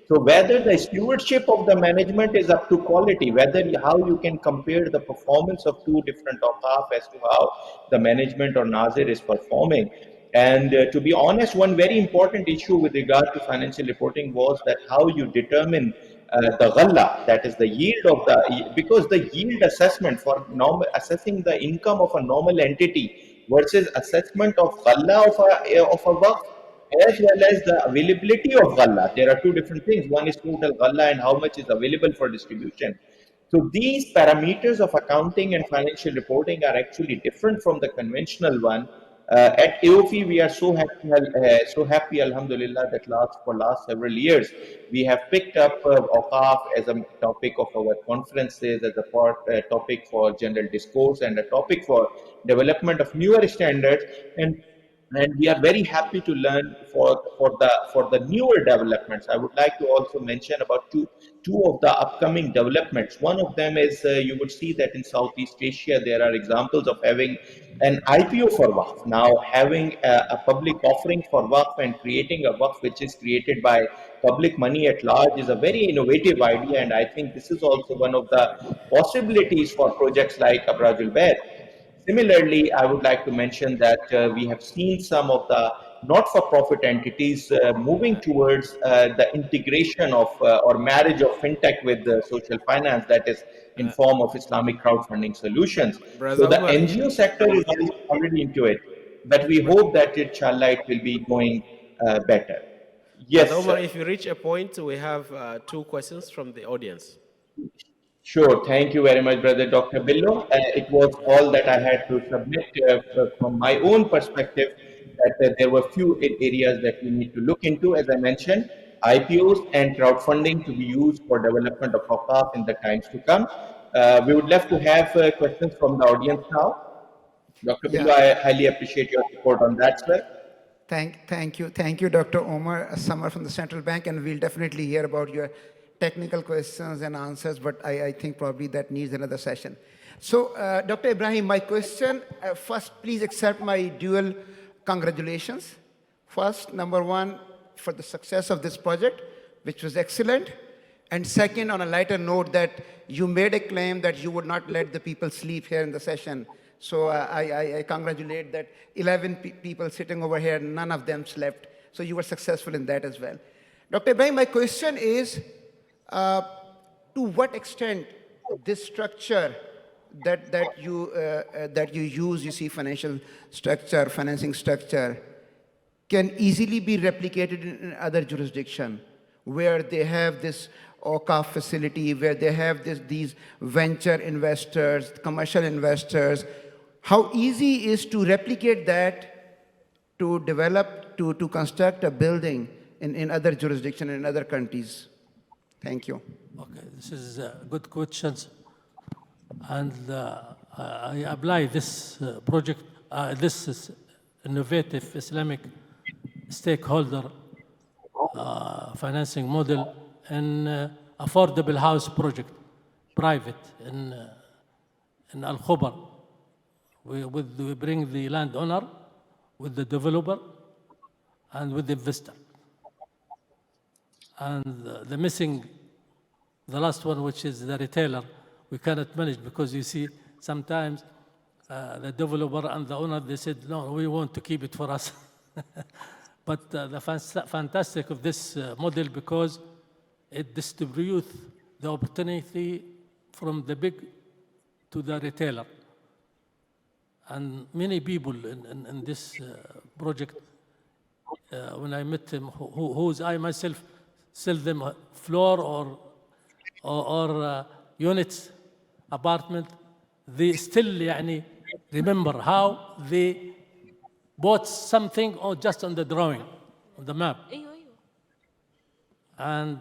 So whether the stewardship of the management is up to quality, how you can compare the performance of two different OQAF as to how the management or Nazir is performing. And to be honest, one very important issue with regard to financial reporting was that how you determine the ghalla, that is the yield of because the yield assessment for assessing the income of a normal entity versus assessment of ghalla of a waqf, as well as the availability of ghalla. There are two different things. One is total ghalla and how much is available for distribution. So these parameters of accounting and financial reporting are actually different from the conventional one. At AOFI, we are so happy, alhamdulillah, that for last several years, we have picked up OQAF as a topic of our conferences, as a topic for general discourse, and a topic for development of newer standards. And we are very happy to learn for the newer developments. I would like to also mention about two of the upcoming developments. One of them is you would see that in Southeast Asia there are examples of having an IPO for WAF. Now having a public offering for WAF and creating a WAF which is created by public money at large is a very innovative idea, and I think this is also one of the possibilities for projects like Abrajul Bair. Similarly, I would like to mention that we have seen some of the not-for-profit entities moving towards the integration of or marriage of fintech with social finance, that is in form of Islamic crowdfunding solutions. So the NGO sector is already into it, but we hope that inshallah it will be going better. Yes, Brother Omar, sir. if you reach a point, we have two questions from the audience. Sure. Thank you very much, Brother Dr. Bello. It was all that I had to submit from my own perspective, that there were few areas that we need to look into, as I mentioned, IPOs and crowdfunding to be used for development of OQAF in the times to come. We would love to have questions from the audience now. Dr. Bello, I highly appreciate your support on that, sir. Thank you, Dr. Omar Samar from the Central Bank, and we'll definitely hear about your technical questions and answers, but I think probably that needs another session. So, Dr. Ibrahim, my question, first, please accept my dual congratulations. First, number one, for the success of this project, which was excellent. And second, on a lighter note, that you made a claim that you would not let the people sleep here in the session. So I congratulate that 11 people sitting over here, none of them slept. So you were successful in that as well. Dr. Ibrahim, my question is, to what extent this structure that you use, you see, financial structure, financing structure, can easily be replicated in other jurisdictions where they have this OQAF facility, where they have these venture investors, commercial investors. How easy is to replicate that, to develop, to construct a building in other jurisdictions, in other countries? Thank you. Okay, this is a good question. And I apply this project, this is innovative Islamic stakeholder financing model in affordable house project, private in Al Khobar. We bring the landowner with the developer and with the investor. And the last one, which is the retailer, we cannot manage because you see sometimes the developer and the owner, they said, no, we want to keep it for us. But the fantastic of this model, because it distributes the opportunity from the big to the retailer. And many people in this project, when I met them, whose I myself sell them a floor or units, apartment, they still يعني, remember how they bought something or just on the drawing, on the map. And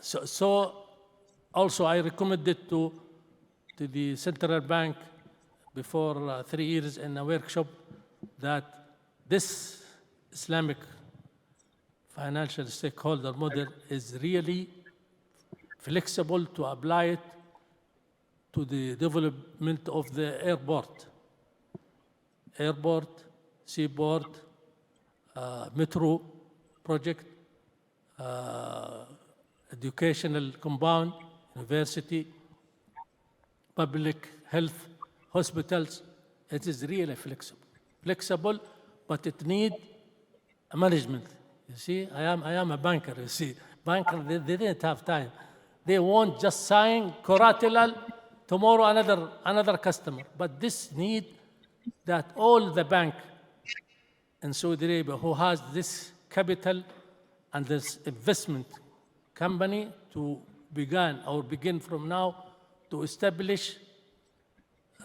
so also I recommended to the central bank before 3 years in a workshop that this Islamic financial stakeholder model is really flexible to apply it to the development of the airport, seaport, metro project, educational compound, university, public health, hospitals. It is really flexible, but it needs a management. You see, I am a banker. You see, banker they didn't have time. They won't just sign collateral tomorrow another customer. But this need that all the bank in Saudi Arabia who has this capital and this investment company to begin from now to establish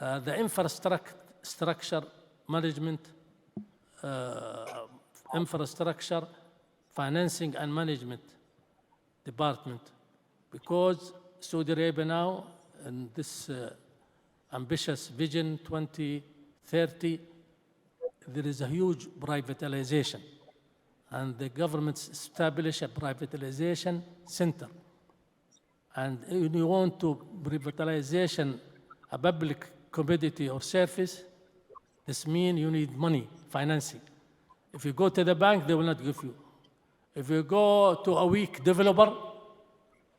the infrastructure management, infrastructure financing and management department, because Saudi Arabia now in this ambitious vision 2030, there is a huge privatization, and the government established a privatization center. And when you want to privatization a public commodity or service, this means you need money, financing. If you go to the bank, they will not give you. If you go to a weak developer,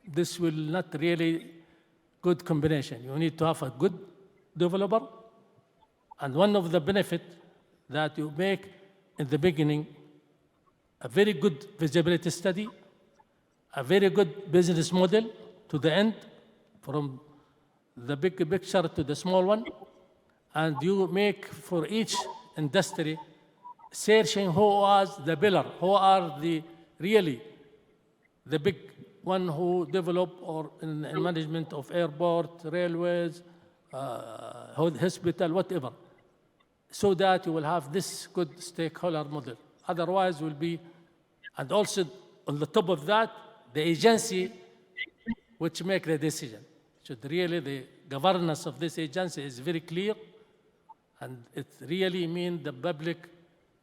this will not really good combination. You need to have a good developer, and one of the benefits that you make in the beginning, a very good feasibility study, a very good business model to the end, from the big picture to the small one, and you make for each industry searching who was the pillar, who are the really the big one who develop or in management of airport, railways, hospital, whatever, so that you will have this good stakeholder model. Otherwise, will be, and also on the top of that, the agency which make the decision. Should really the governance of this agency is very clear, and it really means the public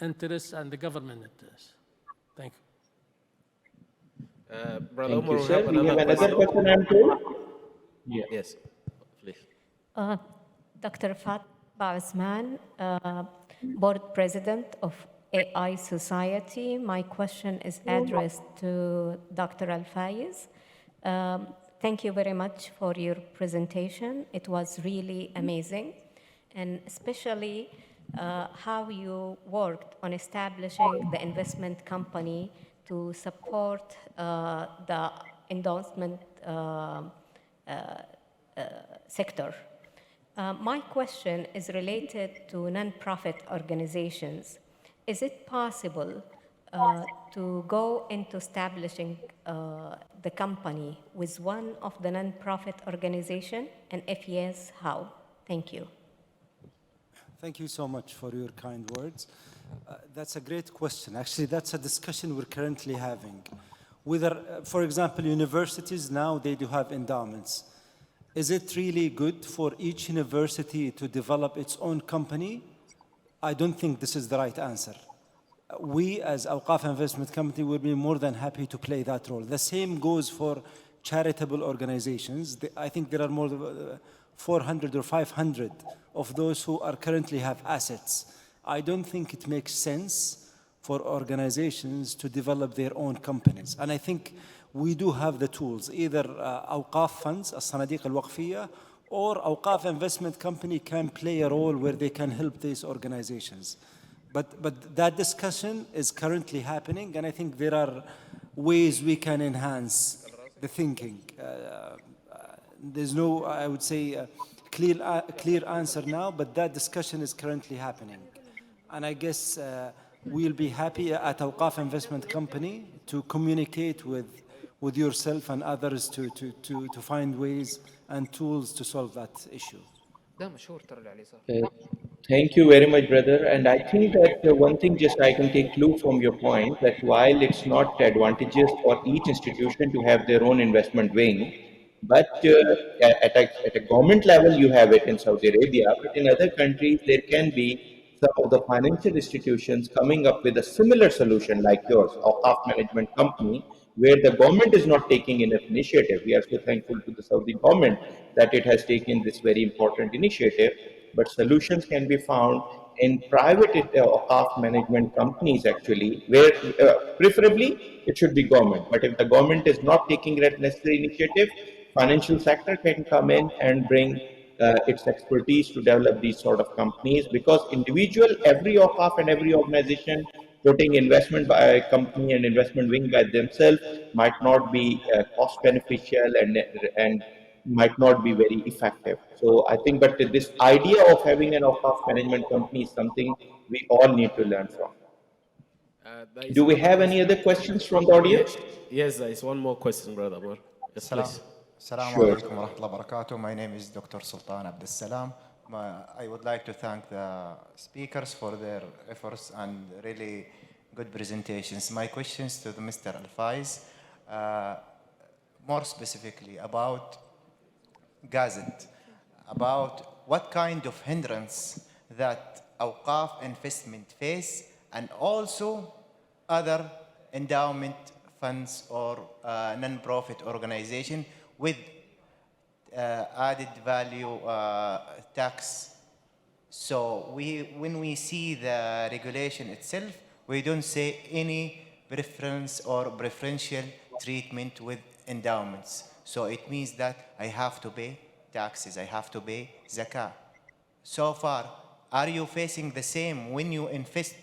interest and the government interest. Thank you. Brother Thank Umar, you, we sir. have We have another another question. question, I'm told. Yeah. Yes, please. Dr. Fatma Usman, Board President of AI Society. My question is addressed to Dr. Al-Faiz. Thank you very much for your presentation. It was really amazing, and especially how you worked on establishing the investment company to support the endorsement sector. My question is related to non-profit organizations. Is it possible to go into establishing the company with one of the non-profit organization, and if yes, how? Thank you. Thank you so much for your kind words. That's a great question. Actually, that's a discussion we're currently having. Whether, for example, universities now, they do have endowments. Is it really good for each university to develop its own company? I don't think this is the right answer. We, as Awqaf Investment Company, will be more than happy to play that role. The same goes for charitable organizations. I think there are more than 400 or 500 of those who are currently have assets. I don't think it makes sense for organizations to develop their own companies. And I think we do have the tools, either Awqaf funds, as-Sanadiq al-Waqfiyya, or Awqaf Investment Company can play a role where they can help these organizations. But that discussion is currently happening, and I think there are ways we can enhance the thinking. There's no, I would say, clear answer now, but that discussion is currently happening. And I guess we'll be happy at Awqaf Investment Company to communicate with yourself and others to find ways and tools to solve that issue. Thank you very much, brother. And I think that one thing just I can take clue from your point that while it's not advantageous for each institution to have their own investment wing, but at a government level you have it in Saudi Arabia, but in other countries there can be some of the financial institutions coming up with a similar solution like yours, Awqaf Management Company, where the government is not taking enough initiative. We are so thankful to the Saudi government that it has taken this very important initiative, but solutions can be found in private Awqaf management companies actually, where preferably it should be government. But if the government is not taking that necessary initiative, financial sector can come in and bring its expertise to develop these sort of companies, because every Awqaf and every organization putting investment by a company and investment wing by themselves might not be cost beneficial and might not be very effective. So I think, but this idea of having an Awqaf management company is something we all need to learn from. Do we have any other questions from the audience? Yes, there is one more question, brother Amar. Yes, please. Assalamu Sure. alaikum wa rahmatullahi wa barakatuh. My name is Dr. Sultan Abdul Salam. I would like to thank the speakers for their efforts and really good presentations. My questions to the Mr. Al-Faiz, more specifically about Gazette, about what kind of hindrance that Awqaf investment face, and also other endowment funds or non-profit organization with added value tax. So when we see the regulation itself, we don't say any preference or preferential treatment with endowments. So it means that I have to pay taxes, I have to pay zakah. So far, are you facing the same when you invest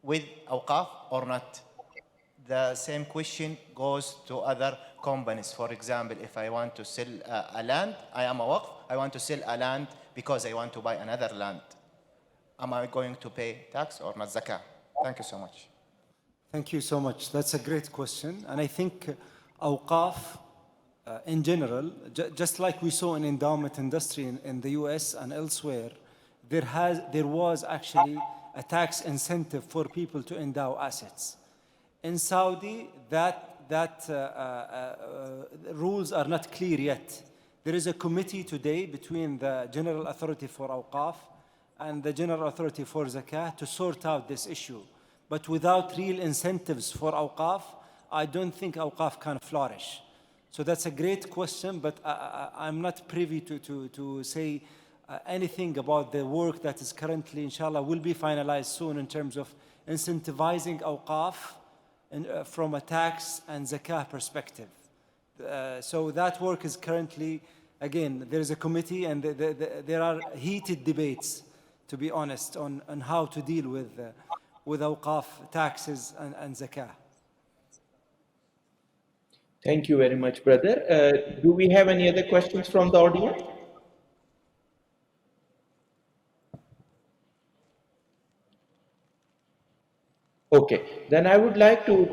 with Awqaf or not? The same question goes to other companies. For example, if I want to sell a land, I am a waqf, I want to sell a land because I want to buy another land. Am I going to pay tax or not zakah? Thank you so much. Thank you so much. That's a great question. And I think Awqaf, in general, just like we saw in endowment industry in the US and elsewhere, there was actually a tax incentive for people to endow assets. In Saudi, rules are not clear yet. There is a committee today between the General Authority for Awqaf and the General Authority for Zakah to sort out this issue. But without real incentives for Awqaf, I don't think Awqaf can flourish. So that's a great question, but I'm not privy to say anything about the work that is currently, inshallah, will be finalized soon in terms of incentivizing Awqaf from a tax and zakah perspective. So that work is currently, again, there is a committee and there are heated debates, to be honest, on how to deal with Awqaf taxes and zakah. Thank you very much, brother. Do we have any other questions from the audience? Okay, then I would like to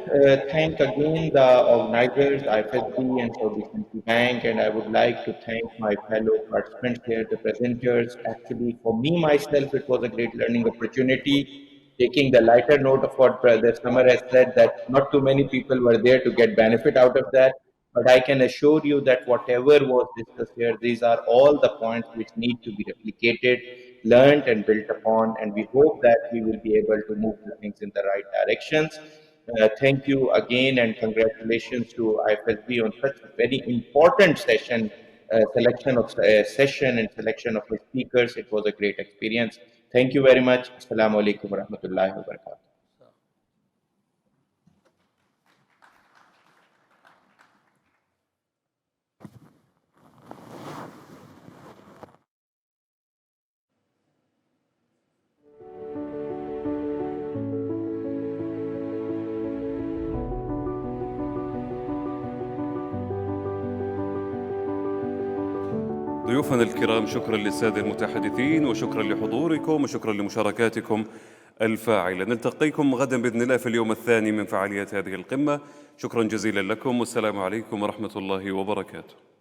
thank again the organizers, IFSB and Saudi Central Bank, and I would like to thank my fellow participants here, the presenters. Actually, for me, myself, it was a great learning opportunity, taking the lighter note of what Brother Samar has said, that not too many people were there to get benefit out of that. But I can assure you that whatever was discussed here, these are all the points which need to be replicated, learned and built upon, and we hope that we will be able to move the things in the right directions. Thank you again and congratulations to IFSB on such a very important session, selection of the speakers. It was a great experience. Thank you very much. Assalamu alaikum wa rahmatullahi wa barakatuh. ضيوفنا الكرام، شكرا للسادة المتحدثين وشكرا لحضوركم وشكرا لمشاركاتكم الفاعلة. نلتقيكم غدا بإذن الله في اليوم الثاني من فعاليات هذه القمة. شكرا جزيلا لكم والسلام عليكم ورحمة الله وبركاته.